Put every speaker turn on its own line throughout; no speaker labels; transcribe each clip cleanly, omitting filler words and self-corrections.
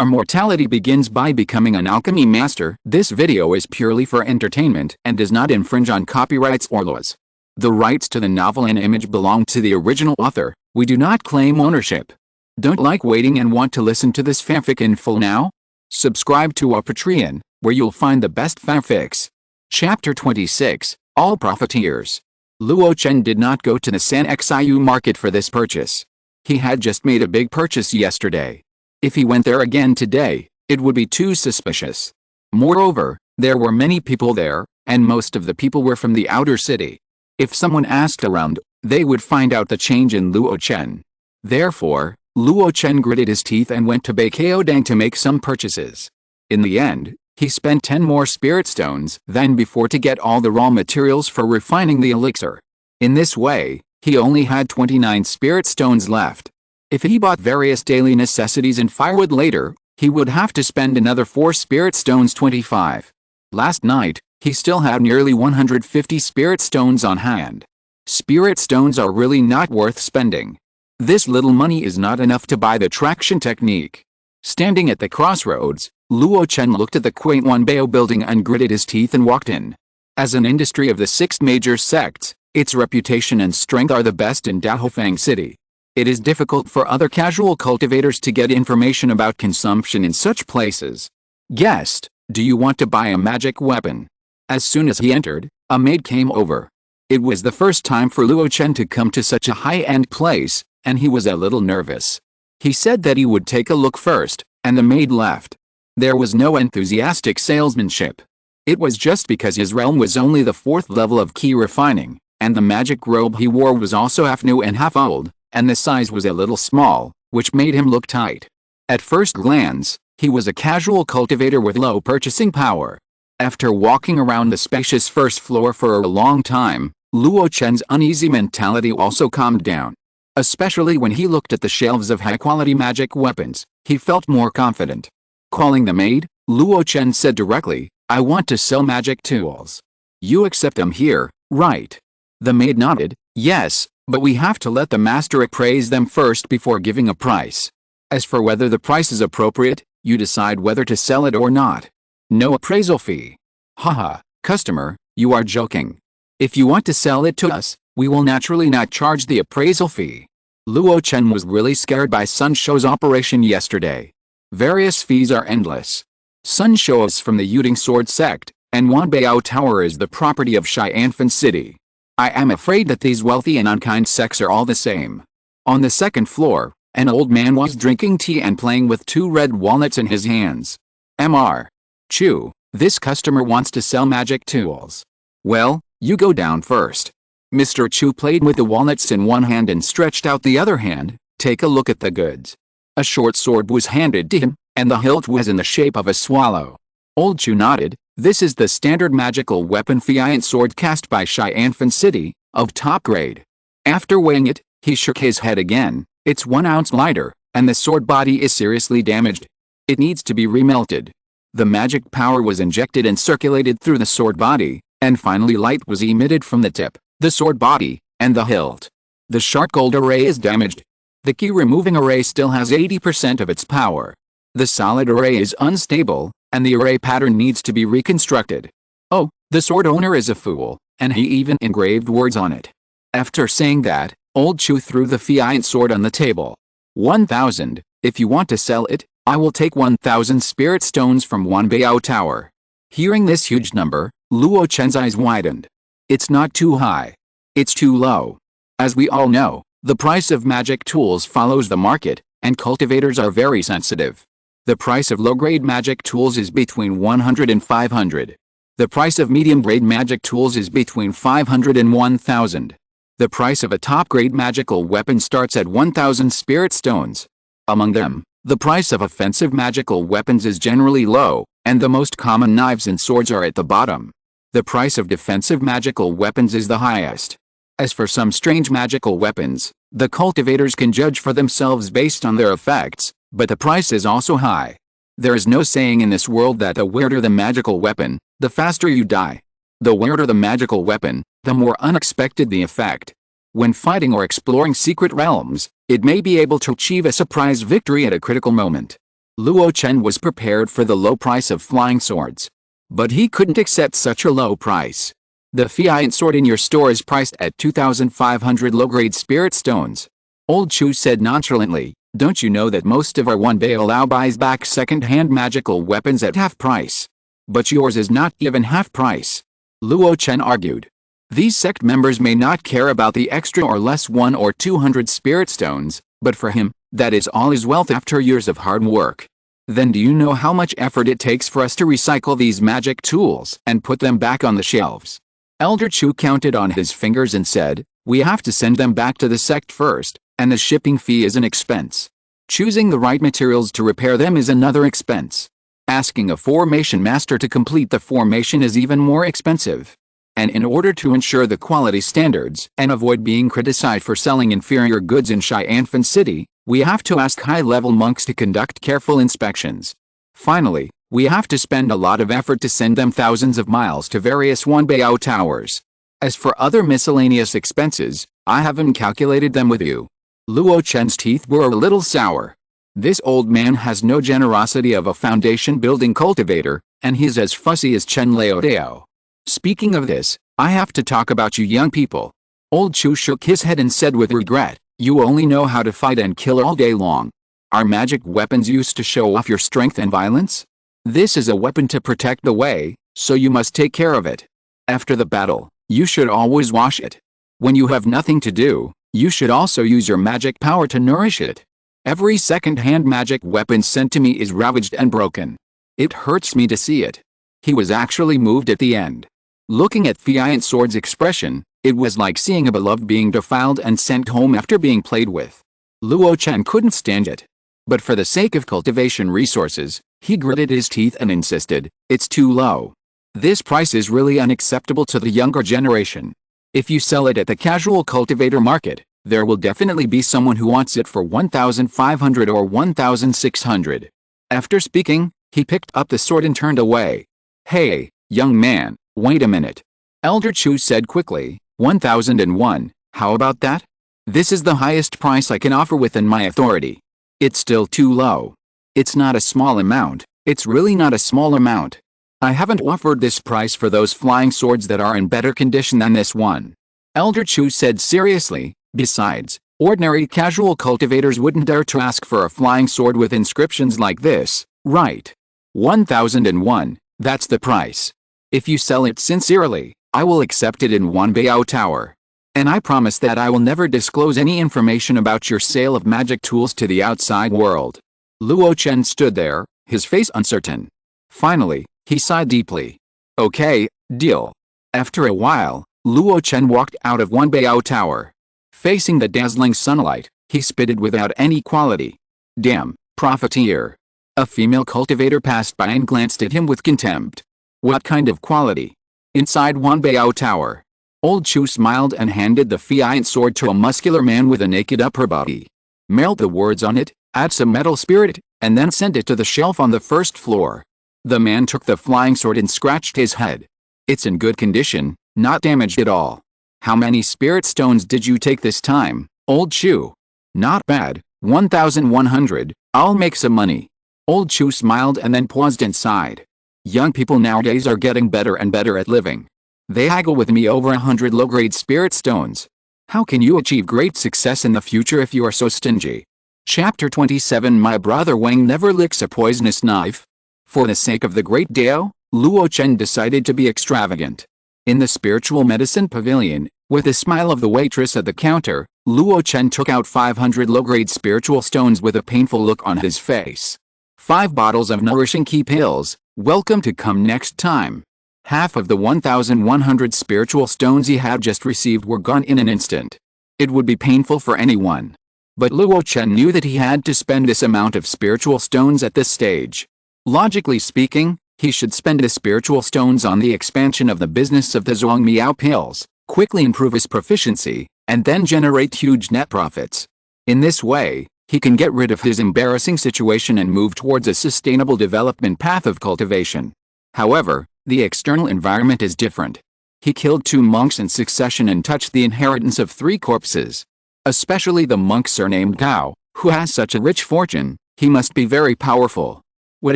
Immortality begins by becoming an alchemy master. This video is purely for entertainment and does not infringe on copyrights or laws. The rights to the novel and image belong to the original author. We do not claim ownership. Don't like waiting and want to listen to this fanfic in full now? Subscribe to our Patreon, where you'll find the best fanfics. Chapter 26, All Profiteers. Luo Chen did not go to the San Xiu market for this purchase. He had just made a big purchase yesterday. If he went there again today, it would be too suspicious. Moreover, there were many people there, and most of the people were from the outer city. If someone asked around, they would find out the change in Luo Chen. Therefore, Luo Chen gritted his teeth and went to Baikeodang to make some purchases. In the end, he spent 10 more spirit stones than before to get all the raw materials for refining the elixir. In this way, he only had 29 spirit stones left. If he bought various daily necessities and firewood later, he would have to spend another 4 spirit stones 25. Last night, he still had nearly 150 spirit stones on hand. Spirit stones are really not worth spending. This little money is not enough to buy the traction technique. Standing at the crossroads, Luo Chen looked at the quaint Zongmiao building and gritted his teeth and walked in. As an industry of the 6 major sects, its reputation and strength are the best in Daofang City. It is difficult for other casual cultivators to get information about consumption in such places. Guest, do you want to buy a magic weapon? As soon as he entered, a maid came over. It was the first time for Luo Chen to come to such a high-end place, and he was a little nervous. He said that he would take a look first, and the maid left. There was no enthusiastic salesmanship. It was just because his realm was only the 4th level of key refining, and the magic robe he wore was also half new and half old, and the size was a little small, which made him look tight. At first glance, he was a casual cultivator with low purchasing power. After walking around the spacious first floor for a long time, Luo Chen's uneasy mentality also calmed down. Especially when he looked at the shelves of high-quality magic weapons, he felt more confident. Calling the maid, Luo Chen said directly, "I want to sell magic tools. You accept them here, right?" The maid nodded, "Yes, but we have to let the master appraise them first before giving a price. As for whether the price is appropriate, you decide whether to sell it or not. No appraisal fee." "Haha, customer, you are joking. If you want to sell it to us, we will naturally not charge the appraisal fee." Luo Chen was really scared by Sun Shou's operation yesterday. Various fees are endless. Sun Shou is from the Yuding Sword sect, and Zongmiao Tower is the property of Xianfan City. I am afraid that these wealthy and unkind sects are all the same. On the 2nd floor, an old man was drinking tea and playing with 2 red walnuts in his hands. Mr. Chu, this customer wants to sell magic tools. Well, you go down first. Mr. Chu played with the walnuts in one hand and stretched out the other hand. Take a look at the goods. A short sword was handed to him, and the hilt was in the shape of a swallow. Old Chu nodded. This is the standard magical weapon giant sword cast by Xianfan City, of top grade. After weighing it, he shook his head again. It's 1 ounce lighter, and the sword body is seriously damaged. It needs to be remelted. The magic power was injected and circulated through the sword body, and finally light was emitted from the tip, the sword body, and the hilt. The sharp gold array is damaged. The key removing array still has 80% of its power. The solid array is unstable, and the array pattern needs to be reconstructed. Oh, the sword owner is a fool, and he even engraved words on it. After saying that, Old Chu threw the giant sword on the table. 1,000, if you want to sell it, I will take 1,000 spirit stones from Zongmiao Tower. Hearing this huge number, Luo Chen's eyes widened. It's not too high. It's too low. As we all know, the price of magic tools follows the market, and cultivators are very sensitive. The price of low-grade magic tools is between 100 and 500. The price of medium-grade magic tools is between 500 and 1,000. The price of a top-grade magical weapon starts at 1,000 spirit stones. Among them, the price of offensive magical weapons is generally low, and the most common knives and swords are at the bottom. The price of defensive magical weapons is the highest. As for some strange magical weapons, the cultivators can judge for themselves based on their effects, but the price is also high. There is no saying in this world that the weirder the magical weapon, the faster you die. The weirder the magical weapon, the more unexpected the effect. When fighting or exploring secret realms, it may be able to achieve a surprise victory at a critical moment. Luo Chen was prepared for the low price of flying swords. But he couldn't accept such a low price. The giant sword in your store is priced at 2,500 low-grade spirit stones. Old Chu said nonchalantly, don't you know that most of our one-bay allow buys back second-hand magical weapons at half price? But yours is not even half price. Luo Chen argued. These sect members may not care about the extra or less 1 or 200 spirit stones, but for him, that is all his wealth after years of hard work. Then do you know how much effort it takes for us to recycle these magic tools and put them back on the shelves? Elder Chu counted on his fingers and said, we have to send them back to the sect first, and the shipping fee is an expense. Choosing the right materials to repair them is another expense. Asking a formation master to complete the formation is even more expensive. And in order to ensure the quality standards and avoid being criticized for selling inferior goods in Chyanfan City, we have to ask high-level monks to conduct careful inspections. Finally, we have to spend a lot of effort to send them thousands of miles to various Wanbao towers. As for other miscellaneous expenses, I haven't calculated them with you. Luo Chen's teeth were a little sour. This old man has no generosity of a foundation-building cultivator, and he's as fussy as Chen Laodao. Speaking of this, I have to talk about you young people. Old Chu shook his head and said with regret, you only know how to fight and kill all day long. Are magic weapons used to show off your strength and violence? This is a weapon to protect the way, so you must take care of it. After the battle, you should always wash it. When you have nothing to do, you should also use your magic power to nourish it. Every second-hand magic weapon sent to me is ravaged and broken. It hurts me to see it. He was actually moved at the end. Looking at Giant Sword's expression, it was like seeing a beloved being defiled and sent home after being played with. Luo Chen couldn't stand it. But for the sake of cultivation resources, he gritted his teeth and insisted, it's too low. This price is really unacceptable to the younger generation. If you sell it at the casual cultivator market, there will definitely be someone who wants it for 1,500 or 1,600. After speaking, he picked up the sword and turned away. Hey, young man, wait a minute. Elder Chu said quickly, 1,001, how about that? This is the highest price I can offer within my authority. It's still too low. It's not a small amount, it's really not a small amount. I haven't offered this price for those flying swords that are in better condition than this one. Elder Chu said seriously, besides, ordinary casual cultivators wouldn't dare to ask for a flying sword with inscriptions like this, right? 1,001, that's the price. If you sell it sincerely, I will accept it in Wanbao Tower. And I promise that I will never disclose any information about your sale of magic tools to the outside world. Luo Chen stood there, his face uncertain. Finally, he sighed deeply. Okay, deal. After a while, Luo Chen walked out of Wanbao Tower. Facing the dazzling sunlight, he spitted without any quality. Damn, profiteer. A female cultivator passed by and glanced at him with contempt. What kind of quality? Inside Wanbao Tower, Old Chu smiled and handed the giant sword to a muscular man with a naked upper body. Melt the words on it, add some metal spirit, and then send it to the shelf on the first floor. The man took the flying sword and scratched his head. It's in good condition, not damaged at all. How many spirit stones did you take this time, Old Chu? Not bad, 1,100, I'll make some money. Old Chu smiled and then paused and sighed. Young people nowadays are getting better and better at living. They haggle with me over 100 low-grade spirit stones. How can you achieve great success in the future if you are so stingy? Chapter 27 My brother Wang never licks a poisonous knife. For the sake of the great Dao, Luo Chen decided to be extravagant. In the spiritual medicine pavilion, with a smile of the waitress at the counter, Luo Chen took out 500 low-grade spiritual stones with a painful look on his face. 5 bottles of nourishing key pills, welcome to come next time. Half of the 1,100 spiritual stones he had just received were gone in an instant. It would be painful for anyone. But Luo Chen knew that he had to spend this amount of spiritual stones at this stage. Logically speaking, he should spend the spiritual stones on the expansion of the business of the Zongmiao Pills, quickly improve his proficiency, and then generate huge net profits. In this way, he can get rid of his embarrassing situation and move towards a sustainable development path of cultivation. However, the external environment is different. He killed 2 monks in succession and touched the inheritance of 3 corpses. Especially the monk surnamed Gao, who has such a rich fortune, He must be very powerful. What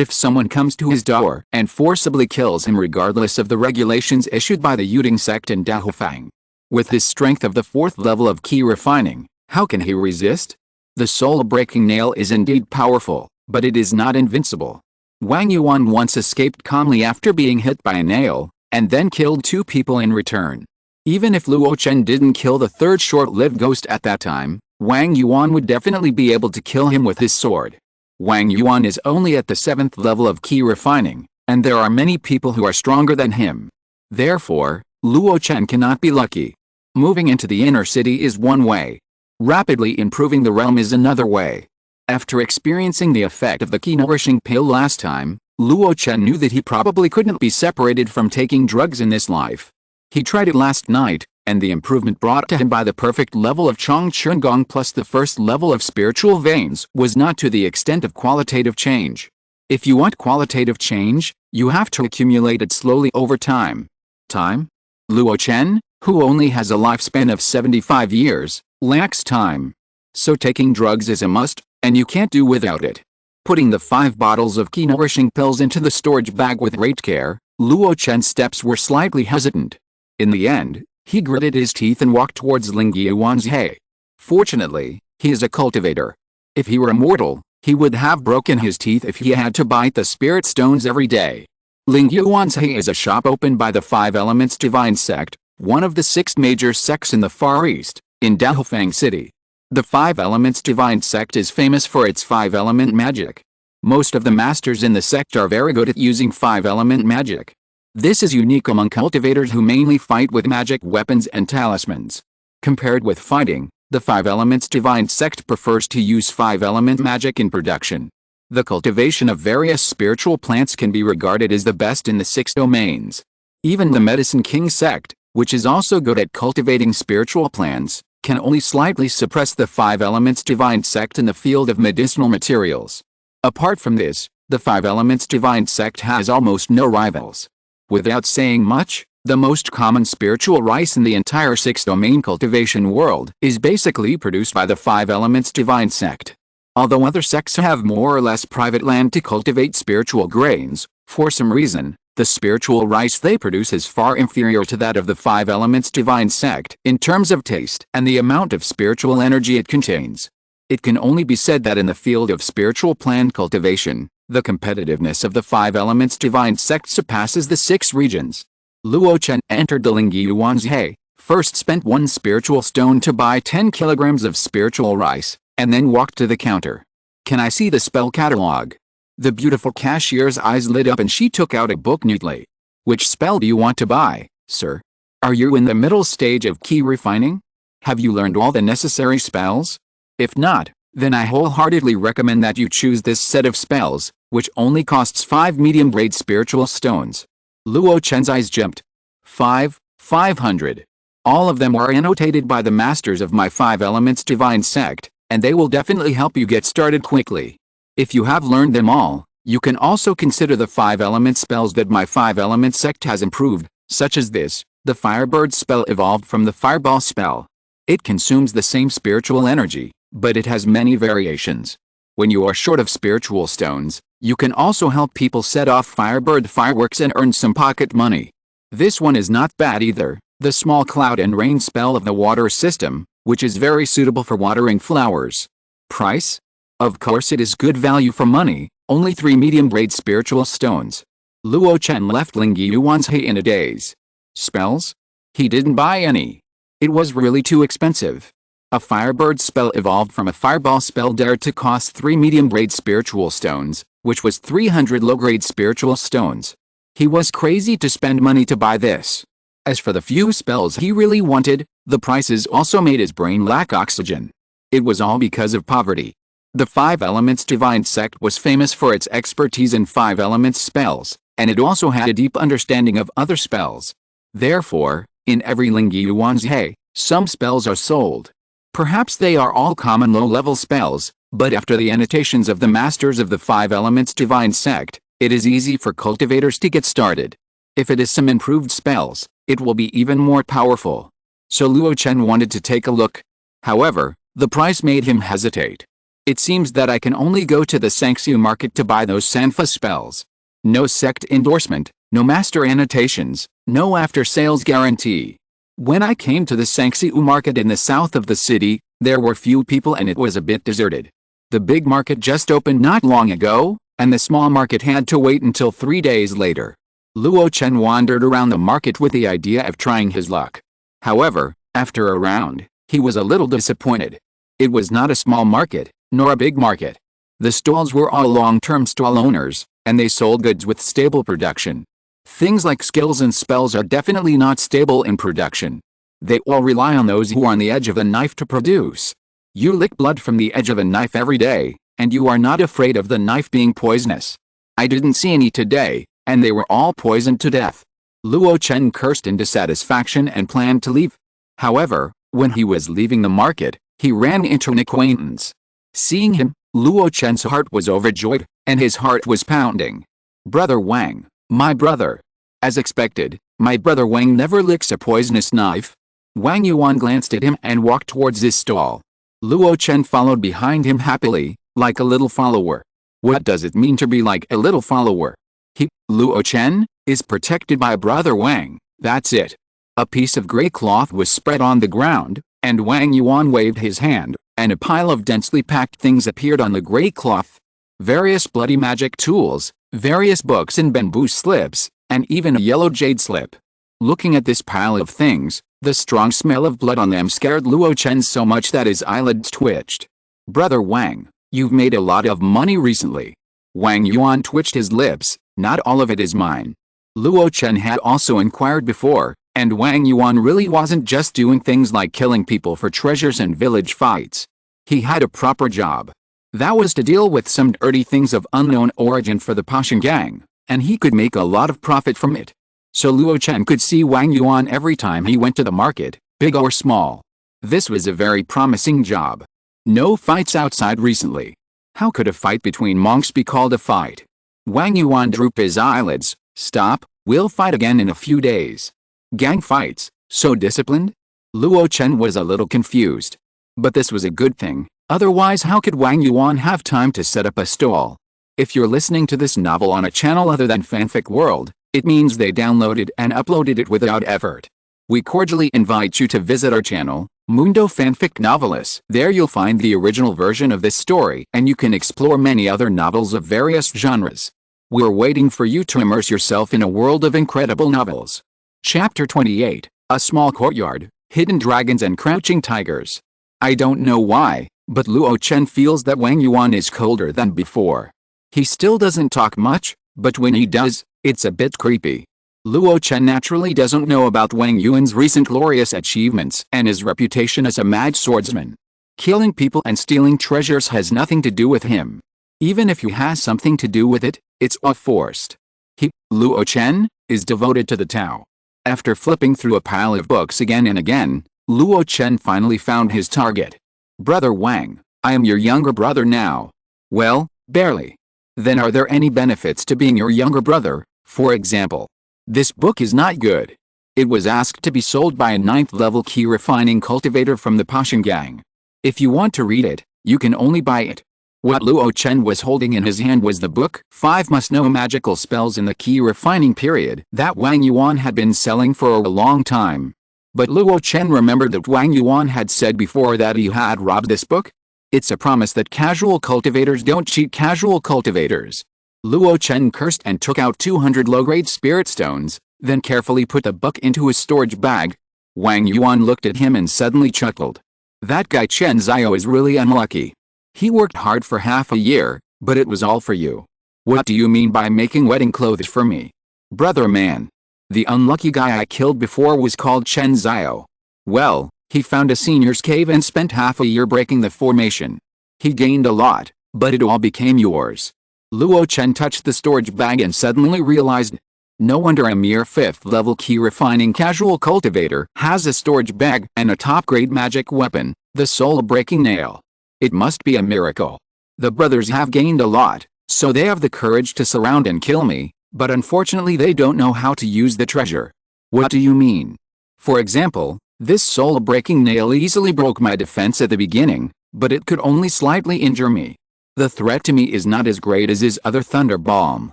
if someone comes to his door and forcibly kills him regardless of the regulations issued by the Yuding sect and Daofang? With his strength of the 4th level of key refining, how can he resist? The soul-breaking nail is indeed powerful, but it is not invincible. Wang Yuan once escaped calmly after being hit by a nail, and then killed 2 people in return. Even if Luo Chen didn't kill the 3rd short-lived ghost at that time, Wang Yuan would definitely be able to kill him with his sword. Wang Yuan is only at the 7th level of key refining, and there are many people who are stronger than him. Therefore, Luo Chen cannot be lucky. Moving into the inner city is one way. Rapidly improving the realm is another way. After experiencing the effect of the key nourishing pill last time, Luo Chen knew that he probably couldn't be separated from taking drugs in this life. He tried it last night, and the improvement brought to him by the perfect level of Chong Chun Gong plus the 1st level of spiritual veins was not to the extent of qualitative change. If you want qualitative change, you have to accumulate it slowly over time. Time? Luo Chen, who only has a lifespan of 75 years, lacks time. So taking drugs is a must, and you can't do without it. Putting the 5 bottles of key nourishing pills into the storage bag with great care, Luo Chen's steps were slightly hesitant. In the end, he gritted his teeth and walked towards Ling Yuan's hay. Fortunately, he is a cultivator. If he were immortal, he would have broken his teeth if he had to bite the spirit stones every day. Ling Yuan's hay is a shop opened by the 5 Elements Divine Sect, one of the 6 major sects in the Far East, in Daofang City. The 5 Elements Divine Sect is famous for its 5-element magic. Most of the masters in the sect are very good at using 5-element magic. This is unique among cultivators who mainly fight with magic weapons and talismans. Compared with fighting, the 5 Elements Divine Sect prefers to use 5-element magic in production. The cultivation of various spiritual plants can be regarded as the best in the 6 domains. Even the Medicine King sect, which is also good at cultivating spiritual plants, can only slightly suppress the 5 Elements Divine Sect in the field of medicinal materials. Apart from this, the 5 Elements Divine Sect has almost no rivals. Without saying much, the most common spiritual rice in the entire 6-domain cultivation world is basically produced by the 5 Elements Divine Sect. Although other sects have more or less private land to cultivate spiritual grains, for some reason, the spiritual rice they produce is far inferior to that of the 5 Elements Divine Sect in terms of taste and the amount of spiritual energy it contains. It can only be said that in the field of spiritual plant cultivation, the competitiveness of the 5 Elements Divine Sect surpasses the 6 regions. Luo Chen entered the Ling Yuan's hay, first spent 1 spiritual stone to buy 10 kilograms of spiritual rice, and then walked to the counter. "Can I see the spell catalog?" The beautiful cashier's eyes lit up and she took out a book neatly. "Which spell do you want to buy, sir? Are you in the middle stage of key refining? Have you learned all the necessary spells? If not, then I wholeheartedly recommend that you choose this set of spells, which only costs 5 medium-grade spiritual stones." Luo Chen's eyes jumped. 500. All of them are annotated by the masters of my 5 Elements Divine Sect, and they will definitely help you get started quickly. If you have learned them all, you can also consider the 5 element spells that my 5 element sect has improved, such as this, the Firebird spell evolved from the Fireball spell. It consumes the same spiritual energy, but it has many variations. When you are short of spiritual stones, you can also help people set off Firebird fireworks and earn some pocket money. This one is not bad either, the Small Cloud and Rain spell of the water system, which is very suitable for watering flowers. Price? Of course it is good value for money, only 3 medium-grade spiritual stones. Luo Chen left Ling Yuan's hay in a daze. Spells? He didn't buy any. It was really too expensive. A Firebird spell evolved from a Fireball spell dared to cost 3 medium-grade spiritual stones, which was 300 low-grade spiritual stones. He was crazy to spend money to buy this. As for the few spells he really wanted, the prices also made his brain lack oxygen. It was all because of poverty. The 5 Elements Divine Sect was famous for its expertise in 5 elements spells, and it also had a deep understanding of other spells. Therefore, in every Ling Yuan's hay, some spells are sold. Perhaps they are all common low-level spells, but after the annotations of the masters of the 5 Elements Divine Sect, it is easy for cultivators to get started. If it is some improved spells, it will be even more powerful. So Luo Chen wanted to take a look. However, the price made him hesitate. It seems that I can only go to the Sanxiu market to buy those Sanfa spells. No sect endorsement, no master annotations, no after-sales guarantee. When I came to the Sanxiu market in the south of the city, there were few people and it was a bit deserted. The big market just opened not long ago, and the small market had to wait until 3 days later. Luo Chen wandered around the market with the idea of trying his luck. However, after a round, he was a little disappointed. It was not a small market, nor a big market. The stalls were all long-term stall owners, and they sold goods with stable production. Things like skills and spells are definitely not stable in production. They all rely on those who are on the edge of a knife to produce. You lick blood from the edge of a knife every day, and you are not afraid of the knife being poisonous. I didn't see any today, and they were all poisoned to death. Luo Chen cursed in dissatisfaction and planned to leave. However, when he was leaving the market, he ran into an acquaintance. Seeing him, Luo Chen's heart was overjoyed, and his heart was pounding. "Brother Wang, my brother." As expected, my brother Wang never licks a poisonous knife. Wang Yuan glanced at him and walked towards his stall. Luo Chen followed behind him happily, like a little follower. What does it mean to be like a little follower? He, Luo Chen, is protected by brother Wang, that's it. A piece of gray cloth was spread on the ground, and Wang Yuan waved his hand, and a pile of densely packed things appeared on the gray cloth. Various bloody magic tools, various books and bamboo slips, and even a yellow jade slip. Looking at this pile of things, the strong smell of blood on them scared Luo Chen so much that his eyelids twitched. "Brother Wang, you've made a lot of money recently." Wang Yuan twitched his lips. "Not all of it is mine." Luo Chen had also inquired before, and Wang Yuan really wasn't just doing things like killing people for treasures and village fights. He had a proper job. That was to deal with some dirty things of unknown origin for the Pashan gang, and he could make a lot of profit from it. So Luo Chen could see Wang Yuan every time he went to the market, big or small. This was a very promising job. No fights outside recently. How could a fight between monks be called a fight? Wang Yuan drooped his eyelids. "Stop, we'll fight again in a few days." Gang fights, so disciplined? Luo Chen was a little confused. But this was a good thing, otherwise how could Wang Yuan have time to set up a stall? If you're listening to this novel on a channel other than Fanfic World, it means they downloaded and uploaded it without effort. We cordially invite you to visit our channel, Mundo Fanfic Novelis. There you'll find the original version of this story and you can explore many other novels of various genres. We're waiting for you to immerse yourself in a world of incredible novels. Chapter 28, A Small Courtyard, Hidden Dragons and Crouching Tigers. I don't know why, but Luo Chen feels that Wang Yuan is colder than before. He still doesn't talk much, but when he does, it's a bit creepy. Luo Chen naturally doesn't know about Wang Yuan's recent glorious achievements and his reputation as a mad swordsman. Killing people and stealing treasures has nothing to do with him. Even if he has something to do with it, it's all forced. He, Luo Chen, is devoted to the Tao. After flipping through a pile of books again and again, Luo Chen finally found his target. "Brother Wang, I am your younger brother now." "Well, barely." "Then are there any benefits to being your younger brother? For example, this book is not good. It was asked to be sold by a 9th level key refining cultivator from the Pashan gang. If you want to read it, you can only buy it." What Luo Chen was holding in his hand was the book 5 Must-Know Magical Spells in the Key Refining Period that Wang Yuan had been selling for a long time. But Luo Chen remembered that Wang Yuan had said before that he had robbed this book. It's a promise that casual cultivators don't cheat casual cultivators. Luo Chen cursed and took out 200 low-grade spirit stones, then carefully put the book into his storage bag. Wang Yuan looked at him and suddenly chuckled. "That guy Chen Zhao is really unlucky. He worked hard for half a year, but it was all for you." "What do you mean by making wedding clothes for me?" "Brother man. The unlucky guy I killed before was called Chen Zhao. Well, he found a senior's cave and spent half a year breaking the formation. He gained a lot, but it all became yours." Luo Chen touched the storage bag and suddenly realized, no wonder a mere 5th level key refining casual cultivator has a storage bag and a top-grade magic weapon, the soul-breaking nail. It must be a miracle. The brothers have gained a lot, so they have the courage to surround and kill me, but unfortunately they don't know how to use the treasure. "What do you mean?" "For example, this soul-breaking nail easily broke my defense at the beginning, but it could only slightly injure me. The threat to me is not as great as his other thunder bomb.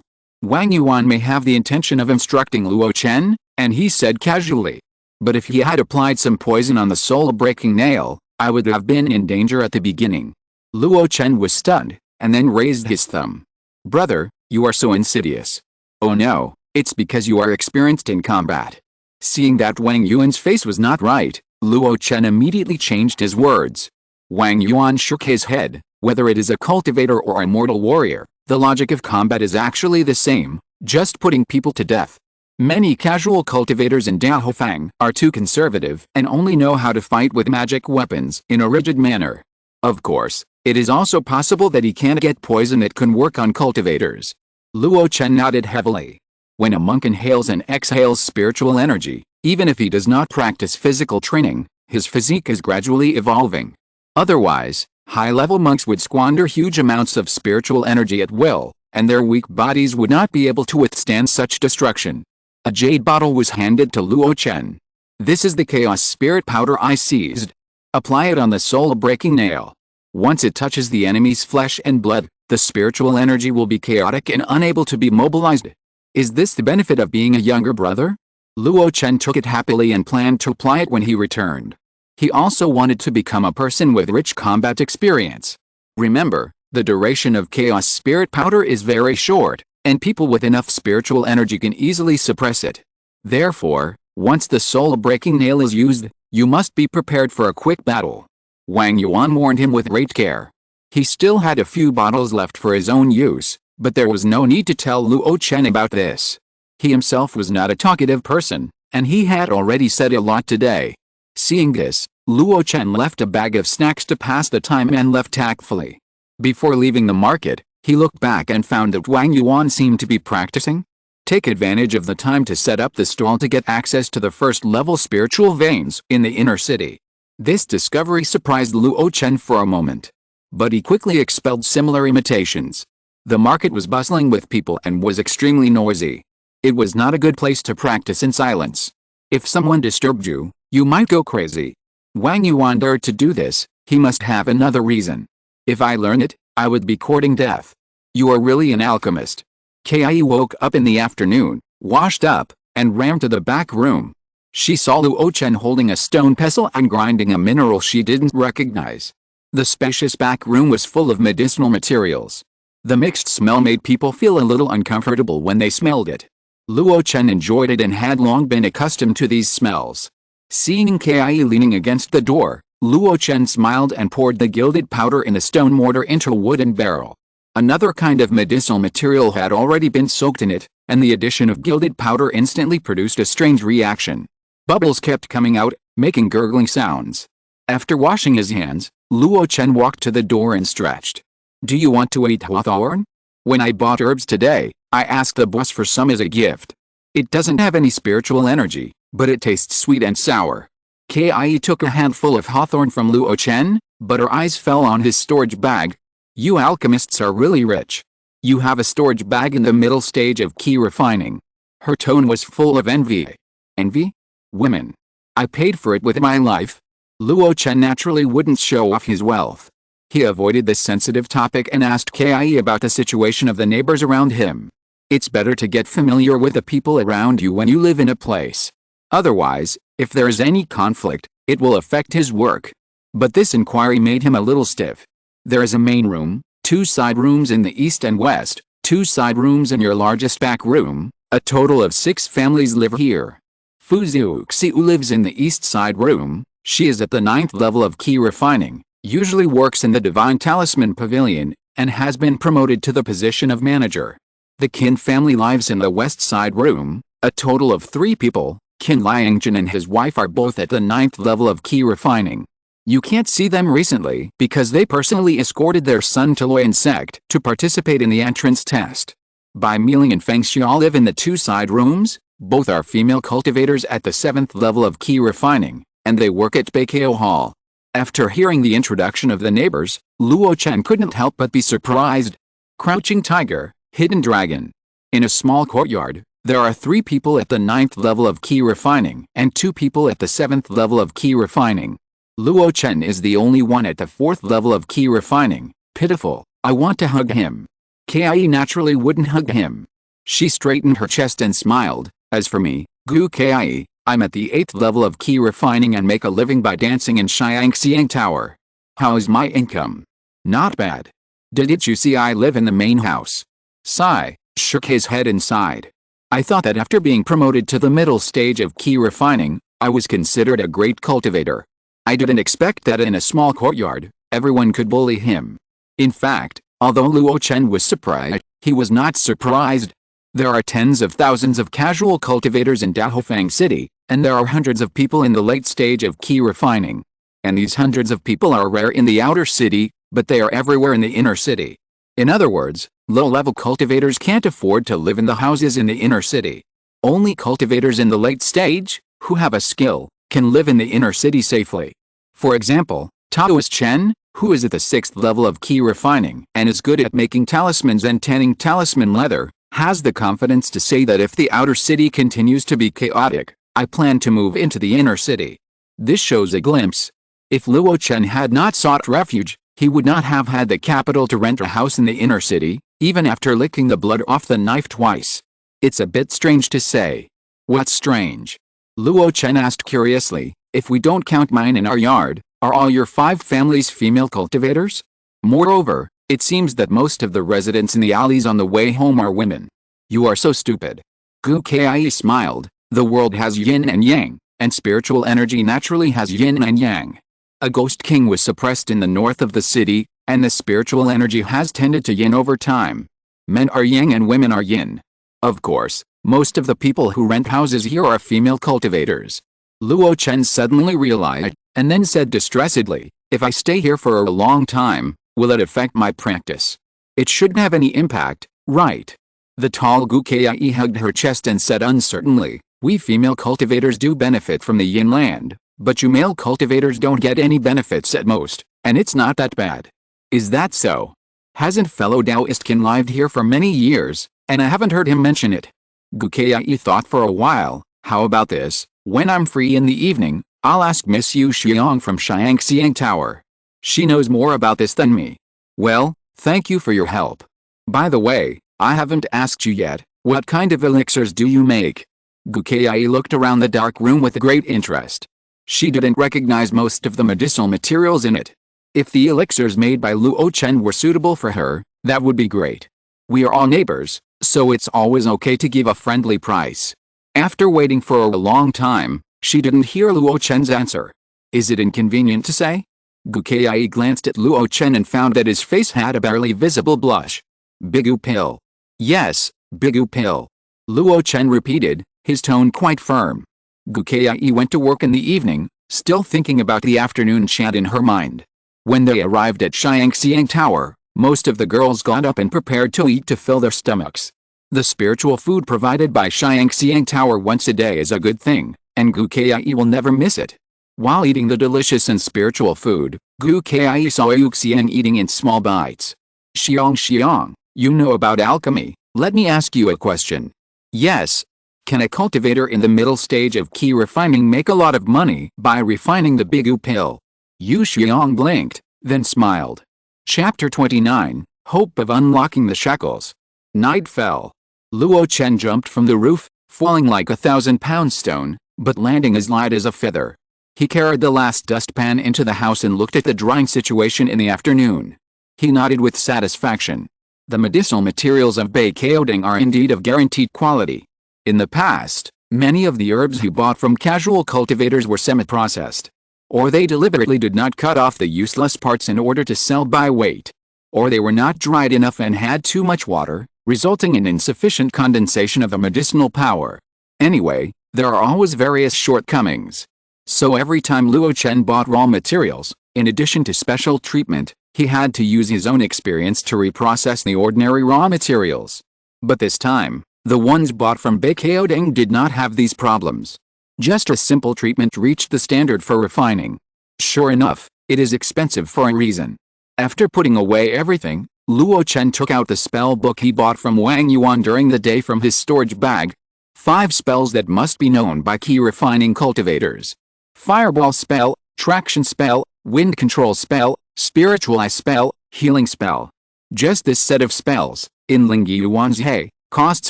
Wang Yuan may have the intention of instructing Luo Chen, and he said casually. But if he had applied some poison on the soul-breaking nail, I would have been in danger at the beginning. Luo Chen was stunned, and then raised his thumb. Brother, you are so insidious. Oh no, it's because you are experienced in combat. Seeing that Wang Yuan's face was not right, Luo Chen immediately changed his words. Wang Yuan shook his head. Whether it is a cultivator or a mortal warrior, the logic of combat is actually the same, just putting people to death. Many casual cultivators in Daofang are too conservative and only know how to fight with magic weapons in a rigid manner. Of course, it is also possible that he can't get poison that can work on cultivators. Luo Chen nodded heavily. When a monk inhales and exhales spiritual energy, even if he does not practice physical training, his physique is gradually evolving. Otherwise, high-level monks would squander huge amounts of spiritual energy at will, and their weak bodies would not be able to withstand such destruction. A jade bottle was handed to Luo Chen. This is the chaos spirit powder I seized. Apply it on the soul-breaking nail. Once it touches the enemy's flesh and blood, the spiritual energy will be chaotic and unable to be mobilized. Is this the benefit of being a younger brother? Luo Chen took it happily and planned to apply it when he returned. He also wanted to become a person with rich combat experience. Remember, the duration of chaos spirit powder is very short, and people with enough spiritual energy can easily suppress it. Therefore, once the soul-breaking nail is used, you must be prepared for a quick battle. Wang Yuan warned him with great care. He still had a few bottles left for his own use, but there was no need to tell Luo Chen about this. He himself was not a talkative person, and he had already said a lot today. Seeing this, Luo Chen left a bag of snacks to pass the time and left tactfully. Before leaving the market, he looked back and found that Wang Yuan seemed to be practicing. Take advantage of the time to set up the stall to get access to the first-level spiritual veins in the inner city. This discovery surprised Luo Chen for a moment. But he quickly expelled similar imitations. The market was bustling with people and was extremely noisy. It was not a good place to practice in silence. If someone disturbed you, you might go crazy. Wang Yuan dared to do this, he must have another reason. If I learn it, I would be courting death. You are really an alchemist. Kai woke up in the afternoon, washed up, and ran to the back room. She saw Luo Chen holding a stone pestle and grinding a mineral she didn't recognize. The spacious back room was full of medicinal materials. The mixed smell made people feel a little uncomfortable when they smelled it. Luo Chen enjoyed it and had long been accustomed to these smells. Seeing Kai leaning against the door, Luo Chen smiled and poured the gilded powder in a stone mortar into a wooden barrel. Another kind of medicinal material had already been soaked in it, and the addition of gilded powder instantly produced a strange reaction. Bubbles kept coming out, making gurgling sounds. After washing his hands, Luo Chen walked to the door and stretched. Do you want to eat hawthorn? When I bought herbs today, I asked the boss for some as a gift. It doesn't have any spiritual energy, but it tastes sweet and sour. Kai took a handful of hawthorn from Luo Chen, but her eyes fell on his storage bag. You alchemists are really rich. You have a storage bag in the middle stage of key refining. Her tone was full of envy. Envy? Women. I paid for it with my life. Luo Chen naturally wouldn't show off his wealth. He avoided this sensitive topic and asked Kai about the situation of the neighbors around him. It's better to get familiar with the people around you when you live in a place. Otherwise, if there is any conflict, it will affect his work. But this inquiry made him a little stiff. There is a main room, 2 side rooms in the east and west, 2 side rooms in your largest back room. A total of 6 families live here. Fu Xiu lives in the east side room. She is at the 9th level of key refining, usually works in the Divine Talisman Pavilion, and has been promoted to the position of manager. The Qin family lives in the west side room. A total of 3 people. Qin Liangjun and his wife are both at the 9th level of key refining. You can't see them recently because they personally escorted their son to Luo Chen sect to participate in the entrance test. Bai Miling and Feng Xia live in the 2 side rooms. Both are female cultivators at the 7th level of key refining, and they work at Beikao Hall. After hearing the introduction of the neighbors, Luo Chen couldn't help but be surprised. Crouching Tiger, Hidden Dragon. In a small courtyard, there are 3 people at the 9th level of key refining and 2 people at the 7th level of key refining. Luo Chen is the only one at the 4th level of key refining. Pitiful, I want to hug him. Kai naturally wouldn't hug him. She straightened her chest and smiled. As for me, Gu Kai, I'm at the 8th level of key refining and make a living by dancing in Xiangxiang Tower. How's my income? Not bad. Didn't you see I live in the main house? Sai shook his head and sighed. I thought that after being promoted to the middle stage of key refining, I was considered a great cultivator. I didn't expect that in a small courtyard, everyone could bully him. In fact, although Luo Chen was surprised, he was not surprised. There are tens of thousands of casual cultivators in Dahofang City, and there are hundreds of people in the late stage of key refining. And these hundreds of people are rare in the outer city, but they are everywhere in the inner city. In other words, low-level cultivators can't afford to live in the houses in the inner city. Only cultivators in the late stage, who have a skill, can live in the inner city safely. For example, Taoist Chen, who is at the 6th level of key refining and is good at making talismans and tanning talisman leather, has the confidence to say that if the outer city continues to be chaotic, I plan to move into the inner city. This shows a glimpse. If Luo Chen had not sought refuge, he would not have had the capital to rent a house in the inner city, even after licking the blood off the knife twice. It's a bit strange to say. What's strange? Luo Chen asked curiously. If we don't count mine in our yard, are all your 5 families female cultivators? Moreover, it seems that most of the residents in the alleys on the way home are women. You are so stupid. Gu Kai smiled. The world has yin and yang, and spiritual energy naturally has yin and yang. A ghost king was suppressed in the north of the city, and the spiritual energy has tended to yin over time. Men are yang and women are yin. Of course, most of the people who rent houses here are female cultivators. Luo Chen suddenly realized, and then said distressedly, if I stay here for a long time, will it affect my practice? It shouldn't have any impact, right? The tall Gu Kai hugged her chest and said uncertainly, we female cultivators do benefit from the yin land, but you male cultivators don't get any benefits at most, and it's not that bad. Is that so? Hasn't fellow Taoist Kin lived here for many years, and I haven't heard him mention it? Gu Kai thought for a while. How about this? When I'm free in the evening, I'll ask Miss Yu Xiang from Xiangxiang Tower. She knows more about this than me. Well, thank you for your help. By the way, I haven't asked you yet, what kind of elixirs do you make? Gu Kai looked around the dark room with great interest. She didn't recognize most of the medicinal materials in it. If the elixirs made by Luo Chen were suitable for her, that would be great. We are all neighbors, so it's always okay to give a friendly price. After waiting for a long time, she didn't hear Luo Chen's answer. Is it inconvenient to say? Gu Kai glanced at Luo Chen and found that his face had a barely visible blush. Bigu Pill. Yes, Bigu Pill. Luo Chen repeated, his tone quite firm. Gu Kai went to work in the evening, still thinking about the afternoon chant in her mind. When they arrived at Xiangxiang Tower, most of the girls got up and prepared to eat to fill their stomachs. The spiritual food provided by Xiangxiang Tower once a day is a good thing, and Gu Kai will never miss it. While eating the delicious and spiritual food, Gu Kai saw Yuxiang eating in small bites. Xiang, you know about alchemy, let me ask you a question. Yes. Can a cultivator in the middle stage of key refining make a lot of money by refining the Bigu Pill? Yu Xiang blinked, then smiled. Chapter 29, Hope of Unlocking the Shackles. Night fell. Luo Chen jumped from the roof, falling like a 1,000-pound stone, but landing as light as a feather. He carried the last dustpan into the house and looked at the drying situation in the afternoon. He nodded with satisfaction. The medicinal materials of Bigu are indeed of guaranteed quality. In the past, many of the herbs he bought from casual cultivators were semi-processed. Or they deliberately did not cut off the useless parts in order to sell by weight. Or they were not dried enough and had too much water, resulting in insufficient condensation of the medicinal power. Anyway, there are always various shortcomings. So every time Luo Chen bought raw materials, in addition to special treatment, he had to use his own experience to reprocess the ordinary raw materials. But this time, the ones bought from Bigu did not have these problems. Just a simple treatment reached the standard for refining. Sure enough, it is expensive for a reason. After putting away everything, Luo Chen took out the spell book he bought from Wang Yuan during the day from his storage bag. 5 spells that must be known by key refining cultivators. Fireball spell, traction spell, wind control spell, spiritualize spell, healing spell. Just this set of spells, in Ling Yuan's He, costs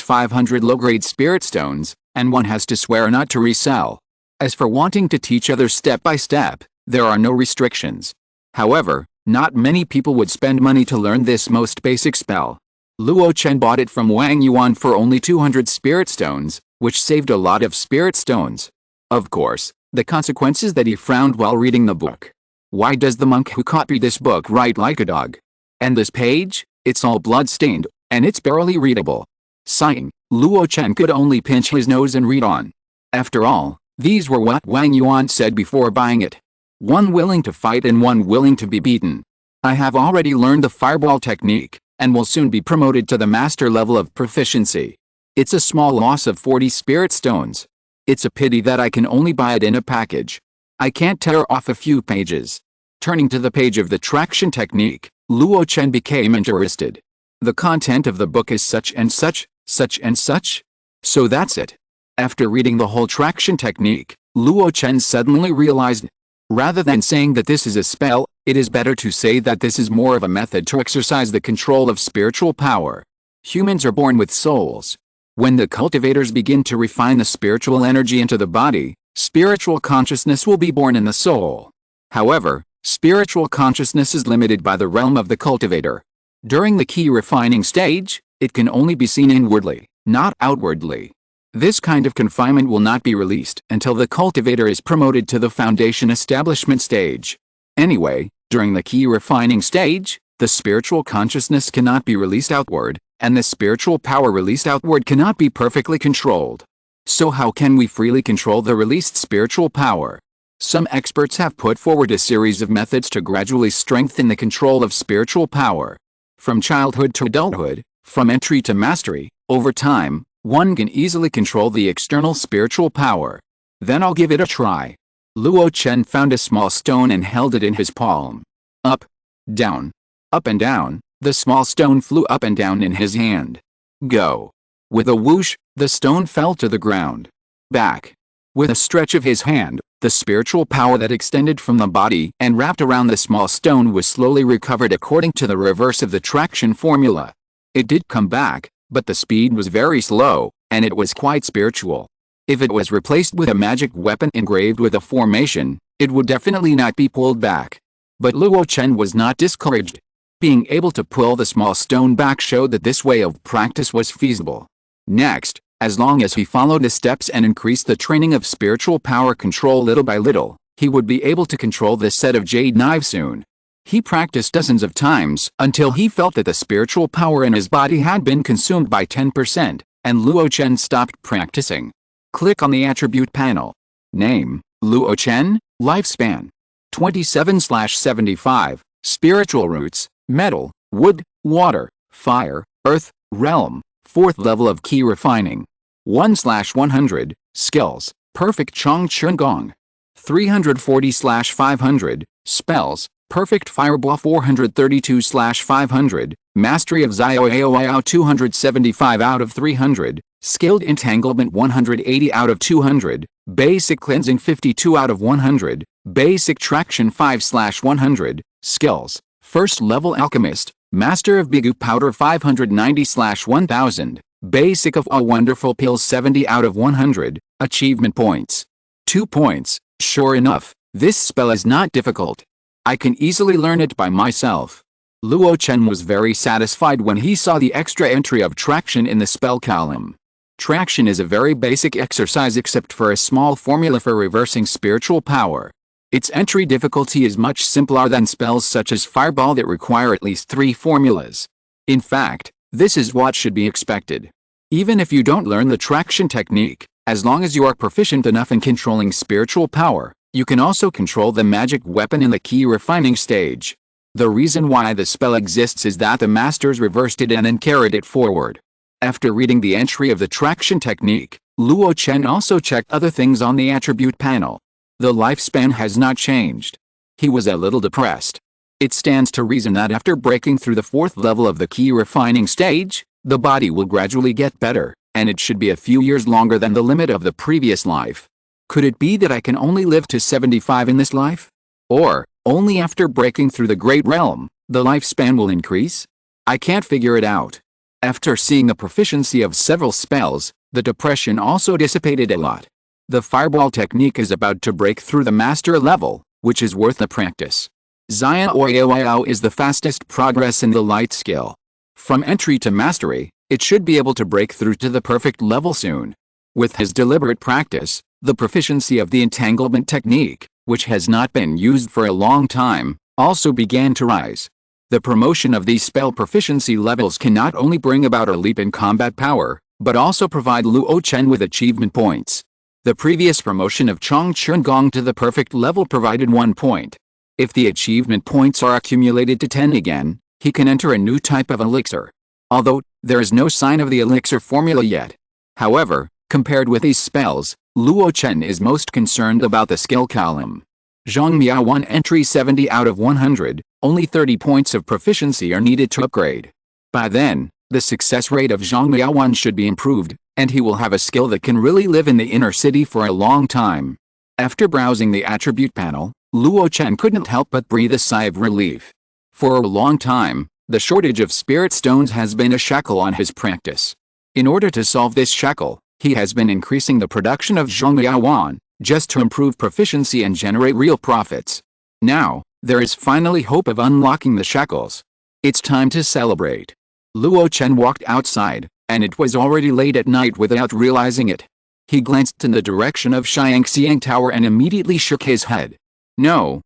500 low-grade spirit stones, and one has to swear not to resell. As for wanting to teach others step by step, there are no restrictions. However, not many people would spend money to learn this most basic spell. Luo Chen bought it from Wang Yuan for only 200 spirit stones, which saved a lot of spirit stones. Of course, the consequence is that he frowned while reading the book. Why does the monk who copied this book write like a dog? And this page? It's all blood-stained, and it's barely readable. Sighing, Luo Chen could only pinch his nose and read on. After all, these were what Wang Yuan said before buying it. One willing to fight and one willing to be beaten. I have already learned the fireball technique, and will soon be promoted to the master level of proficiency. It's a small loss of 40 spirit stones. It's a pity that I can only buy it in a package. I can't tear off a few pages. Turning to the page of the traction technique, Luo Chen became interested. The content of the book is such and such, such and such. So that's it. After reading the whole traction technique, Luo Chen suddenly realized, rather than saying that this is a spell, it is better to say that this is more of a method to exercise the control of spiritual power. Humans are born with souls. When the cultivators begin to refine the spiritual energy into the body, spiritual consciousness will be born in the soul. However, spiritual consciousness is limited by the realm of the cultivator. During the key refining stage, it can only be seen inwardly, not outwardly. This kind of confinement will not be released until the cultivator is promoted to the foundation establishment stage. Anyway, during the key refining stage, the spiritual consciousness cannot be released outward, and the spiritual power released outward cannot be perfectly controlled. So how can we freely control the released spiritual power? Some experts have put forward a series of methods to gradually strengthen the control of spiritual power. From childhood to adulthood, from entry to mastery, over time, one can easily control the external spiritual power. Then I'll give it a try. Luo Chen found a small stone and held it in his palm. Up, down, up and down, the small stone flew up and down in his hand. Go. With a whoosh, the stone fell to the ground. Back. With a stretch of his hand, the spiritual power that extended from the body and wrapped around the small stone was slowly recovered according to the reverse of the traction formula. It did come back, but the speed was very slow, and it was quite spiritual. If it was replaced with a magic weapon engraved with a formation, it would definitely not be pulled back. But Luo Chen was not discouraged. Being able to pull the small stone back showed that this way of practice was feasible. Next, as long as he followed the steps and increased the training of spiritual power control little by little, he would be able to control this set of jade knives soon. He practiced dozens of times until he felt that the spiritual power in his body had been consumed by 10%, and Luo Chen stopped practicing. Click on the attribute panel. Name, Luo Chen, lifespan, 27/75, spiritual roots, metal, wood, water, fire, earth, realm, 4th level of key refining. 1/100, skills, perfect Chong Chun Gong. 340/500, spells, perfect fireball 432/500, mastery of Xiao Aoyao 275 out of 300, skilled entanglement 180 out of 200, basic cleansing 52 out of 100, basic traction 5/100, skills, 1st level alchemist, master of Bigu powder 590/1000, basic of a wonderful pill 70 out of 100, achievement points. 2 points. Sure enough, this spell is not difficult. I can easily learn it by myself. Luo Chen was very satisfied when he saw the extra entry of traction in the spell column. Traction is a very basic exercise except for a small formula for reversing spiritual power. Its entry difficulty is much simpler than spells such as fireball that require at least 3 formulas. In fact, this is what should be expected. Even if you don't learn the traction technique, as long as you are proficient enough in controlling spiritual power, you can also control the magic weapon in the key refining stage. The reason why the spell exists is that the masters reversed it and then carried it forward. After reading the entry of the traction technique, Luo Chen also checked other things on the attribute panel. The lifespan has not changed. He was a little depressed. It stands to reason that after breaking through the 4th level of the key refining stage, the body will gradually get better, and it should be a few years longer than the limit of the previous life. Could it be that I can only live to 75 in this life? Or, only after breaking through the Great Realm, the lifespan will increase? I can't figure it out. After seeing the proficiency of several spells, the depression also dissipated a lot. The fireball technique is about to break through the master level, which is worth the practice. Xiao is the fastest progress in the light skill. From entry to mastery, it should be able to break through to the perfect level soon. With his deliberate practice, the proficiency of the entanglement technique, which has not been used for a long time, also began to rise. The promotion of these spell proficiency levels can not only bring about a leap in combat power, but also provide Luo Chen with achievement points. The previous promotion of Chong Chun Gong to the perfect level provided 1 point. If the achievement points are accumulated to 10 again, he can enter a new type of elixir. Although, there is no sign of the elixir formula yet. However, compared with these spells, Luo Chen is most concerned about the skill column. Zongmiao 1 entry 70 out of 100, only 30 points of proficiency are needed to upgrade. By then, the success rate of Zongmiao 1 should be improved, and he will have a skill that can really live in the inner city for a long time. After browsing the attribute panel, Luo Chen couldn't help but breathe a sigh of relief. For a long time, the shortage of spirit stones has been a shackle on his practice. In order to solve this shackle, he has been increasing the production of Zongmiao 1, just to improve proficiency and generate real profits. Now, there is finally hope of unlocking the shackles. It's time to celebrate. Luo Chen walked outside, and it was already late at night without realizing it. He glanced in the direction of Xiangxiang Tower and immediately shook his head. No,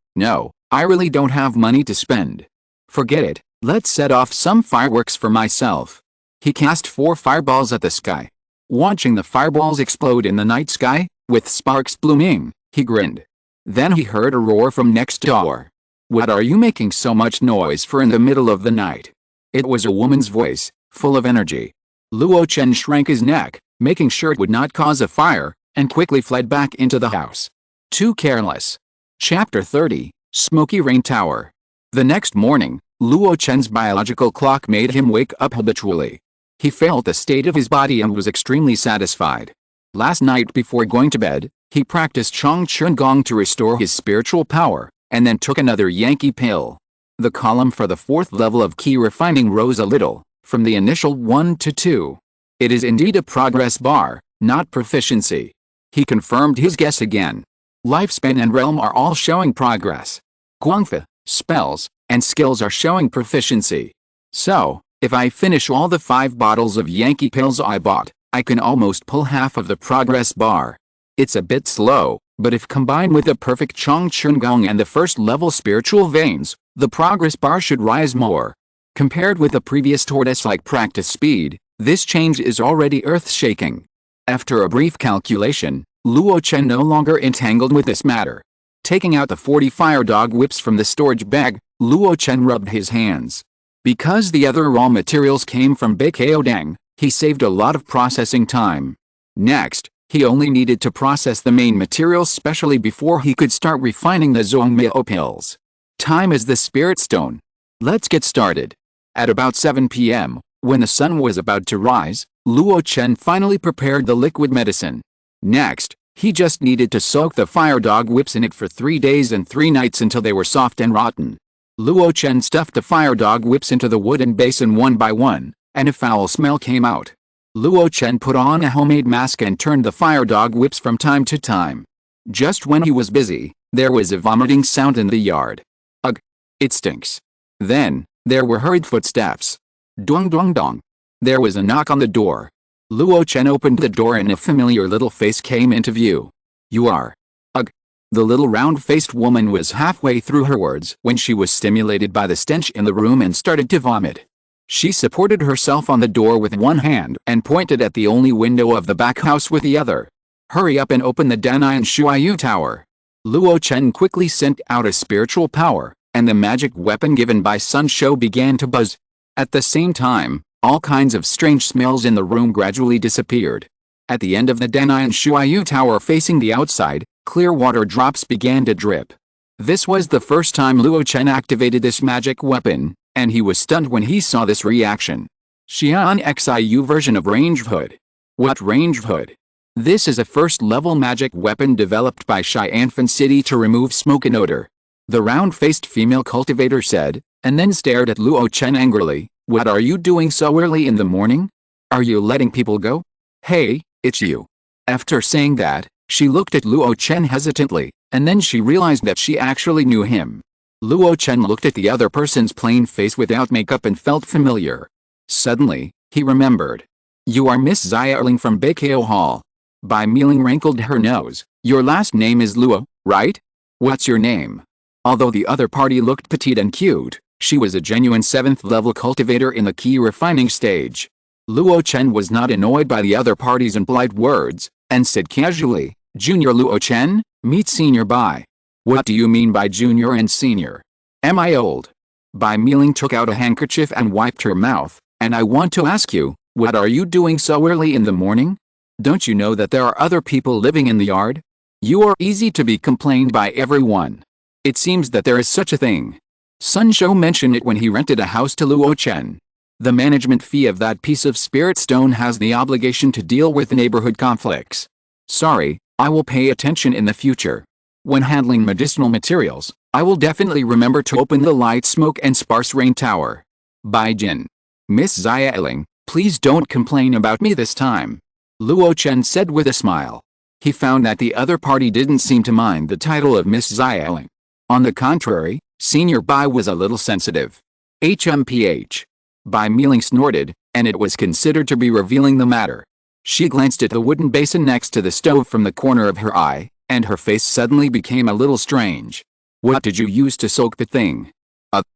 I really don't have money to spend. Forget it, let's set off some fireworks for myself. He cast 4 fireballs at the sky. Watching the fireballs explode in the night sky, with sparks blooming, he grinned. Then he heard a roar from next door. What are you making so much noise for in the middle of the night? It was a woman's voice, full of energy. Luo Chen shrank his neck, making sure it would not cause a fire, and quickly fled back into the house. Too careless. Chapter 30, Smoky Rain Tower. The next morning, Luo Chen's biological clock made him wake up habitually. He felt the state of his body and was extremely satisfied. Last night before going to bed, he practiced Chong Chun Gong to restore his spiritual power, and then took another Yankee pill. The column for the 4th level of key refining rose a little, from the initial 1 to 2. It is indeed a progress bar, not proficiency. He confirmed his guess again. Lifespan and realm are all showing progress. Guangfa, spells, and skills are showing proficiency. So, if I finish all the 5 bottles of Yankee pills I bought, I can almost pull half of the progress bar. It's a bit slow, but if combined with the perfect Chong Chun Gong and the 1st level spiritual veins, the progress bar should rise more. Compared with the previous tortoise-like practice speed, this change is already earth-shaking. After a brief calculation, Luo Chen no longer entangled with this matter. Taking out the 40 fire dog whips from the storage bag, Luo Chen rubbed his hands. Because the other raw materials came from Beikao Dang, he saved a lot of processing time. Next, he only needed to process the main materials specially before he could start refining the Zongmiao pills. Time is the spirit stone. Let's get started. At about 7 p.m., when the sun was about to rise, Luo Chen finally prepared the liquid medicine. Next, he just needed to soak the fire dog whips in it for 3 days and 3 nights until they were soft and rotten. Luo Chen stuffed the fire dog whips into the wooden basin one by one, and a foul smell came out. Luo Chen put on a homemade mask and turned the fire dog whips from time to time. Just when he was busy, there was a vomiting sound in the yard. Ugh! It stinks. Then, there were hurried footsteps. Dong dong dong. There was a knock on the door. Luo Chen opened the door and a familiar little face came into view. You are. Ugh. The little round-faced woman was halfway through her words when she was stimulated by the stench in the room and started to vomit. She supported herself on the door with one hand and pointed at the only window of the back house with the other. Hurry up and open the Danian Shuayu Tower. Luo Chen quickly sent out a spiritual power, and the magic weapon given by Sun Shou began to buzz. At the same time, all kinds of strange smells in the room gradually disappeared. At the end of the Danian Shuayu Tower facing the outside, clear water drops began to drip. This was the first time Luo Chen activated this magic weapon, and he was stunned when he saw this reaction. Xian Xiu version of ranged hood. What ranged hood? This is a first-level magic weapon developed by Xianfan City to remove smoke and odor. The round-faced female cultivator said, and then stared at Luo Chen angrily. What are you doing so early in the morning? Are you letting people go? Hey, it's you. After saying that, she looked at Luo Chen hesitantly, and then she realized that she actually knew him. Luo Chen looked at the other person's plain face without makeup and felt familiar. Suddenly, he remembered. You are Miss Xiaoling from Beikao Hall. Bai Miling wrinkled her nose. Your last name is Luo, right? What's your name? Although the other party looked petite and cute, she was a genuine 7th level cultivator in the key refining stage. Luo Chen was not annoyed by the other party's impolite words, and said casually, Junior Luo Chen, meet Senior Bai. What do you mean by junior and senior? Am I old? Bai Miling took out a handkerchief and wiped her mouth, and I want to ask you, what are you doing so early in the morning? Don't you know that there are other people living in the yard? You are easy to be complained by everyone. It seems that there is such a thing. Sun Shou mentioned it when he rented a house to Luo Chen. The management fee of that piece of spirit stone has the obligation to deal with neighborhood conflicts. Sorry, I will pay attention in the future. When handling medicinal materials, I will definitely remember to open the light smoke and sparse rain tower. Bai Jin. Miss Xiaoling, please don't complain about me this time. Luo Chen said with a smile. He found that the other party didn't seem to mind the title of Miss Xiaoling. On the contrary, Senior Bai was a little sensitive. HMPH. Bai Miling snorted, and it was considered to be revealing the matter. She glanced at the wooden basin next to the stove from the corner of her eye, and her face suddenly became a little strange. What did you use to soak the thing?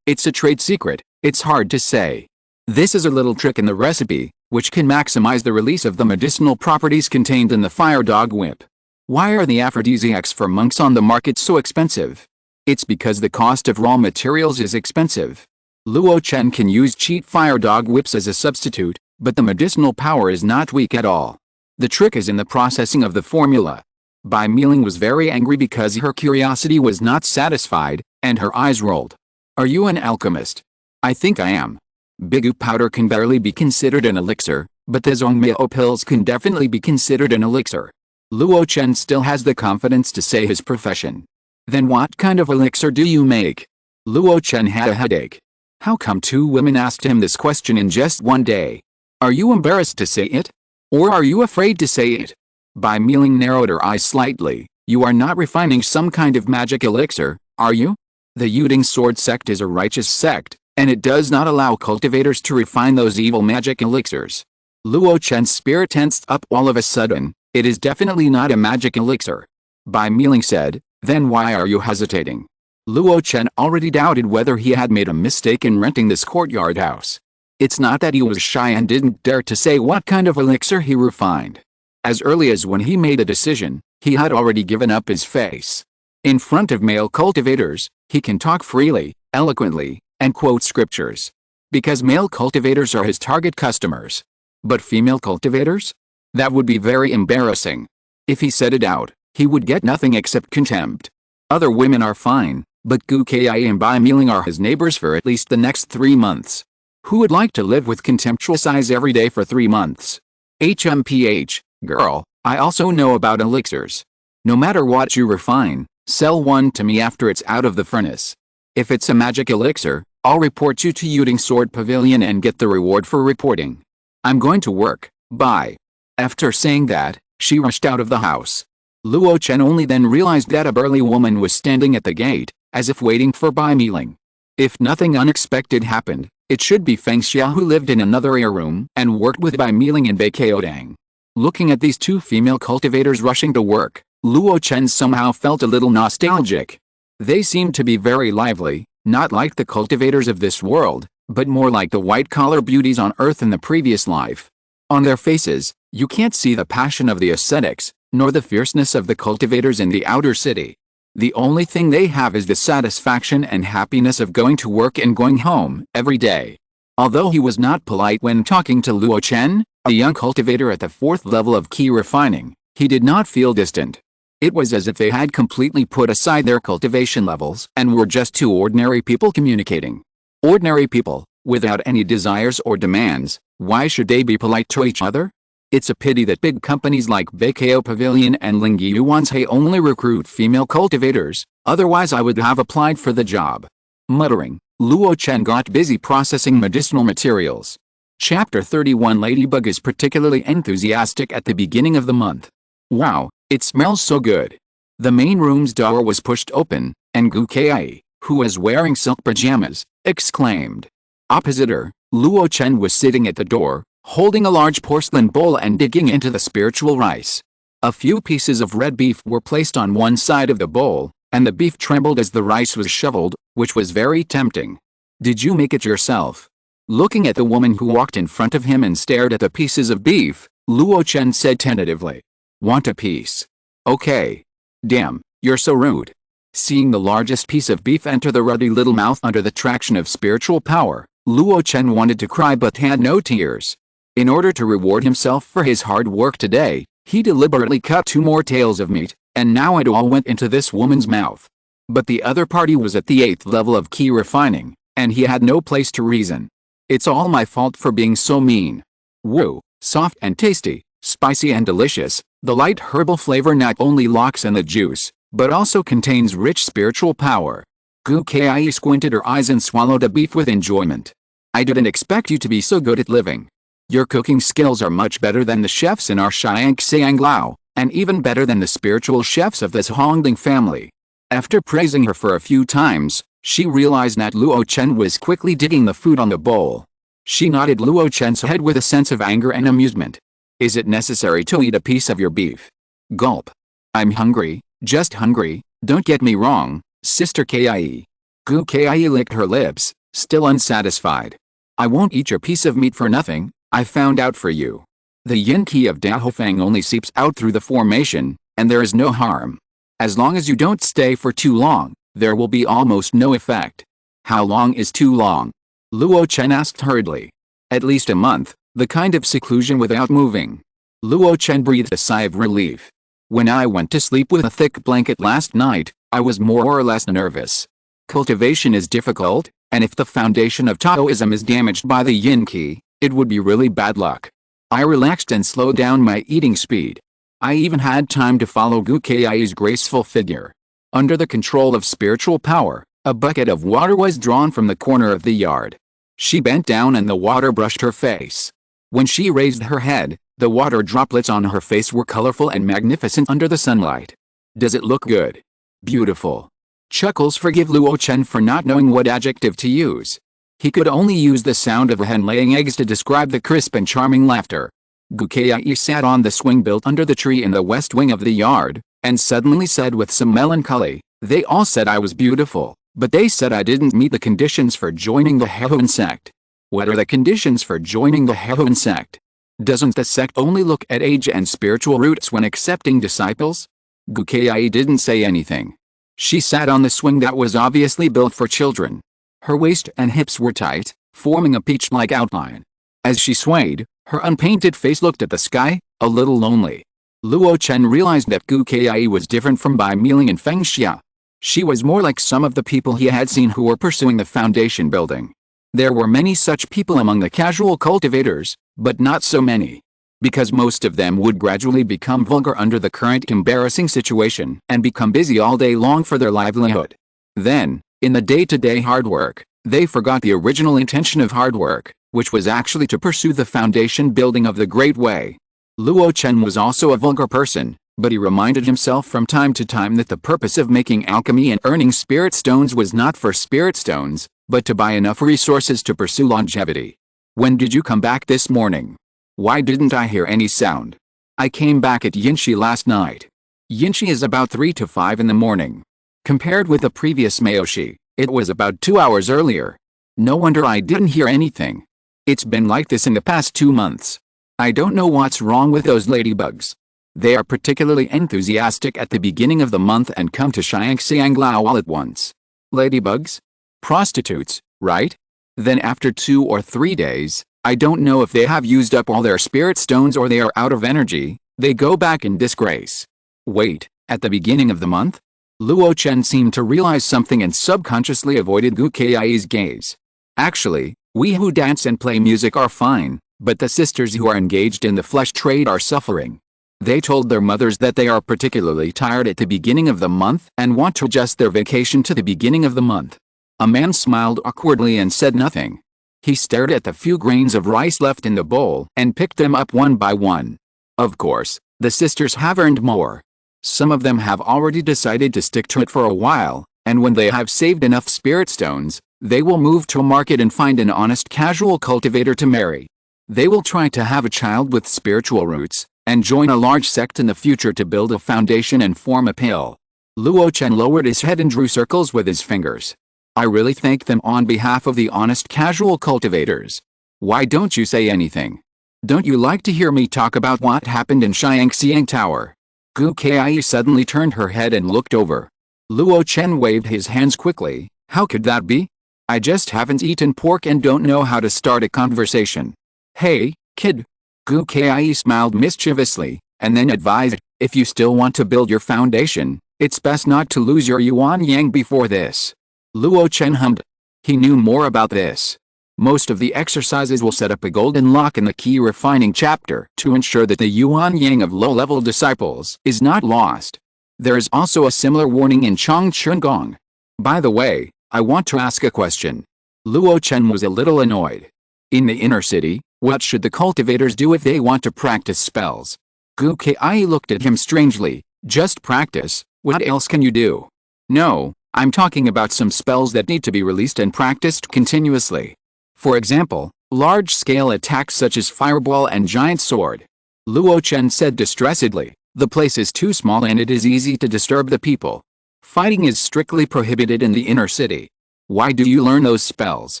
It's a trade secret, it's hard to say. This is a little trick in the recipe, which can maximize the release of the medicinal properties contained in the fire dog whip. Why are the aphrodisiacs for monks on the market so expensive? It's because the cost of raw materials is expensive. Luo Chen can use cheap fire dog whips as a substitute, but the medicinal power is not weak at all. The trick is in the processing of the formula. Bai Miling was very angry because her curiosity was not satisfied, and her eyes rolled. Are you an alchemist? I think I am. Bigu powder can barely be considered an elixir, but the Zongmiao pills can definitely be considered an elixir. Luo Chen still has the confidence to say his profession. Then what kind of elixir do you make? Luo Chen had a headache. How come two women asked him this question in just one day? Are you embarrassed to say it? Or are you afraid to say it? Bai Miling narrowed her eyes slightly. You are not refining some kind of magic elixir, are you? The Yuding Sword sect is a righteous sect, and it does not allow cultivators to refine those evil magic elixirs. Luo Chen's spirit tensed up all of a sudden. It is definitely not a magic elixir. Bai Miling said, then why are you hesitating? Luo Chen already doubted whether he had made a mistake in renting this courtyard house. It's not that he was shy and didn't dare to say what kind of elixir he refined. As early as when he made a decision, he had already given up his face. In front of male cultivators, he can talk freely, eloquently, and quote scriptures. Because male cultivators are his target customers. But female cultivators? That would be very embarrassing. If he said it out, he would get nothing except contempt. Other women are fine, but Gu Ki and Bai Miling are his neighbors for at least the next 3 months. Who would like to live with contemptuous eyes every day for 3 months? HMPH, girl, I also know about elixirs. No matter what you refine, sell one to me after it's out of the furnace. If it's a magic elixir, I'll report you to Yuding Sword Pavilion and get the reward for reporting. I'm going to work, bye. After saying that, she rushed out of the house. Luo Chen only then realized that a burly woman was standing at the gate, as if waiting for Bai Miling. If nothing unexpected happened, it should be Feng Xia who lived in another area room and worked with Bai Miling in Beikeodang. Looking at these two female cultivators rushing to work, Luo Chen somehow felt a little nostalgic. They seemed to be very lively, not like the cultivators of this world, but more like the white-collar beauties on Earth in the previous life. On their faces, you can't see the passion of the ascetics, nor the fierceness of the cultivators in the outer city. The only thing they have is the satisfaction and happiness of going to work and going home every day. Although he was not polite when talking to Luo Chen, a young cultivator at the 4th level of key refining, he did not feel distant. It was as if they had completely put aside their cultivation levels and were just two ordinary people communicating. Ordinary people, without any desires or demands, why should they be polite to each other? It's a pity that big companies like Beikao Pavilion and Lingyu Wanzhe only recruit female cultivators, Otherwise I would have applied for the job. Muttering, Luo Chen got busy processing medicinal materials. Chapter 31 Ladybug is particularly enthusiastic at the beginning of the month. Wow, it smells so good. The main room's door was pushed open, and Gu Kai, who was wearing silk pajamas, exclaimed. Opposite her, Luo Chen was sitting at the door, holding a large porcelain bowl and digging into the spiritual rice. A few pieces of red beef were placed on one side of the bowl, and the beef trembled as the rice was shoveled, which was very tempting. Did you make it yourself? Looking at the woman who walked in front of him and stared at the pieces of beef, Luo Chen said tentatively. Want a piece? Okay. Damn, you're so rude. Seeing the largest piece of beef enter the ruddy little mouth under the traction of spiritual power, Luo Chen wanted to cry but had no tears. In order to reward himself for his hard work today, he deliberately cut 2 more tails of meat, and now it all went into this woman's mouth. But the other party was at the 8th level of key refining, and he had no place to reason. It's all my fault for being so mean. Woo, soft and tasty, spicy and delicious, the light herbal flavor not only locks in the juice, but also contains rich spiritual power. Gu Kai squinted her eyes and swallowed a beef with enjoyment. I didn't expect you to be so good at living. Your cooking skills are much better than the chefs in our Xiangxianglao, and even better than the spiritual chefs of this Hongding family. After praising her for a few times, she realized that Luo Chen was quickly digging the food on the bowl. She nodded Luo Chen's head with a sense of anger and amusement. Is it necessary to eat a piece of your beef? Gulp. I'm hungry, just hungry, don't get me wrong, Sister Kai. Gu Kai licked her lips, still unsatisfied. I won't eat your piece of meat for nothing, I found out for you. The yin qi of Daofeng only seeps out through the formation, and there is no harm. As long as you don't stay for too long, there will be almost no effect. How long is too long? Luo Chen asked hurriedly. At least a month, the kind of seclusion without moving. Luo Chen breathed a sigh of relief. When I went to sleep with a thick blanket last night, I was more or less nervous. Cultivation is difficult, and if the foundation of Taoism is damaged by the yin qi, it would be really bad luck. I relaxed and slowed down my eating speed. I even had time to follow Gu Kai's graceful figure. Under the control of spiritual power, a bucket of water was drawn from the corner of the yard. She bent down and the water brushed her face. When she raised her head, the water droplets on her face were colorful and magnificent under the sunlight. Does it look good? Beautiful. Chuckles forgive Luo Chen for not knowing what adjective to use. He could only use the sound of a hen laying eggs to describe the crisp and charming laughter. Gu Kai sat on the swing built under the tree in the west wing of the yard, and suddenly said with some melancholy, they all said I was beautiful, but they said I didn't meet the conditions for joining the Hehuan sect. What are the conditions for joining the Hehuan sect? Doesn't the sect only look at age and spiritual roots when accepting disciples? Gu Kai didn't say anything. She sat on the swing that was obviously built for children. Her waist and hips were tight, forming a peach-like outline. As she swayed, her unpainted face looked at the sky, a little lonely. Luo Chen realized that Gu Kai was different from Bai Miling and Feng Xia. She was more like some of the people he had seen who were pursuing the foundation building. There were many such people among the casual cultivators, but not so many. Because most of them would gradually become vulgar under the current embarrassing situation and become busy all day long for their livelihood. Then, in the day-to-day hard work, they forgot the original intention of hard work, which was actually to pursue the foundation building of the Great Way. Luo Chen was also a vulgar person, but he reminded himself from time to time that the purpose of making alchemy and earning spirit stones was not for spirit stones, but to buy enough resources to pursue longevity. When did you come back this morning? Why didn't I hear any sound? I came back at Yinshi last night. Yinshi is about 3 to 5 in the morning. Compared with the previous Maoshi, it was about 2 hours earlier. No wonder I didn't hear anything. It's been like this in the past 2 months. I don't know what's wrong with those ladybugs. They are particularly enthusiastic at the beginning of the month and come to Xiangxianglao all at once. Ladybugs? Prostitutes, right? Then after 2 or 3 days, I don't know if they have used up all their spirit stones or they are out of energy, they go back in disgrace. Wait, at the beginning of the month? Luo Chen seemed to realize something and subconsciously avoided Gu Kai's gaze. Actually, we who dance and play music are fine, but the sisters who are engaged in the flesh trade are suffering. They told their mothers that they are particularly tired at the beginning of the month and want to adjust their vacation to the beginning of the month. A man smiled awkwardly and said nothing. He stared at the few grains of rice left in the bowl and picked them up one by one. Of course, the sisters have earned more. Some of them have already decided to stick to it for a while, and when they have saved enough spirit stones, they will move to a market and find an honest casual cultivator to marry. They will try to have a child with spiritual roots, and join a large sect in the future to build a foundation and form a pill. Luo Chen lowered his head and drew circles with his fingers. I really thank them on behalf of the honest casual cultivators. Why don't you say anything? Don't you like to hear me talk about what happened in Xiangxiang Tower? Gu Kai suddenly turned her head and looked over. Luo Chen waved his hands quickly. How could that be? I just haven't eaten pork and don't know how to start a conversation. Hey, kid. Gu Kai smiled mischievously, and then advised, if you still want to build your foundation, it's best not to lose your yuan yang before this. Luo Chen hummed. He knew more about this. Most of the exercises will set up a golden lock in the key refining chapter to ensure that the yuan yang of low-level disciples is not lost. There is also a similar warning in Chongchun Gong. By the way, I want to ask a question. Luo Chen was a little annoyed. In the inner city, what should the cultivators do if they want to practice spells? Gu Kai looked at him strangely. Just practice, what else can you do? No, I'm talking about some spells that need to be released and practiced continuously. For example, large-scale attacks such as Fireball and Giant Sword. Luo Chen said distressedly, the place is too small and it is easy to disturb the people. Fighting is strictly prohibited in the inner city. Why do you learn those spells?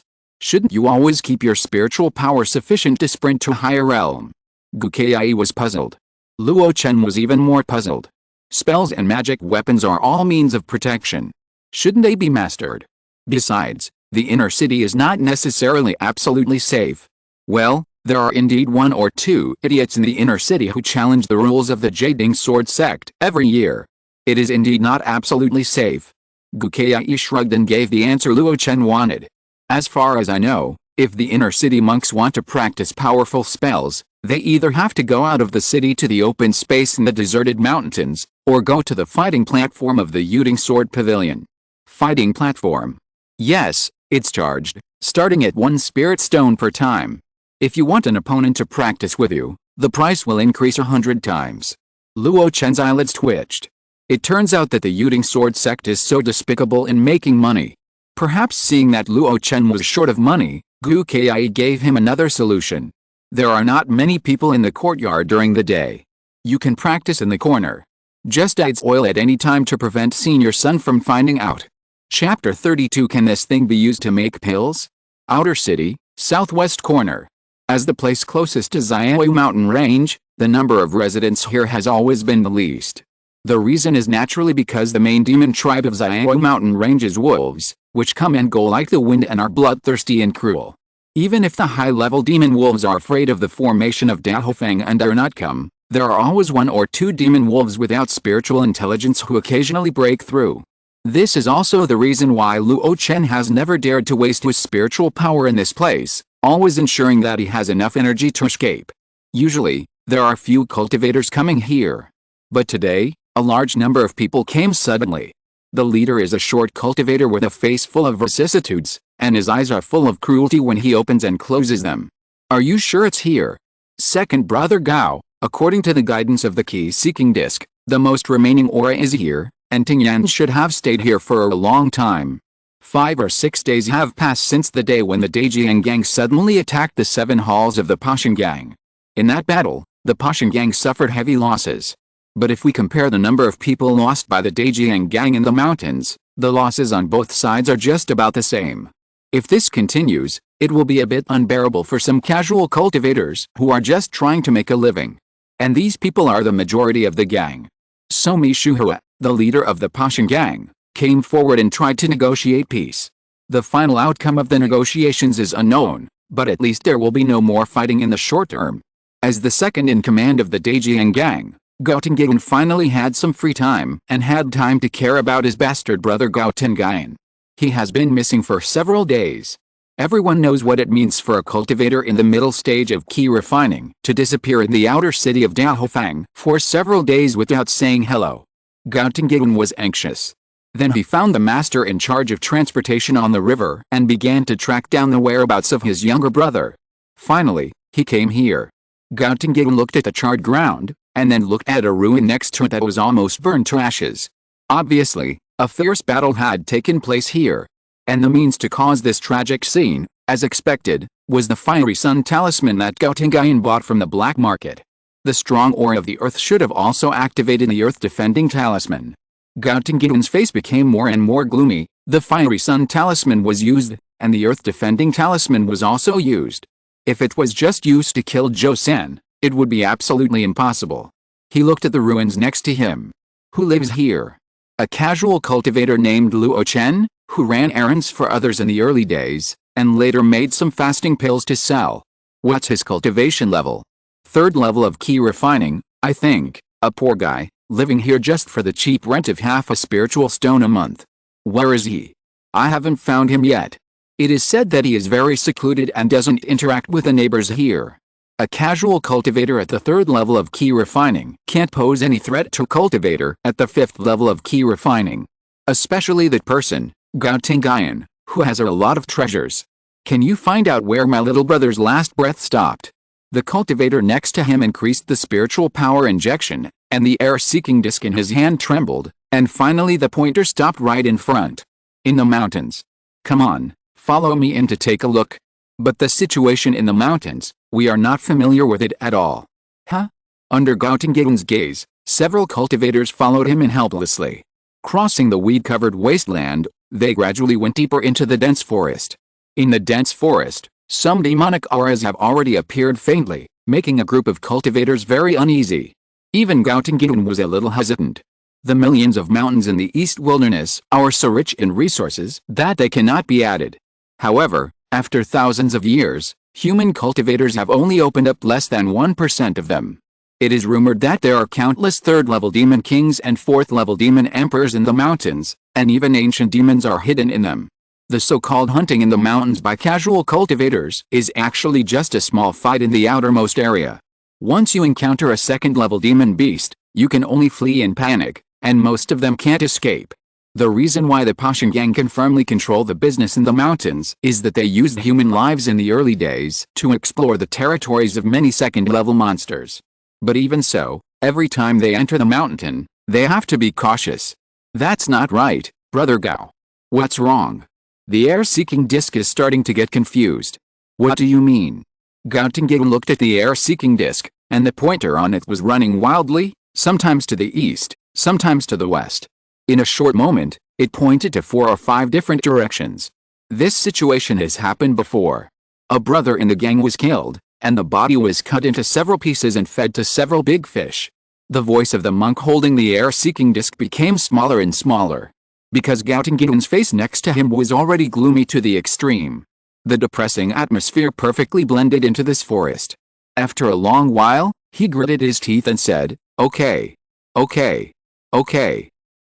Shouldn't you always keep your spiritual power sufficient to sprint to a higher realm? Gu Kai was puzzled. Luo Chen was even more puzzled. Spells and magic weapons are all means of protection. Shouldn't they be mastered? Besides, the inner city is not necessarily absolutely safe. Well, there are indeed one or two idiots in the inner city who challenge the rules of the Jading Sword sect every year. It is indeed not absolutely safe. Gu Kai shrugged and gave the answer Luo Chen wanted. As far as I know, if the inner city monks want to practice powerful spells, they either have to go out of the city to the open space in the deserted mountains, or go to the fighting platform of the Yuding Sword Pavilion. Fighting platform. Yes, it's charged, starting at 1 spirit stone per time. If you want an opponent to practice with you, the price will increase 100 times. Luo Chen's eyelids twitched. It turns out that the Yuding Sword sect is so despicable in making money. Perhaps seeing that Luo Chen was short of money, Gu Kai gave him another solution. There are not many people in the courtyard during the day. You can practice in the corner. Just add oil at any time to prevent Senior Sun from finding out. Chapter 32. Can this thing be used to make pills? Outer City, southwest corner. As the place closest to Zongmiao mountain range, the number of residents here has always been the least. The reason is naturally because the main demon tribe of Zongmiao mountain range is wolves, which come and go like the wind and are bloodthirsty and cruel. Even if the high-level demon wolves are afraid of the formation of Dahofeng and dare not come, there are always 1 or 2 demon wolves without spiritual intelligence who occasionally break through. This is also the reason why Luo Chen has never dared to waste his spiritual power in this place, always ensuring that he has enough energy to escape. Usually, there are few cultivators coming here. But today, a large number of people came suddenly. The leader is a short cultivator with a face full of vicissitudes, and his eyes are full of cruelty when he opens and closes them. Are you sure it's here? Second Brother Gao, according to the guidance of the key-seeking disc, the most remaining aura is here, and Tingyan should have stayed here for a long time. 5 or 6 days have passed since the day when the Daijiang gang suddenly attacked the 7 halls of the Pashan gang. In that battle, the Pashan gang suffered heavy losses. But if we compare the number of people lost by the Daijiang gang in the mountains, the losses on both sides are just about the same. If this continues, it will be a bit unbearable for some casual cultivators who are just trying to make a living. And these people are the majority of the gang. So Mi Shuhua, the leader of the Pashan gang, came forward and tried to negotiate peace. The final outcome of the negotiations is unknown, but at least there will be no more fighting in the short term. As the second in command of the Daijiang gang, Gao Tengayan finally had some free time and had time to care about his bastard brother Gao Tengayan. He has been missing for several days. Everyone knows what it means for a cultivator in the middle stage of key refining to disappear in the outer city of Daohofang for several days without saying hello. Gao Tingyun was anxious. Then he found the master in charge of transportation on the river and began to track down the whereabouts of his younger brother. Finally, he came here. Gao Tingyun looked at the charred ground, and then looked at a ruin next to it that was almost burned to ashes. Obviously, a fierce battle had taken place here. And the means to cause this tragic scene, as expected, was the fiery sun talisman that Gao Tingyun bought from the black market. The strong aura of the earth should have also activated the earth-defending talisman. Gao Tingyun's face became more and more gloomy. The fiery sun talisman was used, and the earth-defending talisman was also used. If it was just used to kill Zhou San, it would be absolutely impossible. He looked at the ruins next to him. Who lives here? A casual cultivator named Luo Chen, who ran errands for others in the early days, and later made some fasting pills to sell. What's his cultivation level? 3rd level of key refining, I think. A poor guy, living here just for the cheap rent of half a spiritual stone a month. Where is he? I haven't found him yet. It is said that he is very secluded and doesn't interact with the neighbors here. A casual cultivator at the 3rd level of key refining can't pose any threat to a cultivator at the 5th level of key refining. Especially that person, Gao Tingyun, who has a lot of treasures. Can you find out where my little brother's last breath stopped? The cultivator next to him increased the spiritual power injection, and the air-seeking disc in his hand trembled, and finally the pointer stopped right in front. In the mountains. Come on, follow me in to take a look. But the situation in the mountains, we are not familiar with it at all. Huh? Under Gao Tingyun's gaze, several cultivators followed him in helplessly. Crossing the weed-covered wasteland, they gradually went deeper into the dense forest. In the dense forest, some demonic auras have already appeared faintly, making a group of cultivators very uneasy. Even Gao Tingyun was a little hesitant. The millions of mountains in the East Wilderness are so rich in resources that they cannot be added. However, after thousands of years, human cultivators have only opened up less than 1% of them. It is rumored that there are countless 3rd-level demon kings and 4th-level demon emperors in the mountains, and even ancient demons are hidden in them. The so-called hunting in the mountains by casual cultivators is actually just a small fight in the outermost area. Once you encounter a 2nd-level demon beast, you can only flee in panic, and most of them can't escape. The reason why the Pashan gang can firmly control the business in the mountains is that they used human lives in the early days to explore the territories of many 2nd-level monsters. But even so, every time they enter the mountain, they have to be cautious. That's not right, Brother Gao. What's wrong? The air-seeking disc is starting to get confused. What do you mean? Gao Tingyun looked at the air-seeking disc, and the pointer on it was running wildly, sometimes to the east, sometimes to the west. In a short moment, it pointed to 4 or 5 different directions. This situation has happened before. A brother in the gang was killed, and the body was cut into several pieces and fed to several big fish. The voice of the monk holding the air-seeking disc became smaller and smaller. Because Gao Tingyun's face next to him was already gloomy to the extreme. The depressing atmosphere perfectly blended into this forest. After a long while, he gritted his teeth and said, Okay.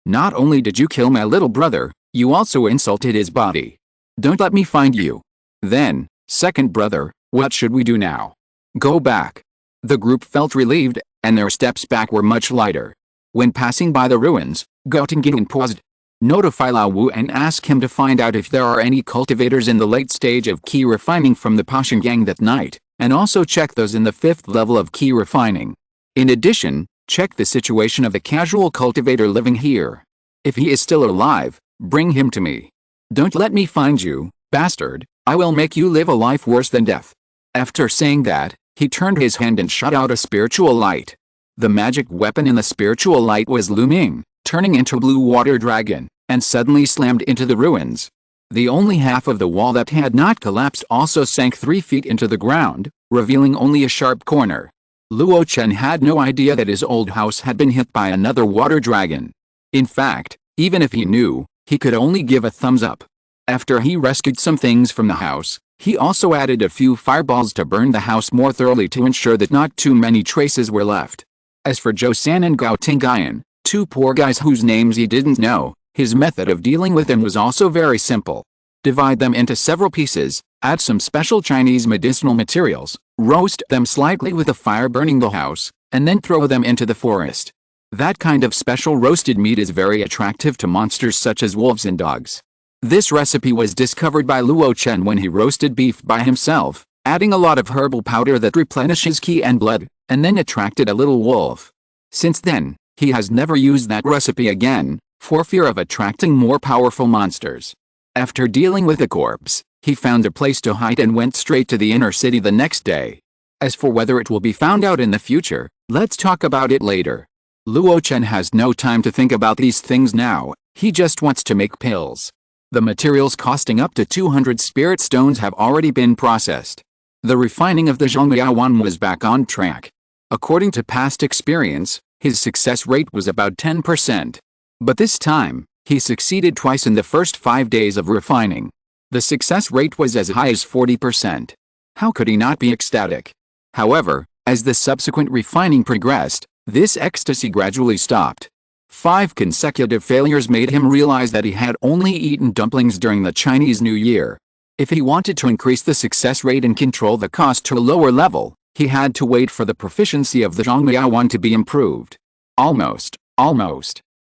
Not only did you kill my little brother, you also insulted his body. Don't let me find you. Then, 2nd brother, what should we do now? Go back. The group felt relieved, and their steps back were much lighter. When passing by the ruins, Gao Tingyun paused. Notify Lao Wu and ask him to find out if there are any cultivators in the late stage of key refining from the Pashan gang that night, and also check those in the 5th level of key refining. In addition, check the situation of the casual cultivator living here. If he is still alive, bring him to me. Don't let me find you, bastard. I will make you live a life worse than death. After saying that, he turned his hand and shot out a spiritual light. The magic weapon in the spiritual light was looming, turning into a blue water dragon, and suddenly slammed into the ruins. The only half of the wall that had not collapsed also sank 3 feet into the ground, revealing only a sharp corner. Luo Chen had no idea that his old house had been hit by another water dragon. In fact, even if he knew, he could only give a thumbs up. After he rescued some things from the house, he also added a few fireballs to burn the house more thoroughly to ensure that not too many traces were left. As for Zhou San and Gao Tingyun, 2 poor guys whose names he didn't know, his method of dealing with them was also very simple. Divide them into several pieces, Add some special Chinese medicinal materials, roast them slightly with a fire burning the house, and then throw them into the forest. That kind of special roasted meat is very attractive to monsters such as wolves and dogs. This recipe was discovered by Luo Chen when he roasted beef by himself, adding a lot of herbal powder that replenishes qi and blood, and then attracted a little wolf. Since then, he has never used that recipe again, for fear of attracting more powerful monsters. After dealing with the corpse, he found a place to hide and went straight to the inner city the next day. As for whether it will be found out in the future, let's talk about it later. Luo Chen has no time to think about these things now, he just wants to make pills. The materials costing up to 200 spirit stones have already been processed. The refining of the Zongmiao Wan was back on track. According to past experience, his success rate was about 10%. But this time, he succeeded twice in the first 5 days of refining. The success rate was as high as 40%. How could he not be ecstatic? However, as the subsequent refining progressed, this ecstasy gradually stopped. 5 consecutive failures made him realize that he had only eaten dumplings during the Chinese New Year. If he wanted to increase the success rate and control the cost to a lower level, he had to wait for the proficiency of the Zongmiao Wan to be improved. Almost.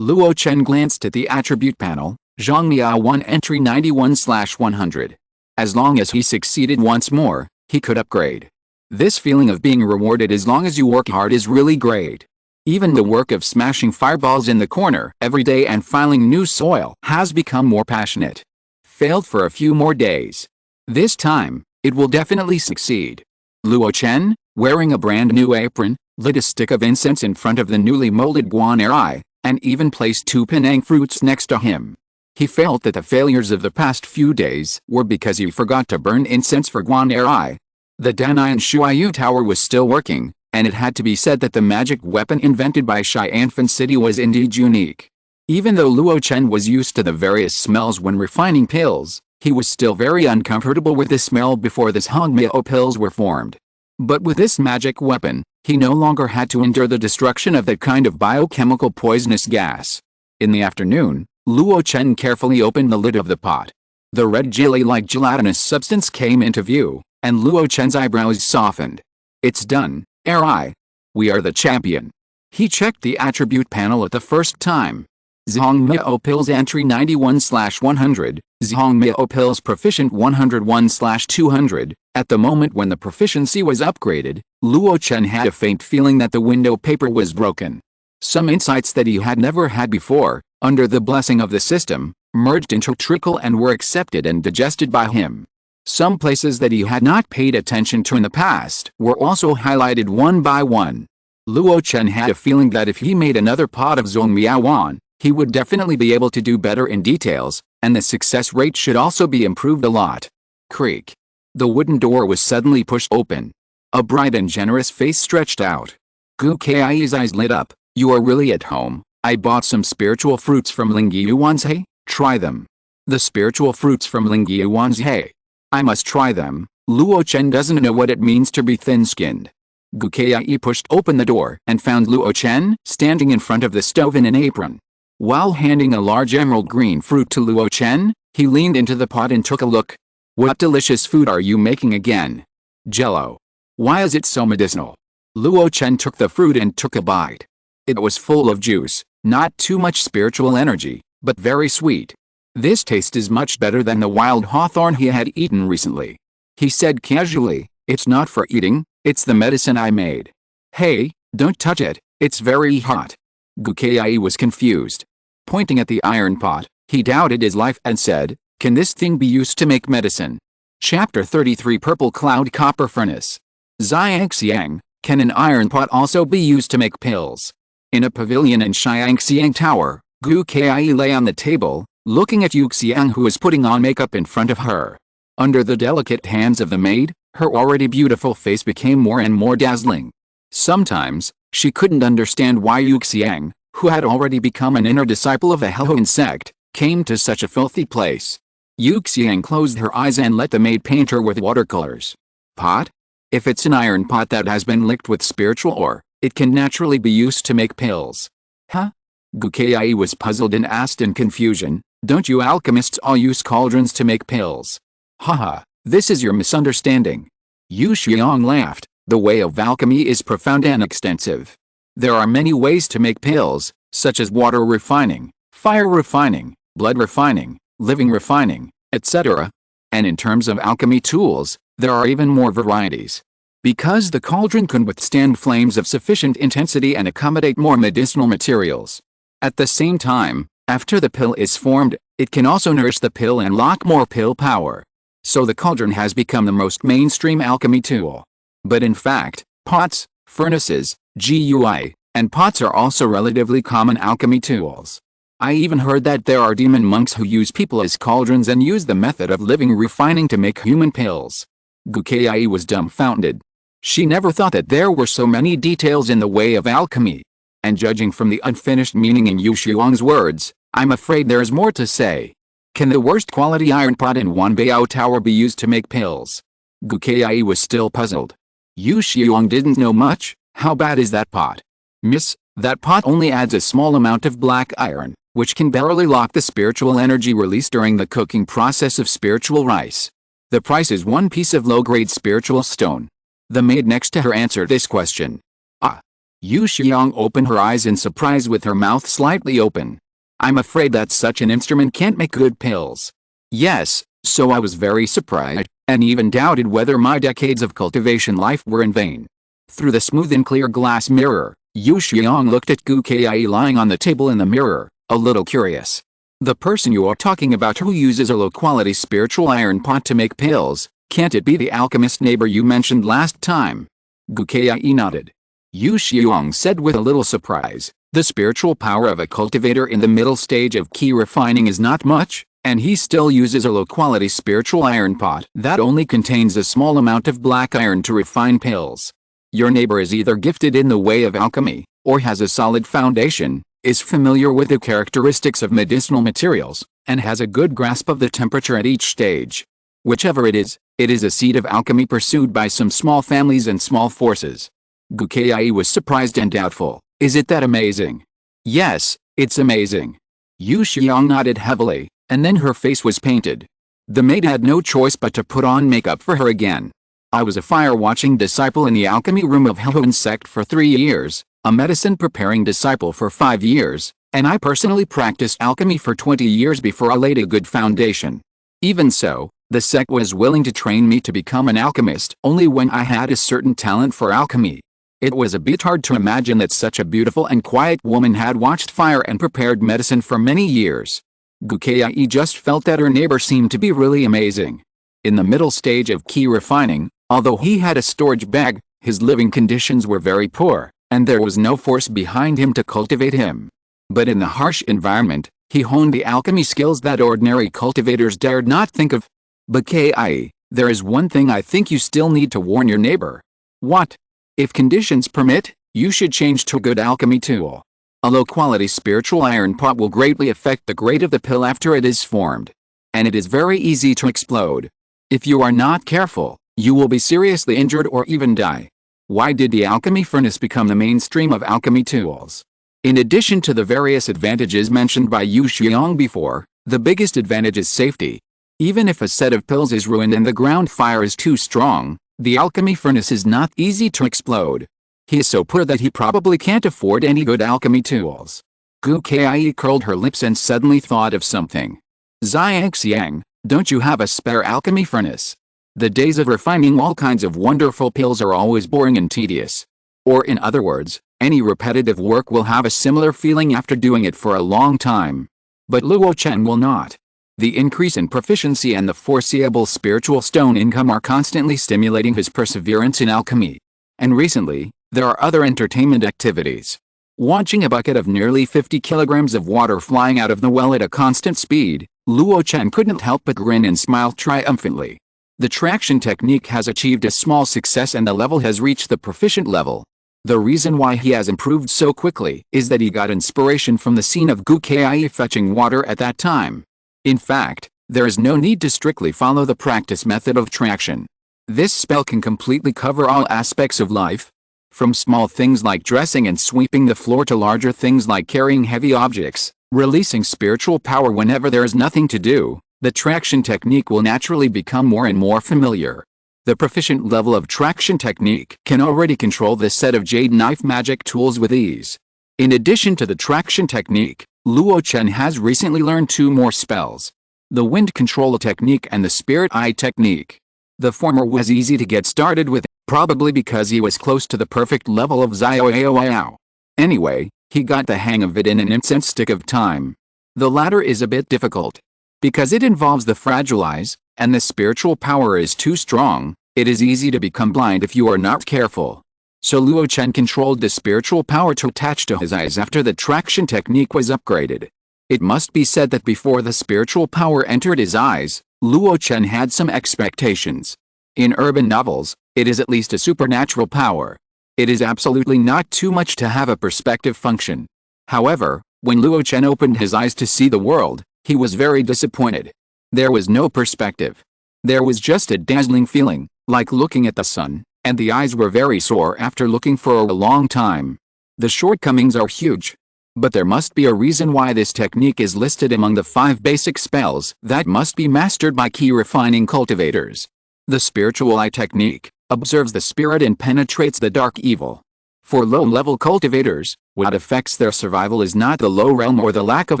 Luo Chen glanced at the attribute panel, Zongmiao Wan entry 91/100. As long as he succeeded once more, he could upgrade. This feeling of being rewarded as long as you work hard is really great. Even the work of smashing fireballs in the corner every day and filing new soil has become more passionate. Failed for a few more days. This time, it will definitely succeed. Luo Chen, wearing a brand new apron, lit a stick of incense in front of the newly molded guan eri, and even placed 2 Penang fruits next to him. He felt that the failures of the past few days were because he forgot to burn incense for guan eri. The Danian Shuayu Tower was still working, and it had to be said that the magic weapon invented by Xi'anfan City was indeed unique. Even though Luo Chen was used to the various smells when refining pills, he was still very uncomfortable with the smell before the Zongmiao pills were formed. But with this magic weapon, he no longer had to endure the destruction of that kind of biochemical poisonous gas. In the afternoon, Luo Chen carefully opened the lid of the pot. The red jelly-like gelatinous substance came into view, and Luo Chen's eyebrows softened. It's done, Eri. We are the champion. He checked the attribute panel at the first time. Zongmiao Pills entry 91/100, Zongmiao Pills proficient 101/200. At the moment when the proficiency was upgraded, Luo Chen had a faint feeling that the window paper was broken. Some insights that he had never had before, under the blessing of the system, merged into a trickle and were accepted and digested by him. Some places that he had not paid attention to in the past were also highlighted one by one. Luo Chen had a feeling that if he made another pot of Zongmiao Wan, he would definitely be able to do better in details, and the success rate should also be improved a lot. Creak. The wooden door was suddenly pushed open. A bright and generous face stretched out. Gu Kai's eyes lit up. You are really at home. I bought some spiritual fruits from Lingyuanzhe. Try them. The spiritual fruits from Lingyuanzhe. I must try them. Luo Chen doesn't know what it means to be thin-skinned. Gu Kai pushed open the door and found Luo Chen standing in front of the stove in an apron. While handing a large emerald green fruit to Luo Chen, he leaned into the pot and took a look. What delicious food are you making again? Jello. Why is it so medicinal? Luo Chen took the fruit and took a bite. It was full of juice, not too much spiritual energy, but very sweet. This taste is much better than the wild hawthorn he had eaten recently. He said casually, it's not for eating, it's the medicine I made. Hey, don't touch it, it's very hot. Gu Kai was confused. Pointing at the iron pot, he doubted his life and said, can this thing be used to make medicine? Chapter 33 Purple Cloud Copper Furnace. Xiangxiang, can an iron pot also be used to make pills? In a pavilion in Xiangxiang Tower, Gu Kai lay on the table, looking at Yuxiang who was putting on makeup in front of her. Under the delicate hands of the maid, her already beautiful face became more and more dazzling. Sometimes, she couldn't understand why Yuxiang, who had already become an inner disciple of the Helhoan sect, came to such a filthy place. Yuxiang closed her eyes and let the maid paint her with watercolors. Pot? If it's an iron pot that has been licked with spiritual ore, it can naturally be used to make pills. Huh? Gu Kai was puzzled and asked in confusion, don't you alchemists all use cauldrons to make pills? Haha, This is your misunderstanding. Yu Xiong laughed. The way of alchemy is profound and extensive. There are many ways to make pills, such as water refining, fire refining, blood refining, living refining, etc. And in terms of alchemy tools, there are even more varieties. Because the cauldron can withstand flames of sufficient intensity and accommodate more medicinal materials. At the same time, after the pill is formed, it can also nourish the pill and lock more pill power. So the cauldron has become the most mainstream alchemy tool. But in fact, pots, furnaces, GUI, and pots are also relatively common alchemy tools. I even heard that there are demon monks who use people as cauldrons and use the method of living refining to make human pills. Gukai was dumbfounded. She never thought that there were so many details in the way of alchemy. And judging from the unfinished meaning in Yu Xiong's words, I'm afraid there is more to say. Can the worst quality iron pot in Wanbao Tower be used to make pills? Gukai was still puzzled. Yu Xiong didn't know much. How bad is that pot? Miss, that pot only adds a small amount of black iron, which can barely lock the spiritual energy released during the cooking process of spiritual rice. The price is one piece of low-grade spiritual stone. The maid next to her answered this question. Ah. Yu Xiong opened her eyes in surprise with her mouth slightly open. I'm afraid that such an instrument can't make good pills. Yes, so I was very surprised, and even doubted whether my decades of cultivation life were in vain. Through the smooth and clear glass mirror, Yu Xiong looked at Gu Kai lying on the table in the mirror, a little curious. The person you are talking about who uses a low-quality spiritual iron pot to make pills, can't it be the alchemist neighbor you mentioned last time? Gu Kai nodded. Yu Xiong said with a little surprise, the spiritual power of a cultivator in the middle stage of key refining is not much, and he still uses a low-quality spiritual iron pot that only contains a small amount of black iron to refine pills. Your neighbor is either gifted in the way of alchemy, or has a solid foundation, is familiar with the characteristics of medicinal materials, and has a good grasp of the temperature at each stage. Whichever it is a seed of alchemy pursued by some small families and small forces. Gu Kai was surprised and doubtful. Is it that amazing? Yes, it's amazing. Yu Xiong nodded heavily, and then her face was painted. The maid had no choice but to put on makeup for her again. I was a fire-watching disciple in the alchemy room of Hehuan's sect for 3 years, a medicine-preparing disciple for 5 years, and I personally practiced alchemy for 20 years before I laid a good foundation. Even so, the sect was willing to train me to become an alchemist only when I had a certain talent for alchemy. It was a bit hard to imagine that such a beautiful and quiet woman had watched fire and prepared medicine for many years. Gu Kai just felt that her neighbor seemed to be really amazing. In the middle stage of key refining, although he had a storage bag, his living conditions were very poor, and there was no force behind him to cultivate him. But in the harsh environment, he honed the alchemy skills that ordinary cultivators dared not think of. But Kai, there is one thing I think you still need to warn your neighbor. What? If conditions permit, you should change to a good alchemy tool. A low-quality spiritual iron pot will greatly affect the grade of the pill after it is formed. And it is very easy to explode. If you are not careful, you will be seriously injured or even die. Why did the alchemy furnace become the mainstream of alchemy tools? In addition to the various advantages mentioned by Yu Xiong before, the biggest advantage is safety. Even if a set of pills is ruined and the ground fire is too strong, the alchemy furnace is not easy to explode. He is so poor that he probably can't afford any good alchemy tools. Gu Kai curled her lips and suddenly thought of something. Xiang, don't you have a spare alchemy furnace? The days of refining all kinds of wonderful pills are always boring and tedious. Or in other words, any repetitive work will have a similar feeling after doing it for a long time. But Luo Chen will not. The increase in proficiency and the foreseeable spiritual stone income are constantly stimulating his perseverance in alchemy. And recently, there are other entertainment activities. Watching a bucket of nearly 50 kilograms of water flying out of the well at a constant speed, Luo Chen couldn't help but grin and smile triumphantly. The traction technique has achieved a small success and the level has reached the proficient level. The reason why he has improved so quickly is that he got inspiration from the scene of Gu Kai fetching water at that time. In fact, there is no need to strictly follow the practice method of traction. This spell can completely cover all aspects of life. From small things like dressing and sweeping the floor to larger things like carrying heavy objects, releasing spiritual power whenever there is nothing to do, The traction technique will naturally become more and more familiar. The proficient level of traction technique can already control this set of jade knife magic tools with ease. In addition to the traction technique, Luo Chen has recently learned 2 more spells: the wind control technique and the spirit eye technique. The former was easy to get started with, probably because he was close to the perfect level of Xiao. Anyway, he got the hang of it in an instant stick of time. The latter is a bit difficult. Because it involves the fragile eyes, and the spiritual power is too strong, it is easy to become blind if you are not careful. So Luo Chen controlled the spiritual power to attach to his eyes after the traction technique was upgraded. It must be said that before the spiritual power entered his eyes, Luo Chen had some expectations. In urban novels, it is at least a supernatural power. It is absolutely not too much to have a perspective function. However, when Luo Chen opened his eyes to see the world, he was very disappointed. There was no perspective. There was just a dazzling feeling, like looking at the sun, and the eyes were very sore after looking for a long time. The shortcomings are huge. But there must be a reason why this technique is listed among the 5 basic spells that must be mastered by key refining cultivators. The spiritual eye technique observes the spirit and penetrates the dark evil. For low-level cultivators, what affects their survival is not the low realm or the lack of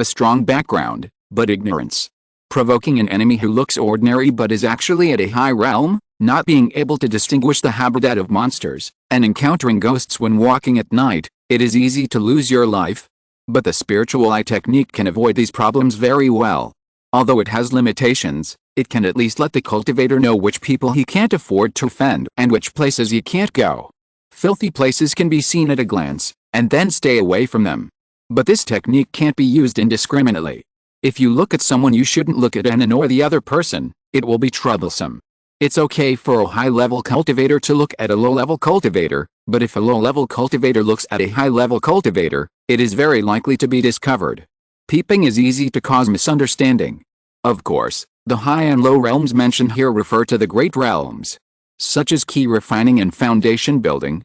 a strong background, but ignorance. Provoking an enemy who looks ordinary but is actually at a high realm, not being able to distinguish the habitat of monsters, and encountering ghosts when walking at night, it is easy to lose your life. But the spiritual eye technique can avoid these problems very well. Although it has limitations, it can at least let the cultivator know which people he can't afford to offend and which places he can't go. Filthy places can be seen at a glance, and then stay away from them. But this technique can't be used indiscriminately. If you look at someone you shouldn't look at and ignore the other person, it will be troublesome. It's okay for a high-level cultivator to look at a low-level cultivator, but if a low-level cultivator looks at a high-level cultivator, it is very likely to be discovered. Peeping is easy to cause misunderstanding. Of course, the high and low realms mentioned here refer to the great realms, such as key refining and foundation building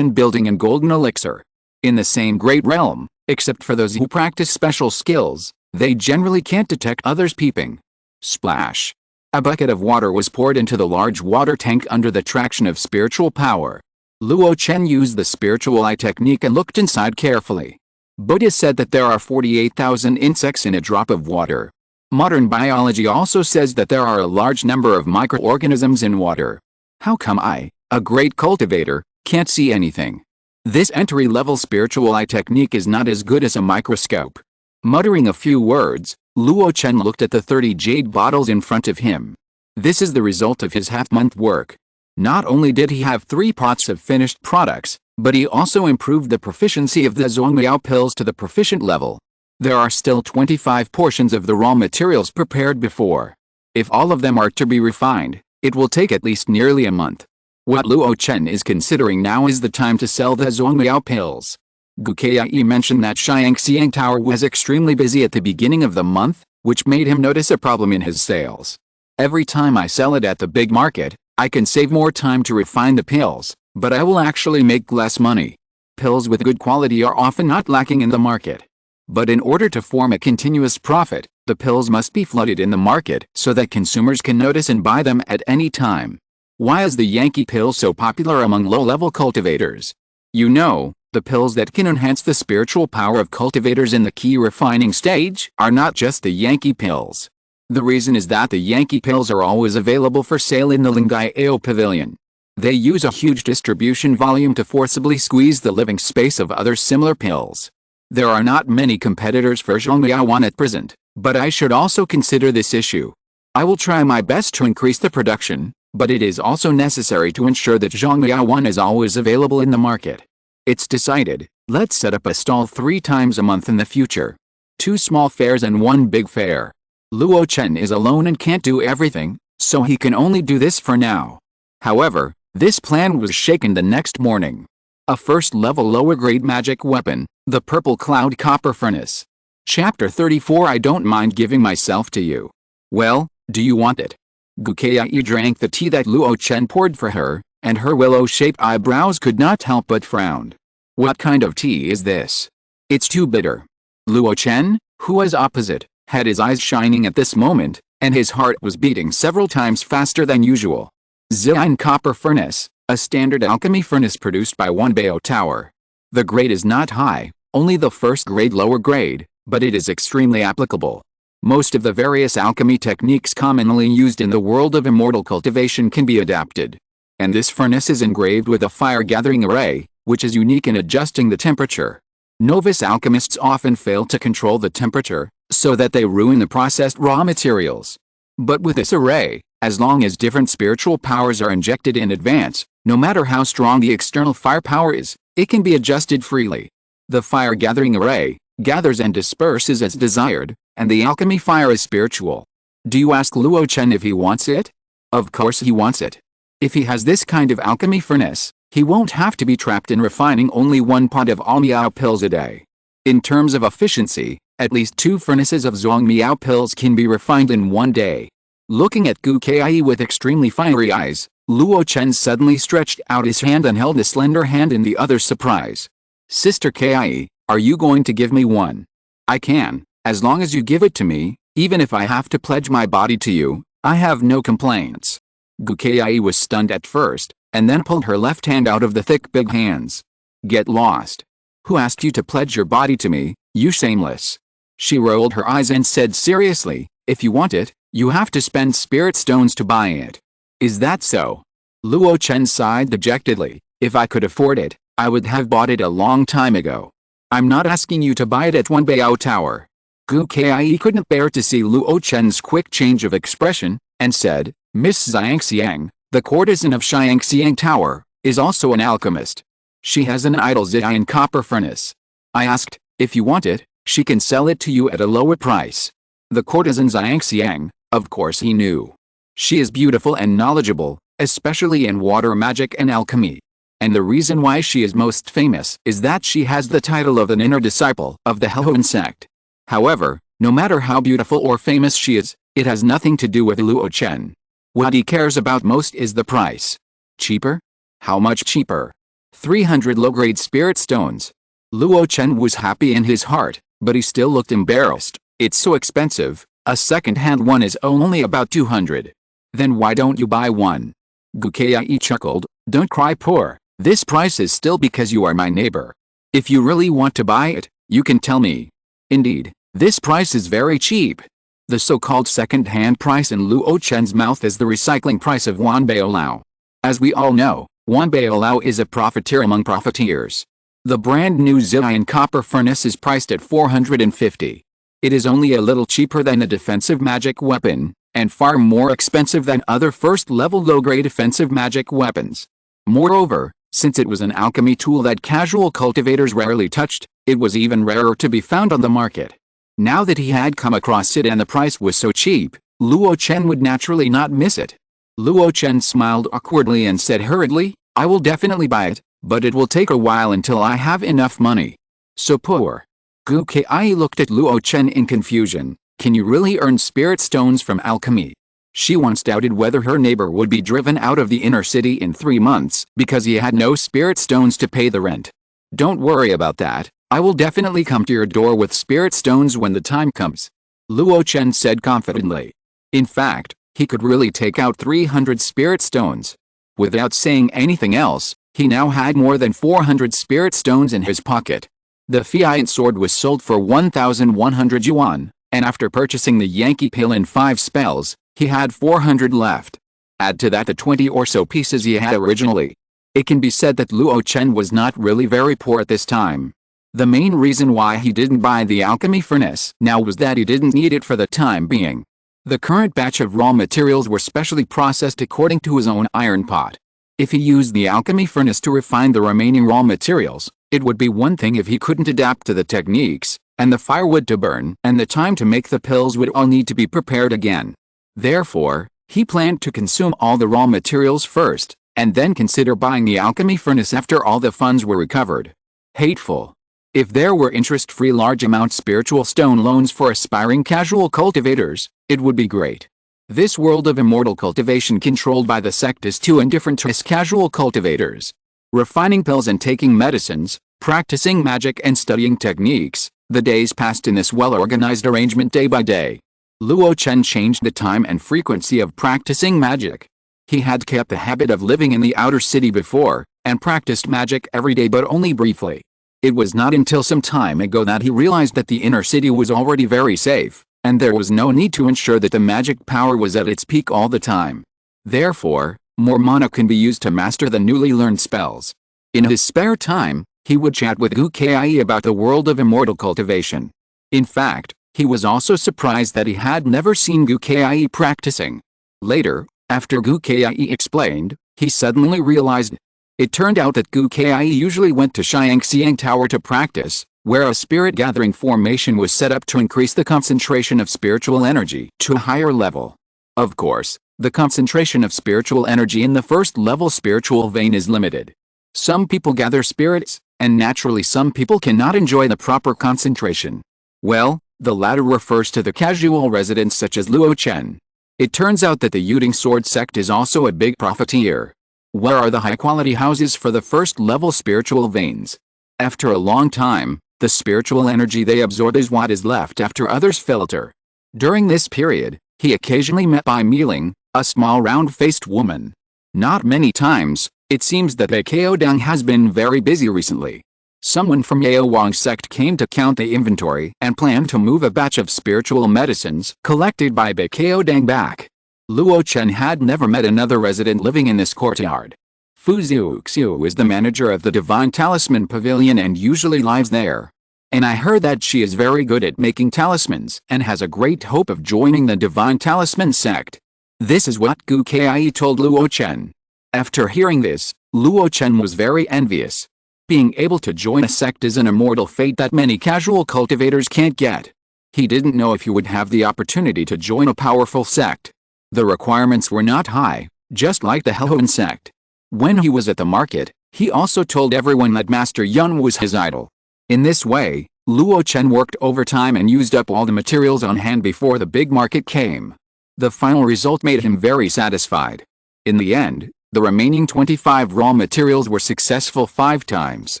and golden elixir. In the same great realm, except for those who practice special skills, they generally can't detect others peeping. Splash. A bucket of water was poured into the large water tank under the traction of spiritual power. Luo Chen used the spiritual eye technique and looked inside carefully. Buddha said that there are 48,000 insects in a drop of water. Modern biology also says that there are a large number of microorganisms in water. How come I, a great cultivator, can't see anything? This entry-level spiritual eye technique is not as good as a microscope. Muttering a few words, Luo Chen looked at the 30 jade bottles in front of him. This is the result of his half-month work. Not only did he have 3 pots of finished products, but he also improved the proficiency of the Zongmiao pills to the proficient level. There are still 25 portions of the raw materials prepared before. If all of them are to be refined, it will take at least nearly a month. What Luo Chen is considering now is the time to sell the Zongmiao pills. Gukai mentioned that Xiangxiang Tower was extremely busy at the beginning of the month, which made him notice a problem in his sales. Every time I sell it at the big market, I can save more time to refine the pills, but I will actually make less money. Pills with good quality are often not lacking in the market. But in order to form a continuous profit, the pills must be flooded in the market so that consumers can notice and buy them at any time. Why is the Yankee pill so popular among low-level cultivators? You know, the pills that can enhance the spiritual power of cultivators in the key refining stage are not just the Yankee pills. The reason is that the Yankee pills are always available for sale in the Lingai-ao pavilion. They use a huge distribution volume to forcibly squeeze the living space of other similar pills. There are not many competitors for Zongmiao at present, but I should also consider this issue. I will try my best to increase the production, but it is also necessary to ensure that Zongmiao is always available in the market. It's decided. Let's set up a stall 3 times a month in the future. 2 small fairs and 1 big fair. Luo Chen is alone and can't do everything, so he can only do this for now. However, this plan was shaken the next morning. A first-level lower-grade magic weapon, the Purple Cloud Copper Furnace. Chapter 34. I don't mind giving myself to you. Well, do you want it? Gukai drank the tea that Luo Chen poured for her, and her willow-shaped eyebrows could not help but frown. What kind of tea is this? It's too bitter. Luo Chen, who was opposite, had his eyes shining at this moment, and his heart was beating several times faster than usual. Zhang copper furnace, a standard alchemy furnace produced by Zongmiao Tower. The grade is not high, only the first grade lower grade, but it is extremely applicable. Most of the various alchemy techniques commonly used in the world of immortal cultivation can be adapted. And this furnace is engraved with a fire-gathering array, which is unique in adjusting the temperature. Novice alchemists often fail to control the temperature, so that they ruin the processed raw materials. But with this array, as long as different spiritual powers are injected in advance, no matter how strong the external firepower is, it can be adjusted freely. The fire-gathering array gathers and disperses as desired, and the alchemy fire is spiritual. Do you ask Luo Chen if he wants it? Of course he wants it. If he has this kind of alchemy furnace, he won't have to be trapped in refining only one pot of Zongmiao pills a day. In terms of efficiency, at least 2 furnaces of Zongmiao pills can be refined in one day. Looking at Gu Kai with extremely fiery eyes, Luo Chen suddenly stretched out his hand and held a slender hand in the other's surprise. Sister Kai, are you going to give me one? I can, as long as you give it to me, even if I have to pledge my body to you, I have no complaints. Gu Kai was stunned at first, and then pulled her left hand out of the thick big hands. Get lost. Who asked you to pledge your body to me, you shameless? She rolled her eyes and said seriously, if you want it, you have to spend spirit stones to buy it. Is that so? Luo Chen sighed dejectedly, if I could afford it, I would have bought it a long time ago. I'm not asking you to buy it at Zongmiao Tower. Gu Kai couldn't bear to see Luo Chen's quick change of expression, and said, Miss Zhangxiang, the courtesan of Xiangxiang Tower, is also an alchemist. She has an idol Zhang copper furnace. I asked, if you want it, she can sell it to you at a lower price. The courtesan Zhangxiang, of course he knew. She is beautiful and knowledgeable, especially in water magic and alchemy. And the reason why she is most famous is that she has the title of an inner disciple of the Hehuan sect. However, no matter how beautiful or famous she is, it has nothing to do with Luo Chen. What he cares about most is the price. Cheaper? How much cheaper? 300 low-grade spirit stones. Luo Chen was happy in his heart, but he still looked embarrassed. It's so expensive, a second-hand one is only about 200. Then why don't you buy one? Gu Kai chuckled, don't cry poor, this price is still because you are my neighbor. If you really want to buy it, you can tell me. Indeed, this price is very cheap. The so-called second-hand price in Luo Chen's mouth is the recycling price of Zongmiao Lao. As we all know, Zongmiao Lao is a profiteer among profiteers. The brand new Zhang copper furnace is priced at 450. It is only a little cheaper than a defensive magic weapon, and far more expensive than other first-level low-grade offensive magic weapons. Moreover, since it was an alchemy tool that casual cultivators rarely touched, it was even rarer to be found on the market. Now that he had come across it and the price was so cheap, Luo Chen would naturally not miss it. Luo Chen smiled awkwardly and said hurriedly, I will definitely buy it, but it will take a while until I have enough money. So poor. Gu Kai looked at Luo Chen in confusion. Can you really earn spirit stones from alchemy? She once doubted whether her neighbor would be driven out of the inner city in 3 months because he had no spirit stones to pay the rent. Don't worry about that. I will definitely come to your door with spirit stones when the time comes. Luo Chen said confidently. In fact, he could really take out 300 spirit stones. Without saying anything else, he now had more than 400 spirit stones in his pocket. The fiat sword was sold for 1,100 yuan, and after purchasing the Yankee pill in 5 spells, he had 400 left. Add to that the 20 or so pieces he had originally. It can be said that Luo Chen was not really very poor at this time. The main reason why he didn't buy the alchemy furnace now was that he didn't need it for the time being. The current batch of raw materials were specially processed according to his own iron pot. If he used the alchemy furnace to refine the remaining raw materials, it would be one thing if he couldn't adapt to the techniques, and the firewood to burn, and the time to make the pills would all need to be prepared again. Therefore, he planned to consume all the raw materials first, and then consider buying the alchemy furnace after all the funds were recovered. Hateful. If there were interest-free large amount spiritual stone loans for aspiring casual cultivators, it would be great. This world of immortal cultivation controlled by the sect is too indifferent to us casual cultivators. Refining pills and taking medicines, practicing magic and studying techniques, the days passed in this well-organized arrangement day by day. Luo Chen changed the time and frequency of practicing magic. He had kept the habit of living in the outer city before, and practiced magic every day but only briefly. It was not until some time ago that he realized that the inner city was already very safe, and there was no need to ensure that the magic power was at its peak all the time. Therefore, more mana can be used to master the newly learned spells. In his spare time, he would chat with Gu Kai about the world of immortal cultivation. In fact, he was also surprised that he had never seen Gu Kai practicing. Later, after Gu Kai explained, he suddenly realized. It turned out that Gu Kai usually went to Xiangxiang Tower to practice, where a spirit gathering formation was set up to increase the concentration of spiritual energy to a higher level. Of course, the concentration of spiritual energy in the first level spiritual vein is limited. Some people gather spirits, and naturally some people cannot enjoy the proper concentration. Well, the latter refers to the casual residents such as Luo Chen. It turns out that the Yuding Sword sect is also a big profiteer. Where are the high-quality houses for the first-level spiritual veins? After a long time, the spiritual energy they absorb is what is left after others filter. During this period, he occasionally met Bai Miling, a small round-faced woman. Not many times. It seems that Beikao Dang has been very busy recently. Someone from Yao Wang sect came to count the inventory and planned to move a batch of spiritual medicines collected by Beikao Dang back. Luo Chen had never met another resident living in this courtyard. Fu Xiu is the manager of the Divine Talisman Pavilion and usually lives there. And I heard that she is very good at making talismans and has a great hope of joining the Divine Talisman sect. This is what Gu Kai told Luo Chen. After hearing this, Luo Chen was very envious. Being able to join a sect is an immortal fate that many casual cultivators can't get. He didn't know if he would have the opportunity to join a powerful sect. The requirements were not high, just like the Helhoan sect. When he was at the market, he also told everyone that Master Yun was his idol. In this way, Luo Chen worked overtime and used up all the materials on hand before the big market came. The final result made him very satisfied. In the end, the remaining 25 raw materials were successful 5 times.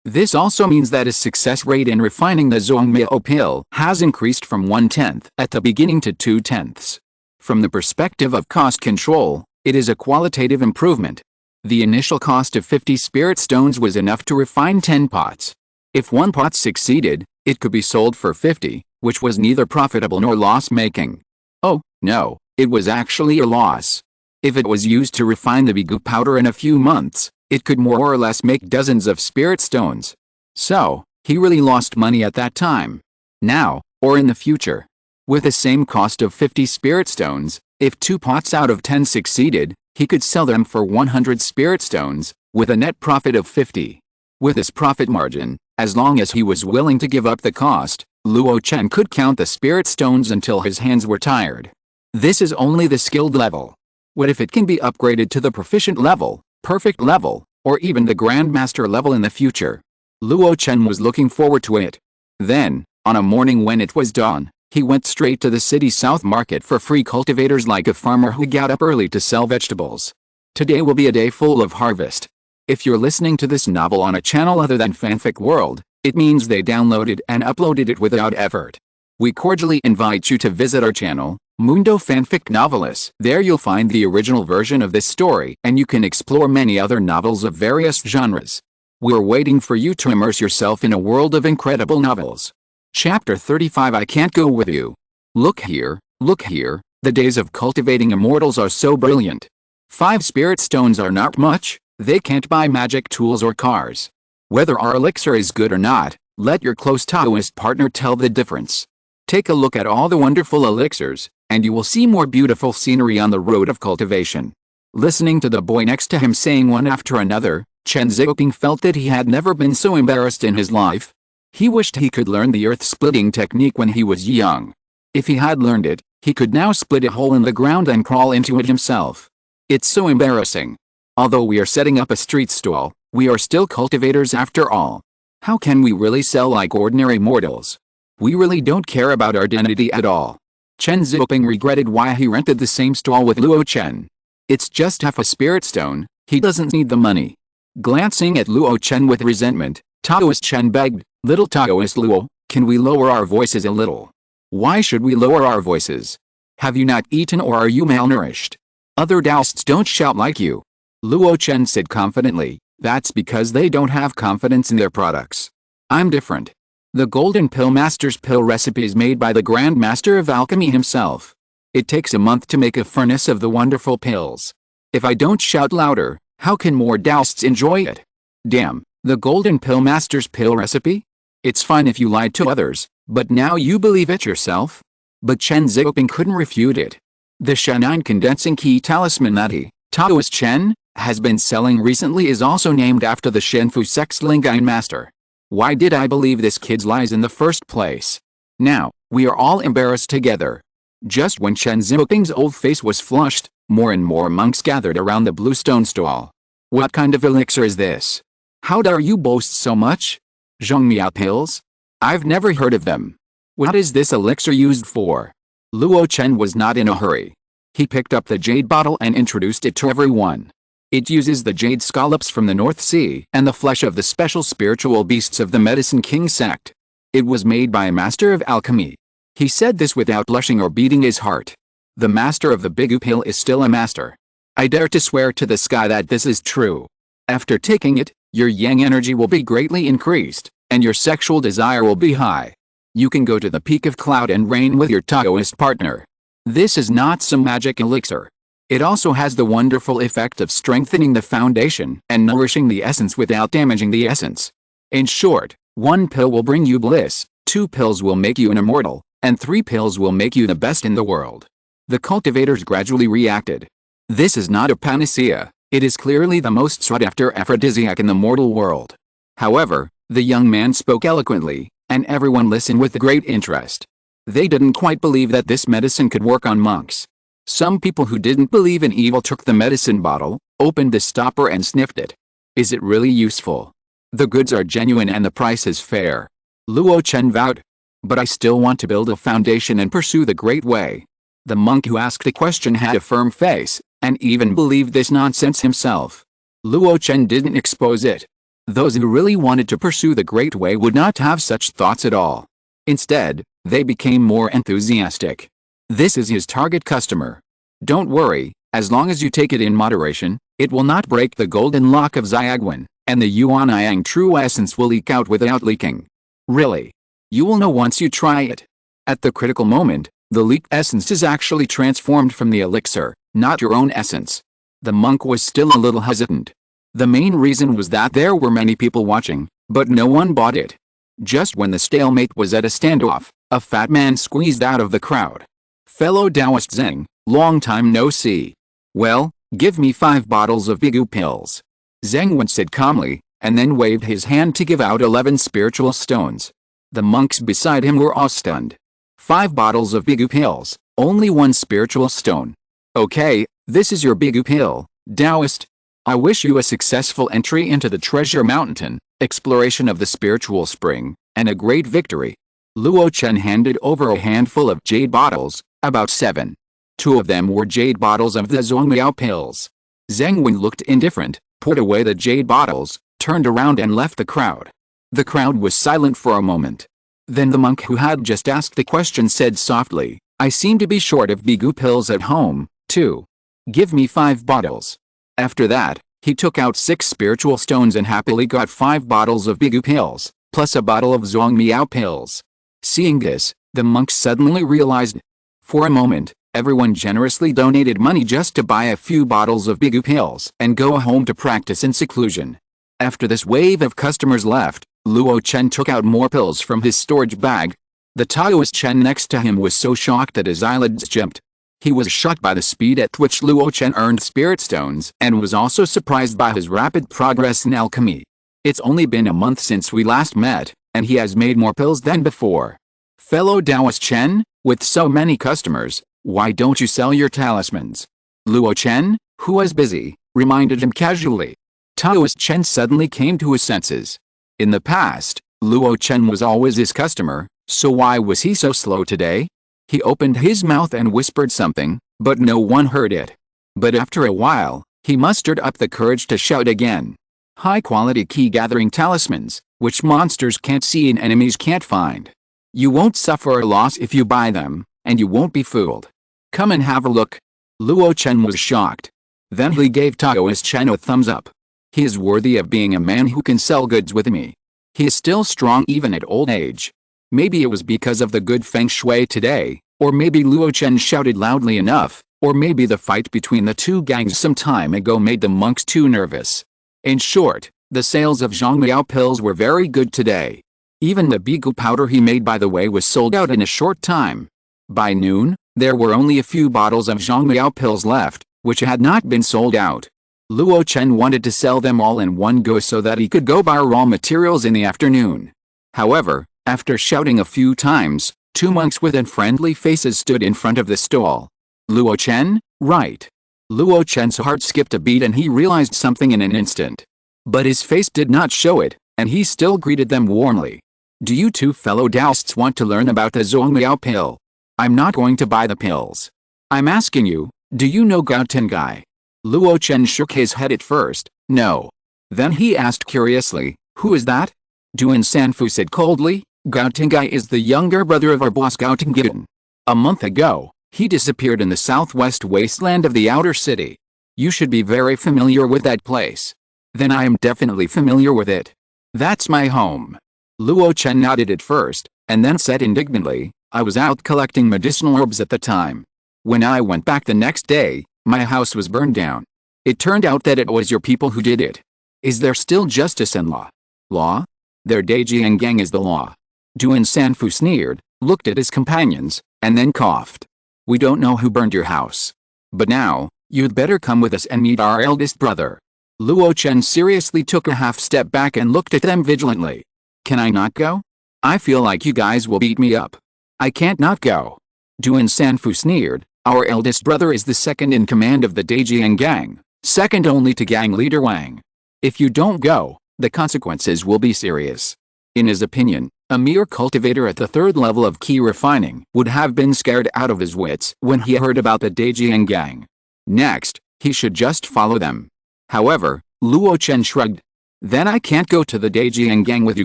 This also means that his success rate in refining the Zongmiao Pill has increased from 1/10 at the beginning to 2/10. From the perspective of cost control, it is a qualitative improvement. The initial cost of 50 spirit stones was enough to refine 10 pots. If one pot succeeded, it could be sold for 50, which was neither profitable nor loss-making. Oh, no, it was actually a loss. If it was used to refine the Bigu powder in a few months, it could more or less make dozens of spirit stones. So, he really lost money at that time. Now, or in the future. With the same cost of 50 spirit stones, if 2 pots out of 10 succeeded, he could sell them for 100 spirit stones, with a net profit of 50. With this profit margin, as long as he was willing to give up the cost, Luo Chen could count the spirit stones until his hands were tired. This is only the skilled level. What if it can be upgraded to the proficient level, perfect level, or even the grandmaster level in the future? Luo Chen was looking forward to it. Then, on a morning when it was dawn, he went straight to the city south market for free cultivators like a farmer who got up early to sell vegetables. Today will be a day full of harvest. If you're listening to this novel on a channel other than Fanfic World, it means they downloaded and uploaded it without effort. We cordially invite you to visit our channel, Mundo Fanfic Novelis. There you'll find the original version of this story and you can explore many other novels of various genres. We're waiting for you to immerse yourself in a world of incredible novels. Chapter 35 I Can't Go With You. Look here, the days of cultivating immortals are so brilliant. 5 spirit stones are not much, they can't buy magic tools or cars. Whether our elixir is good or not, let your close Taoist partner tell the difference. Take a look at all the wonderful elixirs, and you will see more beautiful scenery on the road of cultivation. Listening to the boy next to him saying one after another, Chen Xiaoping felt that he had never been so embarrassed in his life. He wished he could learn the earth-splitting technique when he was young. If he had learned it, he could now split a hole in the ground and crawl into it himself. It's so embarrassing. Although we are setting up a street stall, we are still cultivators after all. How can we really sell like ordinary mortals? We really don't care about our identity at all. Chen Xiaoping regretted why he rented the same stall with Luo Chen. It's just half a spirit stone, he doesn't need the money. Glancing at Luo Chen with resentment, Taoist Chen begged, "Little Taoist Luo, can we lower our voices a little? Why should we lower our voices? Have you not eaten or are you malnourished? Other Taoists don't shout like you. Luo Chen said confidently, that's because they don't have confidence in their products. I'm different. The Golden Pill Master's pill recipe is made by the Grand Master of Alchemy himself. It takes a month to make a furnace of the wonderful pills. If I don't shout louder, how can more Taoists enjoy it? Damn, the Golden Pill Master's pill recipe? It's fine if you lied to others, but now you believe it yourself? But Chen Xiaoping couldn't refute it. The Shanine condensing key talisman that he, Taoist Chen, has been selling recently is also named after the Shenfu sect's Lingyan master. Why did I believe this kid's lies in the first place? Now, we are all embarrassed together. Just when Chen Xiaoping's old face was flushed, more and more monks gathered around the bluestone stall. What kind of elixir is this? How dare you boast so much? Zongmiao pills? I've never heard of them. What is this elixir used for? Luo Chen was not in a hurry. He picked up the jade bottle and introduced it to everyone. It uses the jade scallops from the North Sea and the flesh of the special spiritual beasts of the Medicine King sect. It was made by a master of alchemy. He said this without blushing or beating his heart. The master of the Bigu pill is still a master. I dare to swear to the sky that this is true. After taking it, your yang energy will be greatly increased, and your sexual desire will be high. You can go to the peak of cloud and reign with your Taoist partner. This is not some magic elixir. It also has the wonderful effect of strengthening the foundation and nourishing the essence without damaging the essence. In short, 1 pill will bring you bliss, 2 pills will make you an immortal, and 3 pills will make you the best in the world. The cultivators gradually reacted. This is not a panacea, it is clearly the most sought-after aphrodisiac in the mortal world. However, the young man spoke eloquently, and everyone listened with great interest. They didn't quite believe that this medicine could work on monks. Some people who didn't believe in evil took the medicine bottle, opened the stopper and sniffed it. Is it really useful? The goods are genuine and the price is fair. Luo Chen vowed. But I still want to build a foundation and pursue the great way. The monk who asked the question had a firm face, and even believed this nonsense himself. Luo Chen didn't expose it. Those who really wanted to pursue the great way would not have such thoughts at all. Instead, they became more enthusiastic. This is his target customer. Don't worry, as long as you take it in moderation, it will not break the golden lock of Xiaoguan, and the Yuan Yang true essence will leak out without leaking. Really. You will know once you try it. At the critical moment, the leaked essence is actually transformed from the elixir, not your own essence. The monk was still a little hesitant. The main reason was that there were many people watching, but no one bought it. Just when the stalemate was at a standoff, a fat man squeezed out of the crowd. Fellow Taoist Zeng, long time no see. Well, give me 5 bottles of Bigu pills. Zeng Wen said calmly, and then waved his hand to give out 11 spiritual stones. The monks beside him were awe-stunned. 5 bottles of Bigu pills, only 1 spiritual stone. Okay, this is your Bigu pill, Taoist. I wish you a successful entry into the treasure mountain, exploration of the spiritual spring, and a great victory. Luo Chen handed over a handful of jade bottles, about 7. 2 of them were jade bottles of the Zongmiao pills. Zeng Wen looked indifferent, put away the jade bottles, turned around and left the crowd. The crowd was silent for a moment. Then the monk who had just asked the question said softly, I seem to be short of Bigu pills at home, too. Give me 5 bottles. After that, he took out 6 spiritual stones and happily got 5 bottles of Bigu pills, plus a bottle of Zongmiao pills. Seeing this, the monk suddenly realized. For a moment, everyone generously donated money just to buy a few bottles of Bigu pills and go home to practice in seclusion. After this wave of customers left, Luo Chen took out more pills from his storage bag. The Taoist Chen next to him was so shocked that his eyelids jumped. He was shocked by the speed at which Luo Chen earned spirit stones and was also surprised by his rapid progress in alchemy. It's only been a month since we last met, and he has made more pills than before. Fellow Taoist Chen, with so many customers, why don't you sell your talismans? Luo Chen, who was busy, reminded him casually. Taoist Chen suddenly came to his senses. In the past, Luo Chen was always his customer, so why was he so slow today? He opened his mouth and whispered something, but no one heard it. But after a while, he mustered up the courage to shout again. High-quality key-gathering talismans, which monsters can't see and enemies can't find. You won't suffer a loss if you buy them, and you won't be fooled. Come and have a look. Luo Chen was shocked. Then he gave Taoist Chen a thumbs up. He is worthy of being a man who can sell goods with me. He is still strong even at old age. Maybe it was because of the good feng shui today, or maybe Luo Chen shouted loudly enough, or maybe the fight between the two gangs some time ago made the monks too nervous. In short, the sales of Zongmiao pills were very good today. Even the Bigu powder he made by the way was sold out in a short time. By noon, there were only a few bottles of Zongmiao pills left, which had not been sold out. Luo Chen wanted to sell them all in one go so that he could go buy raw materials in the afternoon. However, after shouting a few times, two monks with unfriendly faces stood in front of the stall. Luo Chen, right. Luo Chen's heart skipped a beat and he realized something in an instant. But his face did not show it, and he still greeted them warmly. Do you two fellow Taoists want to learn about the Zongmiao pill? I'm not going to buy the pills. I'm asking you, do you know Gao Tengai? Luo Chen shook his head at first, no. Then he asked curiously, who is that? Duan Sanfu said coldly, Gao Tengai is the younger brother of our boss Gao Tengian. A month ago, he disappeared in the southwest wasteland of the outer city. You should be very familiar with that place. Then I am definitely familiar with it. That's my home. Luo Chen nodded at first, and then said indignantly, I was out collecting medicinal herbs at the time. When I went back the next day, my house was burned down. It turned out that it was your people who did it. Is there still justice and law? Law? Their Daijiang gang is the law. Duan Sanfu sneered, looked at his companions, and then coughed. We don't know who burned your house. But now, you'd better come with us and meet our eldest brother. Luo Chen seriously took a half step back and looked at them vigilantly. Can I not go? I feel like you guys will beat me up. I can't not go. Duan Sanfu sneered, our eldest brother is the second in command of the Daijiang gang, second only to gang leader Wang. If you don't go, the consequences will be serious. In his opinion, a mere cultivator at the third level of key refining would have been scared out of his wits when he heard about the Daijiang gang. Next, he should just follow them. However, Luo Chen shrugged. Then I can't go to the Daijiang gang with you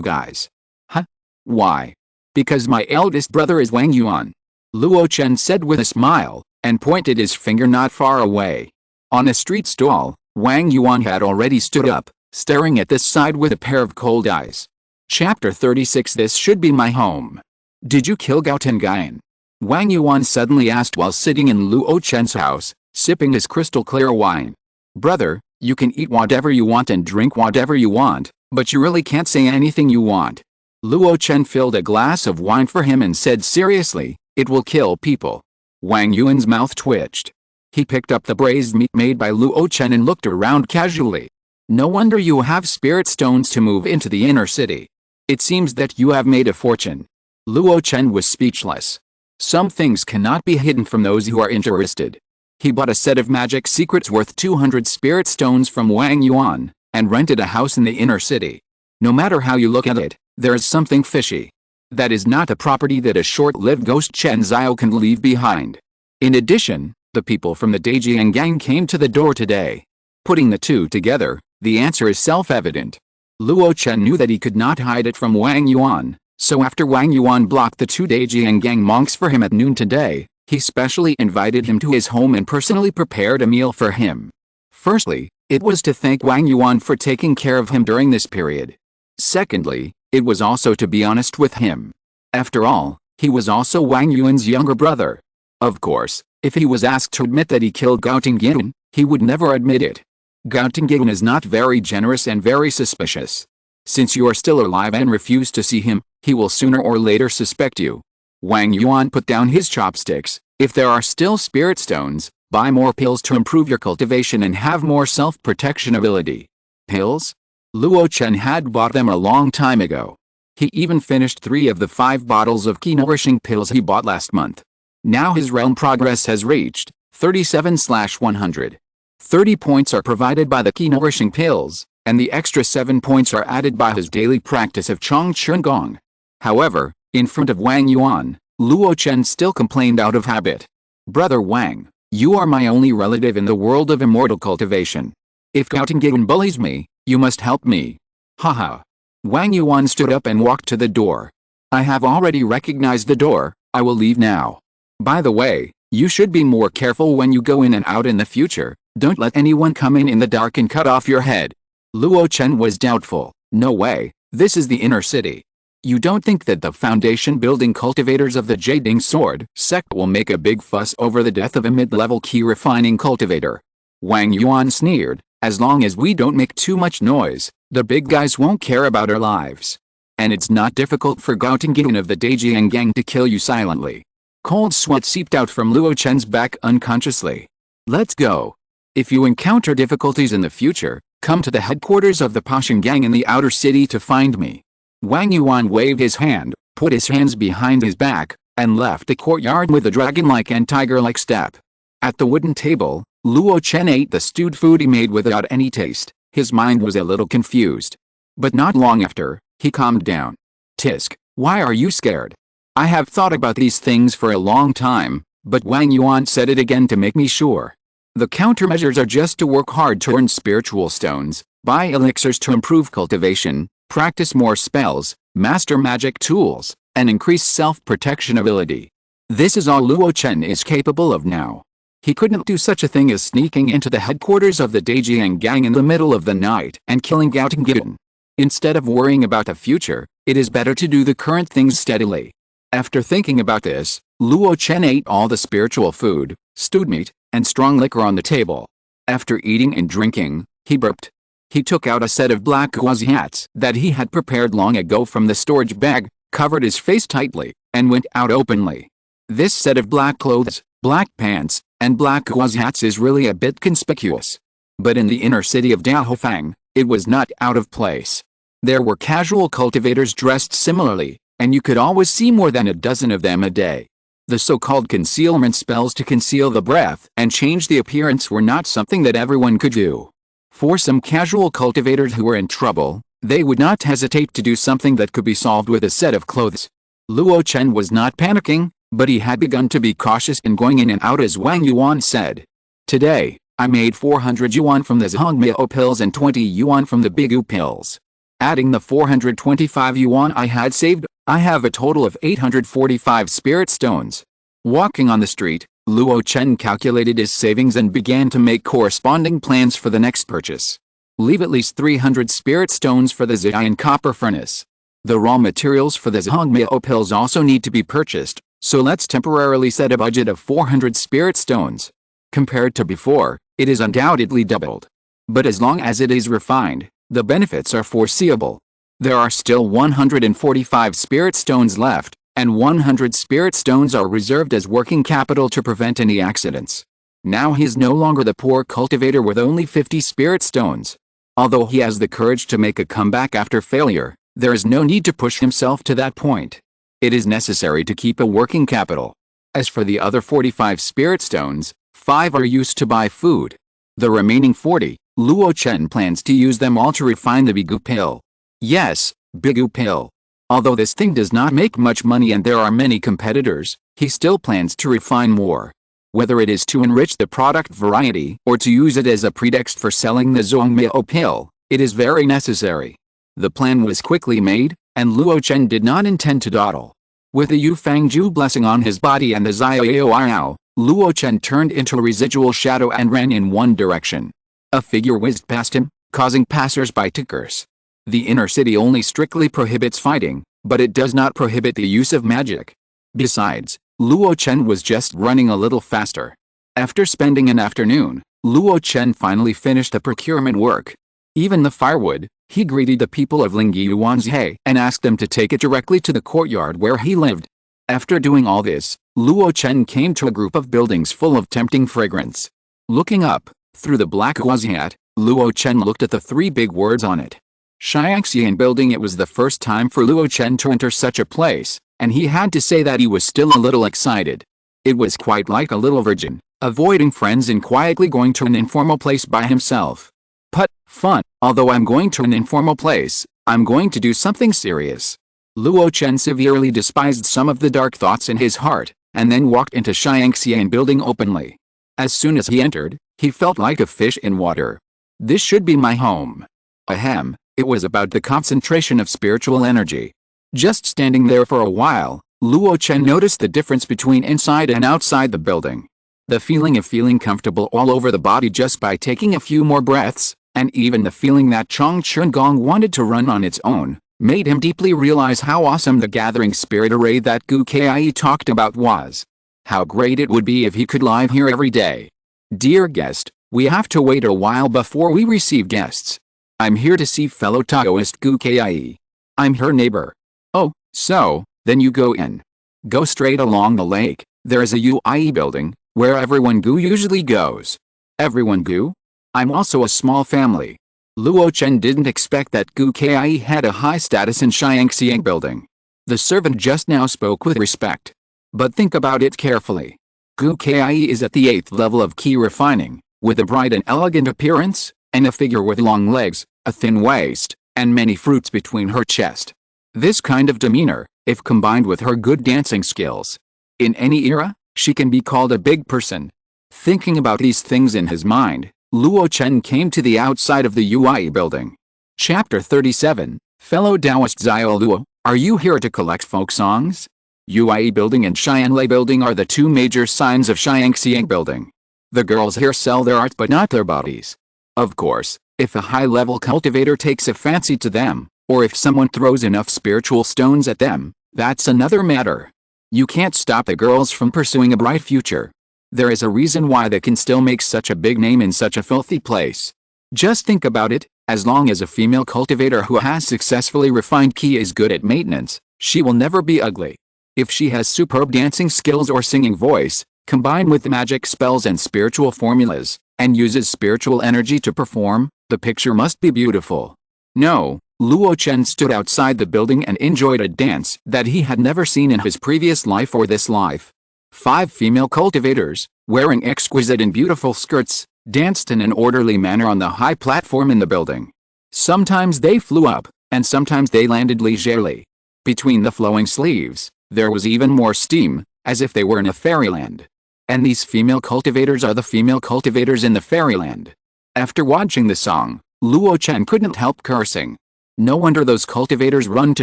guys. Huh? Why? Because my eldest brother is Wang Yuan. Luo Chen said with a smile, and pointed his finger not far away. On a street stall, Wang Yuan had already stood up, staring at this side with a pair of cold eyes. Chapter 36 This should be my home. Did you kill Gao Tengai? Wang Yuan suddenly asked while sitting in Luo Chen's house, sipping his crystal clear wine. Brother, you can eat whatever you want and drink whatever you want, but you really can't say anything you want. Luo Chen filled a glass of wine for him and said seriously, it will kill people. Wang Yuan's mouth twitched. He picked up the braised meat made by Luo Chen and looked around casually. No wonder you have spirit stones to move into the inner city. It seems that you have made a fortune. Luo Chen was speechless. Some things cannot be hidden from those who are interested. He bought a set of magic secrets worth 200 spirit stones from Wang Yuan, and rented a house in the inner city. No matter how you look at it, there is something fishy. That is not a property that a short-lived ghost Chen Zhao can leave behind. In addition, the people from the Daijiang gang came to the door today. Putting the two together, the answer is self-evident. Luo Chen knew that he could not hide it from Wang Yuan, so after Wang Yuan blocked the two Daijiang gang monks for him at noon today, he specially invited him to his home and personally prepared a meal for him. Firstly, it was to thank Wang Yuan for taking care of him during this period. Secondly, it was also to be honest with him. After all, he was also Wang Yuan's younger brother. Of course, if he was asked to admit that he killed Gao Tengian, he would never admit it. Gao Tengian is not very generous and very suspicious. Since you are still alive and refuse to see him, he will sooner or later suspect you. Wang Yuan put down his chopsticks. If there are still spirit stones, buy more pills to improve your cultivation and have more self-protection ability. Pills? Luo Chen had bought them a long time ago. He even finished 3 of the 5 bottles of key nourishing pills he bought last month. Now his realm progress has reached 37/100. 30 points are provided by the key nourishing pills, and the extra 7 points are added by his daily practice of Chong Chun Gong. However, in front of Wang Yuan, Luo Chen still complained out of habit. Brother Wang, you are my only relative in the world of immortal cultivation. If Gao Tengian bullies me, you must help me. Haha. Wang Yuan stood up and walked to the door. I have already recognized the door, I will leave now. By the way, you should be more careful when you go in and out in the future, don't let anyone come in the dark and cut off your head. Luo Chen was doubtful. No way, this is the inner city. You don't think that the foundation building cultivators of the Jading Sword sect will make a big fuss over the death of a mid-level key refining cultivator? Wang Yuan sneered, as long as we don't make too much noise, the big guys won't care about our lives. And it's not difficult for Gao Tingyan of the Daijiang gang to kill you silently. Cold sweat seeped out from Luo Chen's back unconsciously. Let's go. If you encounter difficulties in the future, come to the headquarters of the Pashan gang in the outer city to find me. Wang Yuan waved his hand, put his hands behind his back, and left the courtyard with a dragon-like and tiger-like step. At the wooden table, Luo Chen ate the stewed food he made without any taste. His mind was a little confused. But not long after, he calmed down. Tisk, why are you scared? I have thought about these things for a long time, but Wang Yuan said it again to make me sure. The countermeasures are just to work hard to earn spiritual stones, buy elixirs to improve cultivation, practice more spells, master magic tools, and increase self-protection ability. This is all Luo Chen is capable of now. He couldn't do such a thing as sneaking into the headquarters of the Daijiang gang in the middle of the night and killing Gao Tingyan. Instead of worrying about the future, it is better to do the current things steadily. After thinking about this, Luo Chen ate all the spiritual food, stewed meat, and strong liquor on the table. After eating and drinking, he burped. He took out a set of black gauzy hats that he had prepared long ago from the storage bag, covered his face tightly, and went out openly. This set of black clothes, black pants, and black gauzy hats is really a bit conspicuous. But in the inner city of Daohofang, it was not out of place. There were casual cultivators dressed similarly, and you could always see more than a dozen of them a day. The so-called concealment spells to conceal the breath and change the appearance were not something that everyone could do. For some casual cultivators who were in trouble, they would not hesitate to do something that could be solved with a set of clothes. Luo Chen was not panicking, but he had begun to be cautious in going in and out as Wang Yuan said. Today, I made 400 yuan from the Zongmiao pills and 20 yuan from the Bigu pills. Adding the 425 yuan I had saved, I have a total of 845 spirit stones. Walking on the street, Luo Chen calculated his savings and began to make corresponding plans for the next purchase. Leave at least 300 spirit stones for the Zion copper furnace. The raw materials for the Zongmiao pills also need to be purchased, so let's temporarily set a budget of 400 spirit stones. Compared to before, it is undoubtedly doubled. But as long as it is refined, the benefits are foreseeable. There are still 145 spirit stones left, and 100 spirit stones are reserved as working capital to prevent any accidents. Now he is no longer the poor cultivator with only 50 spirit stones. Although he has the courage to make a comeback after failure, there is no need to push himself to that point. It is necessary to keep a working capital. As for the other 45 spirit stones, 5 are used to buy food. The remaining 40, Luo Chen plans to use them all to refine the Bigu pill. Yes, Bigu pill. Although this thing does not make much money and there are many competitors, he still plans to refine more. Whether it is to enrich the product variety or to use it as a pretext for selling the Zongmiao pill, it is very necessary. The plan was quickly made, and Luo Chen did not intend to dawdle. With the Yufangju blessing on his body and the Xiaoyao, Luo Chen turned into a residual shadow and ran in one direction. A figure whizzed past him, causing passers-by to curse. The inner city only strictly prohibits fighting, but it does not prohibit the use of magic. Besides, Luo Chen was just running a little faster. After spending an afternoon, Luo Chen finally finished the procurement work. Even the firewood, he greeted the people of Lingyuanzhe and asked them to take it directly to the courtyard where he lived. After doing all this, Luo Chen came to a group of buildings full of tempting fragrance. Looking up, through the black gauzy hat, Luo Chen looked at the 3 big words on it. Xiangxian building. It was the first time for Luo Chen to enter such a place, and he had to say that he was still a little excited. It was quite like a little virgin, avoiding friends and quietly going to an informal place by himself. But, fun, although I'm going to an informal place, I'm going to do something serious. Luo Chen severely despised some of the dark thoughts in his heart, and then walked into Xiangxian building openly. As soon as he entered, he felt like a fish in water. This should be my home. Ahem. It was about the concentration of spiritual energy. Just standing there for a while, Luo Chen noticed the difference between inside and outside the building. The feeling of feeling comfortable all over the body just by taking a few more breaths, and even the feeling that Chong Chun Gong wanted to run on its own, made him deeply realize how awesome the gathering spirit array that Gu Kai talked about was. How great it would be if he could live here every day. Dear guest, we have to wait a while before we receive guests. I'm here to see fellow Taoist Gu Kai. I'm her neighbor. Oh, so, then you go in. Go straight along the lake, there is a UI building, where everyone Gu usually goes. Everyone Gu? I'm also a small family. Luo Chen didn't expect that Gu Kai had a high status in Xiangxiang building. The servant just now spoke with respect. But think about it carefully. Gu Kai is at the 8th level of key refining, with a bright and elegant appearance, and a figure with long legs, a thin waist, and many fruits between her chest. This kind of demeanor, if combined with her good dancing skills, in any era, she can be called a big person. Thinking about these things in his mind, Luo Chen came to the outside of the UI building. Chapter 37, Fellow Taoist Xiao Luo, are you here to collect folk songs? UI building and Xianlei building are the two major signs of Xiangxiang building. The girls here sell their art but not their bodies. Of course, if a high-level cultivator takes a fancy to them, or if someone throws enough spiritual stones at them, that's another matter. You can't stop the girls from pursuing a bright future. There is a reason why they can still make such a big name in such a filthy place. Just think about it, as long as a female cultivator who has successfully refined ki is good at maintenance, she will never be ugly. If she has superb dancing skills or singing voice, combined with magic spells and spiritual formulas, and uses spiritual energy to perform, the picture must be beautiful. No, Luo Chen stood outside the building and enjoyed a dance that he had never seen in his previous life or this life. 5 female cultivators, wearing exquisite and beautiful skirts, danced in an orderly manner on the high platform in the building. Sometimes they flew up, and sometimes they landed leisurely. Between the flowing sleeves, there was even more steam, as if they were in a fairyland. And these female cultivators are the female cultivators in the fairyland. After watching the song, Luo Chen couldn't help cursing. No wonder those cultivators run to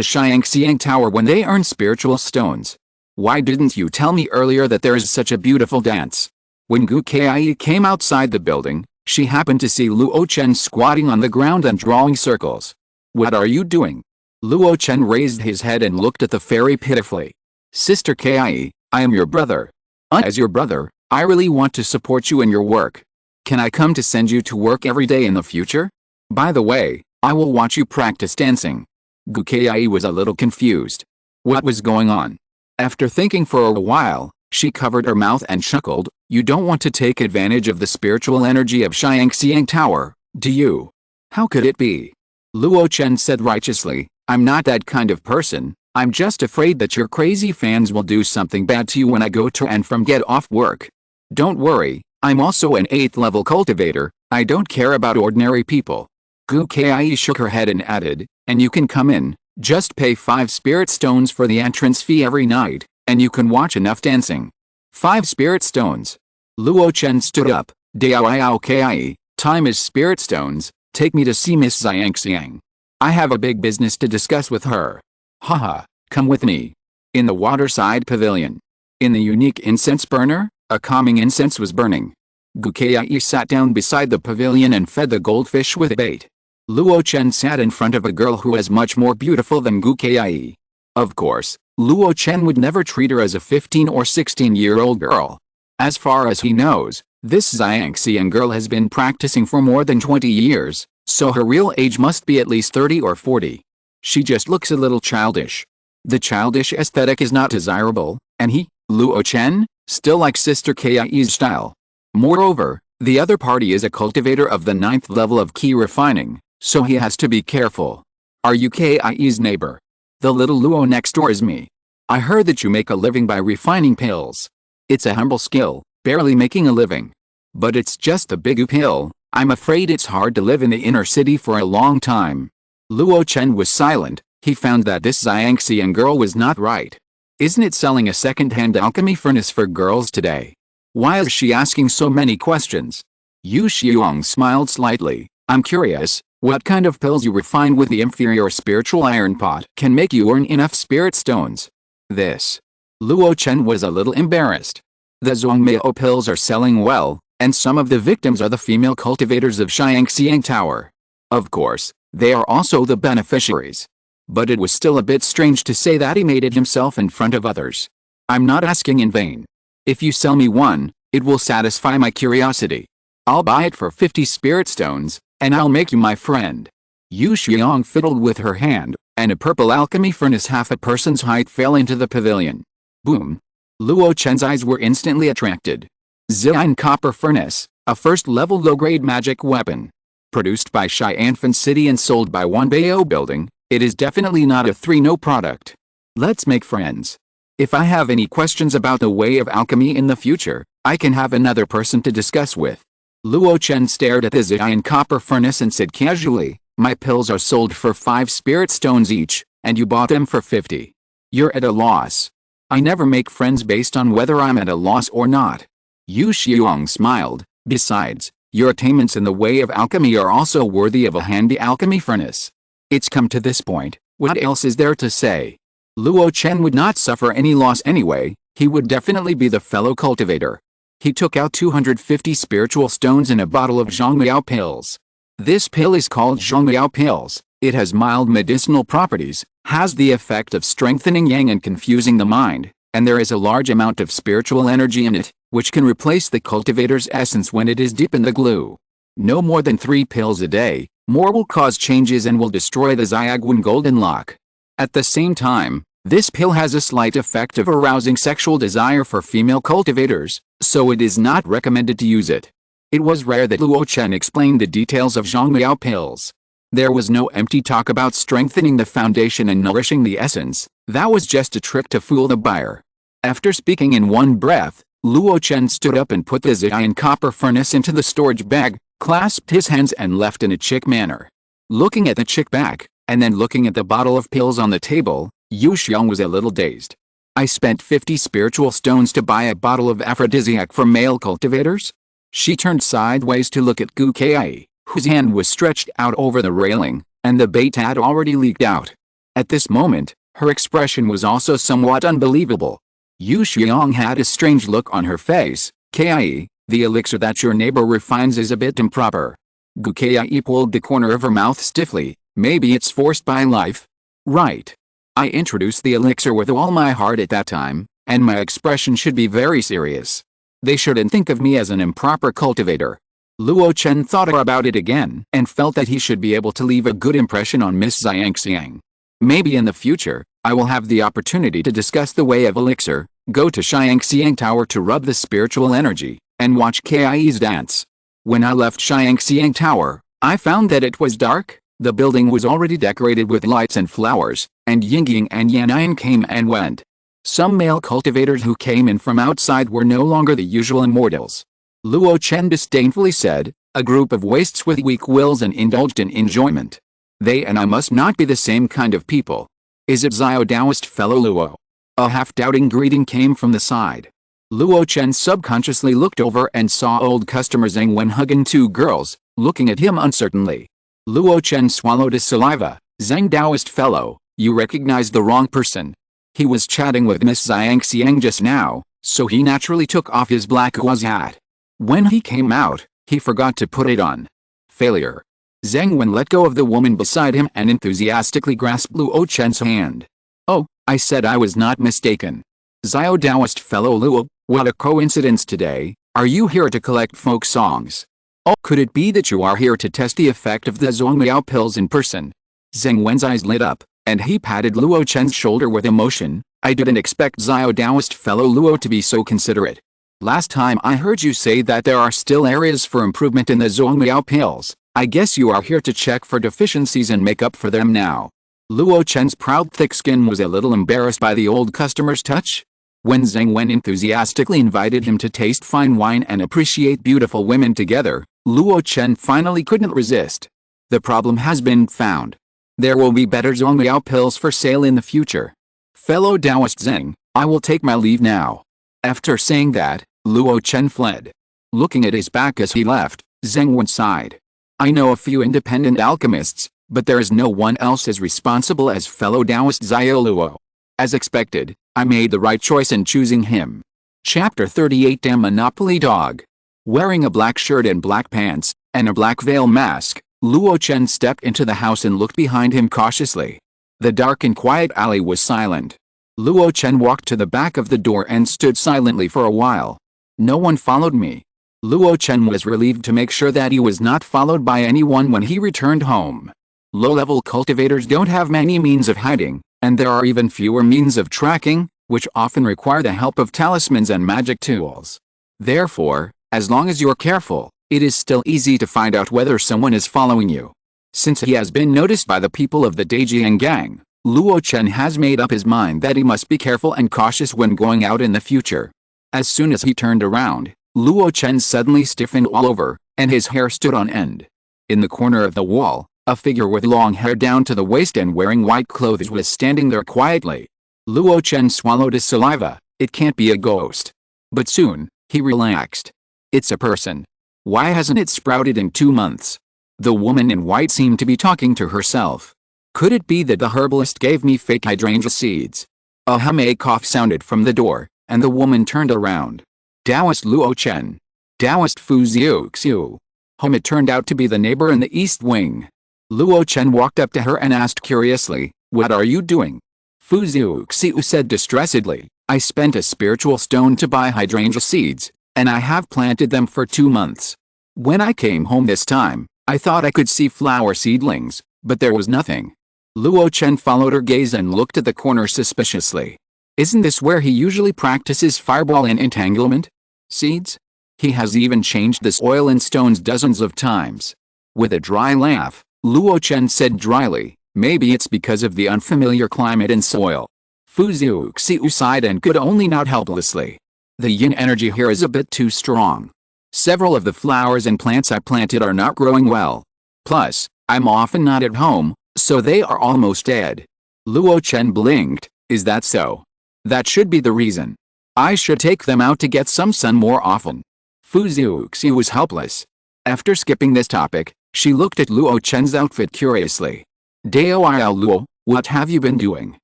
Xiangxiang Tower when they earn spiritual stones. Why didn't you tell me earlier that there is such a beautiful dance? When Gu Kai came outside the building, she happened to see Luo Chen squatting on the ground and drawing circles. What are you doing? Luo Chen raised his head and looked at the fairy pitifully. Sister Kai, I am your brother. As your brother, I really want to support you in your work. Can I come to send you to work every day in the future? By the way, I will watch you practice dancing. Gu Kai was a little confused. What was going on? After thinking for a while, she covered her mouth and chuckled. You don't want to take advantage of the spiritual energy of Xiangxiang Tower, do you? How could it be? Luo Chen said righteously, I'm not that kind of person. I'm just afraid that your crazy fans will do something bad to you when I go to and from get off work. Don't worry, I'm also an 8th level cultivator. I don't care about ordinary people. Gu Kai shook her head and added, and you can come in, just pay 5 spirit stones for the entrance fee every night, and you can watch enough dancing. 5 spirit stones. Luo Chen stood up. Dao Kai, time is spirit stones, take me to see Miss Xiangxiang. I have a big business to discuss with her. Haha, come with me. In the waterside pavilion. In the unique incense burner, a calming incense was burning. Gu Kai sat down beside the pavilion and fed the goldfish with bait. Luo Chen sat in front of a girl who was much more beautiful than Gu Kai. Of course, Luo Chen would never treat her as a 15 or 16-year-old girl. As far as he knows, this Xiangxiang girl has been practicing for more than 20 years, so her real age must be at least 30 or 40. She just looks a little childish. The childish aesthetic is not desirable, and he, Luo Chen, still likes Sister Kai's style. Moreover, the other party is a cultivator of the 9th level of key refining, so he has to be careful. Are you Kai's neighbor? The little Luo next door is me. I heard that you make a living by refining pills. It's a humble skill, barely making a living. But it's just the Bigu pill. I'm afraid it's hard to live in the inner city for a long time. Luo Chen was silent. He found that this Xiangxiang girl was not right. Isn't it selling a second-hand alchemy furnace for girls today? Why is she asking so many questions? Yu Xiong smiled slightly. I'm curious, what kind of pills you refine with the inferior spiritual iron pot can make you earn enough spirit stones? This. Luo Chen was a little embarrassed. The Zongmiao pills are selling well, and some of the victims are the female cultivators of Xiangxiang Tower. Of course, they are also the beneficiaries. But it was still a bit strange to say that he made it himself in front of others. I'm not asking in vain. If you sell me one, it will satisfy my curiosity. I'll buy it for 50 spirit stones, and I'll make you my friend. Yu Xiong fiddled with her hand, and a purple alchemy furnace half a person's height fell into the pavilion. Boom! Luo Chen's eyes were instantly attracted. Zillion Copper Furnace, a first-level low-grade magic weapon. Produced by Xianfan City and sold by Wanbao Building, it is definitely not a 3-no product. Let's make friends. If I have any questions about the way of alchemy in the future, I can have another person to discuss with. Luo Chen stared at the Zillion Copper Furnace and said casually, my pills are sold for 5 spirit stones each, and you bought them for 50. You're at a loss. I never make friends based on whether I'm at a loss or not. Yu Xiong smiled. Besides, your attainments in the way of alchemy are also worthy of a handy alchemy furnace. It's come to this point, what else is there to say? Luo Chen would not suffer any loss anyway, he would definitely be the fellow cultivator. He took out 250 spiritual stones in a bottle of Zongmiao Pills. This pill is called Zongmiao Pills. It has mild medicinal properties, has the effect of strengthening yang and confusing the mind, and there is a large amount of spiritual energy in it, which can replace the cultivator's essence when it is deep in the glue. No more than 3 pills a day, more will cause changes and will destroy the Xiaoguan golden lock. At the same time, this pill has a slight effect of arousing sexual desire for female cultivators, so it is not recommended to use it. It was rare that Luo Chen explained the details of Zongmiao Pills. There was no empty talk about strengthening the foundation and nourishing the essence, that was just a trick to fool the buyer. After speaking in one breath, Luo Chen stood up and put the Zillion Copper Furnace into the storage bag, clasped his hands and left in a chick manner. Looking at the chick back, and then looking at the bottle of pills on the table, Yu Xiong was a little dazed. I spent 50 spiritual stones to buy a bottle of aphrodisiac for male cultivators? She turned sideways to look at Gu Kai, whose hand was stretched out over the railing, and the bait had already leaked out. At this moment, her expression was also somewhat unbelievable. Yu Xiong had a strange look on her face. Kai, the elixir that your neighbor refines is a bit improper. Gu Kai pulled the corner of her mouth stiffly. Maybe it's forced by life. Right. I introduced the elixir with all my heart at that time, and my expression should be very serious. They shouldn't think of me as an improper cultivator. Luo Chen thought about it again and felt that he should be able to leave a good impression on Miss Xiangxiang. Maybe in the future, I will have the opportunity to discuss the way of elixir, go to Xiangxiang Tower to rub the spiritual energy, and watch Kai's dance. When I left Xiangxiang Tower, I found that it was dark. The building was already decorated with lights and flowers, and Yingying and Yan'an came and went. Some male cultivators who came in from outside were no longer the usual immortals. Luo Chen disdainfully said, a group of wastes with weak wills and indulged in enjoyment. They and I must not be the same kind of people. Is it Xiao Taoist fellow Luo? A half-doubting greeting came from the side. Luo Chen subconsciously looked over and saw old customer Zheng Wen hugging 2 girls, looking at him uncertainly. Luo Chen swallowed his saliva. Zheng Taoist fellow, you recognized the wrong person. He was chatting with Miss Xiangxiang just now, so he naturally took off his black gauze hat. When he came out, he forgot to put it on. Failure. Zheng Wen let go of the woman beside him and enthusiastically grasped Luo Chen's hand. Oh, I said I was not mistaken. Xiao Taoist fellow Luo, what a coincidence today. Are you here to collect folk songs? Oh, could it be that you are here to test the effect of the Zongmiao pills in person? Zheng Wen's eyes lit up, and he patted Luo Chen's shoulder with emotion. I didn't expect Xiao Taoist fellow Luo to be so considerate. Last time I heard you say that there are still areas for improvement in the Zongmiao pills. I guess you are here to check for deficiencies and make up for them now. Luo Chen's proud thick skin was a little embarrassed by the old customer's touch. When Zheng Wen enthusiastically invited him to taste fine wine and appreciate beautiful women together, Luo Chen finally couldn't resist. The problem has been found. There will be better Zongmiao pills for sale in the future. Fellow Taoist Zheng, I will take my leave now. After saying that, Luo Chen fled. Looking at his back as he left, Zheng Wen sighed. I know a few independent alchemists, but there is no one else as responsible as fellow Taoist Xiao Luo. As expected, I made the right choice in choosing him. Chapter 38 Damn Monopoly Dog. Wearing a black shirt and black pants, and a black veil mask, Luo Chen stepped into the house and looked behind him cautiously. The dark and quiet alley was silent. Luo Chen walked to the back of the door and stood silently for a while. No one followed me. Luo Chen was relieved to make sure that he was not followed by anyone when he returned home. Low-level cultivators don't have many means of hiding, and there are even fewer means of tracking, which often require the help of talismans and magic tools. Therefore, as long as you're careful, it is still easy to find out whether someone is following you. Since he has been noticed by the people of the Daijiang gang, Luo Chen has made up his mind that he must be careful and cautious when going out in the future. As soon as he turned around, Luo Chen suddenly stiffened all over, and his hair stood on end. In the corner of the wall, a figure with long hair down to the waist and wearing white clothes was standing there quietly. Luo Chen swallowed his saliva. It can't be a ghost. But soon, he relaxed. It's a person. Why hasn't it sprouted in 2 months? The woman in white seemed to be talking to herself. Could it be that the herbalist gave me fake hydrangea seeds? A hum cough sounded from the door, and the woman turned around. Taoist Luo Chen. Taoist Fu Xiu. It turned out to be the neighbor in the east wing. Luo Chen walked up to her and asked curiously, "What are you doing?" Fu Xiu said distressedly, "I spent a spiritual stone to buy hydrangea seeds, and I have planted them for 2 months. When I came home this time, I thought I could see flower seedlings, but there was nothing." Luo Chen followed her gaze and looked at the corner suspiciously. Isn't this where he usually practices fireball and entanglement? Seeds? He has even changed the soil and stones dozens of times. With a dry laugh, Luo Chen said dryly, "Maybe it's because of the unfamiliar climate and soil." Fu Xiu sighed and could only nod helplessly. The yin energy here is a bit too strong. Several of the flowers and plants I planted are not growing well. Plus, I'm often not at home, so they are almost dead. Luo Chen blinked. Is that so? That should be the reason. I should take them out to get some sun more often. Fu Xiu was helpless. After skipping this topic, she looked at Luo Chen's outfit curiously. Dao Luo, what have you been doing?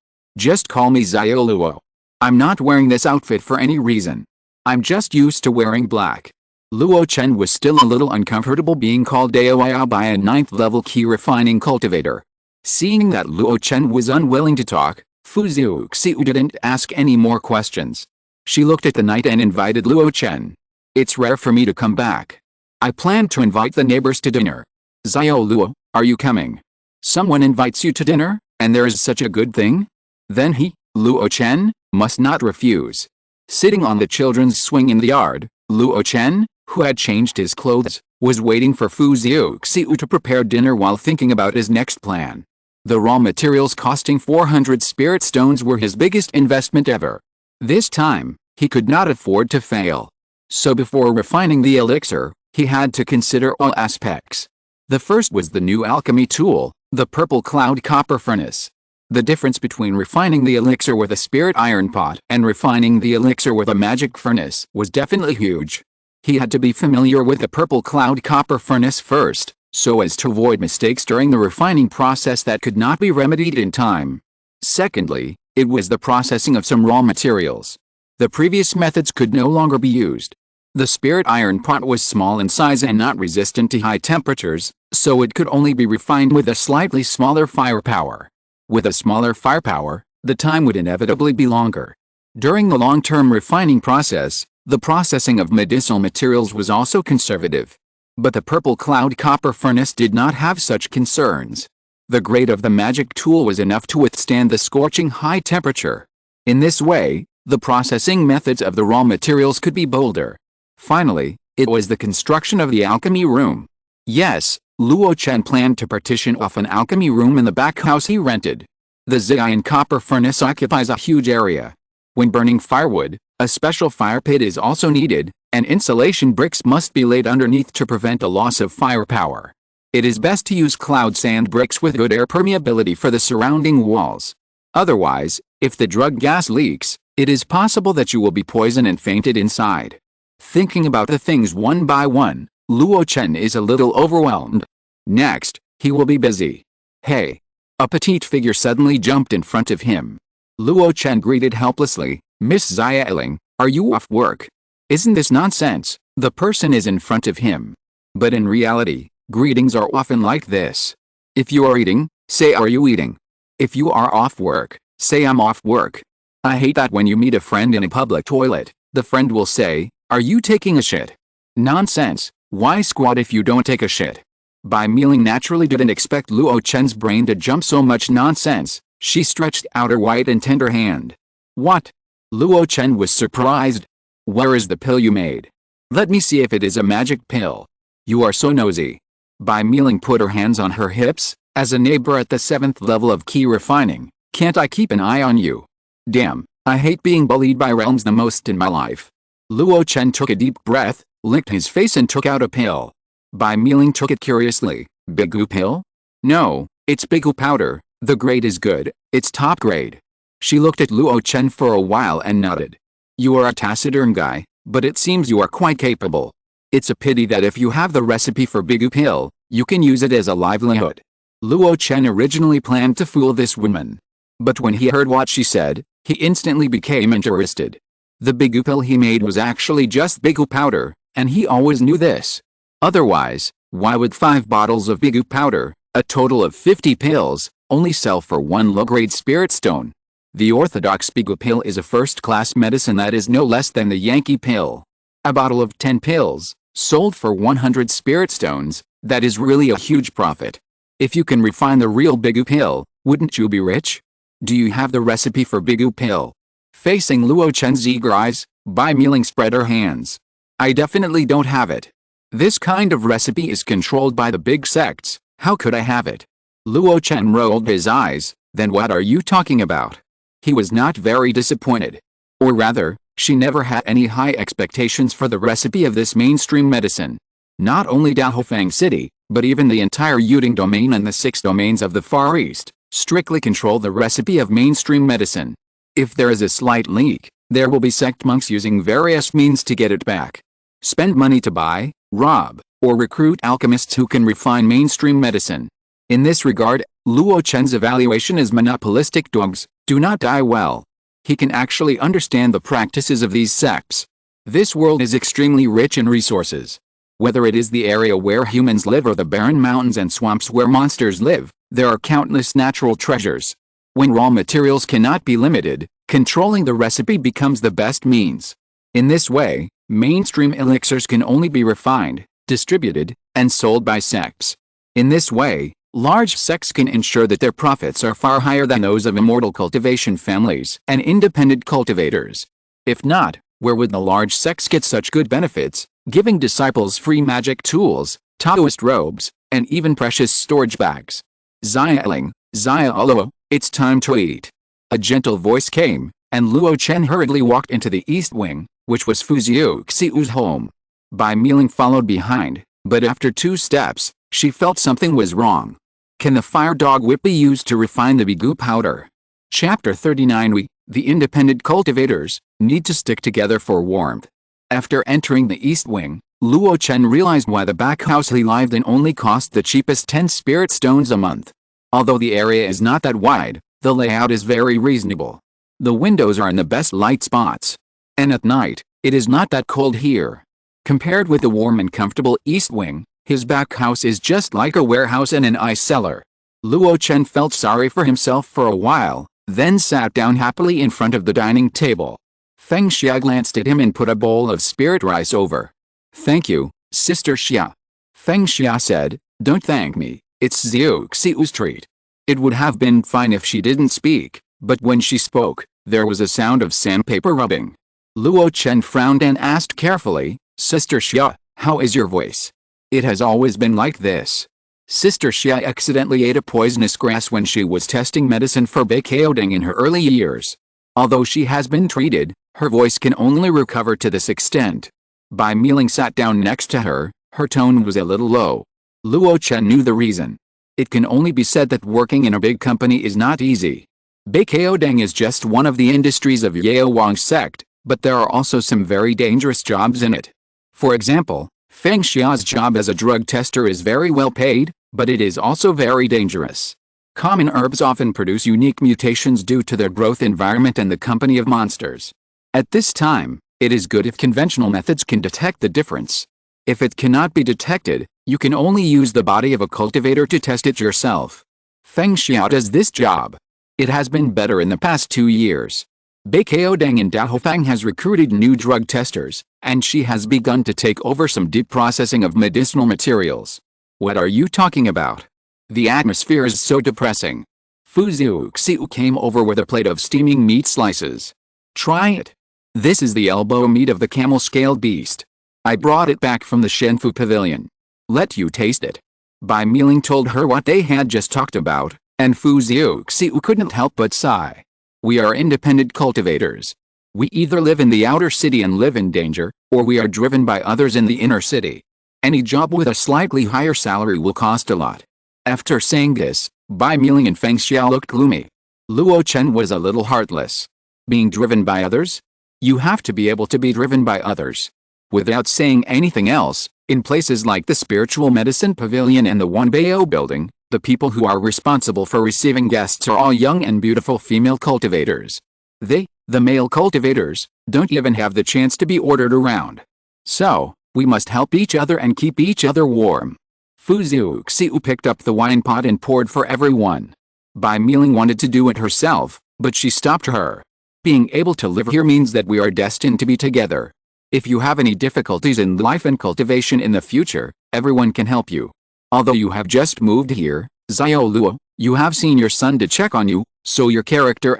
Just call me Xiao Luo. I'm not wearing this outfit for any reason. I'm just used to wearing black. Luo Chen was still a little uncomfortable being called Dao by a 9th level key refining cultivator. Seeing that Luo Chen was unwilling to talk, Fu Xiu didn't ask any more questions. She looked at the night and invited Luo Chen. It's rare for me to come back. I plan to invite the neighbors to dinner. Xiao Luo, are you coming? Someone invites you to dinner, and there is such a good thing? Then he, Luo Chen, must not refuse. Sitting on the children's swing in the yard, Luo Chen, who had changed his clothes, was waiting for Fu Xiu to prepare dinner while thinking about his next plan. The raw materials costing 400 spirit stones were his biggest investment ever. This time, he could not afford to fail. So before refining the elixir, he had to consider all aspects. The first was the new alchemy tool, the purple cloud copper furnace. The difference between refining the elixir with a spirit iron pot and refining the elixir with a magic furnace was definitely huge. He had to be familiar with the purple cloud copper furnace first, so as to avoid mistakes during the refining process that could not be remedied in time. Secondly, it was the processing of some raw materials. The previous methods could no longer be used. The spirit iron pot was small in size and not resistant to high temperatures, so it could only be refined with a slightly smaller firepower. With a smaller firepower, the time would inevitably be longer. During the long-term refining process, the processing of medicinal materials was also conservative. But the purple cloud copper furnace did not have such concerns. The grade of the magic tool was enough to withstand the scorching high temperature. In this way, the processing methods of the raw materials could be bolder. Finally, it was the construction of the alchemy room. Yes, Luo Chen planned to partition off an alchemy room in the back house he rented. The Xian copper furnace occupies a huge area. When burning firewood, a special fire pit is also needed, and insulation bricks must be laid underneath to prevent a loss of firepower. It is best to use cloud sand bricks with good air permeability for the surrounding walls. Otherwise, if the drug gas leaks, it is possible that you will be poisoned and fainted inside. Thinking about the things one by one, Luo Chen is a little overwhelmed. Next, he will be busy. Hey! A petite figure suddenly jumped in front of him. Luo Chen greeted helplessly, Miss Xiaoling, are you off work? Isn't this nonsense? The person is in front of him. But in reality, greetings are often like this. If you are eating, say are you eating? If you are off work, say I'm off work. I hate that when you meet a friend in a public toilet, the friend will say, are you taking a shit? Nonsense, why squat if you don't take a shit? Bai Miling naturally didn't expect Luo Chen's brain to jump so much nonsense. She stretched out her white and tender hand. What? Luo Chen was surprised. Where is the pill you made? Let me see if it is a magic pill. You are so nosy. Bai Miling put her hands on her hips. As a neighbor at the 7th level of key refining, can't I keep an eye on you? Damn, I hate being bullied by realms the most in my life. Luo Chen took a deep breath, licked his face and took out a pill. Bai Miling took it curiously. Bigu pill? No, it's Bigu powder. The grade is good, it's top grade. She looked at Luo Chen for a while and nodded. You are a taciturn guy, but it seems you are quite capable. It's a pity that if you have the recipe for Bigu pill, you can use it as a livelihood. Luo Chen originally planned to fool this woman. But when he heard what she said, he instantly became interested. The Bigu pill he made was actually just Bigu powder, and he always knew this. Otherwise, why would 5 bottles of Bigu powder, a total of 50 pills, only sell for 1 low-grade spirit stone? The orthodox Bigu pill is a first-class medicine that is no less than the Yankee pill. A bottle of 10 pills, sold for 100 spirit stones, that is really a huge profit. If you can refine the real Bigu pill, wouldn't you be rich? Do you have the recipe for Bigu pill? Facing Luo Chen's eager eyes, Bai Miling spread her hands. I definitely don't have it. This kind of recipe is controlled by the big sects, how could I have it? Luo Chen rolled his eyes, then what are you talking about? He was not very disappointed. Or rather, she never had any high expectations for the recipe of this mainstream medicine. Not only Daofang City, but even the entire Yuding domain and the 6 domains of the Far East, strictly control the recipe of mainstream medicine. If there is a slight leak, there will be sect monks using various means to get it back. Spend money to buy, rob, or recruit alchemists who can refine mainstream medicine. In this regard, Luo Chen's evaluation is monopolistic. Dogs do not die well. He can actually understand the practices of these sects. This world is extremely rich in resources. Whether it is the area where humans live or the barren mountains and swamps where monsters live, there are countless natural treasures. When raw materials cannot be limited, controlling the recipe becomes the best means. In this way, mainstream elixirs can only be refined, distributed, and sold by sects. In this way, large sects can ensure that their profits are far higher than those of immortal cultivation families and independent cultivators. If not, where would the large sects get such good benefits, giving disciples free magic tools, Taoist robes, and even precious storage bags? Xiaoling, Xiaoluo, it's time to eat. A gentle voice came, and Luo Chen hurriedly walked into the east wing, which was Fu Xiuxiu's home. Bai Miling followed behind, but after 2 steps, she felt something was wrong. Can the fire dog whip be used to refine the Bigu powder? Chapter 39 We, the independent cultivators, need to stick together for warmth. After entering the east wing, Luo Chen realized why the back house he lived in only cost the cheapest 10 spirit stones a month. Although the area is not that wide, the layout is very reasonable. The windows are in the best light spots. And at night, it is not that cold here. Compared with the warm and comfortable east wing, his back house is just like a warehouse and an ice cellar. Luo Chen felt sorry for himself for a while, then sat down happily in front of the dining table. Feng Xia glanced at him and put a bowl of spirit rice over. Thank you, Sister Xia. Feng Xia said, don't thank me, it's Xiuxiu's treat. It would have been fine if she didn't speak, but when she spoke, there was a sound of sandpaper rubbing. Luo Chen frowned and asked carefully, Sister Xia, how is your voice? It has always been like this. Sister Xia accidentally ate a poisonous grass when she was testing medicine for Bigu in her early years. Although she has been treated, her voice can only recover to this extent. Bai Miling sat down next to her, her tone was a little low. Luo Chen knew the reason. It can only be said that working in a big company is not easy. Bigu is just one of the industries of Yao Wang's sect, but there are also some very dangerous jobs in it. For example, Feng Xiao's job as a drug tester is very well paid, but it is also very dangerous. Common herbs often produce unique mutations due to their growth environment and the company of monsters. At this time, it is good if conventional methods can detect the difference. If it cannot be detected, you can only use the body of a cultivator to test it yourself. Feng Xiao does this job. It has been better in the past 2 years. Beikao Deng in Daofang has recruited new drug testers, and she has begun to take over some deep processing of medicinal materials. What are you talking about? The atmosphere is so depressing. Fu Xiu came over with a plate of steaming meat slices. Try it. This is the elbow meat of the camel-scaled beast. I brought it back from the Shenfu pavilion. Let you taste it. Bai Miling told her what they had just talked about, and Fu Xiu couldn't help but sigh. We are independent cultivators. We either live in the outer city and live in danger, or we are driven by others in the inner city. Any job with a slightly higher salary will cost a lot. After saying this, Bai Miling and Feng Xiao looked gloomy. Luo Chen was a little heartless. Being driven by others? You have to be able to be driven by others. Without saying anything else, in places like the Spiritual Medicine Pavilion and the Wanbao building, the people who are responsible for receiving guests are all young and beautiful female cultivators. They, the male cultivators, don't even have the chance to be ordered around. So, we must help each other and keep each other warm. Fu Xiu picked up the wine pot and poured for everyone. Bai Miling wanted to do it herself, but she stopped her. Being able to live here means that we are destined to be together. If you have any difficulties in life and cultivation in the future, everyone can help you. Although you have just moved here, Xiao Luo, you have seen your son to check on you, so your character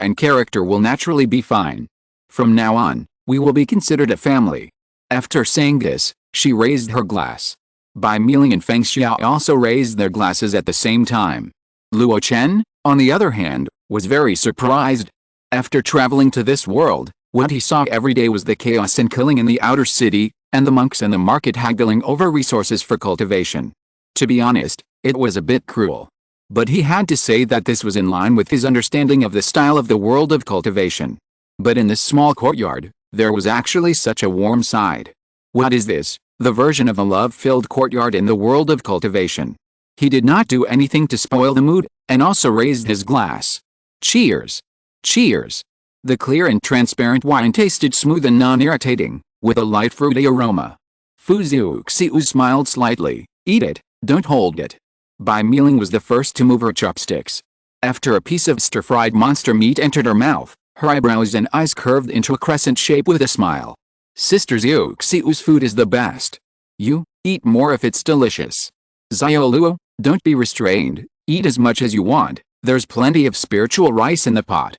will naturally be fine. From now on, we will be considered a family. After saying this, she raised her glass. Bai Miling and Feng Xiao also raised their glasses at the same time. Luo Chen, on the other hand, was very surprised. After traveling to this world, what he saw every day was the chaos and killing in the outer city, and the monks in the market haggling over resources for cultivation. To be honest, it was a bit cruel. But he had to say that this was in line with his understanding of the style of the world of cultivation. But in this small courtyard, there was actually such a warm side. What is this? The version of a love-filled courtyard in the world of cultivation. He did not do anything to spoil the mood, and also raised his glass. Cheers! Cheers! The clear and transparent wine tasted smooth and non-irritating, with a light fruity aroma. Fu Xiu smiled slightly. Eat it, don't hold it. Bai Miling was the first to move her chopsticks. After a piece of stir-fried monster meat entered her mouth, her eyebrows and eyes curved into a crescent shape with a smile. Sister Xiu's food is the best. You, eat more if it's delicious. Xiao Luo, don't be restrained, eat as much as you want, there's plenty of spiritual rice in the pot.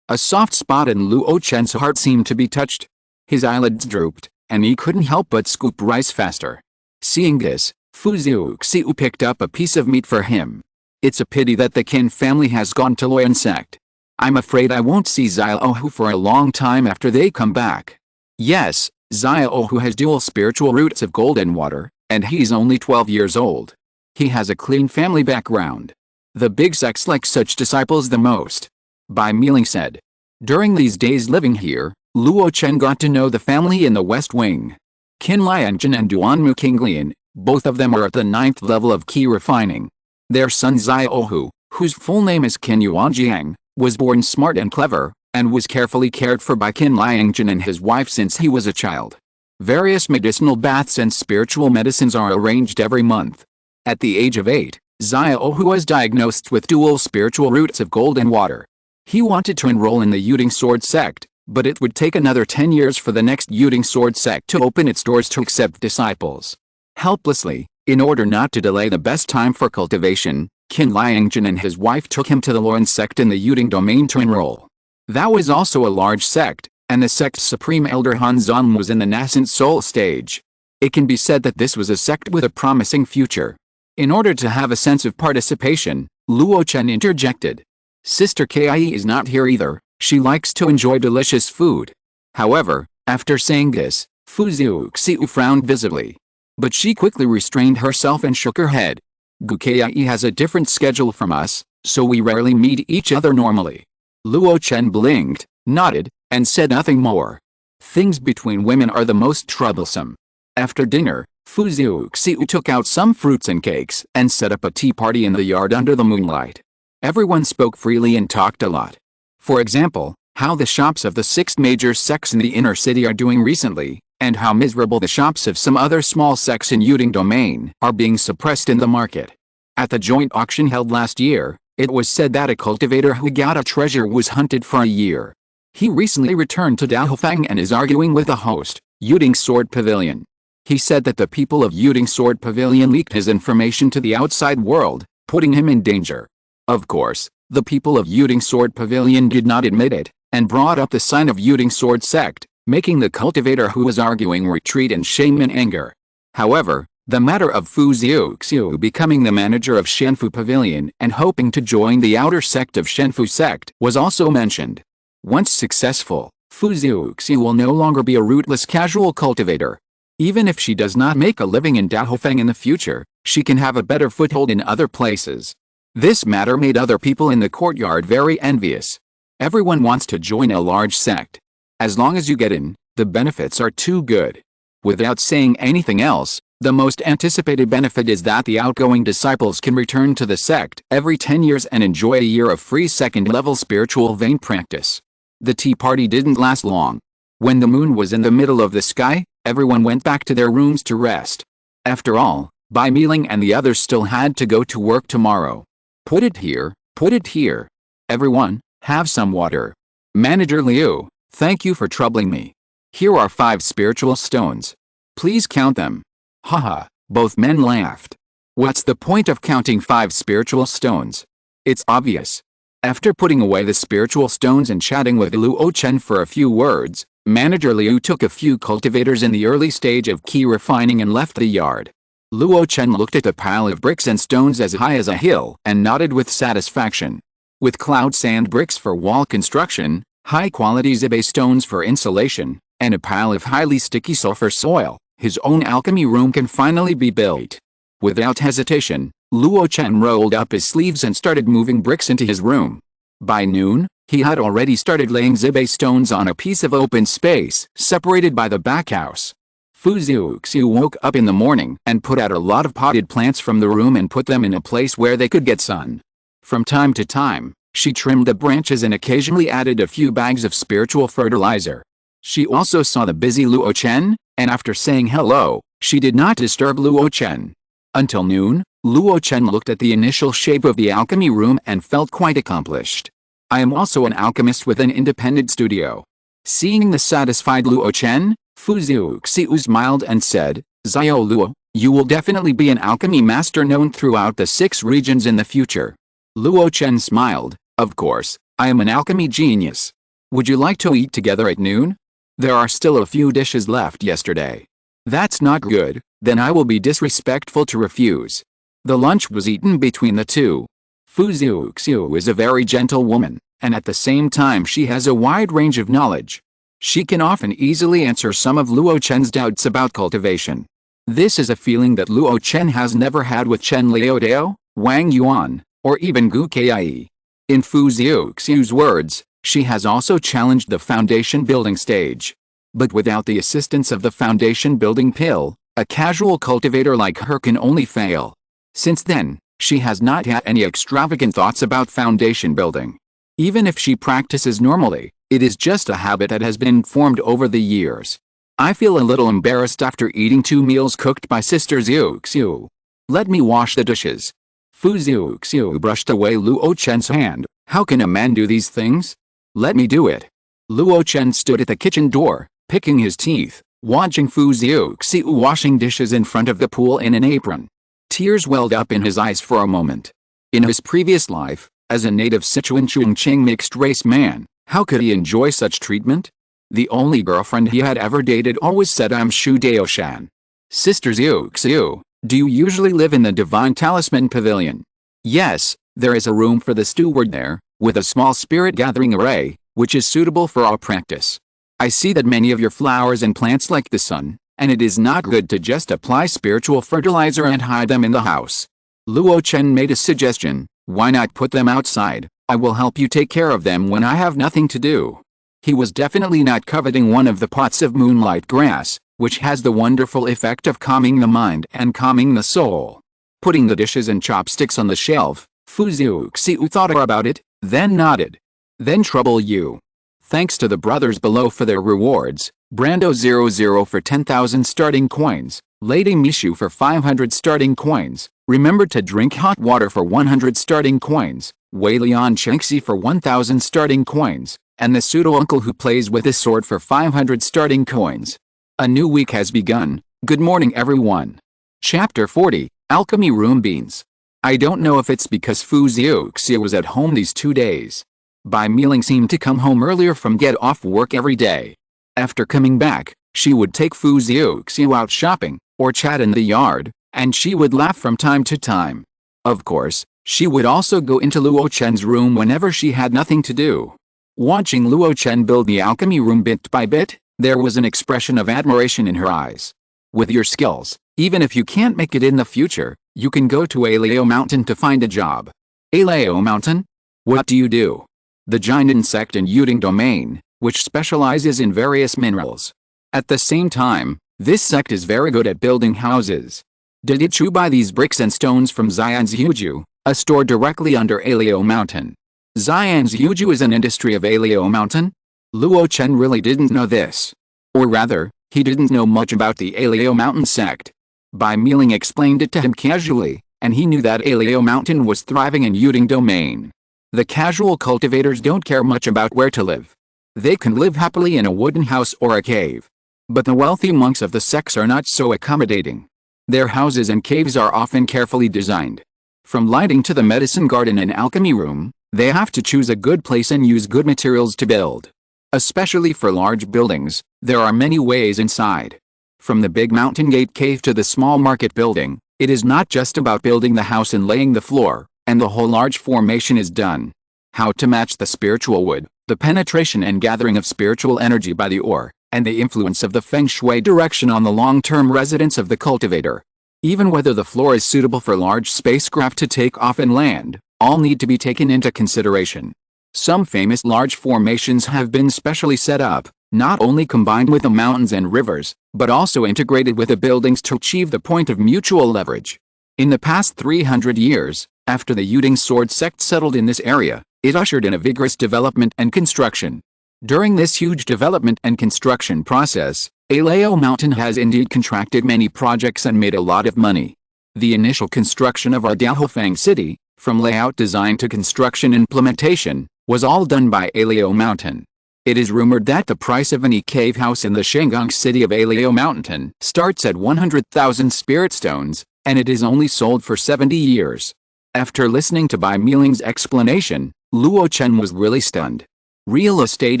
A soft spot in Luo Chen's heart seemed to be touched. His eyelids drooped, and he couldn't help but scoop rice faster. Seeing this, Fu Xiu picked up a piece of meat for him. It's a pity that the Qin family has gone to Luoyan sect. I'm afraid I won't see Xiaohu for a long time after they come back. Yes, Xiaohu has dual spiritual roots of gold and water, and he's only 12 years old. He has a clean family background. The big sects like such disciples the most. Bai Miling said. During these days living here, Luo Chen got to know the family in the West Wing. Qin Liangzhen and Duanmu Qinglian, both of them are at the 9th level of key refining. Their son Xiaohu, whose full name is Qin Yuanjiang, was born smart and clever, and was carefully cared for by Qin Liangzhen and his wife since he was a child. Various medicinal baths and spiritual medicines are arranged every month. At the age of 8, Xiaohu was diagnosed with dual spiritual roots of gold and water. He wanted to enroll in the Yuding Sword sect, but it would take another 10 years for the next Yuding Sword sect to open its doors to accept disciples. Helplessly, in order not to delay the best time for cultivation, Qin Liangzhen and his wife took him to the Luoyan sect in the Yuding domain to enroll. That was also a large sect, and the sect's supreme elder Han Zong was in the nascent soul stage. It can be said that this was a sect with a promising future. In order to have a sense of participation, Luo Chen interjected. Sister Kie is not here either, she likes to enjoy delicious food. However, after saying this, Fu Xiu frowned visibly. But she quickly restrained herself and shook her head. Gu Kie has a different schedule from us, so we rarely meet each other normally. Luo Chen blinked, nodded, and said nothing more. Things between women are the most troublesome. After dinner, Fu Ziuxiu took out some fruits and cakes and set up a tea party in the yard under the moonlight. Everyone spoke freely and talked a lot. For example, how the shops of the 6 major sects in the inner city are doing recently, and how miserable the shops of some other small sects in Yuding Domain are being suppressed in the market. At the joint auction held last year, it was said that a cultivator who got a treasure was hunted for a year. He recently returned to Daofang and is arguing with the host, Yuding Sword Pavilion. He said that the people of Yuding Sword Pavilion leaked his information to the outside world, putting him in danger. Of course, the people of Yuding Sword Pavilion did not admit it, and brought up the sign of Yuding Sword Sect, making the cultivator who was arguing retreat in shame and anger. However, the matter of Fu Ziuxiu becoming the manager of Shenfu Pavilion and hoping to join the outer sect of Shenfu Sect was also mentioned. Once successful, Fu Ziuxiu will no longer be a rootless casual cultivator. Even if she does not make a living in Daofeng in the future, she can have a better foothold in other places. This matter made other people in the courtyard very envious. Everyone wants to join a large sect. As long as you get in, the benefits are too good. Without saying anything else, the most anticipated benefit is that the outgoing disciples can return to the sect every 10 years and enjoy a year of free second-level spiritual vein practice. The tea party didn't last long. When the moon was in the middle of the sky, everyone went back to their rooms to rest. After all, Bai Miling and the others still had to go to work tomorrow. Put it here, put it here. Everyone, have some water. Manager Liu, thank you for troubling me. Here are 5 spiritual stones. Please count them. Haha, both men laughed. What's the point of counting 5 spiritual stones? It's obvious. After putting away the spiritual stones and chatting with Luo Chen for a few words, Manager Liu took a few cultivators in the early stage of key refining and left the yard. Luo Chen looked at the pile of bricks and stones as high as a hill and nodded with satisfaction. With cloud sand bricks for wall construction, high-quality zibe stones for insulation, and a pile of highly sticky sulfur soil, his own alchemy room can finally be built. Without hesitation, Luo Chen rolled up his sleeves and started moving bricks into his room. By noon, he had already started laying zibe stones on a piece of open space separated by the back house. Fu Ziuxiu woke up in the morning and put out a lot of potted plants from the room and put them in a place where they could get sun. From time to time, she trimmed the branches and occasionally added a few bags of spiritual fertilizer. She also saw the busy Luo Chen, and after saying hello, she did not disturb Luo Chen. Until noon, Luo Chen looked at the initial shape of the alchemy room and felt quite accomplished. I am also an alchemist with an independent studio. Seeing the satisfied Luo Chen, Fu Ziuxiu smiled and said, Xiao Luo, you will definitely be an alchemy master known throughout the 6 regions in the future. Luo Chen smiled, of course, I am an alchemy genius. Would you like to eat together at noon? There are still a few dishes left yesterday. That's not good, then I will be disrespectful to refuse. The lunch was eaten between the two. Fu Ziuxiu is a very gentle woman, and at the same time she has a wide range of knowledge. She can often easily answer some of Luo Chen's doubts about cultivation. This is a feeling that Luo Chen has never had with Chen Liudao, Wang Yuan, or even Gu Kai. In Fu Ziuxiu's words, she has also challenged the foundation building stage. But without the assistance of the foundation building pill, a casual cultivator like her can only fail. Since then, she has not had any extravagant thoughts about foundation building. Even if she practices normally, it is just a habit that has been formed over the years. I feel a little embarrassed after eating 2 meals cooked by Sister Ziuxiu. Let me wash the dishes. Fu Ziuxiu brushed away Luo Chen's hand. How can a man do these things? Let me do it. Luo Chen stood at the kitchen door, picking his teeth, watching Fu Ziuxiu washing dishes in front of the pool in an apron. Tears welled up in his eyes for a moment. In his previous life, as a native Sichuan Chongqing mixed-race man, how could he enjoy such treatment? The only girlfriend he had ever dated always said I'm Shu Daoshan. Sister Ziuxiu, do you usually live in the Divine Talisman Pavilion? Yes, there is a room for the steward there, with a small spirit gathering array, which is suitable for our practice. I see that many of your flowers and plants like the sun, and it is not good to just apply spiritual fertilizer and hide them in the house. Luo Chen made a suggestion, why not put them outside? I will help you take care of them when I have nothing to do. He was definitely not coveting one of the pots of moonlight grass, which has the wonderful effect of calming the mind and calming the soul. Putting the dishes and chopsticks on the shelf, Fu Xiu thought about it, then nodded. Then trouble you. Thanks to the brothers below for their rewards, Brando00 for 10,000 starting coins, Lady Mishu for 500 starting coins, remember to drink hot water for 100 starting coins, Wei Lian Chengxi for 1,000 starting coins, and the pseudo-uncle who plays with his sword for 500 starting coins. A new week has begun. Good morning everyone. Chapter 40, Alchemy Room Beans. I don't know if it's because Fu Xiu was at home these 2 days. Bai Miling seemed to come home earlier from get off work every day. After coming back, she would take Fu Xiu out shopping, or chat in the yard, and she would laugh from time to time. Of course, she would also go into Luo Chen's room whenever she had nothing to do. Watching Luo Chen build the alchemy room bit by bit, there was an expression of admiration in her eyes. With your skills, even if you can't make it in the future, you can go to Alao Mountain to find a job. Alao Mountain? What do you do? The Jinan sect in Yuding domain, which specializes in various minerals. At the same time, this sect is very good at building houses. Did you buy these bricks and stones from Xianzhuju, a store directly under Alao Mountain? Xianzhuju is an industry of Alao Mountain? Luo Chen really didn't know this. Or rather, he didn't know much about the Alao Mountain sect. Bai Miling explained it to him casually, and he knew that Alao Mountain was thriving in Yuding domain. The casual cultivators don't care much about where to live. They can live happily in a wooden house or a cave. But the wealthy monks of the sects are not so accommodating. Their houses and caves are often carefully designed. From lighting to the medicine garden and alchemy room, they have to choose a good place and use good materials to build. Especially for large buildings, there are many ways inside. From the big mountain gate cave to the small market building, it is not just about building the house and laying the floor, and the whole large formation is done. How to match the spiritual wood, the penetration and gathering of spiritual energy by the ore, and the influence of the feng shui direction on the long-term residence of the cultivator. Even whether the floor is suitable for large spacecraft to take off and land, all need to be taken into consideration. Some famous large formations have been specially set up, not only combined with the mountains and rivers, but also integrated with the buildings to achieve the point of mutual leverage. In the past 300 years, after the Yuding sword sect settled in this area, it ushered in a vigorous development and construction. During this huge development and construction process, Alao Mountain has indeed contracted many projects and made a lot of money. The initial construction of our Daohofang city, from layout design to construction implementation, was all done by Alao Mountain. It is rumored that the price of any cave house in the Shangang city of Alao Mountain starts at 100,000 spirit stones, and it is only sold for 70 years. After listening to Bai Miling's explanation, Luo Chen was really stunned. Real estate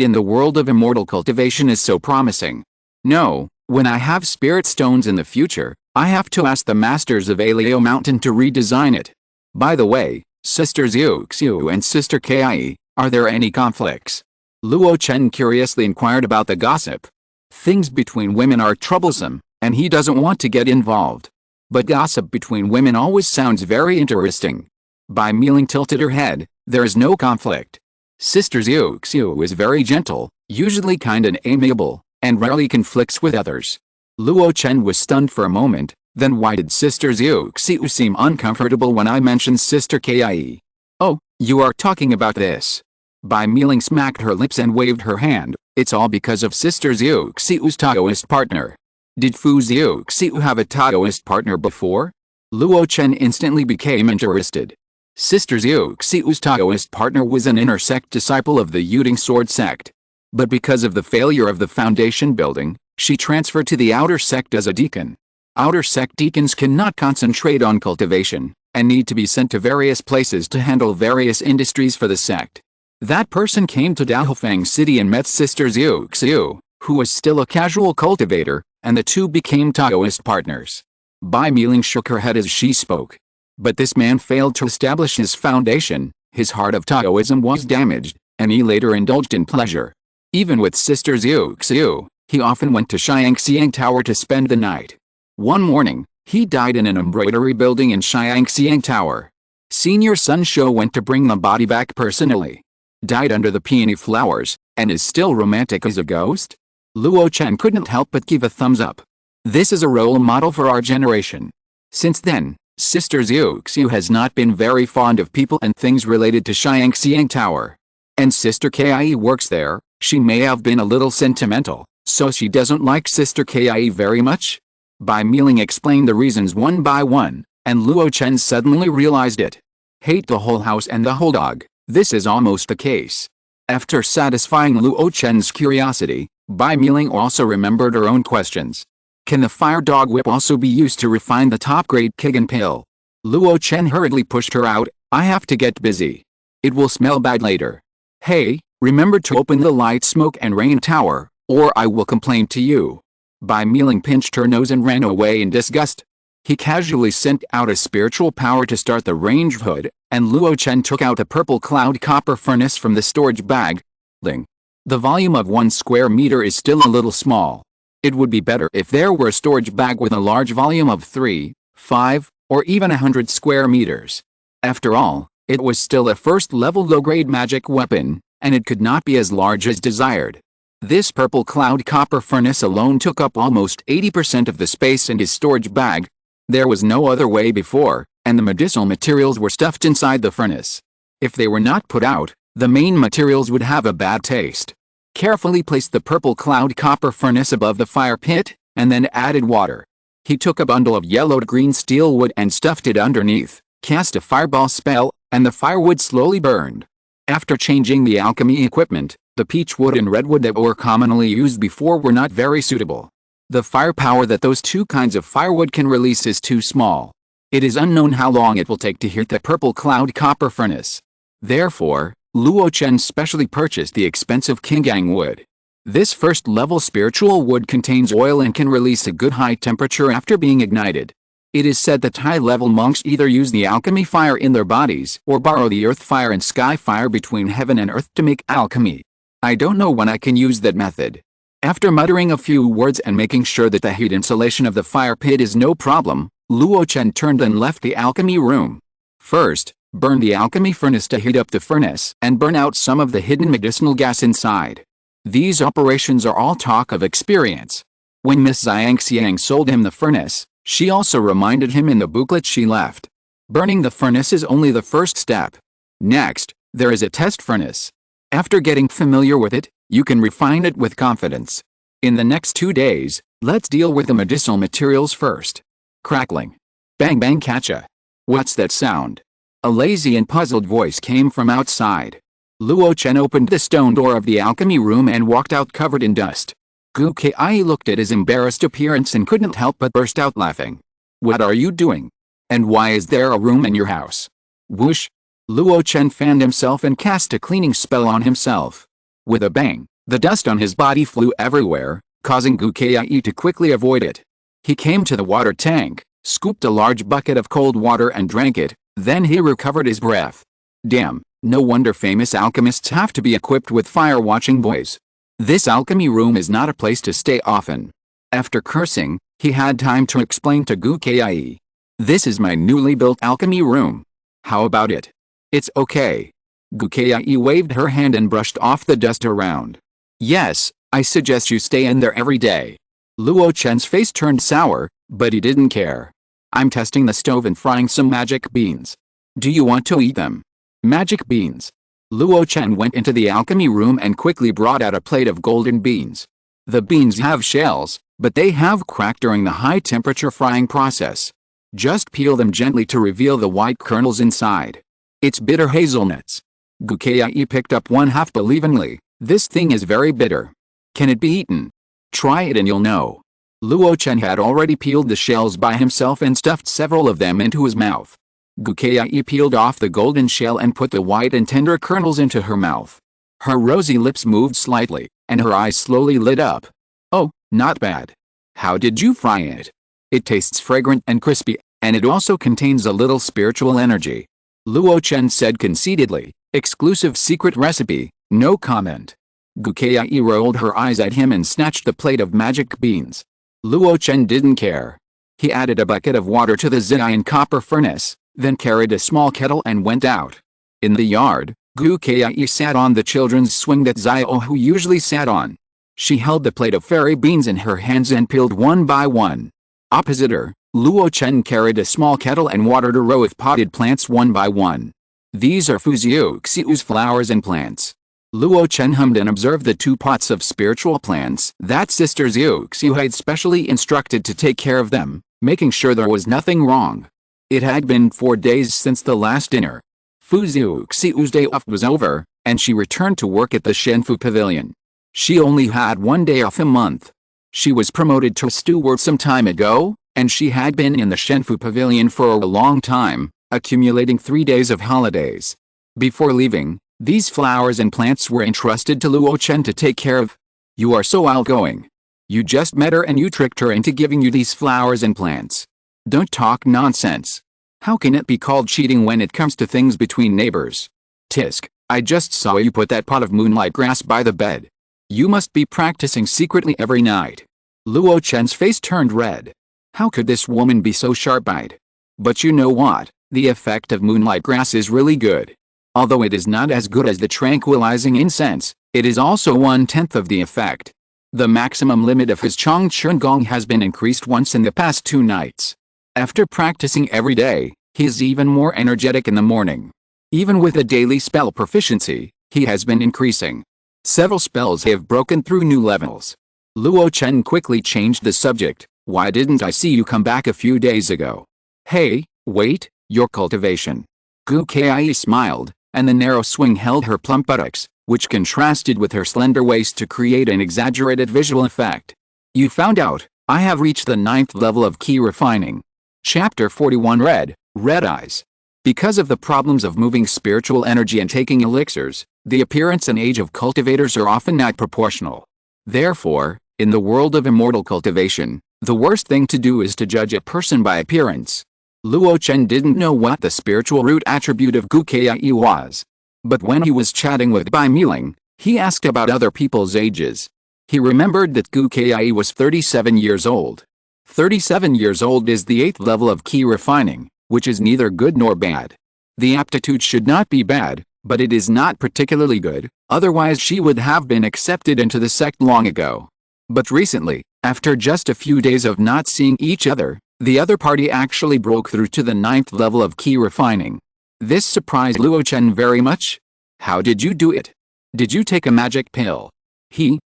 in the world of immortal cultivation is so promising. No, when I have spirit stones in the future, I have to ask the masters of Alao Mountain to redesign it. By the way, Sister Xiu and Sister Kai, are there any conflicts? Luo Chen curiously inquired about the gossip. Things between women are troublesome, and he doesn't want to get involved. But gossip between women always sounds very interesting. Bai Miling tilted her head. There is no conflict. Sister Xiu is very gentle, usually kind and amiable, and rarely conflicts with others. Luo Chen was stunned for a moment. Then why did Sister Xiu seem uncomfortable when I mentioned Sister Kai? Oh, you are talking about this. Bai Miling smacked her lips and waved her hand. It's all because of Sister Xiu's Taoist partner. Did Fu Xiu have a Taoist partner before? Luo Chen instantly became interested. Sister Xiu's Taoist partner was an inner sect disciple of the Yuding sword sect. But because of the failure of the foundation building, she transferred to the outer sect as a deacon. Outer sect deacons cannot concentrate on cultivation, and need to be sent to various places to handle various industries for the sect. That person came to Daohofang city and met Sister Xiu, who was still a casual cultivator, and the two became Taoist partners. Bai Miling shook her head as she spoke. But this man failed to establish his foundation, his heart of Taoism was damaged, and he later indulged in pleasure. Even with Sister Xiu, he often went to Shiangxiang Tower to spend the night. One morning, he died in an embroidery building in Shiangxiang Tower. Senior Sun Shou went to bring the body back personally. Died under the peony flowers, and is still romantic as a ghost? Luo Chen couldn't help but give a thumbs up. This is a role model for our generation. Since then, Sister Xiuxiu has not been very fond of people and things related to Xiangxiang Tower. And Sister Kai works there. She may have been a little sentimental, so she doesn't like Sister Kai very much? Bai Miling explained the reasons one by one, and Luo Chen suddenly realized it. Hate the whole house and the whole dog, this is almost the case. After satisfying Luo Chen's curiosity, Bai Miling also remembered her own questions. Can the fire dog whip also be used to refine the top-grade Kigan pill? Luo Chen hurriedly pushed her out. I have to get busy. It will smell bad later. Hey, remember to open the light smoke and rain tower, or I will complain to you. Bai Miling pinched her nose and ran away in disgust. He casually sent out a spiritual power to start the range hood, and Luo Chen took out a purple cloud copper furnace from the storage bag. Ling. The volume of 1 square meter is still a little small. It would be better if there were a storage bag with a large volume of 3, 5, or even 100 square meters. After all, it was still a first-level low-grade magic weapon, and it could not be as large as desired. This purple cloud copper furnace alone took up almost 80% of the space in his storage bag. There was no other way before, and the medicinal materials were stuffed inside the furnace. If they were not put out, the main materials would have a bad taste. Carefully placed the purple cloud copper furnace above the fire pit, and then added water. He took a bundle of yellowed green steel wood and stuffed it underneath, cast a fireball spell, and the firewood slowly burned. After changing the alchemy equipment, the peach wood and redwood that were commonly used before were not very suitable. The firepower that those two kinds of firewood can release is too small. It is unknown how long it will take to heat the purple cloud copper furnace. Therefore, Luo Chen specially purchased the expensive Qingang wood. This first-level spiritual wood contains oil and can release a good high temperature after being ignited. It is said that high-level monks either use the alchemy fire in their bodies or borrow the earth fire and sky fire between heaven and earth to make alchemy. I don't know when I can use that method. After muttering a few words and making sure that the heat insulation of the fire pit is no problem, Luo Chen turned and left the alchemy room. First, burn the alchemy furnace to heat up the furnace and burn out some of the hidden medicinal gas inside. These operations are all talk of experience. When Miss Xiangxiang sold him the furnace, she also reminded him in the booklet she left. Burning the furnace is only the first step. Next, there is a test furnace. After getting familiar with it, you can refine it with confidence. In the next 2 days, let's deal with the medicinal materials first. Crackling. Bang bang catcha. What's that sound? A lazy and puzzled voice came from outside. Luo Chen opened the stone door of the alchemy room and walked out covered in dust. Gu Kai looked at his embarrassed appearance and couldn't help but burst out laughing. What are you doing? And why is there a room in your house? Whoosh! Luo Chen fanned himself and cast a cleaning spell on himself. With a bang, the dust on his body flew everywhere, causing Gu Kai to quickly avoid it. He came to the water tank, scooped a large bucket of cold water and drank it, then he recovered his breath. Damn, no wonder famous alchemists have to be equipped with fire-watching boys. This alchemy room is not a place to stay often. After cursing, he had time to explain to Gu Kai. This is my newly built alchemy room. How about it? It's okay. Gu Kai waved her hand and brushed off the dust around. Yes, I suggest you stay in there every day. Luo Chen's face turned sour, but he didn't care. I'm testing the stove and frying some magic beans. Do you want to eat them? Magic beans. Luo Chen went into the alchemy room and quickly brought out a plate of golden beans. The beans have shells, but they have cracked during the high-temperature frying process. Just peel them gently to reveal the white kernels inside. It's bitter hazelnuts. Gu Kai picked up one half believingly. This thing is very bitter. Can it be eaten? Try it and you'll know. Luo Chen had already peeled the shells by himself and stuffed several of them into his mouth. Gu Kai peeled off the golden shell and put the white and tender kernels into her mouth. Her rosy lips moved slightly, and her eyes slowly lit up. Oh, not bad. How did you fry it? It tastes fragrant and crispy, and it also contains a little spiritual energy. Luo Chen said conceitedly, exclusive secret recipe, no comment. Gu Kai rolled her eyes at him and snatched the plate of magic beans. Luo Chen didn't care. He added a bucket of water to the Ziyan copper furnace, then carried a small kettle and went out. In the yard, Gu Kai sat on the children's swing that Xiao Hu usually sat on. She held the plate of fairy beans in her hands and peeled one by one. Opposite her, Luo Chen carried a small kettle and watered a row of potted plants one by one. These are Fujiuxiu's flowers and plants. Luo Chen hummed and observed the 2 pots of spiritual plants that Sister Xiuxiu had specially instructed to take care of them, making sure there was nothing wrong. It had been 4 days since the last dinner. Fujiuxiu's day off was over, and she returned to work at the Shenfu Pavilion. She only had 1 day off a month. She was promoted to steward some time ago, and she had been in the Shenfu Pavilion for a long time, accumulating 3 days of holidays. Before leaving, these flowers and plants were entrusted to Luo Chen to take care of. You are so outgoing. You just met her and you tricked her into giving you these flowers and plants. Don't talk nonsense. How can it be called cheating when it comes to things between neighbors? Tisk, I just saw you put that pot of moonlight grass by the bed. You must be practicing secretly every night. Luo Chen's face turned red. How could this woman be so sharp-eyed? But you know what? The effect of moonlight grass is really good. Although it is not as good as the tranquilizing incense, it is also 1/10 of the effect. The maximum limit of his Chongqing Gong has been increased once in the past 2 nights. After practicing every day, he is even more energetic in the morning. Even with a daily spell proficiency, he has been increasing. Several spells have broken through new levels. Luo Chen quickly changed the subject. Why didn't I see you come back a few days ago? Hey, wait, your cultivation. Gu Kai smiled, and the narrow swing held her plump buttocks, which contrasted with her slender waist to create an exaggerated visual effect. You found out, I have reached the 9th level of key refining. Chapter 41 Red Eyes. Because of the problems of moving spiritual energy and taking elixirs, the appearance and age of cultivators are often not proportional. Therefore, in the world of immortal cultivation, the worst thing to do is to judge a person by appearance. Luo Chen didn't know what the spiritual root attribute of Gu Kai was. But when he was chatting with Bai Miling, he asked about other people's ages. He remembered that Gu Kai was 37 years old. 37 years old is the 8th level of key refining, which is neither good nor bad. The aptitude should not be bad, but it is not particularly good, otherwise she would have been accepted into the sect long ago. But recently, after just a few days of not seeing each other, the other party actually broke through to the 9th level of key refining. This surprised Luo Chen very much. How did you do it? Did you take a magic pill?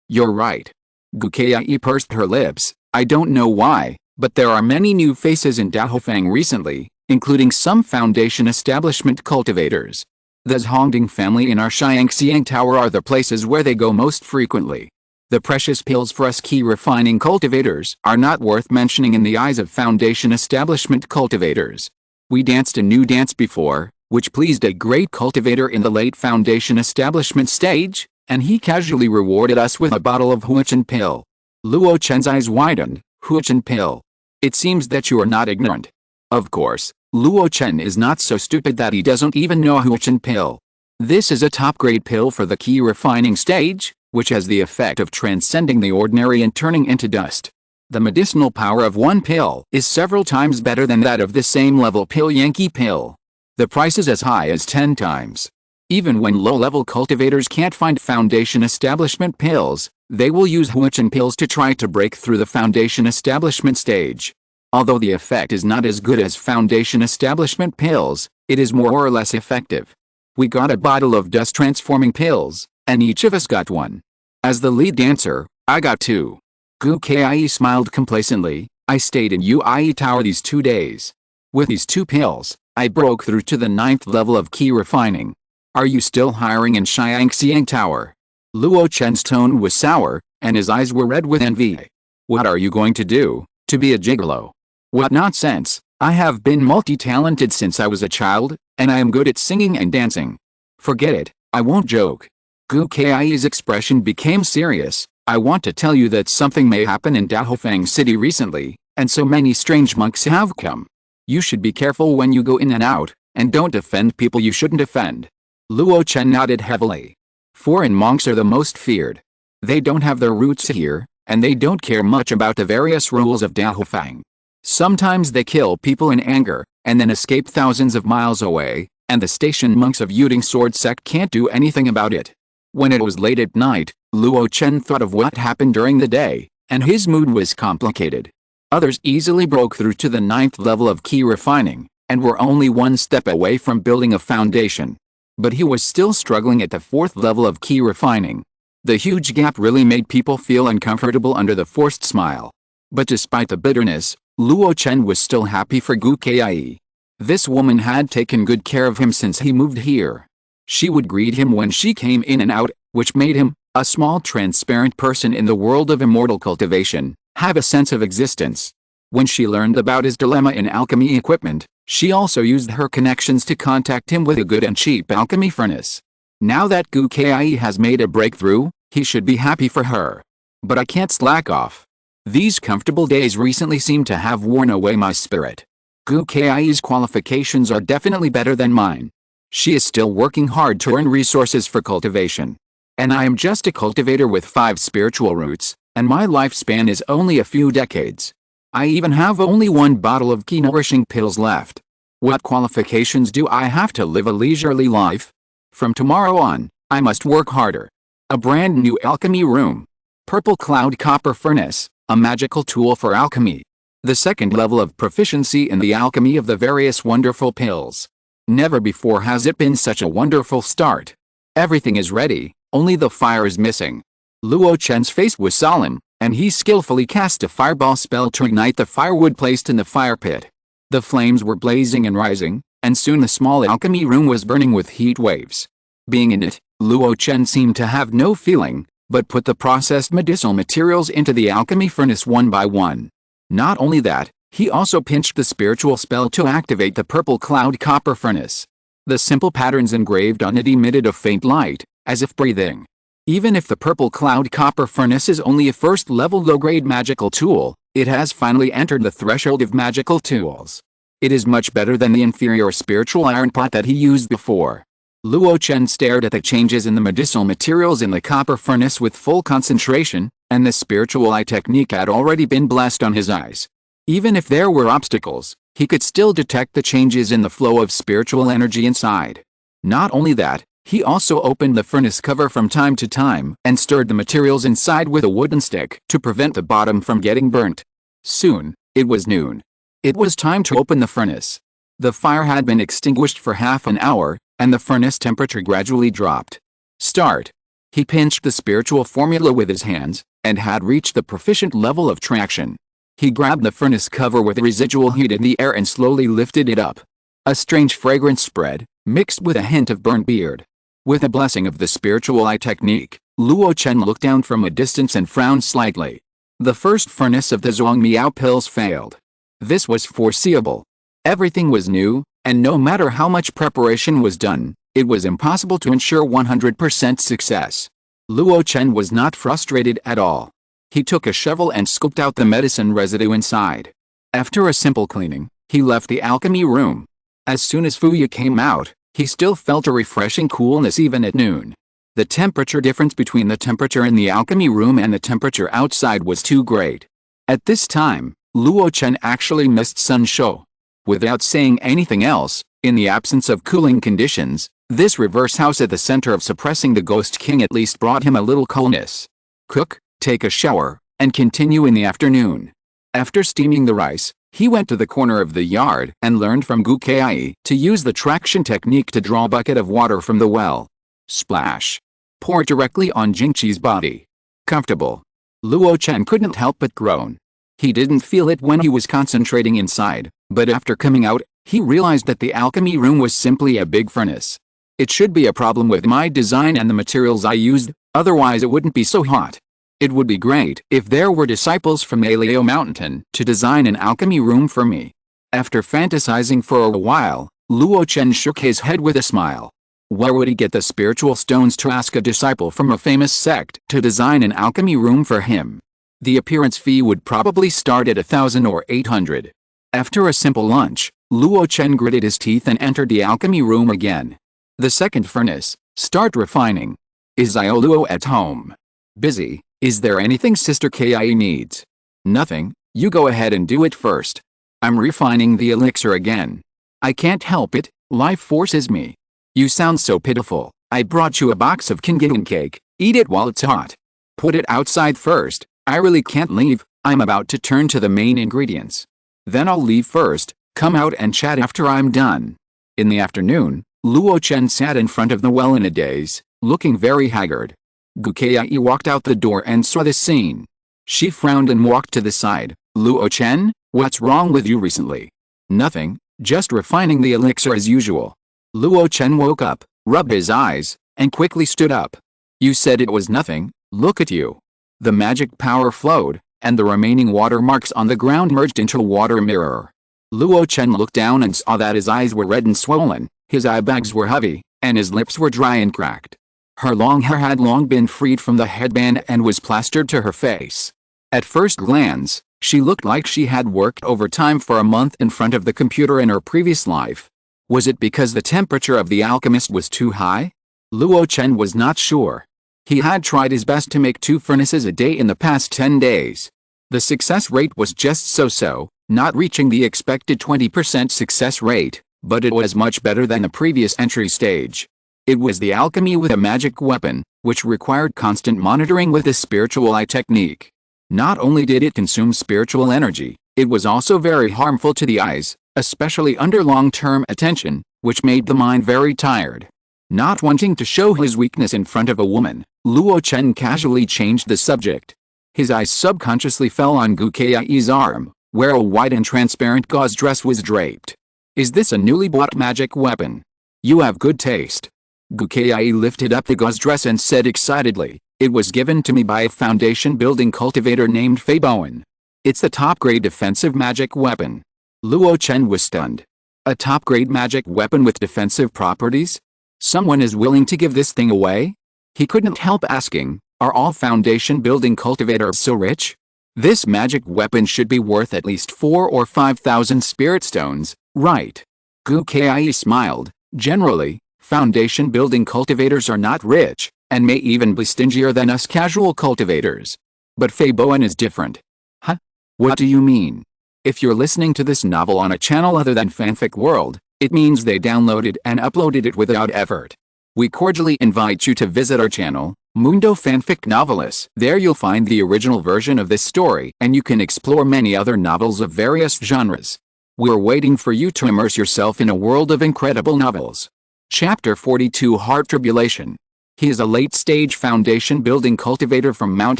You're right. Gu Kai pursed her lips. I don't know why, but there are many new faces in Dahofang recently, including some Foundation establishment cultivators. The Zhongding family in our Xiangxiang Tower are the places where they go most frequently. The precious pills for us key refining cultivators are not worth mentioning in the eyes of Foundation establishment cultivators. We danced a new dance before, which pleased a great cultivator in the late Foundation establishment stage, and he casually rewarded us with a bottle of Huachin Pill. Luo Chen's eyes widened. Huachin Pill. It seems that you are not ignorant. Of course, Luo Chen is not so stupid that he doesn't even know Huachin Pill. This is a top-grade pill for the key refining stage, which has the effect of transcending the ordinary and turning into dust. The medicinal power of one pill is several times better than that of the same level pill Yankee pill. The price is as high as 10 times. Even when low-level cultivators can't find Foundation establishment pills, they will use Huachin pills to try to break through the Foundation establishment stage. Although the effect is not as good as Foundation establishment pills, it is more or less effective. We got a bottle of dust-transforming pills, and each of us got one. As the lead dancer, I got 2. Gu Kai smiled complacently. I stayed in Ui Tower these 2 days. With these 2 pills, I broke through to the 9th level of key refining. Are you still hiring in Xiangxiang Tower? Luo Chen's tone was sour, and his eyes were red with envy. What are you going to do, to be a gigolo? What nonsense! I have been multi-talented since I was a child, and I am good at singing and dancing. Forget it, I won't joke. Gu Kai's expression became serious. I want to tell you that something may happen in Dahofang City recently, and so many strange monks have come. You should be careful when you go in and out, and don't offend people you shouldn't offend. Luo Chen nodded heavily. Foreign monks are the most feared. They don't have their roots here, and they don't care much about the various rules of Dahofang. Sometimes they kill people in anger, and then escape thousands of miles away, and the station monks of Yuding Sword Sect can't do anything about it. When it was late at night, Luo Chen thought of what happened during the day, and his mood was complicated. Others easily broke through to the 9th level of key refining, and were only one step away from building a foundation. But he was still struggling at the 4th level of key refining. The huge gap really made people feel uncomfortable under the forced smile. But despite the bitterness, Luo Chen was still happy for Gu Kai. This woman had taken good care of him since he moved here. She would greet him when she came in and out, which made him, a small transparent person in the world of immortal cultivation, have a sense of existence. When she learned about his dilemma in alchemy equipment, she also used her connections to contact him with a good and cheap alchemy furnace. Now that Gu Kai has made a breakthrough, he should be happy for her. But I can't slack off. These comfortable days recently seem to have worn away my spirit. Gu Kai's qualifications are definitely better than mine. She is still working hard to earn resources for cultivation. And I am just a cultivator with 5 spiritual roots, and my lifespan is only a few decades. I even have only 1 bottle of key nourishing pills left. What qualifications do I have to live a leisurely life? From tomorrow on, I must work harder. A brand new alchemy room. Purple cloud copper furnace, a magical tool for alchemy. The 2nd level of proficiency in the alchemy of the various wonderful pills. Never before has it been such a wonderful start. Everything is ready, only the fire is missing. Luo Chen's face was solemn, and he skillfully cast a fireball spell to ignite the firewood placed in the fire pit. The flames were blazing and rising, and soon the small alchemy room was burning with heat waves. Being in it, Luo Chen seemed to have no feeling, but put the processed medicinal materials into the alchemy furnace one by one. Not only that, he also pinched the spiritual spell to activate the purple cloud copper furnace. The simple patterns engraved on it emitted a faint light, as if breathing. Even if the purple cloud copper furnace is only a 1st level low-grade magical tool, it has finally entered the threshold of magical tools. It is much better than the inferior spiritual iron pot that he used before. Luo Chen stared at the changes in the medicinal materials in the copper furnace with full concentration, and the spiritual eye technique had already been blessed on his eyes. Even if there were obstacles, he could still detect the changes in the flow of spiritual energy inside. Not only that, he also opened the furnace cover from time to time and stirred the materials inside with a wooden stick to prevent the bottom from getting burnt. Soon, it was noon. It was time to open the furnace. The fire had been extinguished for half an hour, and the furnace temperature gradually dropped. Start. He pinched the spiritual formula with his hands, and had reached the proficient level of traction. He grabbed the furnace cover with residual heat in the air and slowly lifted it up. A strange fragrance spread, mixed with a hint of burnt beard. With a blessing of the spiritual eye technique, Luo Chen looked down from a distance and frowned slightly. The first furnace of the Zongmiao Pills failed. This was foreseeable. Everything was new, and no matter how much preparation was done, it was impossible to ensure 100% success. Luo Chen was not frustrated at all. He took a shovel and scooped out the medicine residue inside. After a simple cleaning, he left the alchemy room. As soon as Fuya came out, he still felt a refreshing coolness even at noon. The temperature difference between the temperature in the alchemy room and the temperature outside was too great. At this time, Luo Chen actually missed Sun Shou. Without saying anything else, in the absence of cooling conditions, this reverse house at the center of suppressing the Ghost King at least brought him a little coolness. Cook, take a shower, and continue in the afternoon. After steaming the rice, he went to the corner of the yard and learned from Gu Kai to use the traction technique to draw a bucket of water from the well. Splash. Pour directly on Jingqi's body. Comfortable. Luo Chen couldn't help but groan. He didn't feel it when he was concentrating inside, but after coming out, he realized that the alchemy room was simply a big furnace. It should be a problem with my design and the materials I used, otherwise it wouldn't be so hot. It would be great if there were disciples from Aleo Mountain to design an alchemy room for me. After fantasizing for a while, Luo Chen shook his head with a smile. Where would he get the spiritual stones to ask a disciple from a famous sect to design an alchemy room for him? The appearance fee would probably start at 1,000 or 800. After a simple lunch, Luo Chen gritted his teeth and entered the alchemy room again. The second furnace, start refining. Is Luo at home? Busy. Is there anything Sister Kai needs? Nothing, you go ahead and do it first. I'm refining the elixir again. I can't help it, life forces me. You sound so pitiful. I brought you a box of Kingan cake. Eat it while it's hot. Put it outside first. I really can't leave. I'm about to turn to the main ingredients. Then I'll leave first. Come out and chat after I'm done. In the afternoon, Luo Chen sat in front of the well in a daze, looking very haggard. Gu Kai walked out the door and saw this scene. She frowned and walked to the side. Luo Chen, what's wrong with you recently? Nothing, just refining the elixir as usual. Luo Chen woke up, rubbed his eyes, and quickly stood up. You said it was nothing, look at you. The magic power flowed, and the remaining watermarks on the ground merged into a water mirror. Luo Chen looked down and saw that his eyes were red and swollen, his eye bags were heavy, and his lips were dry and cracked. Her long hair had long been freed from the headband and was plastered to her face. At first glance, she looked like she had worked overtime for a month in front of the computer in her previous life. Was it because the temperature of the alchemist was too high? Luo Chen was not sure. He had tried his best to make 2 furnaces a day in the past 10 days. The success rate was just so-so, not reaching the expected 20% success rate, but it was much better than the previous entry stage. It was the alchemy with a magic weapon, which required constant monitoring with a spiritual eye technique. Not only did it consume spiritual energy, it was also very harmful to the eyes, especially under long-term attention, which made the mind very tired. Not wanting to show his weakness in front of a woman, Luo Chen casually changed the subject. His eyes subconsciously fell on Gu Kai's arm, where a white and transparent gauze dress was draped. Is this a newly bought magic weapon? You have good taste. Gu Kai lifted up the gauze dress and said excitedly, it was given to me by a foundation-building cultivator named Fei Bowen. It's the top-grade defensive magic weapon. Luo Chen was stunned. A top-grade magic weapon with defensive properties? Someone is willing to give this thing away? He couldn't help asking, are all foundation-building cultivators so rich? This magic weapon should be worth at least 4,000 or 5,000 spirit stones, right? Gu Kai smiled. Generally, foundation-building cultivators are not rich, and may even be stingier than us casual cultivators. But Fei Bowen is different. Huh? What do you mean? If you're listening to this novel on a channel other than Fanfic World, it means they downloaded and uploaded it without effort. We cordially invite you to visit our channel, Mundo Fanfic Novelis. There you'll find the original version of this story, and you can explore many other novels of various genres. We're waiting for you to immerse yourself in a world of incredible novels. Chapter 42 Heart Tribulation. He is a late-stage foundation-building cultivator from Mount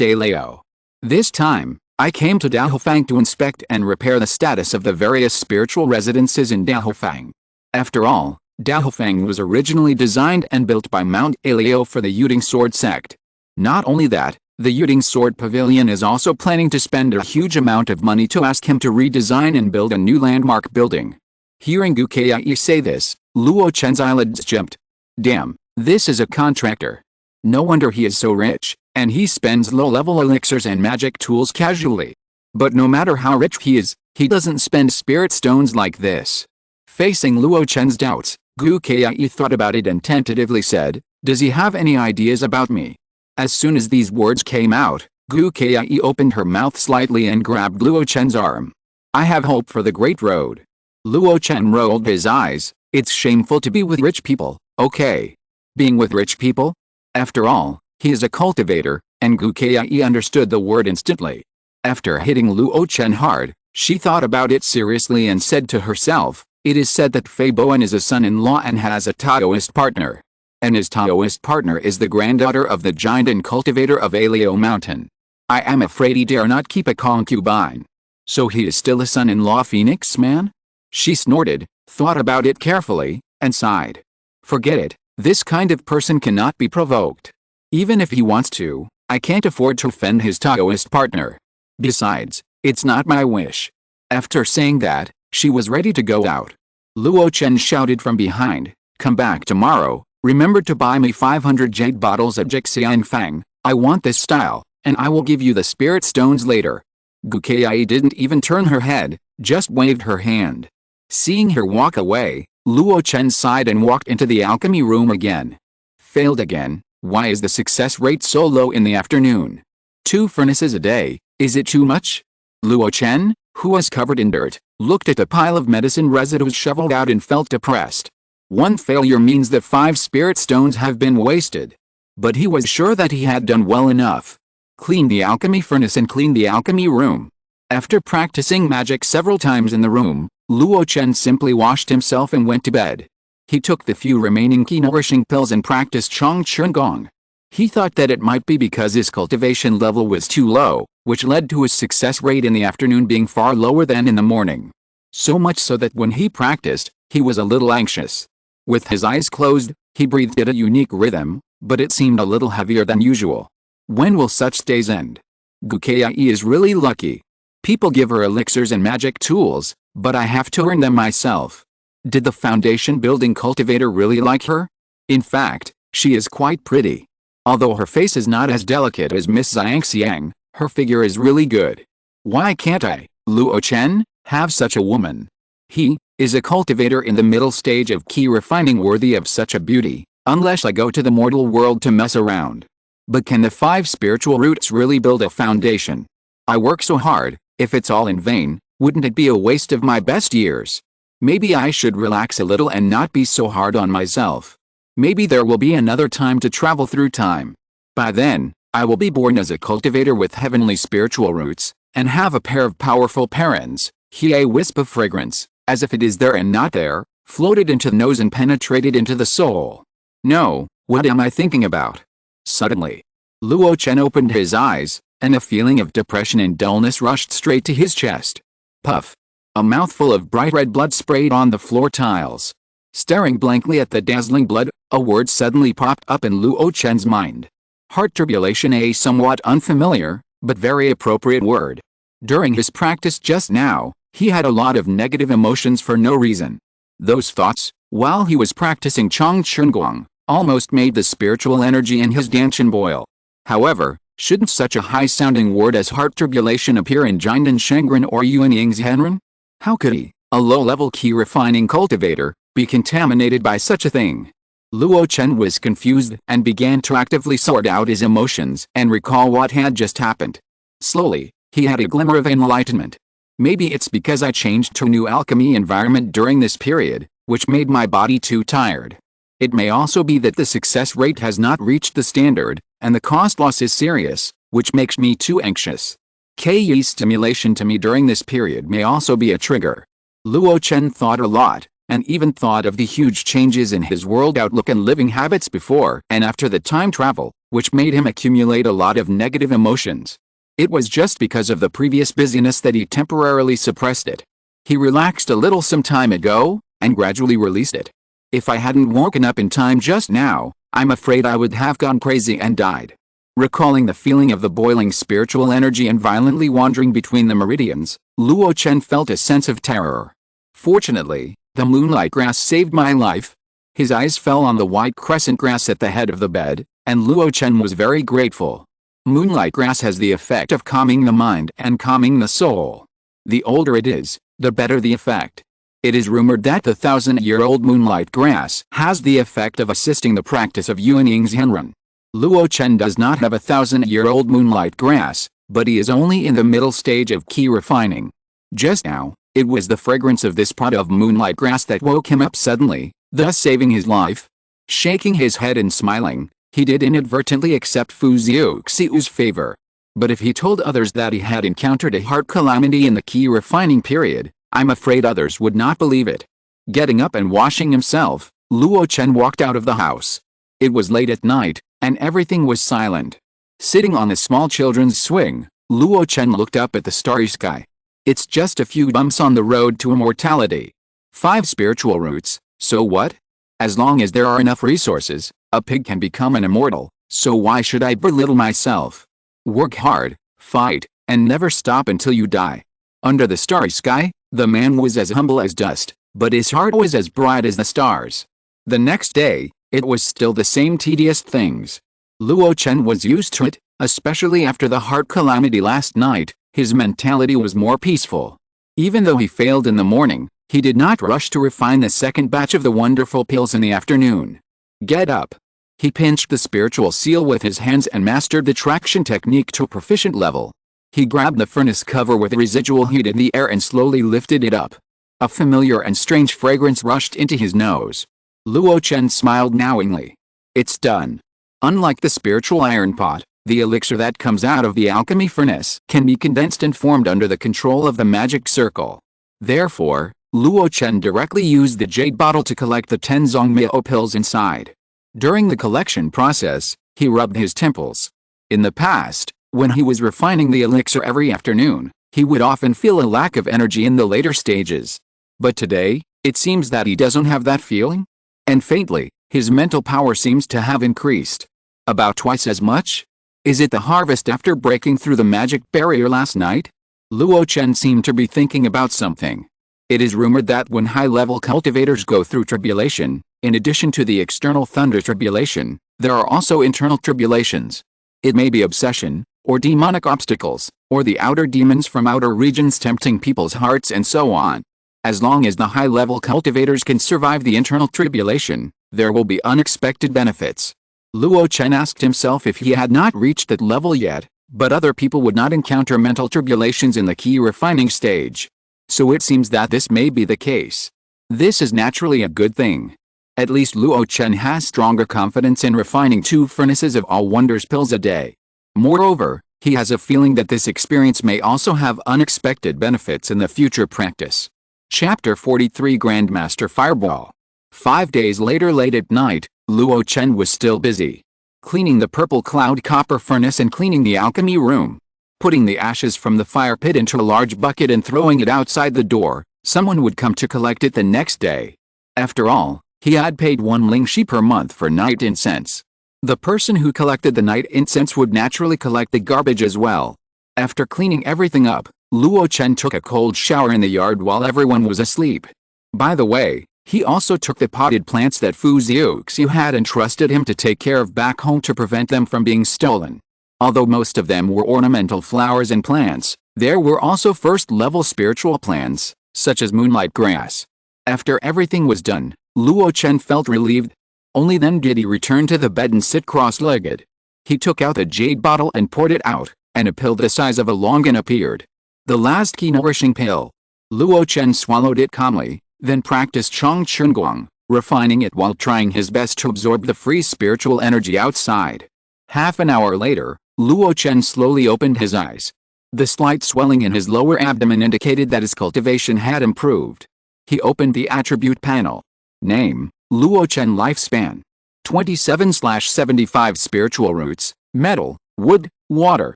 Aleo. This time, I came to Daofang to inspect and repair the status of the various spiritual residences in Daofang. After all, Daofang was originally designed and built by Mount Aleo for the Yuding Sword sect. Not only that, the Yuding Sword Pavilion is also planning to spend a huge amount of money to ask him to redesign and build a new landmark building. Hearing Gu Kai say this, Luo Chen's eyelids jumped. Damn, this is a contractor. No wonder he is so rich, and he spends low-level elixirs and magic tools casually. But no matter how rich he is, he doesn't spend spirit stones like this. Facing Luo Chen's doubts, Gu Kai thought about it and tentatively said, does he have any ideas about me? As soon as these words came out, Gu Kai opened her mouth slightly and grabbed Luo Chen's arm. I have hope for the great road. Luo Chen rolled his eyes. It's shameful to be with rich people, okay? Being with rich people? After all, he is a cultivator, and Gu Kai understood the word instantly. After hitting Luo Chen hard, she thought about it seriously and said to herself, it is said that Fei Bowen is a son-in-law and has a Taoist partner. And his Taoist partner is the granddaughter of the giant and cultivator of Aleo Mountain. I am afraid he dare not keep a concubine. So he is still a son-in-law Phoenix man? She snorted, thought about it carefully, and sighed. Forget it, this kind of person cannot be provoked. Even if he wants to, I can't afford to offend his Taoist partner. Besides, it's not my wish. After saying that, she was ready to go out. Luo Chen shouted from behind, come back tomorrow, remember to buy me 500 jade bottles of Jixian Fang, I want this style, and I will give you the spirit stones later. Gu Kai didn't even turn her head, just waved her hand. Seeing her walk away, Luo Chen sighed and walked into the alchemy room again. Failed again, why is the success rate so low in the afternoon? 2 furnaces a day, is it too much? Luo Chen, who was covered in dirt, looked at the pile of medicine residues shoveled out and felt depressed. One failure means that 5 spirit stones have been wasted. But he was sure that he had done well enough. Clean the alchemy furnace and clean the alchemy room. After practicing magic several times in the room, Luo Chen simply washed himself and went to bed. He took the few remaining key-nourishing pills and practiced Chong Chun Gong. He thought that it might be because his cultivation level was too low, which led to his success rate in the afternoon being far lower than in the morning. So much so that when he practiced, he was a little anxious. With his eyes closed, he breathed at a unique rhythm, but it seemed a little heavier than usual. When will such days end? Gukai is really lucky. People give her elixirs and magic tools, but I have to earn them myself. Did the foundation building cultivator really like her? In fact, she is quite pretty. Although her face is not as delicate as Miss Zhangxiang, her figure is really good. Why can't I, Luo Chen, have such a woman? He is a cultivator in the middle stage of key refining worthy of such a beauty, unless I go to the mortal world to mess around. But can the 5 spiritual roots really build a foundation? I work so hard, if it's all in vain, wouldn't it be a waste of my best years? Maybe I should relax a little and not be so hard on myself. Maybe there will be another time to travel through time. By then, I will be born as a cultivator with heavenly spiritual roots, and have a pair of powerful parents. A wisp of fragrance, as if it is there and not there, floated into the nose and penetrated into the soul. No, what am I thinking about? Suddenly, Luo Chen opened his eyes, and a feeling of depression and dullness rushed straight to his chest. Puff! A mouthful of bright red blood sprayed on the floor tiles. Staring blankly at the dazzling blood, a word suddenly popped up in Luo Chen's mind. Heart tribulation, a somewhat unfamiliar, but very appropriate word. During his practice just now, he had a lot of negative emotions for no reason. Those thoughts, while he was practicing Chong Chun Gong, almost made the spiritual energy in his danchan boil. However, shouldn't such a high-sounding word as heart tribulation appear in Jinden Shengren or Yuanying's Henren? How could he, a low-level key refining cultivator, be contaminated by such a thing? Luo Chen was confused and began to actively sort out his emotions and recall what had just happened. Slowly, he had a glimmer of enlightenment. Maybe it's because I changed to a new alchemy environment during this period, which made my body too tired. It may also be that the success rate has not reached the standard, and the cost loss is serious, which makes me too anxious. Kei's stimulation to me during this period may also be a trigger. Luo Chen thought a lot, and even thought of the huge changes in his world outlook and living habits before and after the time travel, which made him accumulate a lot of negative emotions. It was just because of the previous busyness that he temporarily suppressed it. He relaxed a little some time ago, and gradually released it. If I hadn't woken up in time just now, I'm afraid I would have gone crazy and died. Recalling the feeling of the boiling spiritual energy and violently wandering between the meridians, Luo Chen felt a sense of terror. Fortunately, the moonlight grass saved my life. His eyes fell on the white crescent grass at the head of the bed, and Luo Chen was very grateful. Moonlight grass has the effect of calming the mind and calming the soul. The older it is, the better the effect. It is rumored that the 1,000-year-old moonlight grass has the effect of assisting the practice of Yuanying's Henren. Luo Chen does not have a 1,000-year-old moonlight grass, but he is only in the middle stage of key refining. Just now, it was the fragrance of this pot of moonlight grass that woke him up suddenly, thus saving his life. Shaking his head and smiling, he did inadvertently accept Fu Ziuxiu's favor. But if he told others that he had encountered a heart calamity in the key refining period, I'm afraid others would not believe it. Getting up and washing himself, Luo Chen walked out of the house. It was late at night, and everything was silent. Sitting on a small children's swing, Luo Chen looked up at the starry sky. It's just a few bumps on the road to immortality. 5 spiritual roots, so what? As long as there are enough resources, a pig can become an immortal, so why should I belittle myself? Work hard, fight, and never stop until you die. Under the starry sky, the man was as humble as dust, but his heart was as bright as the stars. The next day, it was still the same tedious things. Luo Chen was used to it, especially after the heart calamity last night. His mentality was more peaceful. Even though he failed in the morning, he did not rush to refine the second batch of the wonderful pills in the afternoon. Get up. He pinched the spiritual seal with his hands and mastered the traction technique to a proficient level. He grabbed the furnace cover with residual heat in the air and slowly lifted it up. A familiar and strange fragrance rushed into his nose. Luo Chen smiled knowingly. It's done. Unlike the spiritual iron pot, the elixir that comes out of the alchemy furnace can be condensed and formed under the control of the magic circle. Therefore, Luo Chen directly used the jade bottle to collect the 10 Zongmiao pills inside. During the collection process, he rubbed his temples. In the past, when he was refining the elixir every afternoon, he would often feel a lack of energy in the later stages. But today, it seems that he doesn't have that feeling. And faintly, his mental power seems to have increased. About twice as much? Is it the harvest after breaking through the magic barrier last night? Luo Chen seemed to be thinking about something. It is rumored that when high-level cultivators go through tribulation, in addition to the external thunder tribulation, there are also internal tribulations. It may be obsession, or demonic obstacles, or the outer demons from outer regions tempting people's hearts and so on. As long as the high-level cultivators can survive the internal tribulation, there will be unexpected benefits. Luo Chen asked himself if he had not reached that level yet, but other people would not encounter mental tribulations in the key refining stage. So it seems that this may be the case. This is naturally a good thing. At least Luo Chen has stronger confidence in refining 2 furnaces of all wonders pills a day. Moreover, he has a feeling that this experience may also have unexpected benefits in the future practice. Chapter 43 Grandmaster Fireball. 5 days later, late at night, Luo Chen was still busy cleaning the purple cloud copper furnace and cleaning the alchemy room. Putting the ashes from the fire pit into a large bucket and throwing it outside the door, someone would come to collect it the next day. After all, he had paid 1 lingxi per month for night incense. The person who collected the night incense would naturally collect the garbage as well. After cleaning everything up, Luo Chen took a cold shower in the yard while everyone was asleep. By the way, he also took the potted plants that Fu Xiuxiu had entrusted him to take care of back home to prevent them from being stolen. Although most of them were ornamental flowers and plants, there were also first-level spiritual plants, such as moonlight grass. After everything was done, Luo Chen felt relieved. Only then did he return to the bed and sit cross-legged. He took out the jade bottle and poured it out, and a pill the size of a longan appeared. The last key nourishing pill. Luo Chen swallowed it calmly, then practiced Chong Chun Guang, refining it while trying his best to absorb the free spiritual energy outside. Half an hour later, Luo Chen slowly opened his eyes. The slight swelling in his lower abdomen indicated that his cultivation had improved. He opened the attribute panel. Name, Luo Chen. Lifespan 27/75. Spiritual roots, metal, wood, water,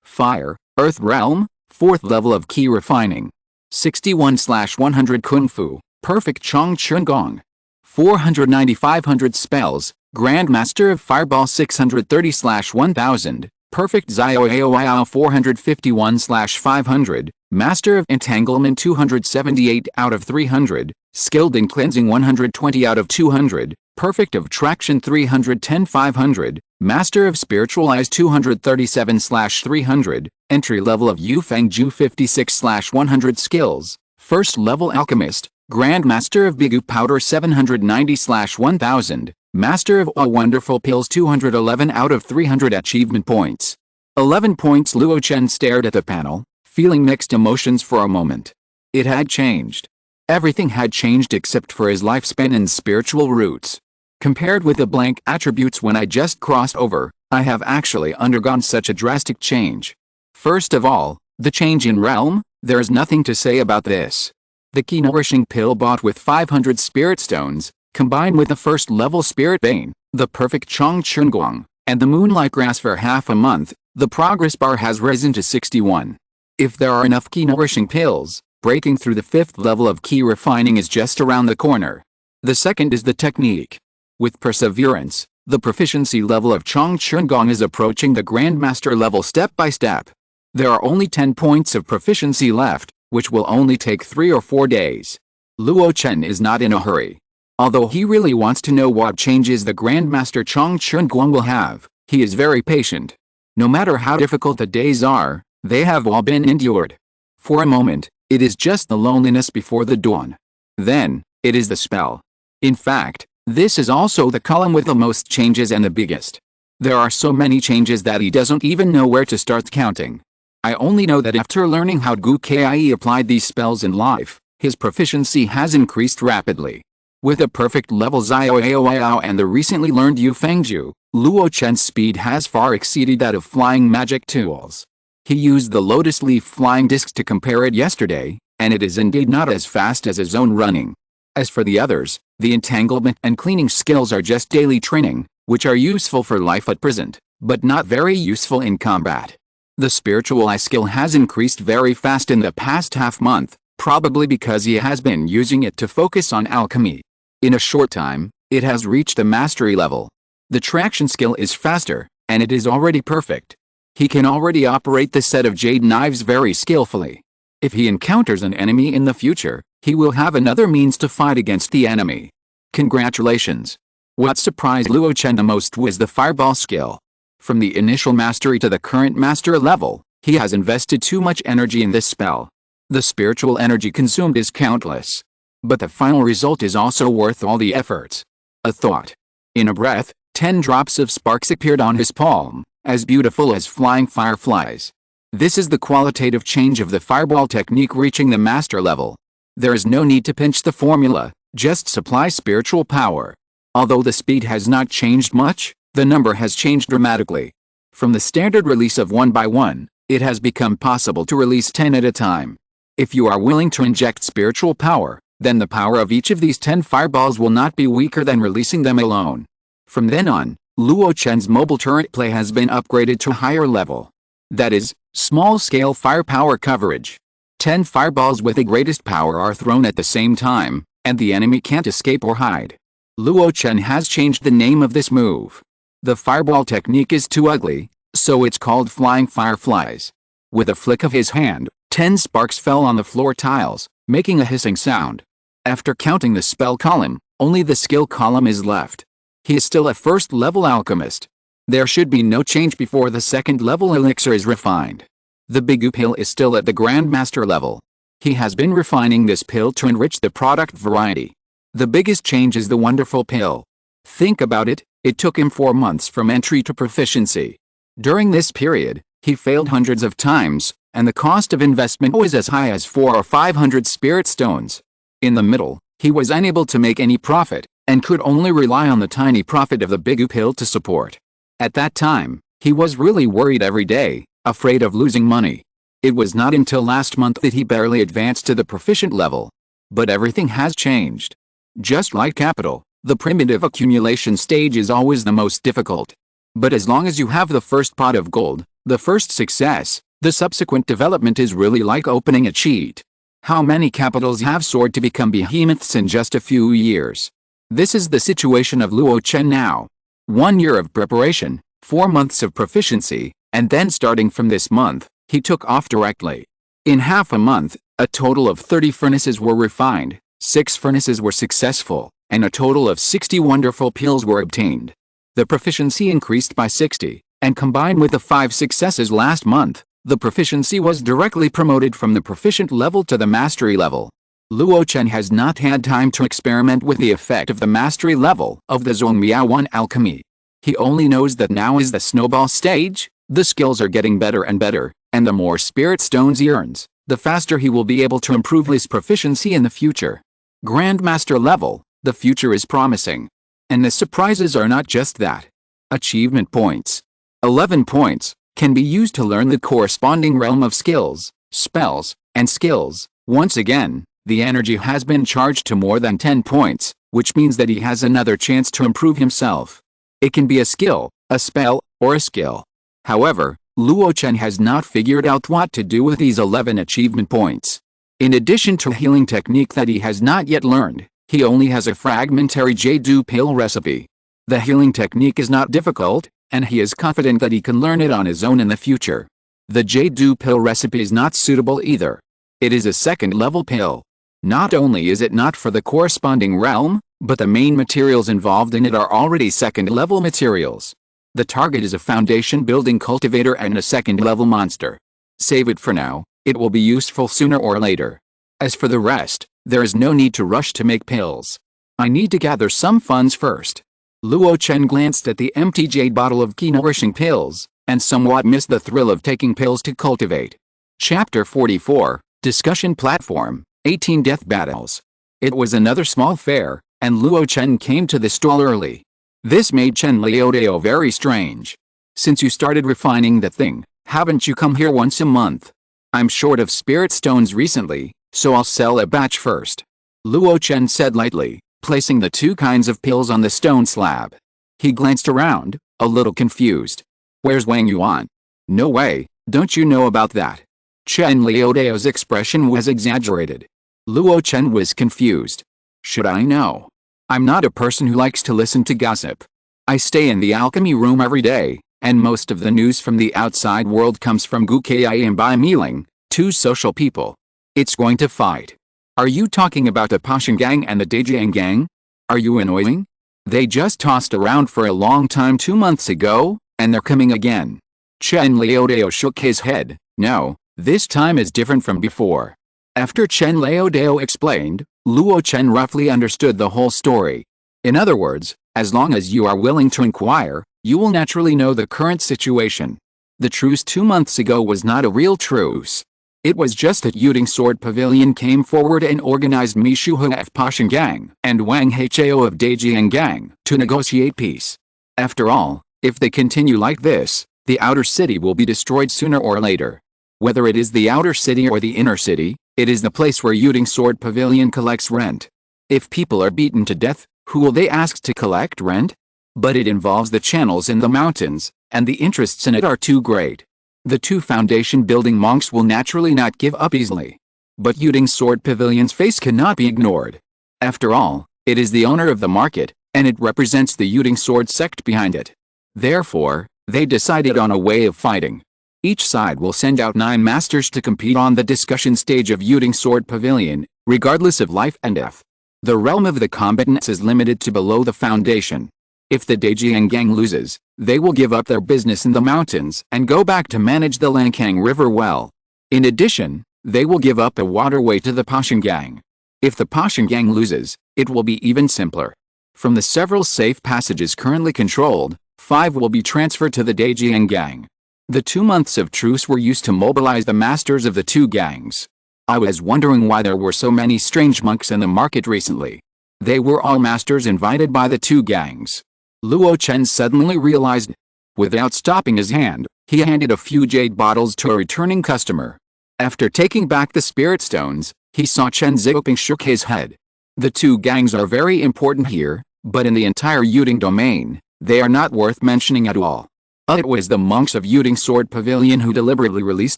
fire, earth realm, 4th level of key refining. 61/100. Kung Fu, perfect Chong Chun Gong. 490/500 spells, Grandmaster of Fireball. 630/1000, perfect Xiao Aoyao. 451/500, Master of Entanglement. 278 out of 300, skilled in cleansing. 120 out of 200, perfect of Traction. 310/500, Master of Spiritual Eyes. 237/300, entry level of Yufeng Ju. 56/100 skills, first level alchemist, Grandmaster of Bigu Powder. 790/1000, Master of All Wonderful Pills. 211 out of 300 achievement points. 11 points. Luo Chen stared at the panel, feeling mixed emotions for a moment. It had changed. Everything had changed except for his lifespan and spiritual roots. Compared with the blank attributes when I just crossed over, I have actually undergone such a drastic change. First of all, the change in realm, there is nothing to say about this. The key nourishing pill bought with 500 spirit stones, combined with the first level spirit vein, the perfect Chong Chun Guang, and the moonlight grass for half a month, the progress bar has risen to 61. If there are enough key nourishing pills, breaking through the 5th level of key refining is just around the corner. The second is the technique. With perseverance, the proficiency level of Chong Chun Gong is approaching the Grandmaster level step by step. There are only 10 points of proficiency left, which will only take 3 or 4 days. Luo Chen is not in a hurry. Although he really wants to know what changes the Grandmaster Chong Chun Guang will have, he is very patient. No matter how difficult the days are, they have all been endured. For a moment, it is just the loneliness before the dawn. Then, it is the spell. In fact, this is also the column with the most changes and the biggest. There are so many changes that he doesn't even know where to start counting. I only know that after learning how Gu Kai applied these spells in life, his proficiency has increased rapidly. With a perfect level Xiao and the recently learned Yufengju, Luo Chen's speed has far exceeded that of flying magic tools. He used the lotus leaf flying discs to compare it yesterday, and it is indeed not as fast as his own running. As for the others, the entanglement and cleaning skills are just daily training, which are useful for life at present, but not very useful in combat. The spiritual eye skill has increased very fast in the past half month, probably because he has been using it to focus on alchemy. In a short time, it has reached a mastery level. The traction skill is faster, and it is already perfect. He can already operate the set of jade knives very skillfully. If he encounters an enemy in the future, he will have another means to fight against the enemy. Congratulations! What surprised Luo Chen the most was the fireball skill. From the initial mastery to the current master level, he has invested too much energy in this spell. The spiritual energy consumed is countless. But the final result is also worth all the efforts. A thought. In a breath, 10 drops of sparks appeared on his palm, as beautiful as flying fireflies. This is the qualitative change of the fireball technique reaching the master level. There is no need to pinch the formula, just supply spiritual power. Although the speed has not changed much, the number has changed dramatically. From the standard release of 1 by 1, it has become possible to release 10 at a time. If you are willing to inject spiritual power, then the power of each of these 10 fireballs will not be weaker than releasing them alone. From then on, Luo Chen's mobile turret play has been upgraded to a higher level. That is, small-scale firepower coverage. 10 fireballs with the greatest power are thrown at the same time, and the enemy can't escape or hide. Luo Chen has changed the name of this move. The fireball technique is too ugly, so it's called flying fireflies. With a flick of his hand, 10 sparks fell on the floor tiles, making a hissing sound. After counting the spell column, only the skill column is left. He is still a first-level alchemist. There should be no change before the second-level elixir is refined. The Bigu pill is still at the Grandmaster level. He has been refining this pill to enrich the product variety. The biggest change is the wonderful pill. Think about it, it took him 4 months from entry to proficiency. During this period, he failed hundreds of times, and the cost of investment was as high as 400 or 500 spirit stones. In the middle, he was unable to make any profit, and could only rely on the tiny profit of the Bigu pill to support. At that time, he was really worried every day, afraid of losing money. It was not until last month that he barely advanced to the proficient level. But everything has changed. Just like capital, the primitive accumulation stage is always the most difficult. But as long as you have the first pot of gold, the first success, the subsequent development is really like opening a cheat. How many capitals have soared to become behemoths in just a few years? This is the situation of Luo Chen now. 1 year of preparation, 4 months of proficiency, and then starting from this month, he took off directly. In half a month, a total of 30 furnaces were refined, 6 furnaces were successful, and a total of 60 wonderful pills were obtained. The proficiency increased by 60, and combined with the 5 successes last month, the proficiency was directly promoted from the proficient level to the mastery level. Luo Chen has not had time to experiment with the effect of the mastery level of the Zongmiao 1 alchemy. He only knows that now is the snowball stage, the skills are getting better and better, and the more spirit stones he earns, the faster he will be able to improve his proficiency in the future. Grandmaster level, the future is promising. And the surprises are not just that. Achievement points. 11 points can be used to learn the corresponding realm of skills, spells, and skills. Once again, the energy has been charged to more than 10 points, which means that he has another chance to improve himself. It can be a skill, a spell, or a skill. However, Luo Chen has not figured out what to do with these 11 achievement points. In addition to a healing technique that he has not yet learned, he only has a fragmentary jade pill recipe. The healing technique is not difficult, and he is confident that he can learn it on his own in the future. The jade pill recipe is not suitable either. It is a second-level pill. Not only is it not for the corresponding realm, but the main materials involved in it are already second-level materials. The target is a foundation-building cultivator and a second-level monster. Save it for now, it will be useful sooner or later. As for the rest, there is no need to rush to make pills. I need to gather some funds first. Luo Chen glanced at the empty jade bottle of key-nourishing pills, and somewhat missed the thrill of taking pills to cultivate. Chapter 44, Discussion Platform, 18 Death Battles. It was another small fair, and Luo Chen came to the stall early. This made Chen Liodao very strange. Since you started refining the thing, haven't you come here once a month? I'm short of spirit stones recently, so I'll sell a batch first. Luo Chen said lightly, placing the two kinds of pills on the stone slab. He glanced around, a little confused. Where's Wang Yuan? No way, don't you know about that? Chen Liudao's expression was exaggerated. Luo Chen was confused. Should I know? I'm not a person who likes to listen to gossip. I stay in the alchemy room every day, and most of the news from the outside world comes from Gu Kai and Bai Miling, two social people. It's going to fight. Are you talking about the Pashan gang and the Dejiang gang? Are you annoying? They just tossed around for a long time 2 months ago, and they're coming again. Chen Liodao shook his head. No, this time is different from before. After Chen Liodao explained, Luo Chen roughly understood the whole story. In other words, as long as you are willing to inquire, you will naturally know the current situation. The truce 2 months ago was not a real truce. It was just that Yuding Sword Pavilion came forward and organized Mi Shuhe of Pashan Gang and Wang Hao of Dejiang Gang to negotiate peace. After all, if they continue like this, the outer city will be destroyed sooner or later. Whether it is the outer city or the inner city, it is the place where Yuding Sword Pavilion collects rent. If people are beaten to death, who will they ask to collect rent? But it involves the channels in the mountains, and the interests in it are too great. The two foundation-building monks will naturally not give up easily. But Yuding Sword Pavilion's face cannot be ignored. After all, it is the owner of the market, and it represents the Yuding Sword sect behind it. Therefore, they decided on a way of fighting. Each side will send out 9 masters to compete on the discussion stage of Yuding Sword Pavilion, regardless of life and death. The realm of the combatants is limited to below the foundation. If the Dejiang gang loses, they will give up their business in the mountains and go back to manage the Langkang River well. In addition, they will give up a waterway to the Pashan gang. If the Pashan gang loses, it will be even simpler. From the several safe passages currently controlled, 5 will be transferred to the Dejiang gang. The 2 months of truce were used to mobilize the masters of the two gangs. I was wondering why there were so many strange monks in the market recently. They were all masters invited by the two gangs. Luo Chen suddenly realized. Without stopping his hand, he handed a few jade bottles to a returning customer. After taking back the spirit stones, he saw Chen Xiaoping shook his head. The two gangs are very important here, but in the entire Yuding domain, they are not worth mentioning at all. It was the monks of Yuding Sword Pavilion who deliberately released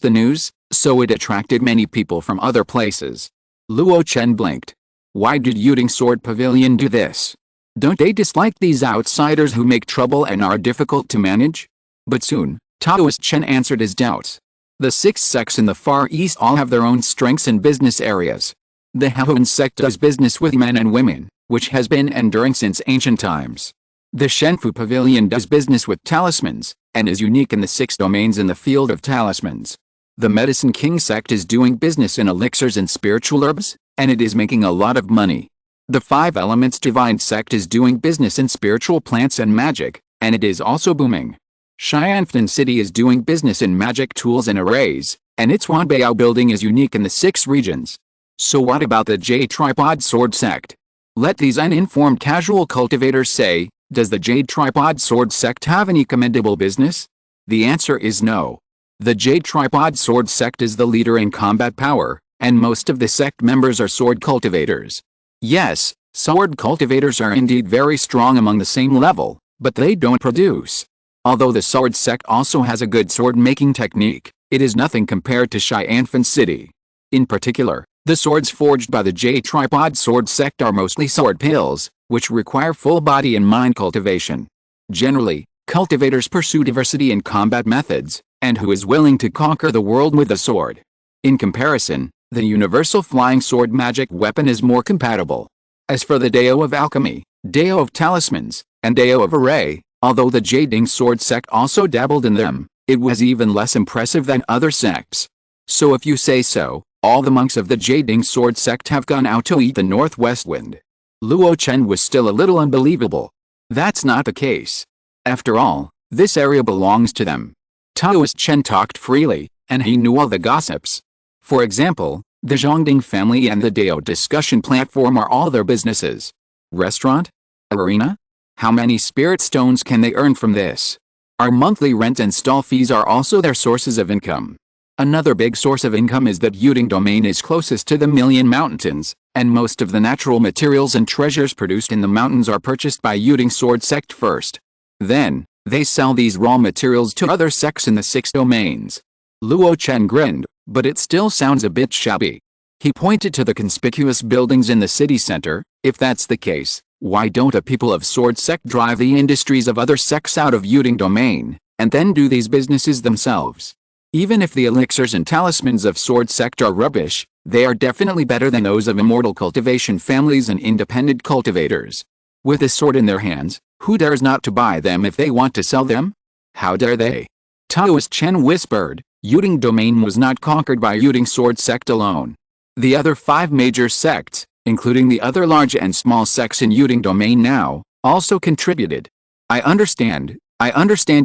the news, so it attracted many people from other places. Luo Chen blinked. Why did Yuding Sword Pavilion do this? Don't they dislike these outsiders who make trouble and are difficult to manage? But soon, Taoist Chen answered his doubts. The 6 sects in the Far East all have their own strengths and business areas. The Haoan sect does business with men and women, which has been enduring since ancient times. The Shenfu Pavilion does business with talismans, and is unique in the 6 domains in the field of talismans. The Medicine King sect is doing business in elixirs and spiritual herbs, and it is making a lot of money. The 5 Elements Divine sect is doing business in spiritual plants and magic, and it is also booming. Xianfan City is doing business in magic tools and arrays, and its Wanbao building is unique in the 6 regions. So what about the Jade Tripod Sword sect? Let these uninformed casual cultivators say, does the Jade Tripod Sword sect have any commendable business? The answer is no. The Jade Tripod Sword sect is the leader in combat power, and most of the sect members are sword cultivators. Yes, sword cultivators are indeed very strong among the same level, but they don't produce. Although the sword sect also has a good sword-making technique, it is nothing compared to Xianfan City. In particular, the swords forged by the Jade Tripod Sword sect are mostly sword pills, which require full body and mind cultivation. Generally, cultivators pursue diversity in combat methods, and who is willing to conquer the world with a sword. In comparison, the universal flying sword magic weapon is more compatible. As for the Dao of Alchemy, Dao of Talismans, and Dao of Array, although the Jading Sword sect also dabbled in them, it was even less impressive than other sects. So if you say so, all the monks of the Jading Sword sect have gone out to eat the northwest wind. Luo Chen was still a little unbelievable. That's not the case. After all, this area belongs to them. Taoist Chen talked freely, and he knew all the gossips. For example, the Zhongding family and the Dao discussion platform are all their businesses. Restaurant? Arena? How many spirit stones can they earn from this? Our monthly rent and stall fees are also their sources of income. Another big source of income is that Yuding domain is closest to the Million Mountains, and most of the natural materials and treasures produced in the mountains are purchased by Yuding Sword sect first. Then, they sell these raw materials to other sects in the 6 domains. Luo Chen grinned, but it still sounds a bit shabby. He pointed to the conspicuous buildings in the city center. If that's the case, why don't the people of Sword sect drive the industries of other sects out of Yuding domain, and then do these businesses themselves? Even if the elixirs and talismans of Sword sect are rubbish, they are definitely better than those of immortal cultivation families and independent cultivators. With a sword in their hands, who dares not to buy them if they want to sell them? How dare they? Taoist Chen whispered, Yuding domain was not conquered by Yuding Sword sect alone. The other 5 major sects, including the other large and small sects in Yuding domain now, also contributed. I understand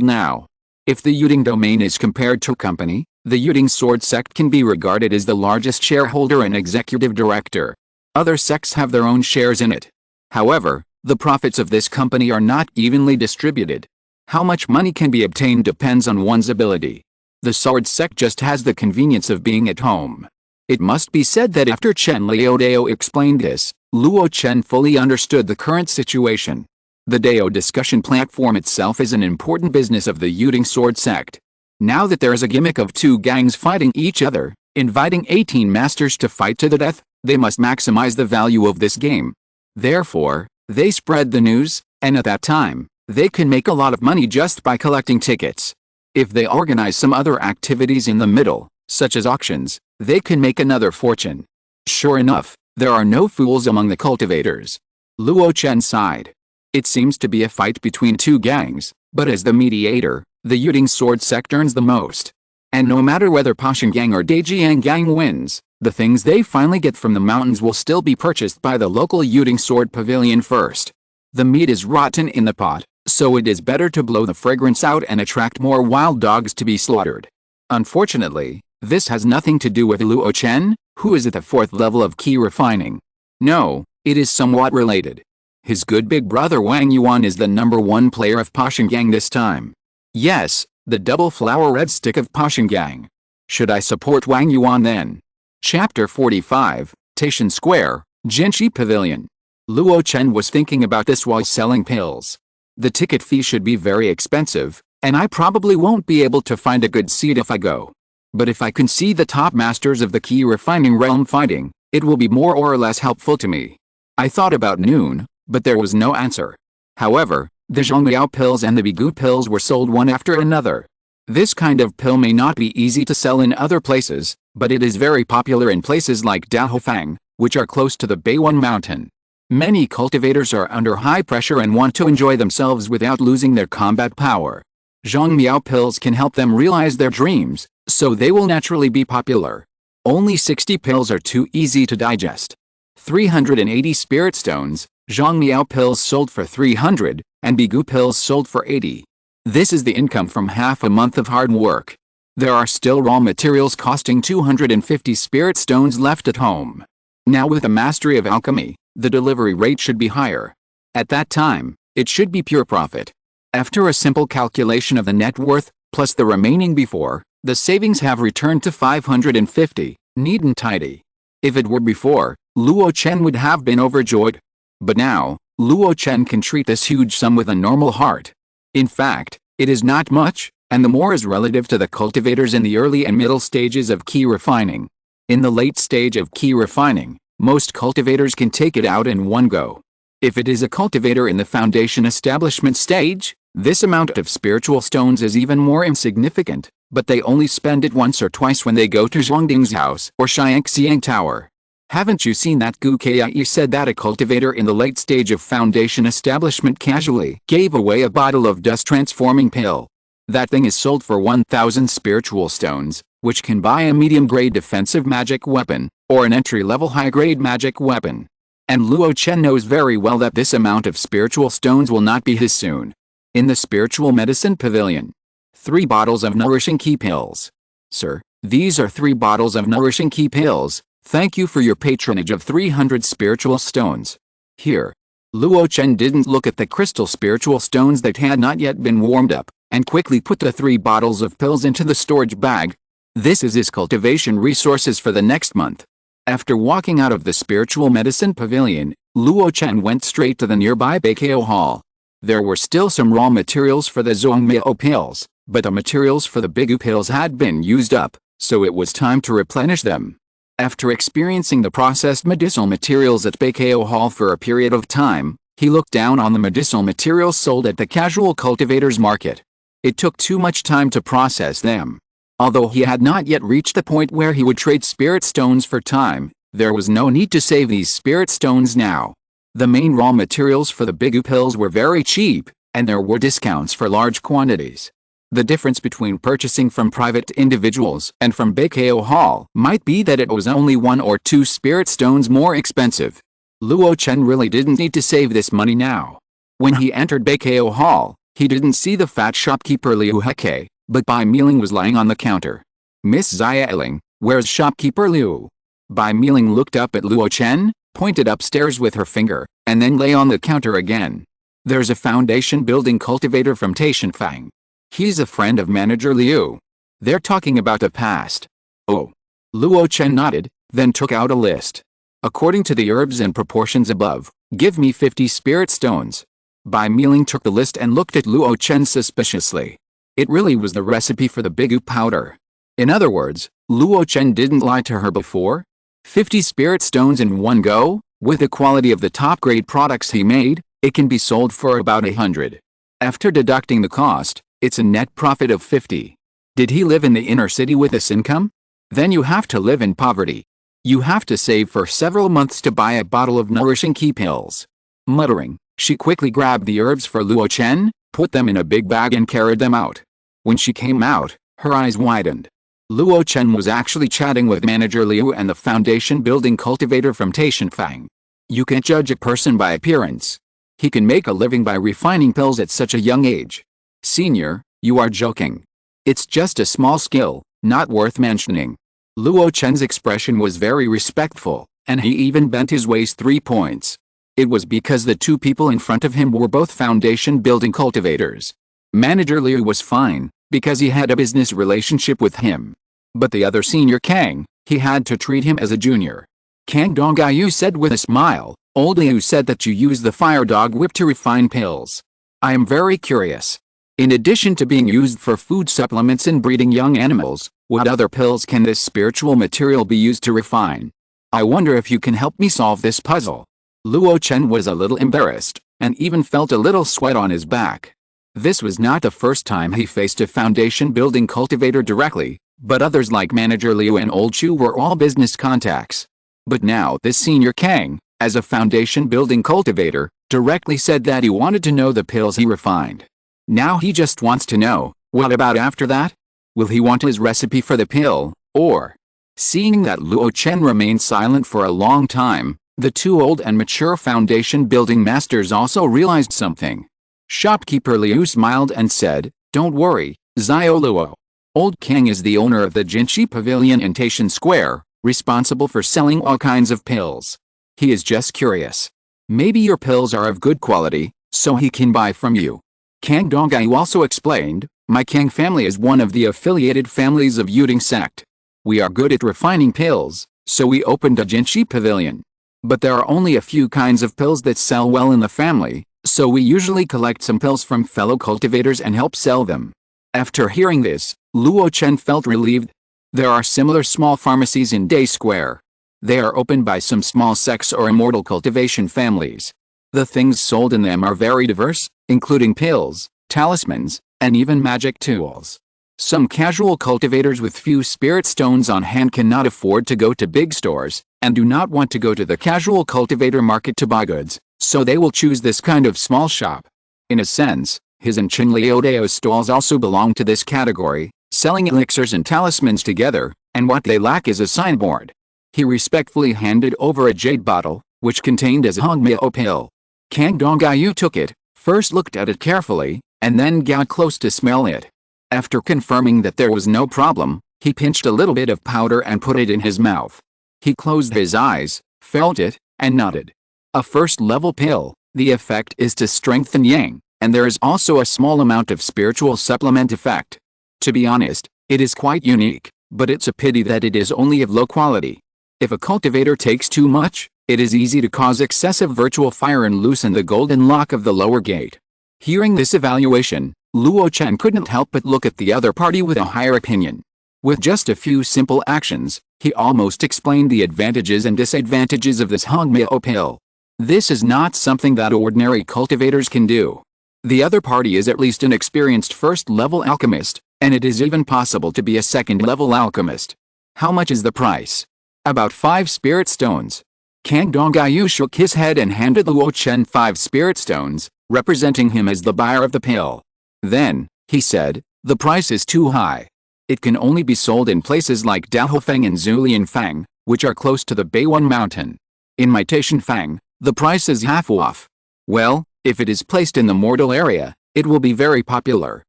now. If the Yuding domain is compared to a company, the Yuding Sword sect can be regarded as the largest shareholder and executive director. Other sects have their own shares in it. However, the profits of this company are not evenly distributed. How much money can be obtained depends on one's ability. The Sword sect just has the convenience of being at home. It must be said that after Chen Liudao explained this, Luo Chen fully understood the current situation. The Dao discussion platform itself is an important business of the Yuding Sword sect. Now that there is a gimmick of 2 gangs fighting each other, inviting 18 masters to fight to the death, they must maximize the value of this game. Therefore, they spread the news, and at that time, they can make a lot of money just by collecting tickets. If they organize some other activities in the middle, such as auctions, they can make another fortune. Sure enough, there are no fools among the cultivators. Luo Chen sighed. It seems to be a fight between 2 gangs, but as the mediator, the Yuding Sword sect earns the most. And no matter whether Pashan gang or Daijiang gang wins, the things they finally get from the mountains will still be purchased by the local Yuding Sword pavilion first. The meat is rotten in the pot, so it is better to blow the fragrance out and attract more wild dogs to be slaughtered. Unfortunately, this has nothing to do with Luo Chen, who is at the 4th level of key refining. No, it is somewhat related. His good big brother Wang Yuan is the #1 player of Pashan gang this time. Yes, the double flower red stick of Pashan gang. Should I support Wang Yuan then? Chapter 45, Taishan Square, Jinshi Pavilion. Luo Chen was thinking about this while selling pills. The ticket fee should be very expensive, and I probably won't be able to find a good seat if I go. But if I can see the top masters of the key refining realm fighting, it will be more or less helpful to me. I thought about noon, but there was no answer. However, the Zongmiao pills and the Bigu pills were sold one after another. This kind of pill may not be easy to sell in other places, but it is very popular in places like Dahofang, which are close to the Beiwan mountain. Many cultivators are under high pressure and want to enjoy themselves without losing their combat power. Zongmiao pills can help them realize their dreams, so they will naturally be popular. Only 60 pills are too easy to digest. 380 spirit stones, Zongmiao pills sold for 300, and Bigu pills sold for 80. This is the income from half a month of hard work. There are still raw materials costing 250 spirit stones left at home. Now with the mastery of alchemy, the delivery rate should be higher. At that time, it should be pure profit. After a simple calculation of the net worth, plus the remaining before, the savings have returned to 550, neat and tidy. If it were before, Luo Chen would have been overjoyed. But now, Luo Chen can treat this huge sum with a normal heart. In fact, it is not much, and the more is relative to the cultivators in the early and middle stages of key refining. In the late stage of key refining, most cultivators can take it out in one go. If it is a cultivator in the foundation establishment stage, this amount of spiritual stones is even more insignificant, but they only spend it once or twice when they go to Zhuangding's house or Xiangxiang Tower. Haven't you seen that Gu Kai said that a cultivator in the late stage of foundation establishment casually gave away a bottle of dust transforming pill? That thing is sold for 1,000 spiritual stones, which can buy a medium-grade defensive magic weapon, or an entry-level high-grade magic weapon. And Luo Chen knows very well that this amount of spiritual stones will not be his soon. In the spiritual medicine pavilion. 3 bottles of nourishing key pills. Sir, these are 3 bottles of nourishing key pills. Thank you for your patronage of 300 spiritual stones. Here. Luo Chen didn't look at the crystal spiritual stones that had not yet been warmed up, and quickly put the 3 bottles of pills into the storage bag. This is his cultivation resources for the next month. After walking out of the spiritual medicine pavilion, Luo Chen went straight to the nearby Bigu hall. There were still some raw materials for the Zongmiao pills, but the materials for the Bigu pills had been used up, so it was time to replenish them. After experiencing the processed medicinal materials at Bigu hall for a period of time, he looked down on the medicinal materials sold at the casual cultivators market. It took too much time to process them. Although he had not yet reached the point where he would trade spirit stones for time, there was no need to save these spirit stones now. The main raw materials for the Bigu pills were very cheap, and there were discounts for large quantities. The difference between purchasing from private individuals and from Bigu hall might be that it was only 1 or 2 spirit stones more expensive. Luo Chen really didn't need to save this money now. When he entered Bigu hall, he didn't see the fat shopkeeper Liu Heke, but Bai Mealing was lying on the counter. "Miss Xiaoling, where's shopkeeper Liu?" Bai Mealing looked up at Luo Chen, pointed upstairs with her finger, and then lay on the counter again. "There's a foundation building cultivator from Taishanfang. He's a friend of manager Liu. They're talking about the past." "Oh." Luo Chen nodded, then took out a list. "According to the herbs and proportions above, give me 50 spirit stones." Bai Mealing took the list and looked at Luo Chen suspiciously. It really was the recipe for the Bigu powder. In other words, Luo Chen didn't lie to her before. 50 spirit stones in one go, with the quality of the top-grade products he made, it can be sold for about 100. After deducting the cost, it's a net profit of 50. Did he live in the inner city with this income? Then you have to live in poverty. You have to save for several months to buy a bottle of nourishing key pills. Muttering, she quickly grabbed the herbs for Luo Chen, put them in a big bag and carried them out. When she came out, her eyes widened. Luo Chen was actually chatting with manager Liu and the foundation building cultivator from Taishanfang. You can't judge a person by appearance. He can make a living by refining pills at such a young age. Senior, you are joking. It's just a small skill, not worth mentioning. Luo Chen's expression was very respectful, and he even bent his waist 3 points. It was because the 2 people in front of him were both foundation building cultivators. Manager Liu was fine, because he had a business relationship with him. But the other senior Kang, he had to treat him as a junior. "Kang Dongyu said with a smile, old Liu said that you use the fire dog whip to refine pills. I am very curious. In addition to being used for food supplements and breeding young animals, what other pills can this spiritual material be used to refine? I wonder if you can help me solve this puzzle." Luo Chen was a little embarrassed, and even felt a little sweat on his back. This was not the first time he faced a foundation building cultivator directly, but others like manager Liu and Old Chu were all business contacts. But now this senior Kang, as a foundation building cultivator, directly said that he wanted to know the pills he refined. Now he just wants to know, what about after that? Will he want his recipe for the pill, or? Seeing that Luo Chen remained silent for a long time, the 2 old and mature foundation building masters also realized something. Shopkeeper Liu smiled and said, "Don't worry, Xiao Luo. Old Kang is the owner of the Jinshi Pavilion in Taishan Square, responsible for selling all kinds of pills. He is just curious. Maybe your pills are of good quality, so he can buy from you." Kang Dongyu also explained, "My Kang family is one of the affiliated families of Yuding sect. We are good at refining pills, so we opened a Jinshi Pavilion. But there are only a few kinds of pills that sell well in the family, so we usually collect some pills from fellow cultivators and help sell them." After hearing this, Luo Chen felt relieved. There are similar small pharmacies in Day Square. They are opened by some small sects or immortal cultivation families. The things sold in them are very diverse, including pills, talismans, and even magic tools. Some casual cultivators with few spirit stones on hand cannot afford to go to big stores, and do not want to go to the casual cultivator market to buy goods, so they will choose this kind of small shop. In a sense, his and Chen Liudeo's stalls also belong to this category, selling elixirs and talismans together, and what they lack is a signboard. He respectfully handed over a jade bottle, which contained a Zongmiao Pill. Kang Dongyu took it, first looked at it carefully, and then got close to smell it. After confirming that there was no problem, he pinched a little bit of powder and put it in his mouth. He closed his eyes, felt it, and nodded. A first-level pill, The effect is to strengthen yang, and there is also a small amount of spiritual supplement effect. To be honest, it is quite unique, but it's a pity that it is only of low quality. If a cultivator takes too much, it is easy to cause excessive virtual fire and loosen the golden lock of the lower gate. Hearing this evaluation, Luo Chen couldn't help but look at the other party with a higher opinion. With just a few simple actions, he almost explained the advantages and disadvantages of this Zongmiao Pill. This is not something that ordinary cultivators can do. The other party is at least an experienced first-level alchemist, and it is even possible to be a second-level alchemist. How much is the price? About 5 spirit stones. Kang Dongyu shook his head and handed Luo Chen 5 spirit stones, representing him as the buyer of the pill. Then, he said, the price is too high. It can only be sold in places like Daohofeng and Zulianfang, which are close to the Beiwan mountain. In my Taishanfang, the price is half off. Well, if it is placed in the mortal area, it will be very popular.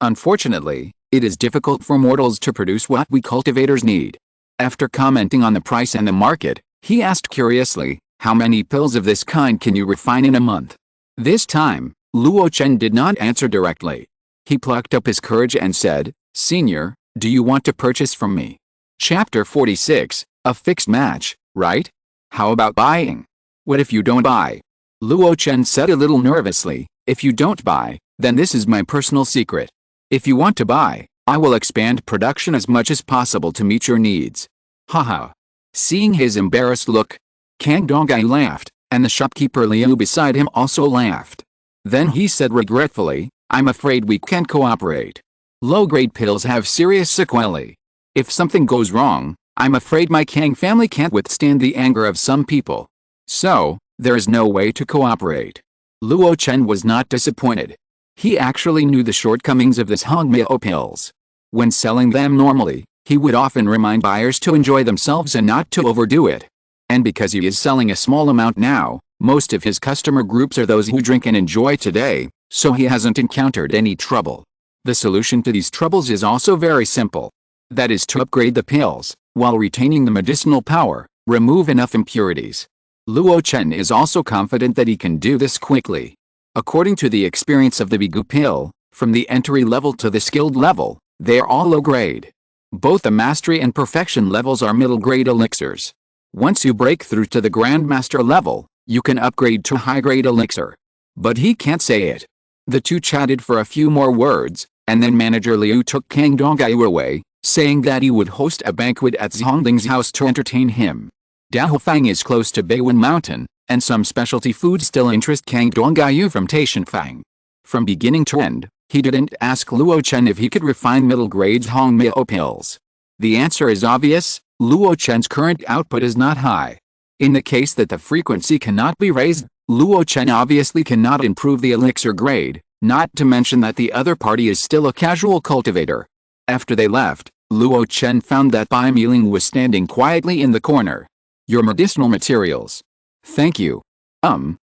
Unfortunately, it is difficult for mortals to produce what we cultivators need. After commenting on the price and the market, he asked curiously, how many pills of this kind can you refine in a month? This time, Luo Chen did not answer directly. He plucked up his courage and said, Senior, do you want to purchase from me? Chapter 46, a fixed match, right? How about buying? What if you don't buy? Luo Chen said a little nervously, if you don't buy, then this is my personal secret. If you want to buy, I will expand production as much as possible to meet your needs. Haha. Seeing his embarrassed look, Kang Dongyu laughed, and the shopkeeper Liu beside him also laughed. Then he said regretfully, I'm afraid we can't cooperate. Low-grade pills have serious sequelae. If something goes wrong, I'm afraid my Kang family can't withstand the anger of some people. So, there is no way to cooperate. Luo Chen was not disappointed. He actually knew the shortcomings of this Zongmiao pills. When selling them normally, he would often remind buyers to enjoy themselves and not to overdo it. And because he is selling a small amount now, most of his customer groups are those who drink and enjoy today, so he hasn't encountered any trouble. The solution to these troubles is also very simple. That is to upgrade the pills, while retaining the medicinal power, remove enough impurities. Luo Chen is also confident that he can do this quickly. According to the experience of the Bigu pill, from the entry level to the skilled level, they are all low grade. Both the mastery and perfection levels are middle grade elixirs. Once you break through to the grandmaster level, you can upgrade to high grade elixir. But he can't say it. The two chatted for a few more words, and then manager Liu took Kang Dongyu away, saying that he would host a banquet at Zhongling's house to entertain him. Daohofang is close to Beiwan Mountain, and some specialty foods still interest Kang Dongyu from Taishanfang. From beginning to end, he didn't ask Luo Chen if he could refine middle-grade Zongmiao pills. The answer is obvious, Luo Chen's current output is not high. In the case that the frequency cannot be raised, Luo Chen obviously cannot improve the elixir grade, not to mention that the other party is still a casual cultivator. After they left, Luo Chen found that Bai Miling was standing quietly in the corner. Your medicinal materials. Thank you.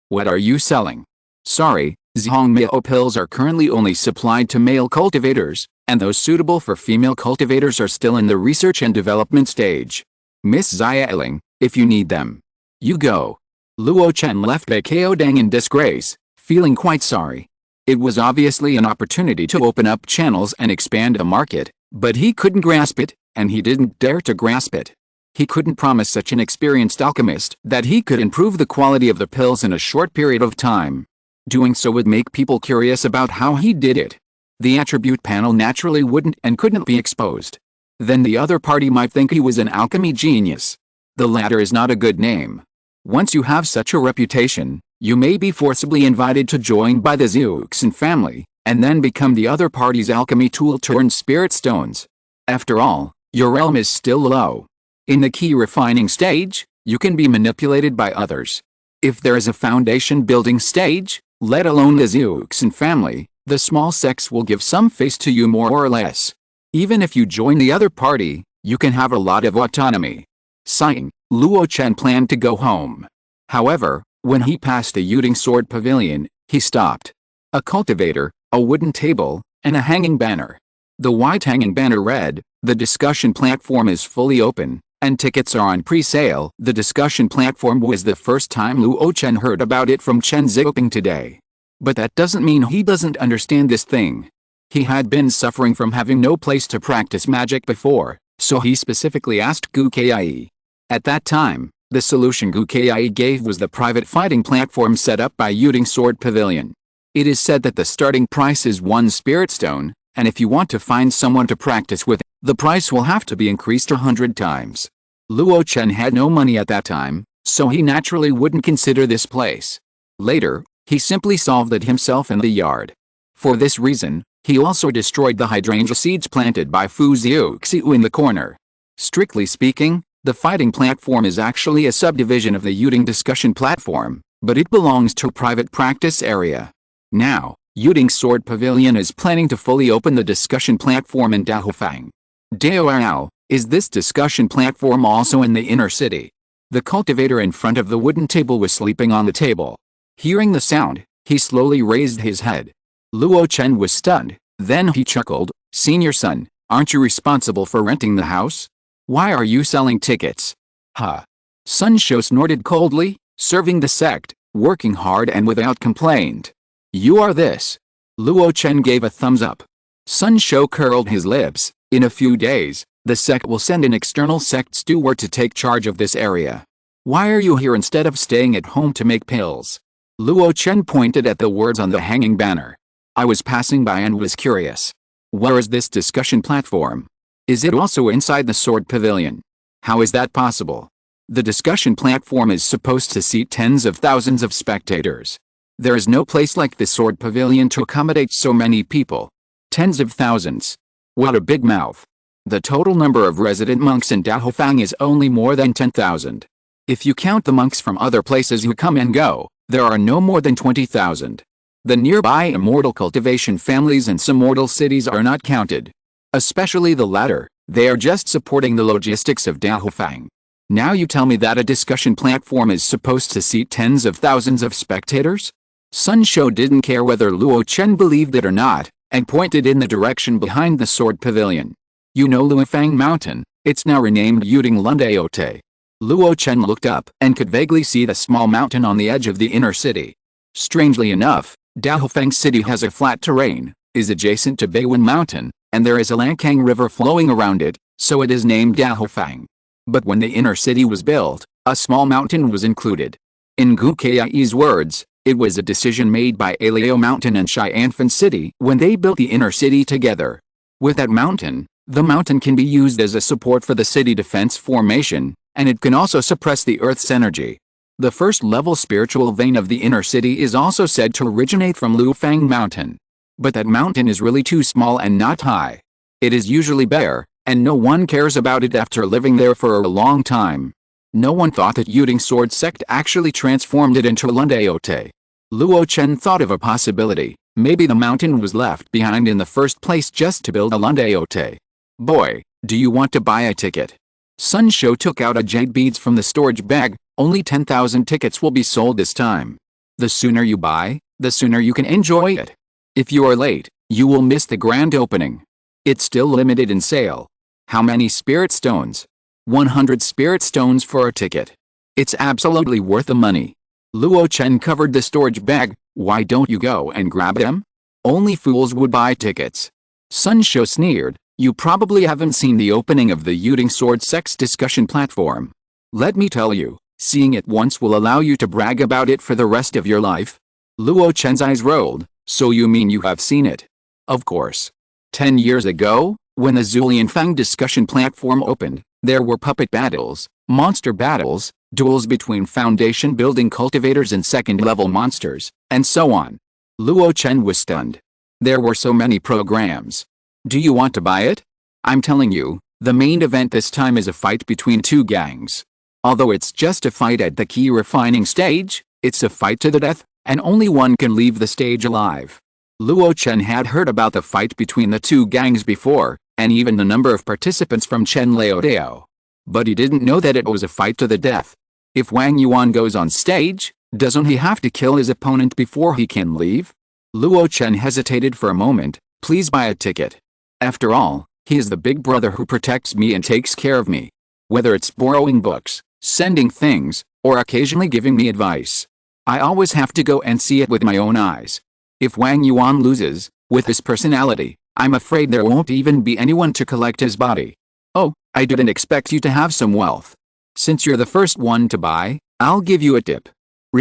What are you selling? Sorry, Zongmiao pills are currently only supplied to male cultivators, and those suitable for female cultivators are still in the research and development stage. Miss Xiaoling, if you need them, you go. Luo Chen left Baikaodang in disgrace, feeling quite sorry. It was obviously an opportunity to open up channels and expand a market, but he couldn't grasp it, and he didn't dare to grasp it. He couldn't promise such an experienced alchemist that he could improve the quality of the pills in a short period of time. Doing so would make people curious about how he did it. The attribute panel naturally wouldn't and couldn't be exposed. Then the other party might think he was an alchemy genius. The latter is not a good name. Once you have such a reputation, you may be forcibly invited to join by the Zongmiao family, and then become the other party's alchemy tool turned spirit stones. After all, your realm is still low. In the key refining stage, you can be manipulated by others. If there is a foundation building stage, let alone the Zongmiao family, the small sects will give some face to you more or less. Even if you join the other party, you can have a lot of autonomy. Sighing, Luo Chen planned to go home. However, when he passed a Yuding Sword Pavilion, he stopped. A cultivator, a wooden table, and a hanging banner. The white hanging banner read, "The discussion platform is fully open, and tickets are on pre-sale. The discussion platform was the first time Luo Chen heard about it from Chen Xiaoping today. But that doesn't mean he doesn't understand this thing. He had been suffering from having no place to practice magic before, so he specifically asked Gu Kai. At that time, the solution Gu Kai gave was the private fighting platform set up by Yuding Sword Pavilion. It is said that the starting price is 1 spirit stone, and if you want to find someone to practice with, the price will have to be increased 100 times. Luo Chen had no money at that time, so he naturally wouldn't consider this place. Later, he simply solved it himself in the yard. For this reason, he also destroyed the hydrangea seeds planted by Fu Xiuxiu in the corner. Strictly speaking, the fighting platform is actually a subdivision of the Yuding discussion platform, but it belongs to a private practice area. Now, Yuding Sword Pavilion is planning to fully open the discussion platform in Dahofang. Daoao, is this discussion platform also in the inner city? The cultivator in front of the wooden table was sleeping on the table. Hearing the sound, he slowly raised his head. Luo Chen was stunned, then he chuckled, "Senior son, aren't you responsible for renting the house? Why are you selling tickets?" "Huh." Sun Shou snorted coldly, "Serving the sect, working hard and without complaint. You are this." Luo Chen gave a thumbs up. Sun Shou curled his lips. "In a few days, the sect will send an external sect steward to take charge of this area. Why are you here instead of staying at home to make pills?" Luo Chen pointed at the words on the hanging banner. "I was passing by and was curious. Where is this discussion platform? Is it also inside the Sword Pavilion? How is that possible? The discussion platform is supposed to seat tens of thousands of spectators. There is no place like the Sword Pavilion to accommodate so many people. Tens of thousands. What a big mouth. The total number of resident monks in Dahofang is only more than 10,000. If you count the monks from other places who come and go, there are no more than 20,000. The nearby immortal cultivation families and some mortal cities are not counted. Especially the latter, they are just supporting the logistics of Dahofang. Now you tell me that a discussion platform is supposed to seat tens of thousands of spectators?" Sun Shou didn't care whether Luo Chen believed it or not, and pointed in the direction behind the Sword Pavilion. "You know Luifang Mountain, it's now renamed Yuding Lundaote." Luo Chen looked up and could vaguely see the small mountain on the edge of the inner city. Strangely enough, Dahofang City has a flat terrain, is adjacent to Beiwen Mountain, and there is a Lankang River flowing around it, so it is named Dahofang. But when the inner city was built, a small mountain was included. In Gu Kai's words, it was a decision made by Alao Mountain and Xianfan City when they built the inner city together. With that mountain, the mountain can be used as a support for the city defense formation, and it can also suppress the Earth's energy. The first-level spiritual vein of the inner city is also said to originate from Luifang Mountain. But that mountain is really too small and not high. It is usually bare, and no one cares about it after living there for a long time. No one thought that Yuding Sword Sect actually transformed it into Lundaote. Luo Chen thought of a possibility. Maybe the mountain was left behind in the first place just to build a Lundaote. "Boy, do you want to buy a ticket?" Sun Shou took out a jade beads from the storage bag. "Only 10,000 tickets will be sold this time. The sooner you buy, the sooner you can enjoy it. If you are late, you will miss the grand opening. It's still limited in sale." "How many spirit stones?" 100 spirit stones for a ticket. It's absolutely worth the money. Luo Chen covered the storage bag. "Why don't you go and grab them? Only fools would buy tickets." Sun Shou sneered. "You probably haven't seen the opening of the Yuding Sword Sect's discussion platform. Let me tell you, seeing it once will allow you to brag about it for the rest of your life." Luo Chen's eyes rolled. "So you mean you have seen it?" "Of course. 10 years ago, when the Zulianfang discussion platform opened, there were puppet battles, monster battles, duels between foundation building cultivators and second-level monsters, and so on." Luo Chen was stunned. There were so many programs. "Do you want to buy it?" "I'm telling you, the main event this time is a fight between two gangs. Although it's just a fight at the key refining stage, it's a fight to the death, and only one can leave the stage alive." Luo Chen had heard about the fight between the two gangs before, and even the number of participants from Chen Laodao. But he didn't know that it was a fight to the death. If Wang Yuan goes on stage, doesn't he have to kill his opponent before he can leave? Luo Chen hesitated for a moment. "Please buy a ticket. After all, he is the big brother who protects me and takes care of me." whether it's borrowing books, sending things, or occasionally giving me advice. I always have to go and see it with my own eyes. If Wang Yuan loses, with his personality, I'm afraid there won't even be anyone to collect his body. Oh, I didn't expect you to have some wealth. Since you're the first one to buy, I'll give you a tip.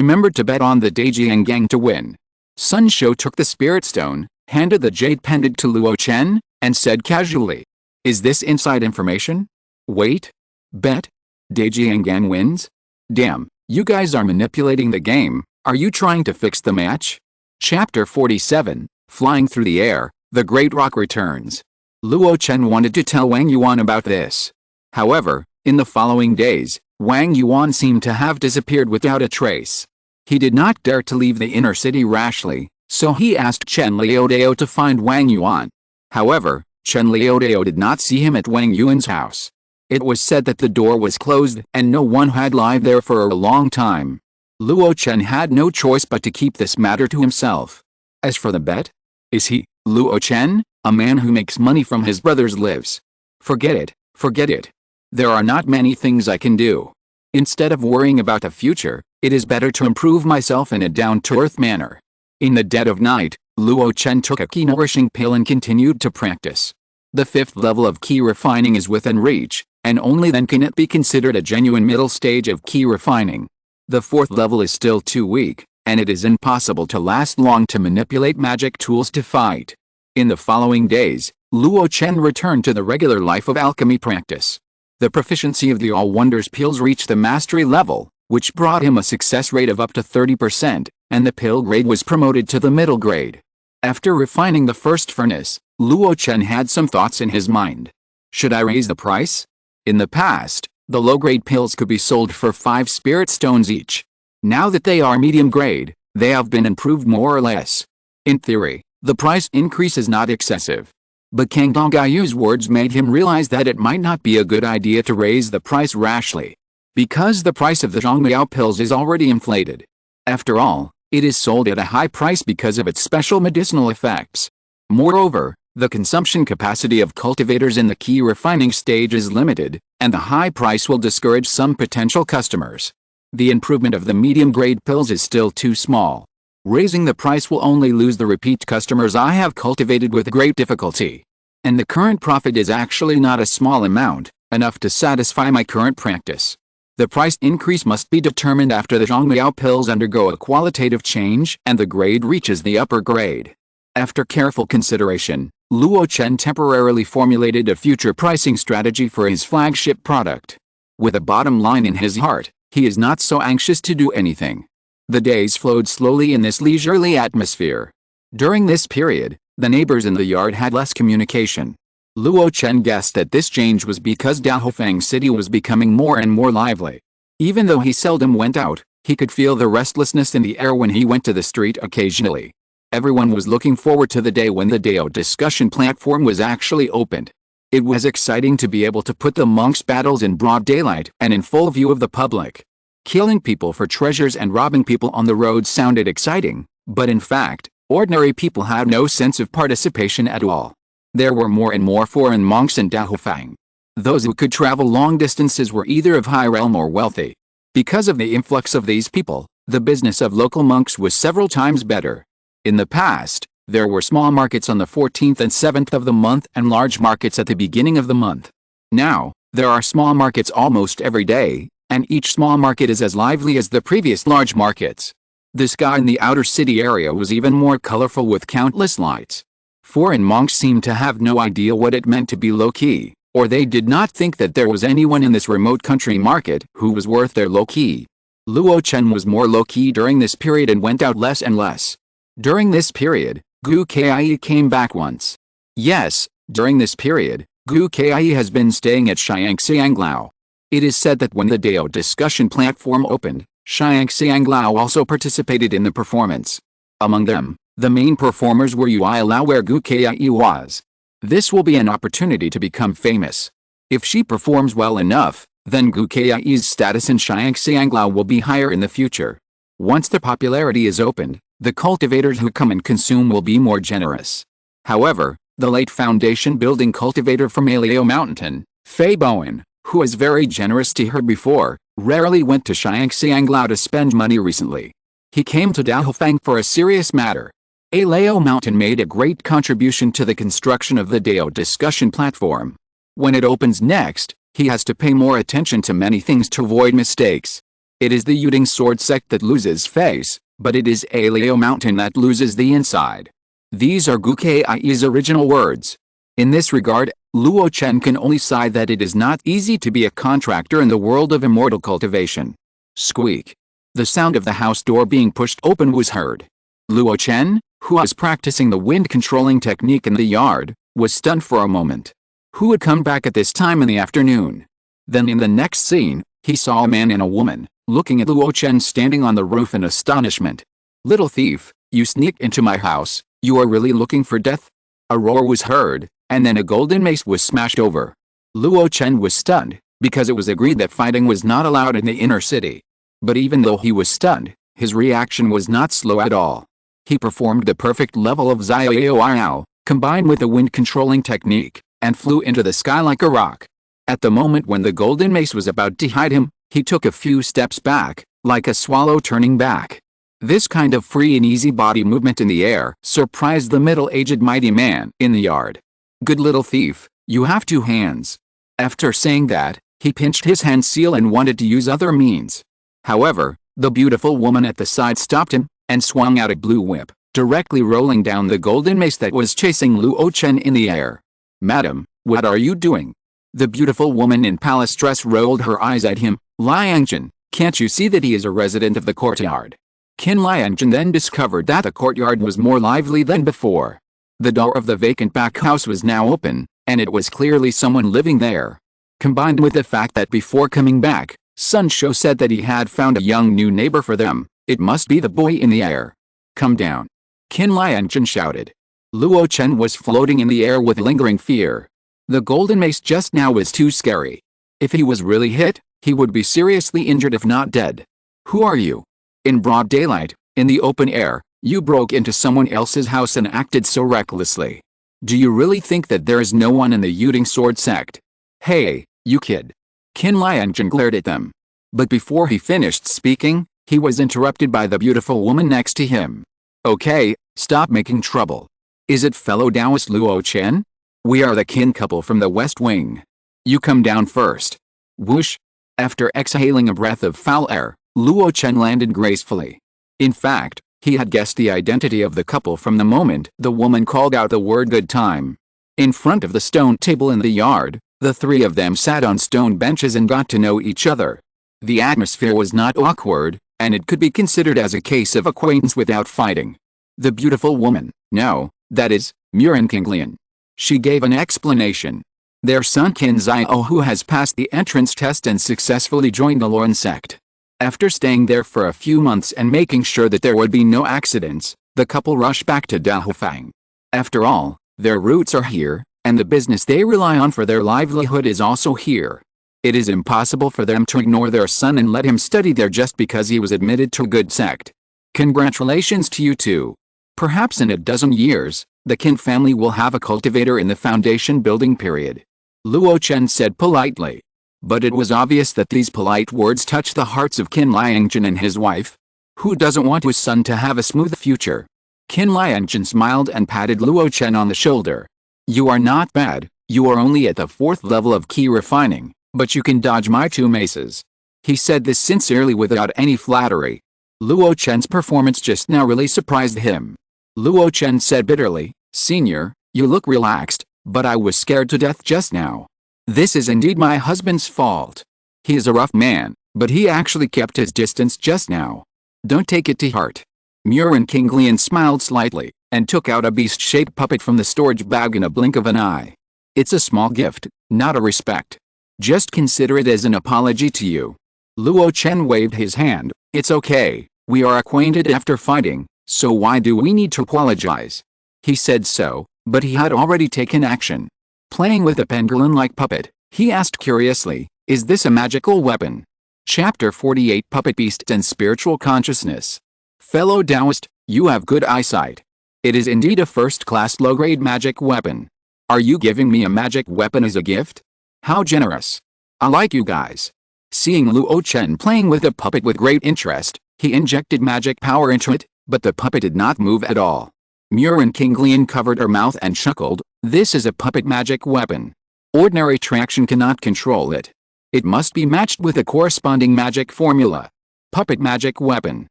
Remember to bet on the Daijiang Gang to win. Sun Shou took the spirit stone, handed the jade pendant to Luo Chen, and said casually, "Is this inside information? Wait. Bet? Daijiang Gang wins? Damn, you guys are manipulating the game. Are you trying to fix the match?" Chapter 47, Flying Through the Air, the Great Rock returns. Luo Chen wanted to tell Wang Yuan about this. However, in the following days, Wang Yuan seemed to have disappeared without a trace. He did not dare to leave the inner city rashly, so he asked Chen Liudao to find Wang Yuan. However, Chen Liudao did not see him at Wang Yuan's house. It was said that the door was closed and no one had lived there for a long time. Luo Chen had no choice but to keep this matter to himself. As for the bet, is he, Luo Chen, a man who makes money from his brothers lives? Forget it, forget it. There are not many things I can do. Instead of worrying about the future, it is better to improve myself in a down-to-earth manner. In the dead of night, Luo Chen took a key nourishing pill and continued to practice. The 5th level of key refining is within reach, and only then can it be considered a genuine middle stage of key refining. The 4th level is still too weak, and it is impossible to last long to manipulate magic tools to fight. In the following days, Luo Chen returned to the regular life of alchemy practice. The proficiency of the All Wonders pills reached the mastery level, which brought him a success rate of up to 30%, and the pill grade was promoted to the middle grade. After refining the first furnace, Luo Chen had some thoughts in his mind. Should I raise the price? In the past, the low-grade pills could be sold for 5 spirit stones each. Now that they are medium grade, they have been improved more or less. In theory, the price increase is not excessive. But Kang Dongguyu's words made him realize that it might not be a good idea to raise the price rashly. Because the price of the Zongmiao pills is already inflated. After all, it is sold at a high price because of its special medicinal effects. Moreover, the consumption capacity of cultivators in the key refining stage is limited, and the high price will discourage some potential customers. The improvement of the medium-grade pills is still too small. Raising the price will only lose the repeat customers I have cultivated with great difficulty. And the current profit is actually not a small amount, enough to satisfy my current practice. The price increase must be determined after the Zongmiao pills undergo a qualitative change and the grade reaches the upper grade. After careful consideration, Luo Chen temporarily formulated a future pricing strategy for his flagship product. With a bottom line in his heart, he is not so anxious to do anything. The days flowed slowly in this leisurely atmosphere. During this period, the neighbors in the yard had less communication. Luo Chen guessed that this change was because Daohofang City was becoming more and more lively. Even though he seldom went out, he could feel the restlessness in the air when he went to the street occasionally. Everyone was looking forward to the day when the Dao discussion platform was actually opened. It was exciting to be able to put the monks' battles in broad daylight and in full view of the public. Killing people for treasures and robbing people on the road sounded exciting, but in fact, ordinary people had no sense of participation at all. There were more and more foreign monks in Daohofang. Those who could travel long distances were either of high realm or wealthy. Because of the influx of these people, the business of local monks was several times better. In the past, there were small markets on the 14th and 7th of the month and large markets at the beginning of the month. Now, there are small markets almost every day, and each small market is as lively as the previous large markets. The sky in the outer city area was even more colorful with countless lights. Foreign monks seemed to have no idea what it meant to be low-key, or they did not think that there was anyone in this remote country market who was worth their low-key. Luo Chen was more low-key during this period and went out less and less. During this period, Gu Kai came back once. Yes, during this period, Gu Kai has been staying at Xiangxianglao. It is said that when the Dao discussion platform opened, Xiangxianglao also participated in the performance. Among them, the main performers were Yuilao where Gu Kai was. This will be an opportunity to become famous. If she performs well enough, then Gu Kai's status in Xiangxianglao will be higher in the future. Once the popularity is opened, the cultivators who come and consume will be more generous. However, the late foundation building cultivator from Alio Mountain, Fei Bowen, who was very generous to her before, rarely went to Xiangxianglao to spend money recently. He came to Daofang for a serious matter. A Lao Mountain made a great contribution to the construction of the Dao discussion platform. When it opens next, he has to pay more attention to many things to avoid mistakes. It is the Yuding sword sect that loses face, but it is a Lao Mountain that loses the inside. These are Gu Kai's original words. In this regard, Luo Chen can only sigh that it is not easy to be a contractor in the world of immortal cultivation. Squeak. The sound of the house door being pushed open was heard. Luo Chen, who was practicing the wind controlling technique in the yard, was stunned for a moment. Who would come back at this time in the afternoon? Then in the next scene, he saw a man and a woman, looking at Luo Chen standing on the roof in astonishment. "Little thief, you sneaked into my house, you are really looking for death?" A roar was heard, and then a golden mace was smashed over. Luo Chen was stunned, because it was agreed that fighting was not allowed in the inner city. But even though he was stunned, his reaction was not slow at all. He performed the perfect level of Xiao, combined with the wind-controlling technique, and flew into the sky like a rock. At the moment when the golden mace was about to hide him, he took a few steps back, like a swallow turning back. This kind of free and easy body movement in the air surprised the middle-aged mighty man in the yard. "Good little thief, you have two hands." After saying that, he pinched his hand seal and wanted to use other means. However, the beautiful woman at the side stopped him, and swung out a blue whip, directly rolling down the golden mace that was chasing Luo Chen in the air. "Madam, what are you doing?" The beautiful woman in palace dress rolled her eyes at him. "Liangzhen, can't you see that he is a resident of the courtyard?" Qin Liangzhen then discovered that the courtyard was more lively than before. The door of the vacant back house was now open, and it was clearly someone living there. Combined with the fact that before coming back, Sun Shou said that he had found a young new neighbor for them, it must be the boy in the air. "Come down!" Qin Liangzhen shouted. Luo Chen was floating in the air with lingering fear. The golden mace just now was too scary. If he was really hit, he would be seriously injured if not dead. "Who are you?" In broad daylight, in the open air, you broke into someone else's house and acted so recklessly. Do you really think that there is no one in the Yuding sword sect? Hey, you kid. Qin Liangzhen glared at them. But before he finished speaking, he was interrupted by the beautiful woman next to him. "Okay, stop making trouble. Is it fellow Taoist Luo Chen? We are the kin couple from the West Wing. You come down first." Whoosh! After exhaling a breath of foul air, Luo Chen landed gracefully. In fact, he had guessed the identity of the couple from the moment the woman called out the word "good time." In front of the stone table in the yard, the three of them sat on stone benches and got to know each other. The atmosphere was not awkward, and it could be considered as a case of acquaintance without fighting. The beautiful woman, no, that is, Murin Kinglian. She gave an explanation. Their son Qin Zhao, who has passed the entrance test and successfully joined the Luo sect. After staying there for a few months and making sure that there would be no accidents, the couple rushed back to Daofang. After all, their roots are here, and the business they rely on for their livelihood is also here. It is impossible for them to ignore their son and let him study there just because he was admitted to a good sect. Congratulations to you two. Perhaps in a dozen years, the Qin family will have a cultivator in the foundation building period. Luo Chen said politely. But it was obvious that these polite words touched the hearts of Qin Liangzhen and his wife. Who doesn't want his son to have a smooth future? Qin Liangzhen smiled and patted Luo Chen on the shoulder. You are not bad, you are only at the 4th level of key refining, but you can dodge my 2 maces. He said this sincerely without any flattery. Luo Chen's performance just now really surprised him. Luo Chen said bitterly, "Senior, you look relaxed, but I was scared to death just now. This is indeed my husband's fault. He is a rough man, but he actually kept his distance just now. Don't take it to heart." Murin Kinglian smiled slightly, and took out a beast-shaped puppet from the storage bag in a blink of an eye. "It's a small gift, not a respect. Just consider it as an apology to you." Luo Chen waved his hand. "It's okay, we are acquainted after fighting, so why do we need to apologize?" He said so, but he had already taken action. Playing with a pangolin-like puppet, he asked curiously, "Is this a magical weapon?" Chapter 48 Puppet Beasts and Spiritual Consciousness. Fellow Taoist, you have good eyesight. It is indeed a first-class low-grade magic weapon. Are you giving me a magic weapon as a gift? How generous. I like you guys. Seeing Luo Chen playing with the puppet with great interest, he injected magic power into it, but the puppet did not move at all. Murin Kinglian covered her mouth and chuckled. This is a puppet magic weapon. Ordinary traction cannot control it. It must be matched with a corresponding magic formula. Puppet magic weapon.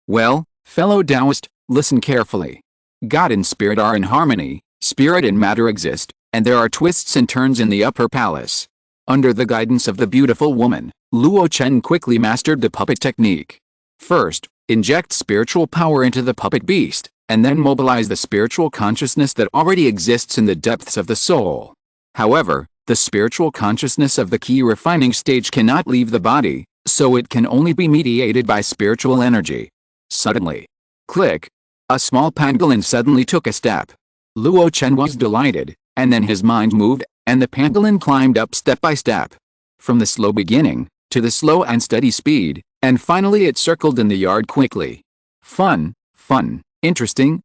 Well, fellow Taoist, listen carefully. God and spirit are in harmony, spirit and matter exist, and there are twists and turns in the upper palace. Under the guidance of the beautiful woman, Luo Chen quickly mastered the puppet technique. First, inject spiritual power into the puppet beast, and then mobilize the spiritual consciousness that already exists in the depths of the soul. However, the spiritual consciousness of the key refining stage cannot leave the body, so it can only be mediated by spiritual energy. Suddenly, click, a small pangolin suddenly took a step. Luo Chen was delighted, and then his mind moved, and the pangolin climbed up step by step. From the slow beginning, to the slow and steady speed, and finally it circled in the yard quickly. Fun, interesting.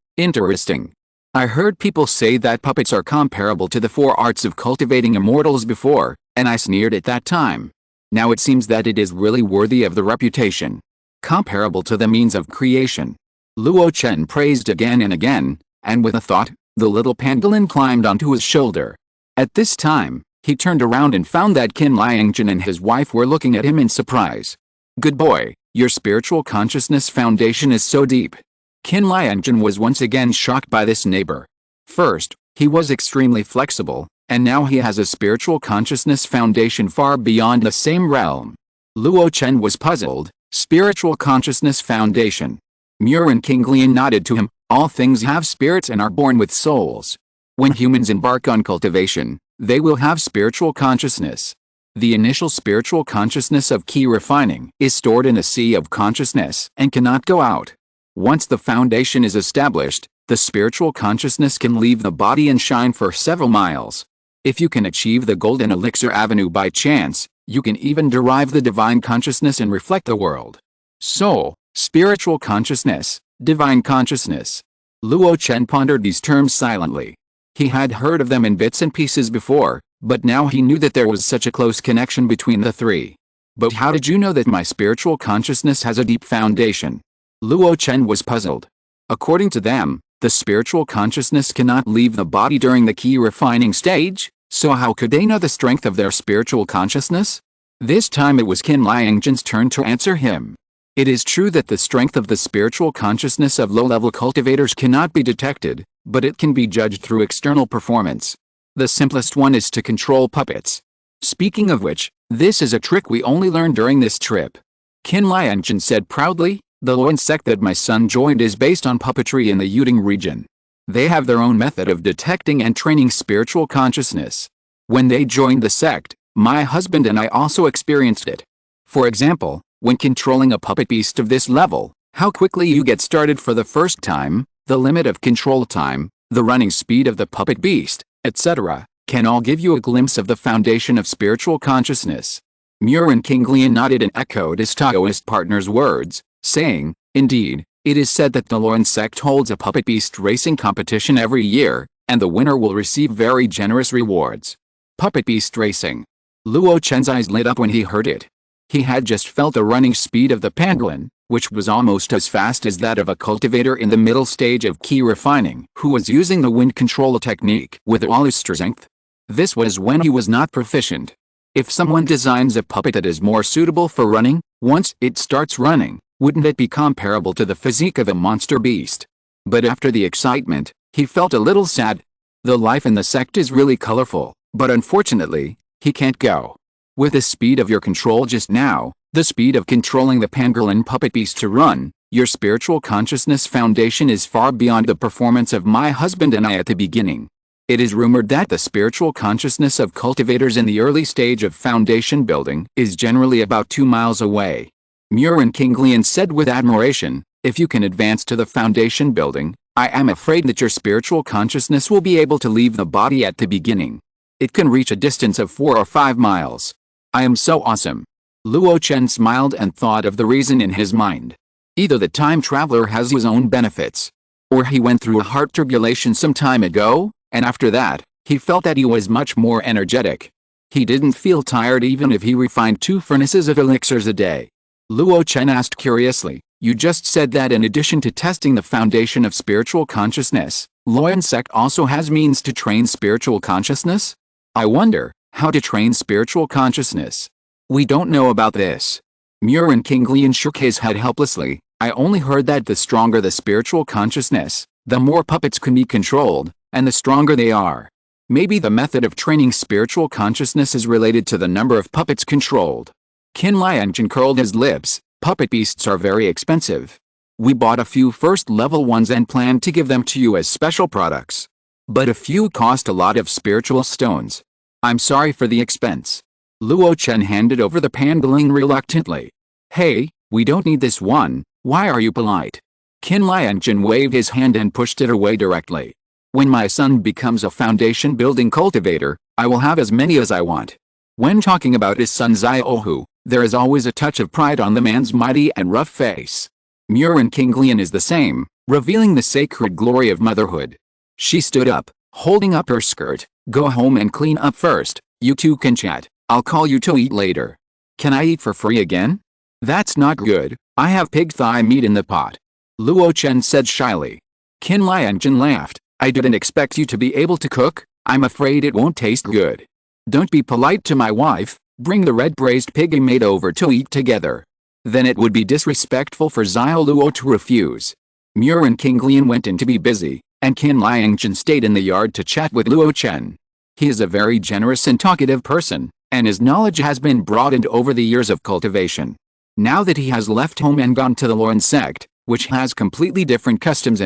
I heard people say that puppets are comparable to the 4 arts of cultivating immortals before, and I sneered at that time. Now it seems that it is really worthy of the reputation. Comparable to the means of creation. Luo Chen praised again and again, and with a thought, the little pangolin climbed onto his shoulder. At this time, he turned around and found that Qin Liangzhen and his wife were looking at him in surprise. Good boy, your spiritual consciousness foundation is so deep. Qin Liangzhen was once again shocked by this neighbor. First, he was extremely flexible, and now he has a spiritual consciousness foundation far beyond the same realm. Luo Chen was puzzled. Spiritual consciousness foundation. Murin Kinglian nodded to him. All things have spirits and are born with souls. When humans embark on cultivation, they will have spiritual consciousness. The initial spiritual consciousness of key refining is stored in a sea of consciousness and cannot go out. Once the foundation is established, the spiritual consciousness can leave the body and shine for several miles. If you can achieve the golden elixir avenue by chance, you can even derive the divine consciousness and reflect the world. Soul, spiritual consciousness, divine consciousness. Luo Chen pondered these terms silently. He had heard of them in bits and pieces before, but now he knew that there was such a close connection between the three. But how did you know that my spiritual consciousness has a deep foundation? Luo Chen was puzzled. According to them, the spiritual consciousness cannot leave the body during the key refining stage, so how could they know the strength of their spiritual consciousness? This time it was Qin Liangzhen's turn to answer him. It is true that the strength of the spiritual consciousness of low-level cultivators cannot be detected, but it can be judged through external performance. The simplest one is to control puppets. Speaking of which, this is a trick we only learned during this trip. Qin Liangzhen said proudly, the Luo sect that my son joined is based on puppetry in the Yuding region. They have their own method of detecting and training spiritual consciousness. When they joined the sect, my husband and I also experienced it. For example, when controlling a puppet beast of this level, how quickly you get started for the first time, the limit of control time, the running speed of the puppet beast, etc., can all give you a glimpse of the foundation of spiritual consciousness. Murin Kinglian nodded and echoed his Taoist partner's words, saying, indeed, it is said that the Luo sect holds a puppet beast racing competition every year, and the winner will receive very generous rewards. Puppet beast racing. Luo Chen's eyes lit up when he heard it. He had just felt the running speed of the pangolin, which was almost as fast as that of a cultivator in the middle stage of key refining, who was using the wind control technique with all his strength. This was when he was not proficient. If someone designs a puppet that is more suitable for running, once it starts running, wouldn't it be comparable to the physique of a monster beast? But after the excitement, he felt a little sad. The life in the sect is really colorful, but unfortunately, he can't go. With the speed of your control just now, the speed of controlling the pangolin puppet beast to run, your spiritual consciousness foundation is far beyond the performance of my husband and I at the beginning. It is rumored that the spiritual consciousness of cultivators in the early stage of foundation building is generally about 2 miles away. Murin Kinglian said with admiration, if you can advance to the foundation building, I am afraid that your spiritual consciousness will be able to leave the body at the beginning. It can reach a distance of 4 or 5 miles. I am so awesome. Luo Chen smiled and thought of the reason in his mind. Either the time traveler has his own benefits, or he went through a heart turbulation some time ago, and after that, he felt that he was much more energetic. He didn't feel tired even if he refined 2 furnaces of elixirs a day. Luo Chen asked curiously, "You just said that in addition to testing the foundation of spiritual consciousness, Luo sect also has means to train spiritual consciousness? I wonder, how to train spiritual consciousness? We don't know about this." Murin Kinglian shook his head helplessly. "I only heard that the stronger the spiritual consciousness, the more puppets can be controlled, and the stronger they are. Maybe the method of training spiritual consciousness is related to the number of puppets controlled." Qin Lianjun curled his lips. "Puppet beasts are very expensive. We bought a few first-level ones and planned to give them to you as special products. But a few cost a lot of spiritual stones. I'm sorry for the expense." Luo Chen handed over the pangolin reluctantly. "Hey, we don't need this one, why are you polite?" Qin Lianjun waved his hand and pushed it away directly. "When my son becomes a foundation-building cultivator, I will have as many as I want." When talking about his son Xiaohu, there is always a touch of pride on the man's mighty and rough face. Murin Kinglian is the same, revealing the sacred glory of motherhood. She stood up, holding up her skirt. "Go home and clean up first, you two can chat, I'll call you to eat later." "Can I eat for free again?" "That's not good, I have pig thigh meat in the pot," Luo Chen said shyly. Qin Lianjun laughed. "I didn't expect you to be able to cook, I'm afraid it won't taste good. Don't be polite to my wife, bring the red braised pig I made over to eat together. Then it would be disrespectful for Xiao Luo to refuse." Murin Kinglian went in to be busy, and Qin Lianjun stayed in the yard to chat with Luo Chen. He is a very generous and talkative person, and his knowledge has been broadened over the years of cultivation. Now that he has left home and gone to the Luo sect, which has completely different customs,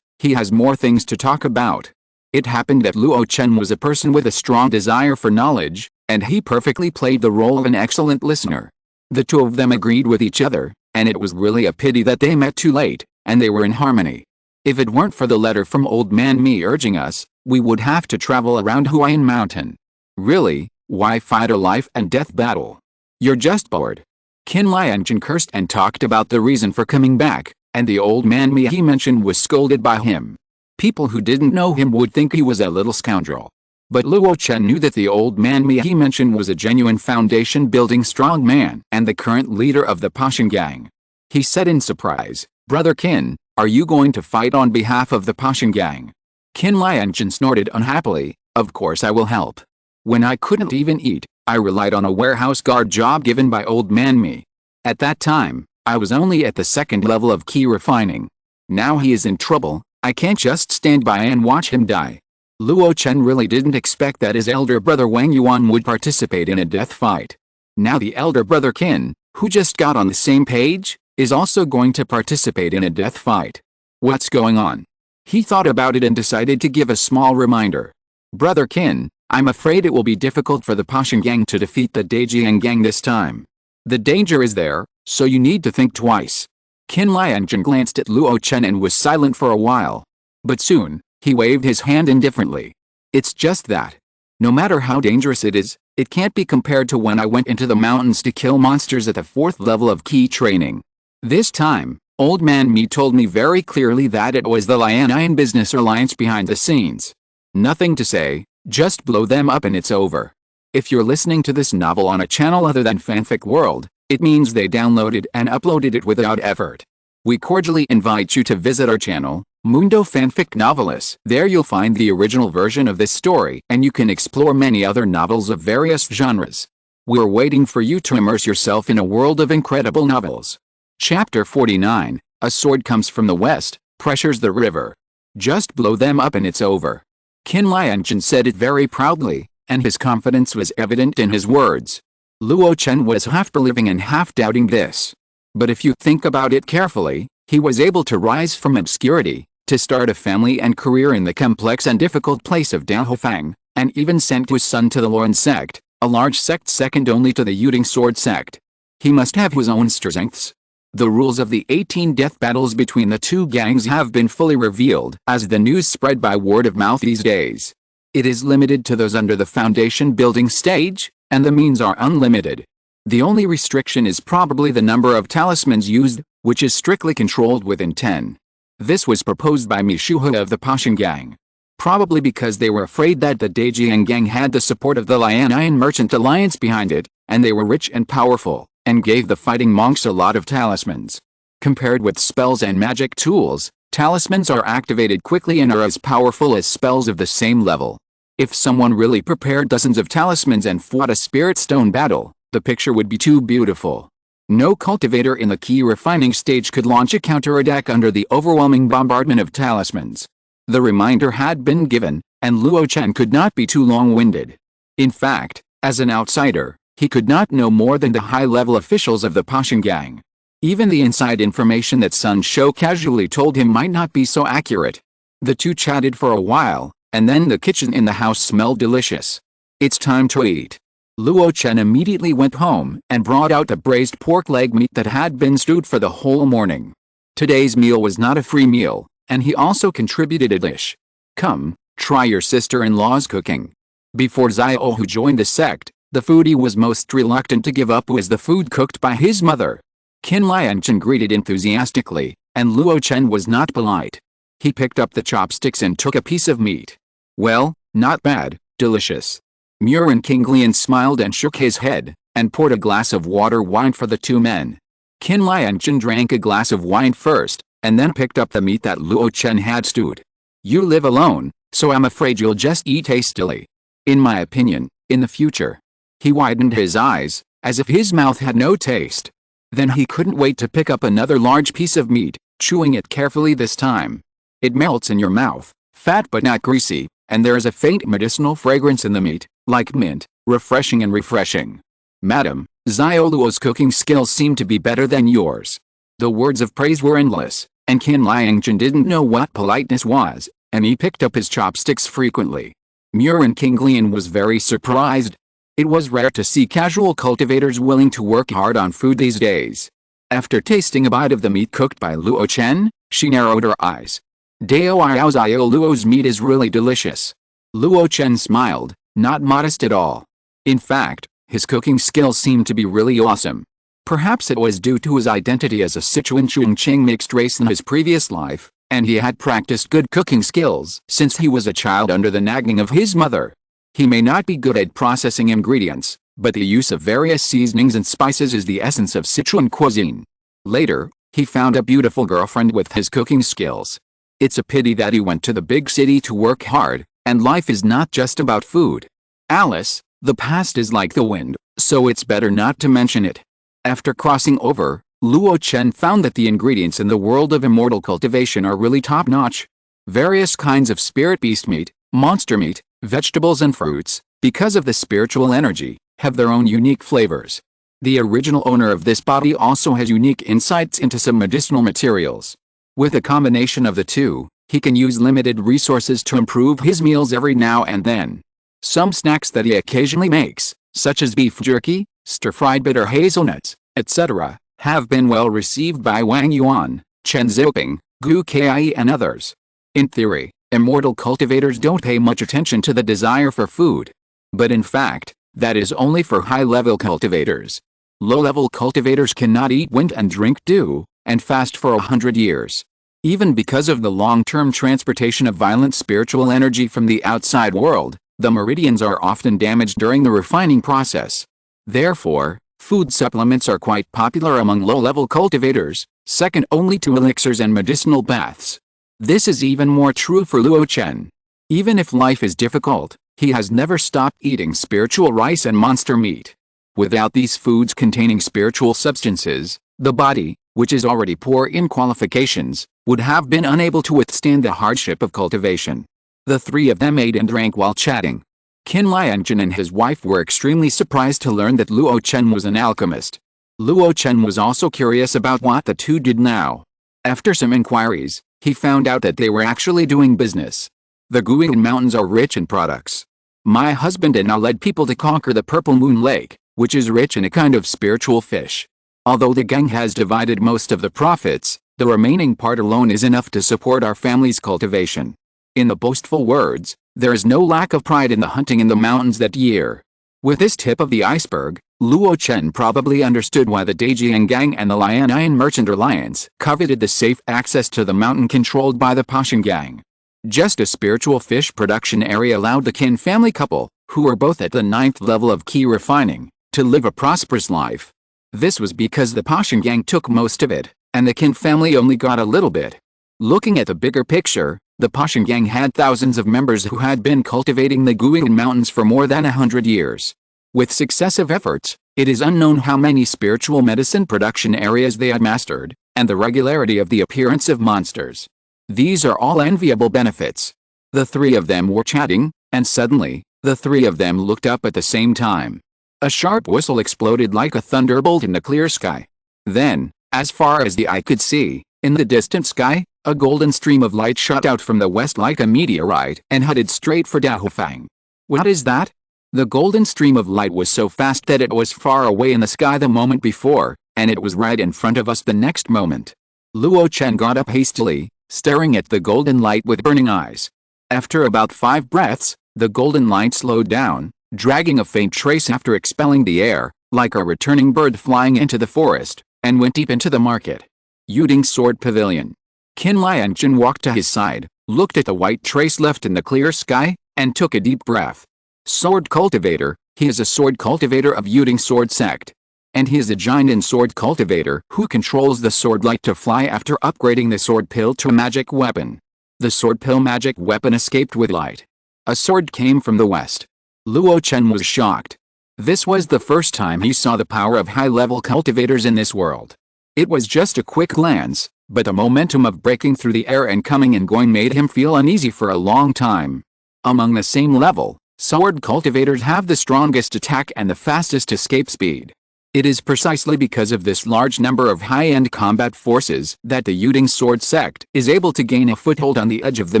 he has more things to talk about. It happened that Luo Chen was a person with a strong desire for knowledge, and he perfectly played the role of an excellent listener. The two of them agreed with each other, and it was really a pity that they met too late, and they were in harmony. If it weren't for the letter from Old Man Mi urging us, we would have to travel around Huayan Mountain. Really, why fight a life and death battle? You're just bored. Qin Lianjun cursed and talked about the reason for coming back, and the Old Man Mi he mentioned was scolded by him. People who didn't know him would think he was a little scoundrel. But Luo Chen knew that the Old Man Mi he mentioned was a genuine foundation-building strong man and the current leader of the Pashan gang. He said in surprise, "Brother Qin, are you going to fight on behalf of the Pashan gang?" Qin Lianjun snorted unhappily. "Of course I will help. When I couldn't even eat, I relied on a warehouse guard job given by Old Man Mi. At that time, I was only at the 2nd level of key refining. Now he is in trouble, I can't just stand by and watch him die." Luo Chen really didn't expect that his elder brother Wang Yuan would participate in a death fight. Now the elder brother Qin, who just got on the same page, is also going to participate in a death fight. What's going on? He thought about it and decided to give a small reminder. "Brother Qin, I'm afraid it will be difficult for the Pashan gang to defeat the Daijiang gang this time. The danger is there, so you need to think twice." Qin Lianjun glanced at Luo Chen and was silent for a while. But soon, he waved his hand indifferently. "It's just that. No matter how dangerous it is, it can't be compared to when I went into the mountains to kill monsters at the 4th level of key training. This time, Old Man Mi told me very clearly that it was the Lianian Business Alliance behind the scenes. Nothing to say, just blow them up and it's over." If you're listening to this novel on a channel other than Fanfic World, it means they downloaded and uploaded it without effort. We cordially invite you to visit our channel, Mundo Fanfic Novelis. There you'll find the original version of this story and you can explore many other novels of various genres. We're waiting for you to immerse yourself in a world of incredible novels. Chapter 49, A Sword Comes from the West, Pressures the River. Just blow them up and it's over. Qin Lianjun said it very proudly, and his confidence was evident in his words. Luo Chen was half believing and half doubting this. But if you think about it carefully, he was able to rise from obscurity, to start a family and career in the complex and difficult place of Daohofang, and even sent his son to the Luo sect, a large sect second only to the Yuding Sword sect. He must have his own strengths. The rules of the 18 death battles between the two gangs have been fully revealed as the news spread by word of mouth these days. It is limited to those under the foundation building stage, and the means are unlimited. The only restriction is probably the number of talismans used, which is strictly controlled within 10. This was proposed by Mishuha of the Pashan gang. Probably because they were afraid that the Dejiang gang had the support of the Lianian Merchant Alliance behind it, and they were rich and powerful, and gave the fighting monks a lot of talismans. Compared with spells and magic tools, talismans are activated quickly and are as powerful as spells of the same level. If someone really prepared dozens of talismans and fought a spirit stone battle, the picture would be too beautiful. No cultivator in the key refining stage could launch a counterattack under the overwhelming bombardment of talismans. The reminder had been given, and Luo Chen could not be too long-winded. In fact, as an outsider, he could not know more than the high-level officials of the Pashan gang. Even the inside information that Sun Shou casually told him might not be so accurate. The two chatted for a while, and then the kitchen in the house smelled delicious. It's time to eat. Luo Chen immediately went home and brought out the braised pork leg meat that had been stewed for the whole morning. Today's meal was not a free meal, and he also contributed a dish. Come, try your sister-in-law's cooking. Before Xiao, who joined the sect, the foodie was most reluctant to give up was the food cooked by his mother. Qin Liangchen greeted enthusiastically, and Luo Chen was not polite. He picked up the chopsticks and took a piece of meat. Well, not bad, delicious. Murin Kinglian smiled and shook his head, and poured a glass of water wine for the two men. Qin Liangchen drank a glass of wine first, and then picked up the meat that Luo Chen had stewed. You live alone, so I'm afraid you'll just eat hastily. In my opinion, in the future. He widened his eyes, as if his mouth had no taste. Then he couldn't wait to pick up another large piece of meat, chewing it carefully this time. It melts in your mouth, fat but not greasy, and there is a faint medicinal fragrance in the meat, like mint, refreshing and refreshing. Madam, Xiao Luo's cooking skills seem to be better than yours. The words of praise were endless, and Qin Liangchen didn't know what politeness was, and he picked up his chopsticks frequently. Murin Kinglian was very surprised. It was rare to see casual cultivators willing to work hard on food these days. After tasting a bite of the meat cooked by Luo Chen, she narrowed her eyes. Dao Xiao Luo's meat is really delicious. Luo Chen smiled, not modest at all. In fact, his cooking skills seemed to be really awesome. Perhaps it was due to his identity as a Sichuan Chongqing mixed race in his previous life, and he had practiced good cooking skills since he was a child under the nagging of his mother. He may not be good at processing ingredients, but the use of various seasonings and spices is the essence of Sichuan cuisine. Later, he found a beautiful girlfriend with his cooking skills. It's a pity that he went to the big city to work hard, and life is not just about food. Alice, the past is like the wind, so it's better not to mention it. After crossing over, Luo Chen found that the ingredients in the world of immortal cultivation are really top-notch. Various kinds of spirit beast meat, monster meat, vegetables and fruits, because of the spiritual energy, have their own unique flavors. The original owner of this body also has unique insights into some medicinal materials. With a combination of the two, he can use limited resources to improve his meals every now and then. Some snacks that he occasionally makes, such as beef jerky, stir-fried bitter hazelnuts, etc., have been well received by Wang Yuan, Chen Xiaoping, Gu Kai and others. In theory, immortal cultivators don't pay much attention to the desire for food. But in fact, that is only for high-level cultivators. Low-level cultivators cannot eat wind and drink dew, and fast for 100 years. Even because of the long-term transportation of violent spiritual energy from the outside world, the meridians are often damaged during the refining process. Therefore, food supplements are quite popular among low-level cultivators, second only to elixirs and medicinal baths. This is even more true for Luo Chen. Even if life is difficult, he has never stopped eating spiritual rice and monster meat. Without these foods containing spiritual substances, the body, which is already poor in qualifications, would have been unable to withstand the hardship of cultivation. The three of them ate and drank while chatting. Qin Liangchen and his wife were extremely surprised to learn that Luo Chen was an alchemist. Luo Chen was also curious about what the two did now. After some inquiries, he found out that they were actually doing business. The Guiyang Mountains are rich in products. My husband and I led people to conquer the Purple Moon Lake, which is rich in a kind of spiritual fish. Although the gang has divided most of the profits, the remaining part alone is enough to support our family's cultivation. In the boastful words, there is no lack of pride in the hunting in the mountains that year. With this tip of the iceberg, Luo Chen probably understood why the Dejiang gang and the Lianian Merchant Alliance coveted the safe access to the mountain controlled by the Pashan gang. Just a spiritual fish production area allowed the Qin family couple, who were both at the 9th level of key refining, to live a prosperous life. This was because the Pashan gang took most of it, and the Qin family only got a little bit. Looking at the bigger picture, the Pashan gang had thousands of members who had been cultivating the Guiyang Mountains for more than 100 years. With successive efforts, it is unknown how many spiritual medicine production areas they had mastered, and the regularity of the appearance of monsters. These are all enviable benefits. The three of them were chatting, and suddenly, the three of them looked up at the same time. A sharp whistle exploded like a thunderbolt in the clear sky. Then, as far as the eye could see, in the distant sky, a golden stream of light shot out from the west like a meteorite and headed straight for Daofang. What is that? The golden stream of light was so fast that it was far away in the sky the moment before, and it was right in front of us the next moment. Luo Chen got up hastily, staring at the golden light with burning eyes. After about 5 breaths, the golden light slowed down, dragging a faint trace after expelling the air, like a returning bird flying into the forest, and went deep into the market. Yuding Sword Pavilion. Qin Lianjun walked to his side, looked at the white trace left in the clear sky, and took a deep breath. Sword cultivator, he is a sword cultivator of Yuding Sword sect. And he is a giant sword cultivator who controls the sword light to fly after upgrading the sword pill to a magic weapon. The sword pill magic weapon escaped with light. A sword came from the west. Luo Chen was shocked. This was the first time he saw the power of high-level cultivators in this world. It was just a quick glance, but the momentum of breaking through the air and coming and going made him feel uneasy for a long time. Among the same level, sword cultivators have the strongest attack and the fastest escape speed. It is precisely because of this large number of high-end combat forces that the Yuding Sword sect is able to gain a foothold on the edge of the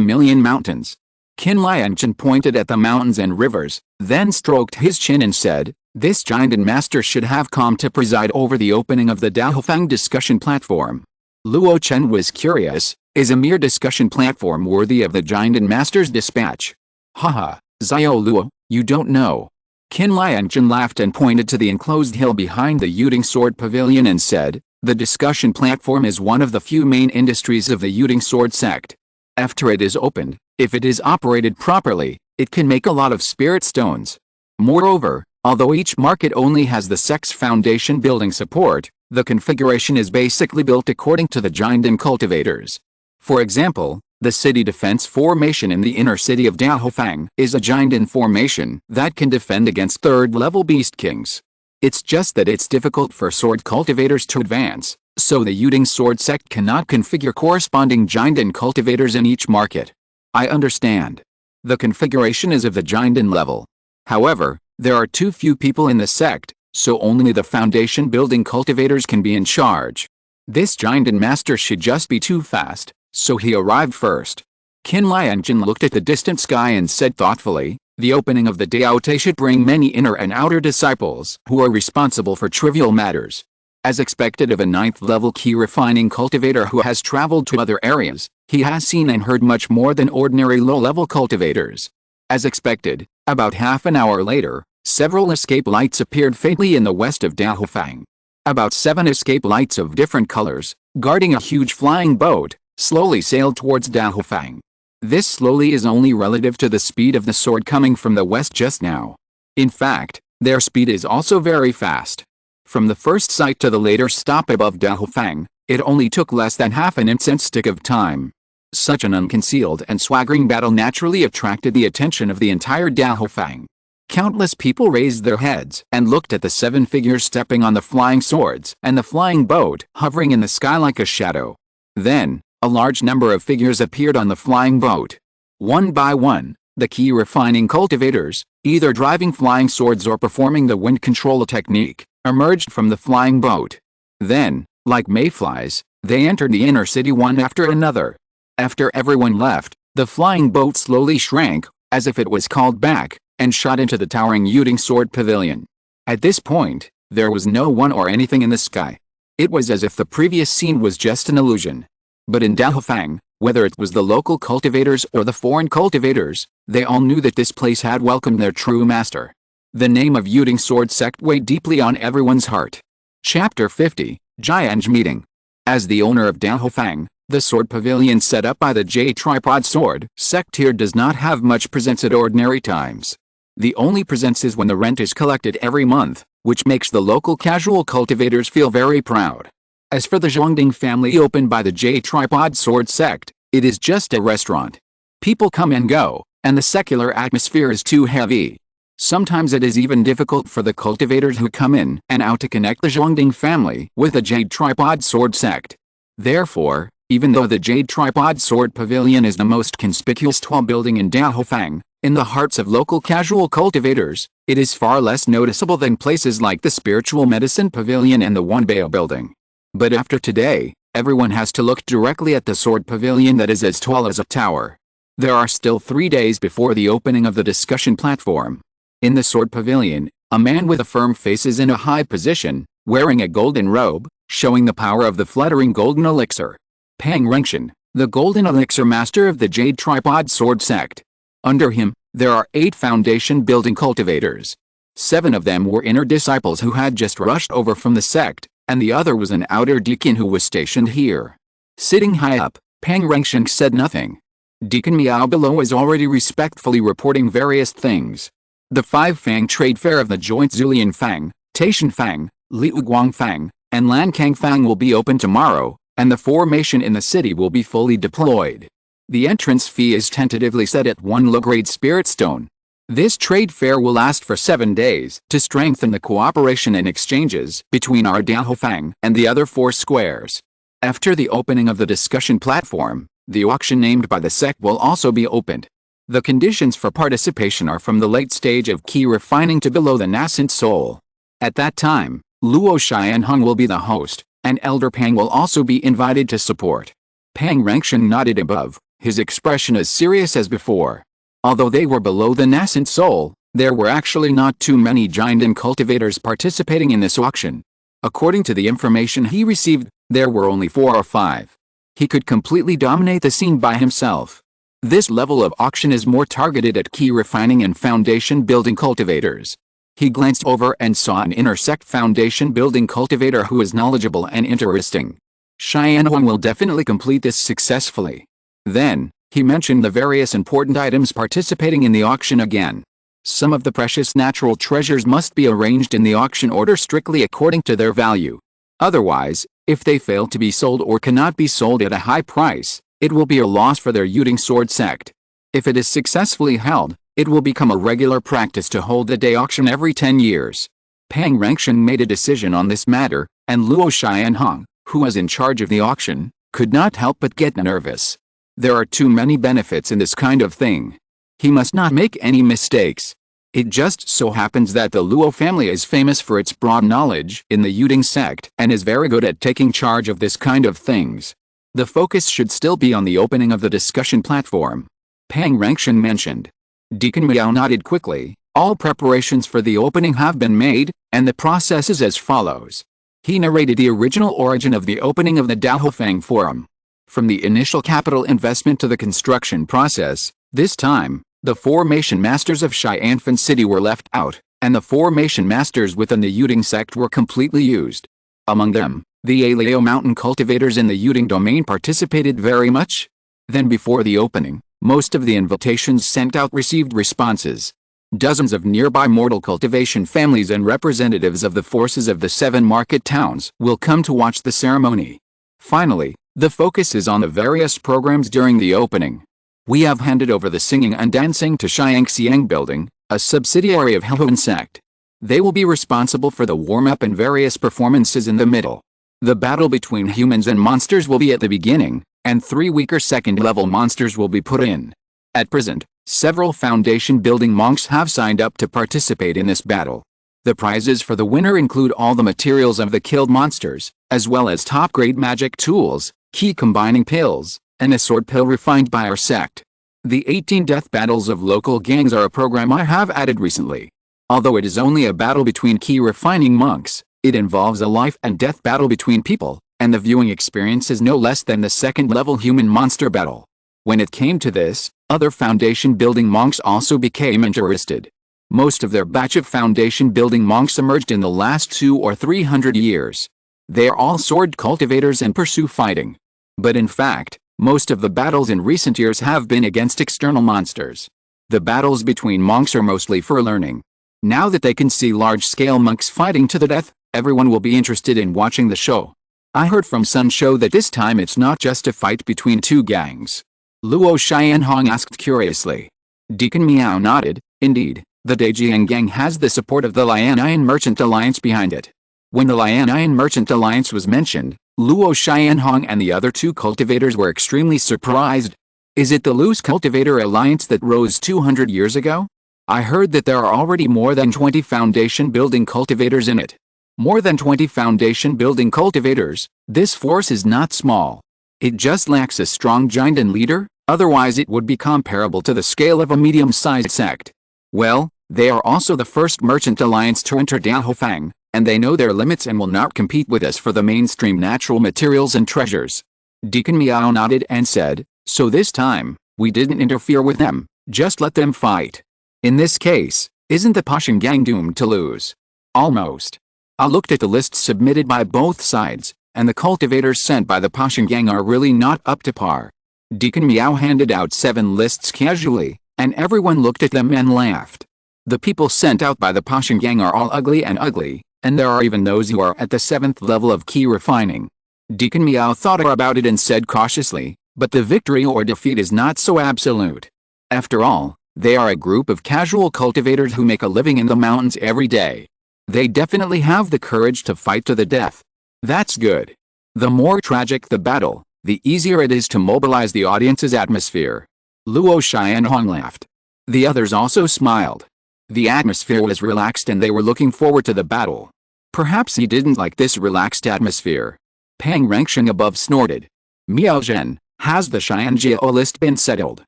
Million Mountains. Qin Lianjun pointed at the mountains and rivers, then stroked his chin and said, "This giant master should have come to preside over the opening of the Daofang discussion platform." Luo Chen was curious, is a mere discussion platform worthy of the giant master's dispatch? Haha, Xiao Luo, you don't know. Qin Lianjun laughed and pointed to the enclosed hill behind the Yuding Sword Pavilion and said, "The discussion platform is one of the few main industries of the Yuding Sword sect. After it is opened, if it is operated properly, it can make a lot of spirit stones. Moreover, although each market only has the sect's foundation building support, the configuration is basically built according to the giant cultivators. For example, the city defense formation in the inner city of Daofang is a giant formation that can defend against third-level beast kings. It's just that it's difficult for sword cultivators to advance, so the Yuding Sword sect cannot configure corresponding giant cultivators in each market. I understand. The configuration is of the giant level. However, there are too few people in the sect, so only the foundation building cultivators can be in charge. This giant master should just be too fast, so he arrived first." Qin Lianjun looked at the distant sky and said thoughtfully, "The opening of the Daote should bring many inner and outer disciples who are responsible for trivial matters. As expected of a 9th-level key refining cultivator who has traveled to other areas, he has seen and heard much more than ordinary low-level cultivators." As expected, about half an hour later, several escape lights appeared faintly in the west of Daofang. About 7 escape lights of different colors, guarding a huge flying boat, slowly sailed towards Daofang. This slowly is only relative to the speed of the sword coming from the west just now. In fact, their speed is also very fast. From the first sight to the later stop above Daofang, it only took less than half an instant stick of time. Such an unconcealed and swaggering battle naturally attracted the attention of the entire Daofang. Countless people raised their heads and looked at the 7 figures stepping on the flying swords and the flying boat hovering in the sky like a shadow. Then, a large number of figures appeared on the flying boat. One by one, the key refining cultivators, either driving flying swords or performing the wind control technique, emerged from the flying boat. Then, like mayflies, they entered the inner city one after another. After everyone left, the flying boat slowly shrank, as if it was called back, and shot into the towering Yuding Sword Pavilion. At this point, there was no one or anything in the sky. It was as if the previous scene was just an illusion. But in Daofang, whether it was the local cultivators or the foreign cultivators, they all knew that this place had welcomed their true master. The name of Yuding Sword sect weighed deeply on everyone's heart. Chapter 50, Jianj Meeting. As the owner of Daofang, The sword pavilion set up by the J Tripod Sword sect here does not have much presence at ordinary times. The only presence is when the rent is collected every month, which makes the local casual cultivators feel very proud. As for the Zhongding family opened by the J Tripod Sword sect, it is just a restaurant. People come and go, and the secular atmosphere is too heavy. Sometimes it is even difficult for the cultivators who come in and out to connect the Zhongding family with the Jade Tripod Sword sect. Therefore, even though the Jade Tripod Sword Pavilion is the most conspicuous tall building in Daohofang, in the hearts of local casual cultivators, it is far less noticeable than places like the Spiritual Medicine Pavilion and the Wanbao building. But after today, everyone has to look directly at the Sword Pavilion that is as tall as a tower. There are still 3 days before the opening of the discussion platform. In the Sword Pavilion, a man with a firm face is in a high position, wearing a golden robe, showing the power of the fluttering golden elixir. Pang Rengshan, the golden elixir master of the Jade Tripod Sword sect. Under him, there are 8 foundation building cultivators. 7 of them were inner disciples who had just rushed over from the sect, and the other was an outer deacon who was stationed here. Sitting high up, Pang Rengshan said nothing. Deacon Miao below is already respectfully reporting various things. The 5 Fang trade fair of the joint Zulian Fang, Taishan Fang, Liu Guang Fang, and Lan Kang Fang will be open tomorrow, and the formation in the city will be fully deployed. The entrance fee is tentatively set at 1 low-grade spirit stone. This trade fair will last for 7 days to strengthen the cooperation and exchanges between our Daohofang and the other 4 squares. After the opening of the discussion platform, the auction named by the sect will also be opened. The conditions for participation are from the late stage of key refining to below the nascent soul. At that time, Luo Chen will be the host, and Elder Pang will also be invited to support. Pang Rengshan nodded above, his expression as serious as before. Although they were below the nascent soul, there were actually not too many giant cultivators participating in this auction. According to the information he received, there were only 4 or 5. He could completely dominate the scene by himself. This level of auction is more targeted at key refining and foundation building cultivators. He glanced over and saw an inner sect foundation building cultivator who is knowledgeable and interesting. Xianhuang will definitely complete this successfully. Then, he mentioned the various important items participating in the auction again. Some of the precious natural treasures must be arranged in the auction order strictly according to their value. Otherwise, if they fail to be sold or cannot be sold at a high price, it will be a loss for their Yuding Sword sect. If it is successfully held, it will become a regular practice to hold the day auction every 10 years. Pang Rengshan made a decision on this matter, and Luo Xianhong, who was in charge of the auction, could not help but get nervous. There are too many benefits in this kind of thing. He must not make any mistakes. It just so happens that the Luo family is famous for its broad knowledge in the Yuding sect and is very good at taking charge of this kind of things. The focus should still be on the opening of the discussion platform. Pang Rengshan mentioned. Deacon Miao nodded quickly. All preparations for the opening have been made, and the process is as follows. He narrated the original origin of the opening of the Daohofang Forum. From the initial capital investment to the construction process, this time, the formation masters of Xianfan City were left out, and the formation masters within the Yuding sect were completely used. Among them, the Aleo mountain cultivators in the Yuding domain participated very much. Then before the opening, most of the invitations sent out received responses. Dozens of nearby mortal cultivation families and representatives of the forces of the 7 market towns will come to watch the ceremony. Finally, the focus is on the various programs during the opening. We have handed over the singing and dancing to Xiangxiang Building, a subsidiary of Hehuan sect. They will be responsible for the warm-up and various performances in the middle. The battle between humans and monsters will be at the beginning, and 3 weaker second-level monsters will be put in. At present, several foundation building monks have signed up to participate in this battle. The prizes for the winner include all the materials of the killed monsters, as well as top-grade magic tools, key combining pills, and a sword pill refined by our sect. The 18 death battles of local gangs are a program I have added recently. Although it is only a battle between key refining monks, it involves a life and death battle between people, and the viewing experience is no less than the second-level human monster battle. When it came to this, other foundation building monks also became interested. Most of their batch of foundation building monks emerged in the last 200 or 300 years. They are all sword cultivators and pursue fighting. But in fact, most of the battles in recent years have been against external monsters. The battles between monks are mostly for learning. Now that they can see large-scale monks fighting to the death, everyone will be interested in watching the show. I heard from Sun Shou that this time it's not just a fight between two gangs. Luo Qianhong asked curiously. Deacon Miao nodded. Indeed, the Daijiang gang has the support of the Lianian Merchant Alliance behind it. When the Lianian Merchant Alliance was mentioned, Luo Qianhong and the other two cultivators were extremely surprised. Is it the Lu's Cultivator Alliance that rose 200 years ago? I heard that there are already more than 20 foundation-building cultivators in it. More than 20 foundation-building cultivators, this force is not small. It just lacks a strong giant and leader, otherwise it would be comparable to the scale of a medium-sized sect. Well, they are also the first merchant alliance to enter Dahofang, and they know their limits and will not compete with us for the mainstream natural materials and treasures. Deacon Miao nodded and said, so this time, we didn't interfere with them, just let them fight. In this case, isn't the Pashan gang doomed to lose? Almost. I looked at the lists submitted by both sides, and the cultivators sent by the Pashan gang are really not up to par. Deacon Miao handed out 7 lists casually, and everyone looked at them and laughed. The people sent out by the Pashan gang are all ugly, and there are even those who are at the 7th level of key refining. Deacon Miao thought about it and said cautiously, but the victory or defeat is not so absolute. After all, they are a group of casual cultivators who make a living in the mountains every day. They definitely have the courage to fight to the death. That's good. The more tragic the battle, the easier it is to mobilize the audience's atmosphere. Luo Qianhong laughed. The others also smiled. The atmosphere was relaxed and they were looking forward to the battle. Perhaps he didn't like this relaxed atmosphere. Pang Rengsheng above snorted. Miao Zhen, has the Xianjiao list been settled?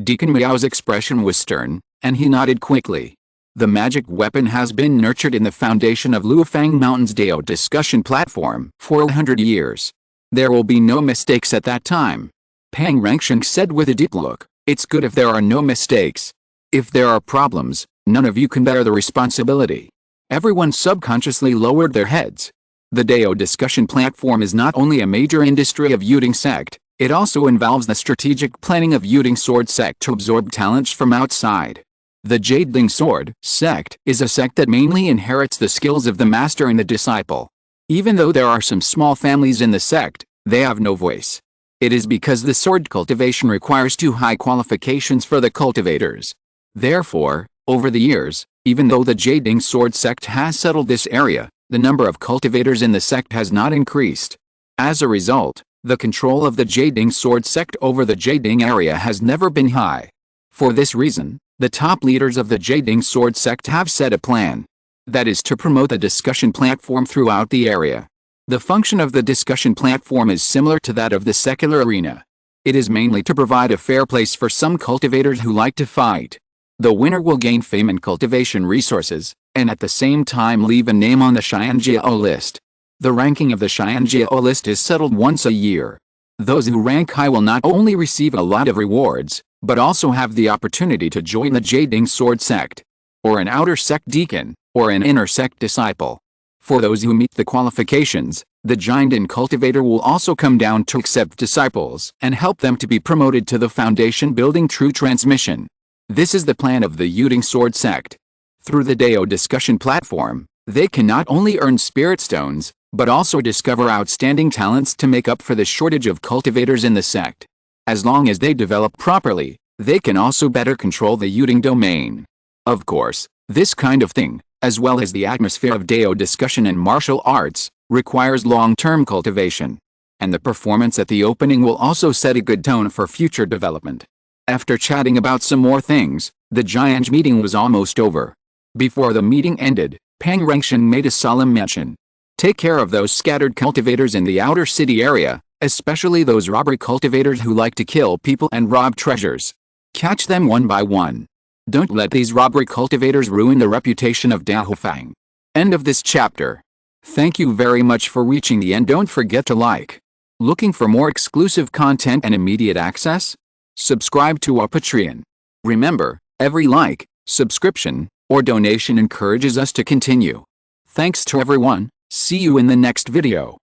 Deacon Miao's expression was stern, and he nodded quickly. The magic weapon has been nurtured in the foundation of Luofang Mountain's Dao discussion platform for 100 years. There will be no mistakes at that time. Pang Rengsheng said with a deep look, it's good if there are no mistakes. If there are problems, none of you can bear the responsibility. Everyone subconsciously lowered their heads. The Dao discussion platform is not only a major industry of Yuding sect, it also involves the strategic planning of Yuding Sword sect to absorb talents from outside. The Jading Sword sect is a sect that mainly inherits the skills of the master and the disciple. Even though there are some small families in the sect, they have no voice. It is because the sword cultivation requires too high qualifications for the cultivators. Therefore, over the years, even though the Jading Sword sect has settled this area, the number of cultivators in the sect has not increased. As a result, the control of the Jading Sword sect over the Jading area has never been high. For this reason, the top leaders of the Jading Sword sect have set a plan. That is to promote the discussion platform throughout the area. The function of the discussion platform is similar to that of the secular arena. It is mainly to provide a fair place for some cultivators who like to fight. The winner will gain fame and cultivation resources, and at the same time leave a name on the Xianjiao list. The ranking of the Xianjiao list is settled once a year. Those who rank high will not only receive a lot of rewards, but also have the opportunity to join the Jading Sword sect, or an outer sect deacon, or an inner sect disciple. For those who meet the qualifications, the giant and cultivator will also come down to accept disciples and help them to be promoted to the foundation building true transmission. This is the plan of the Yuding Sword sect. Through the Dao discussion platform, they can not only earn spirit stones, but also discover outstanding talents to make up for the shortage of cultivators in the sect. As long as they develop properly, they can also better control the Yuding domain. Of course, this kind of thing, as well as the atmosphere of Dao discussion and martial arts, requires long-term cultivation. And the performance at the opening will also set a good tone for future development. After chatting about some more things, the giant meeting was almost over. Before the meeting ended, Pang Rengsheng made a solemn mention. Take care of those scattered cultivators in the outer city area, especially those robbery cultivators who like to kill people and rob treasures. Catch them one by one. Don't let these robbery cultivators ruin the reputation of Dahofang. End of this chapter. Thank you very much for reaching the end. Don't forget to like. Looking for more exclusive content and immediate access? Subscribe to our Patreon. Remember, every like, subscription, or donation encourages us to continue. Thanks to everyone. See you in the next video.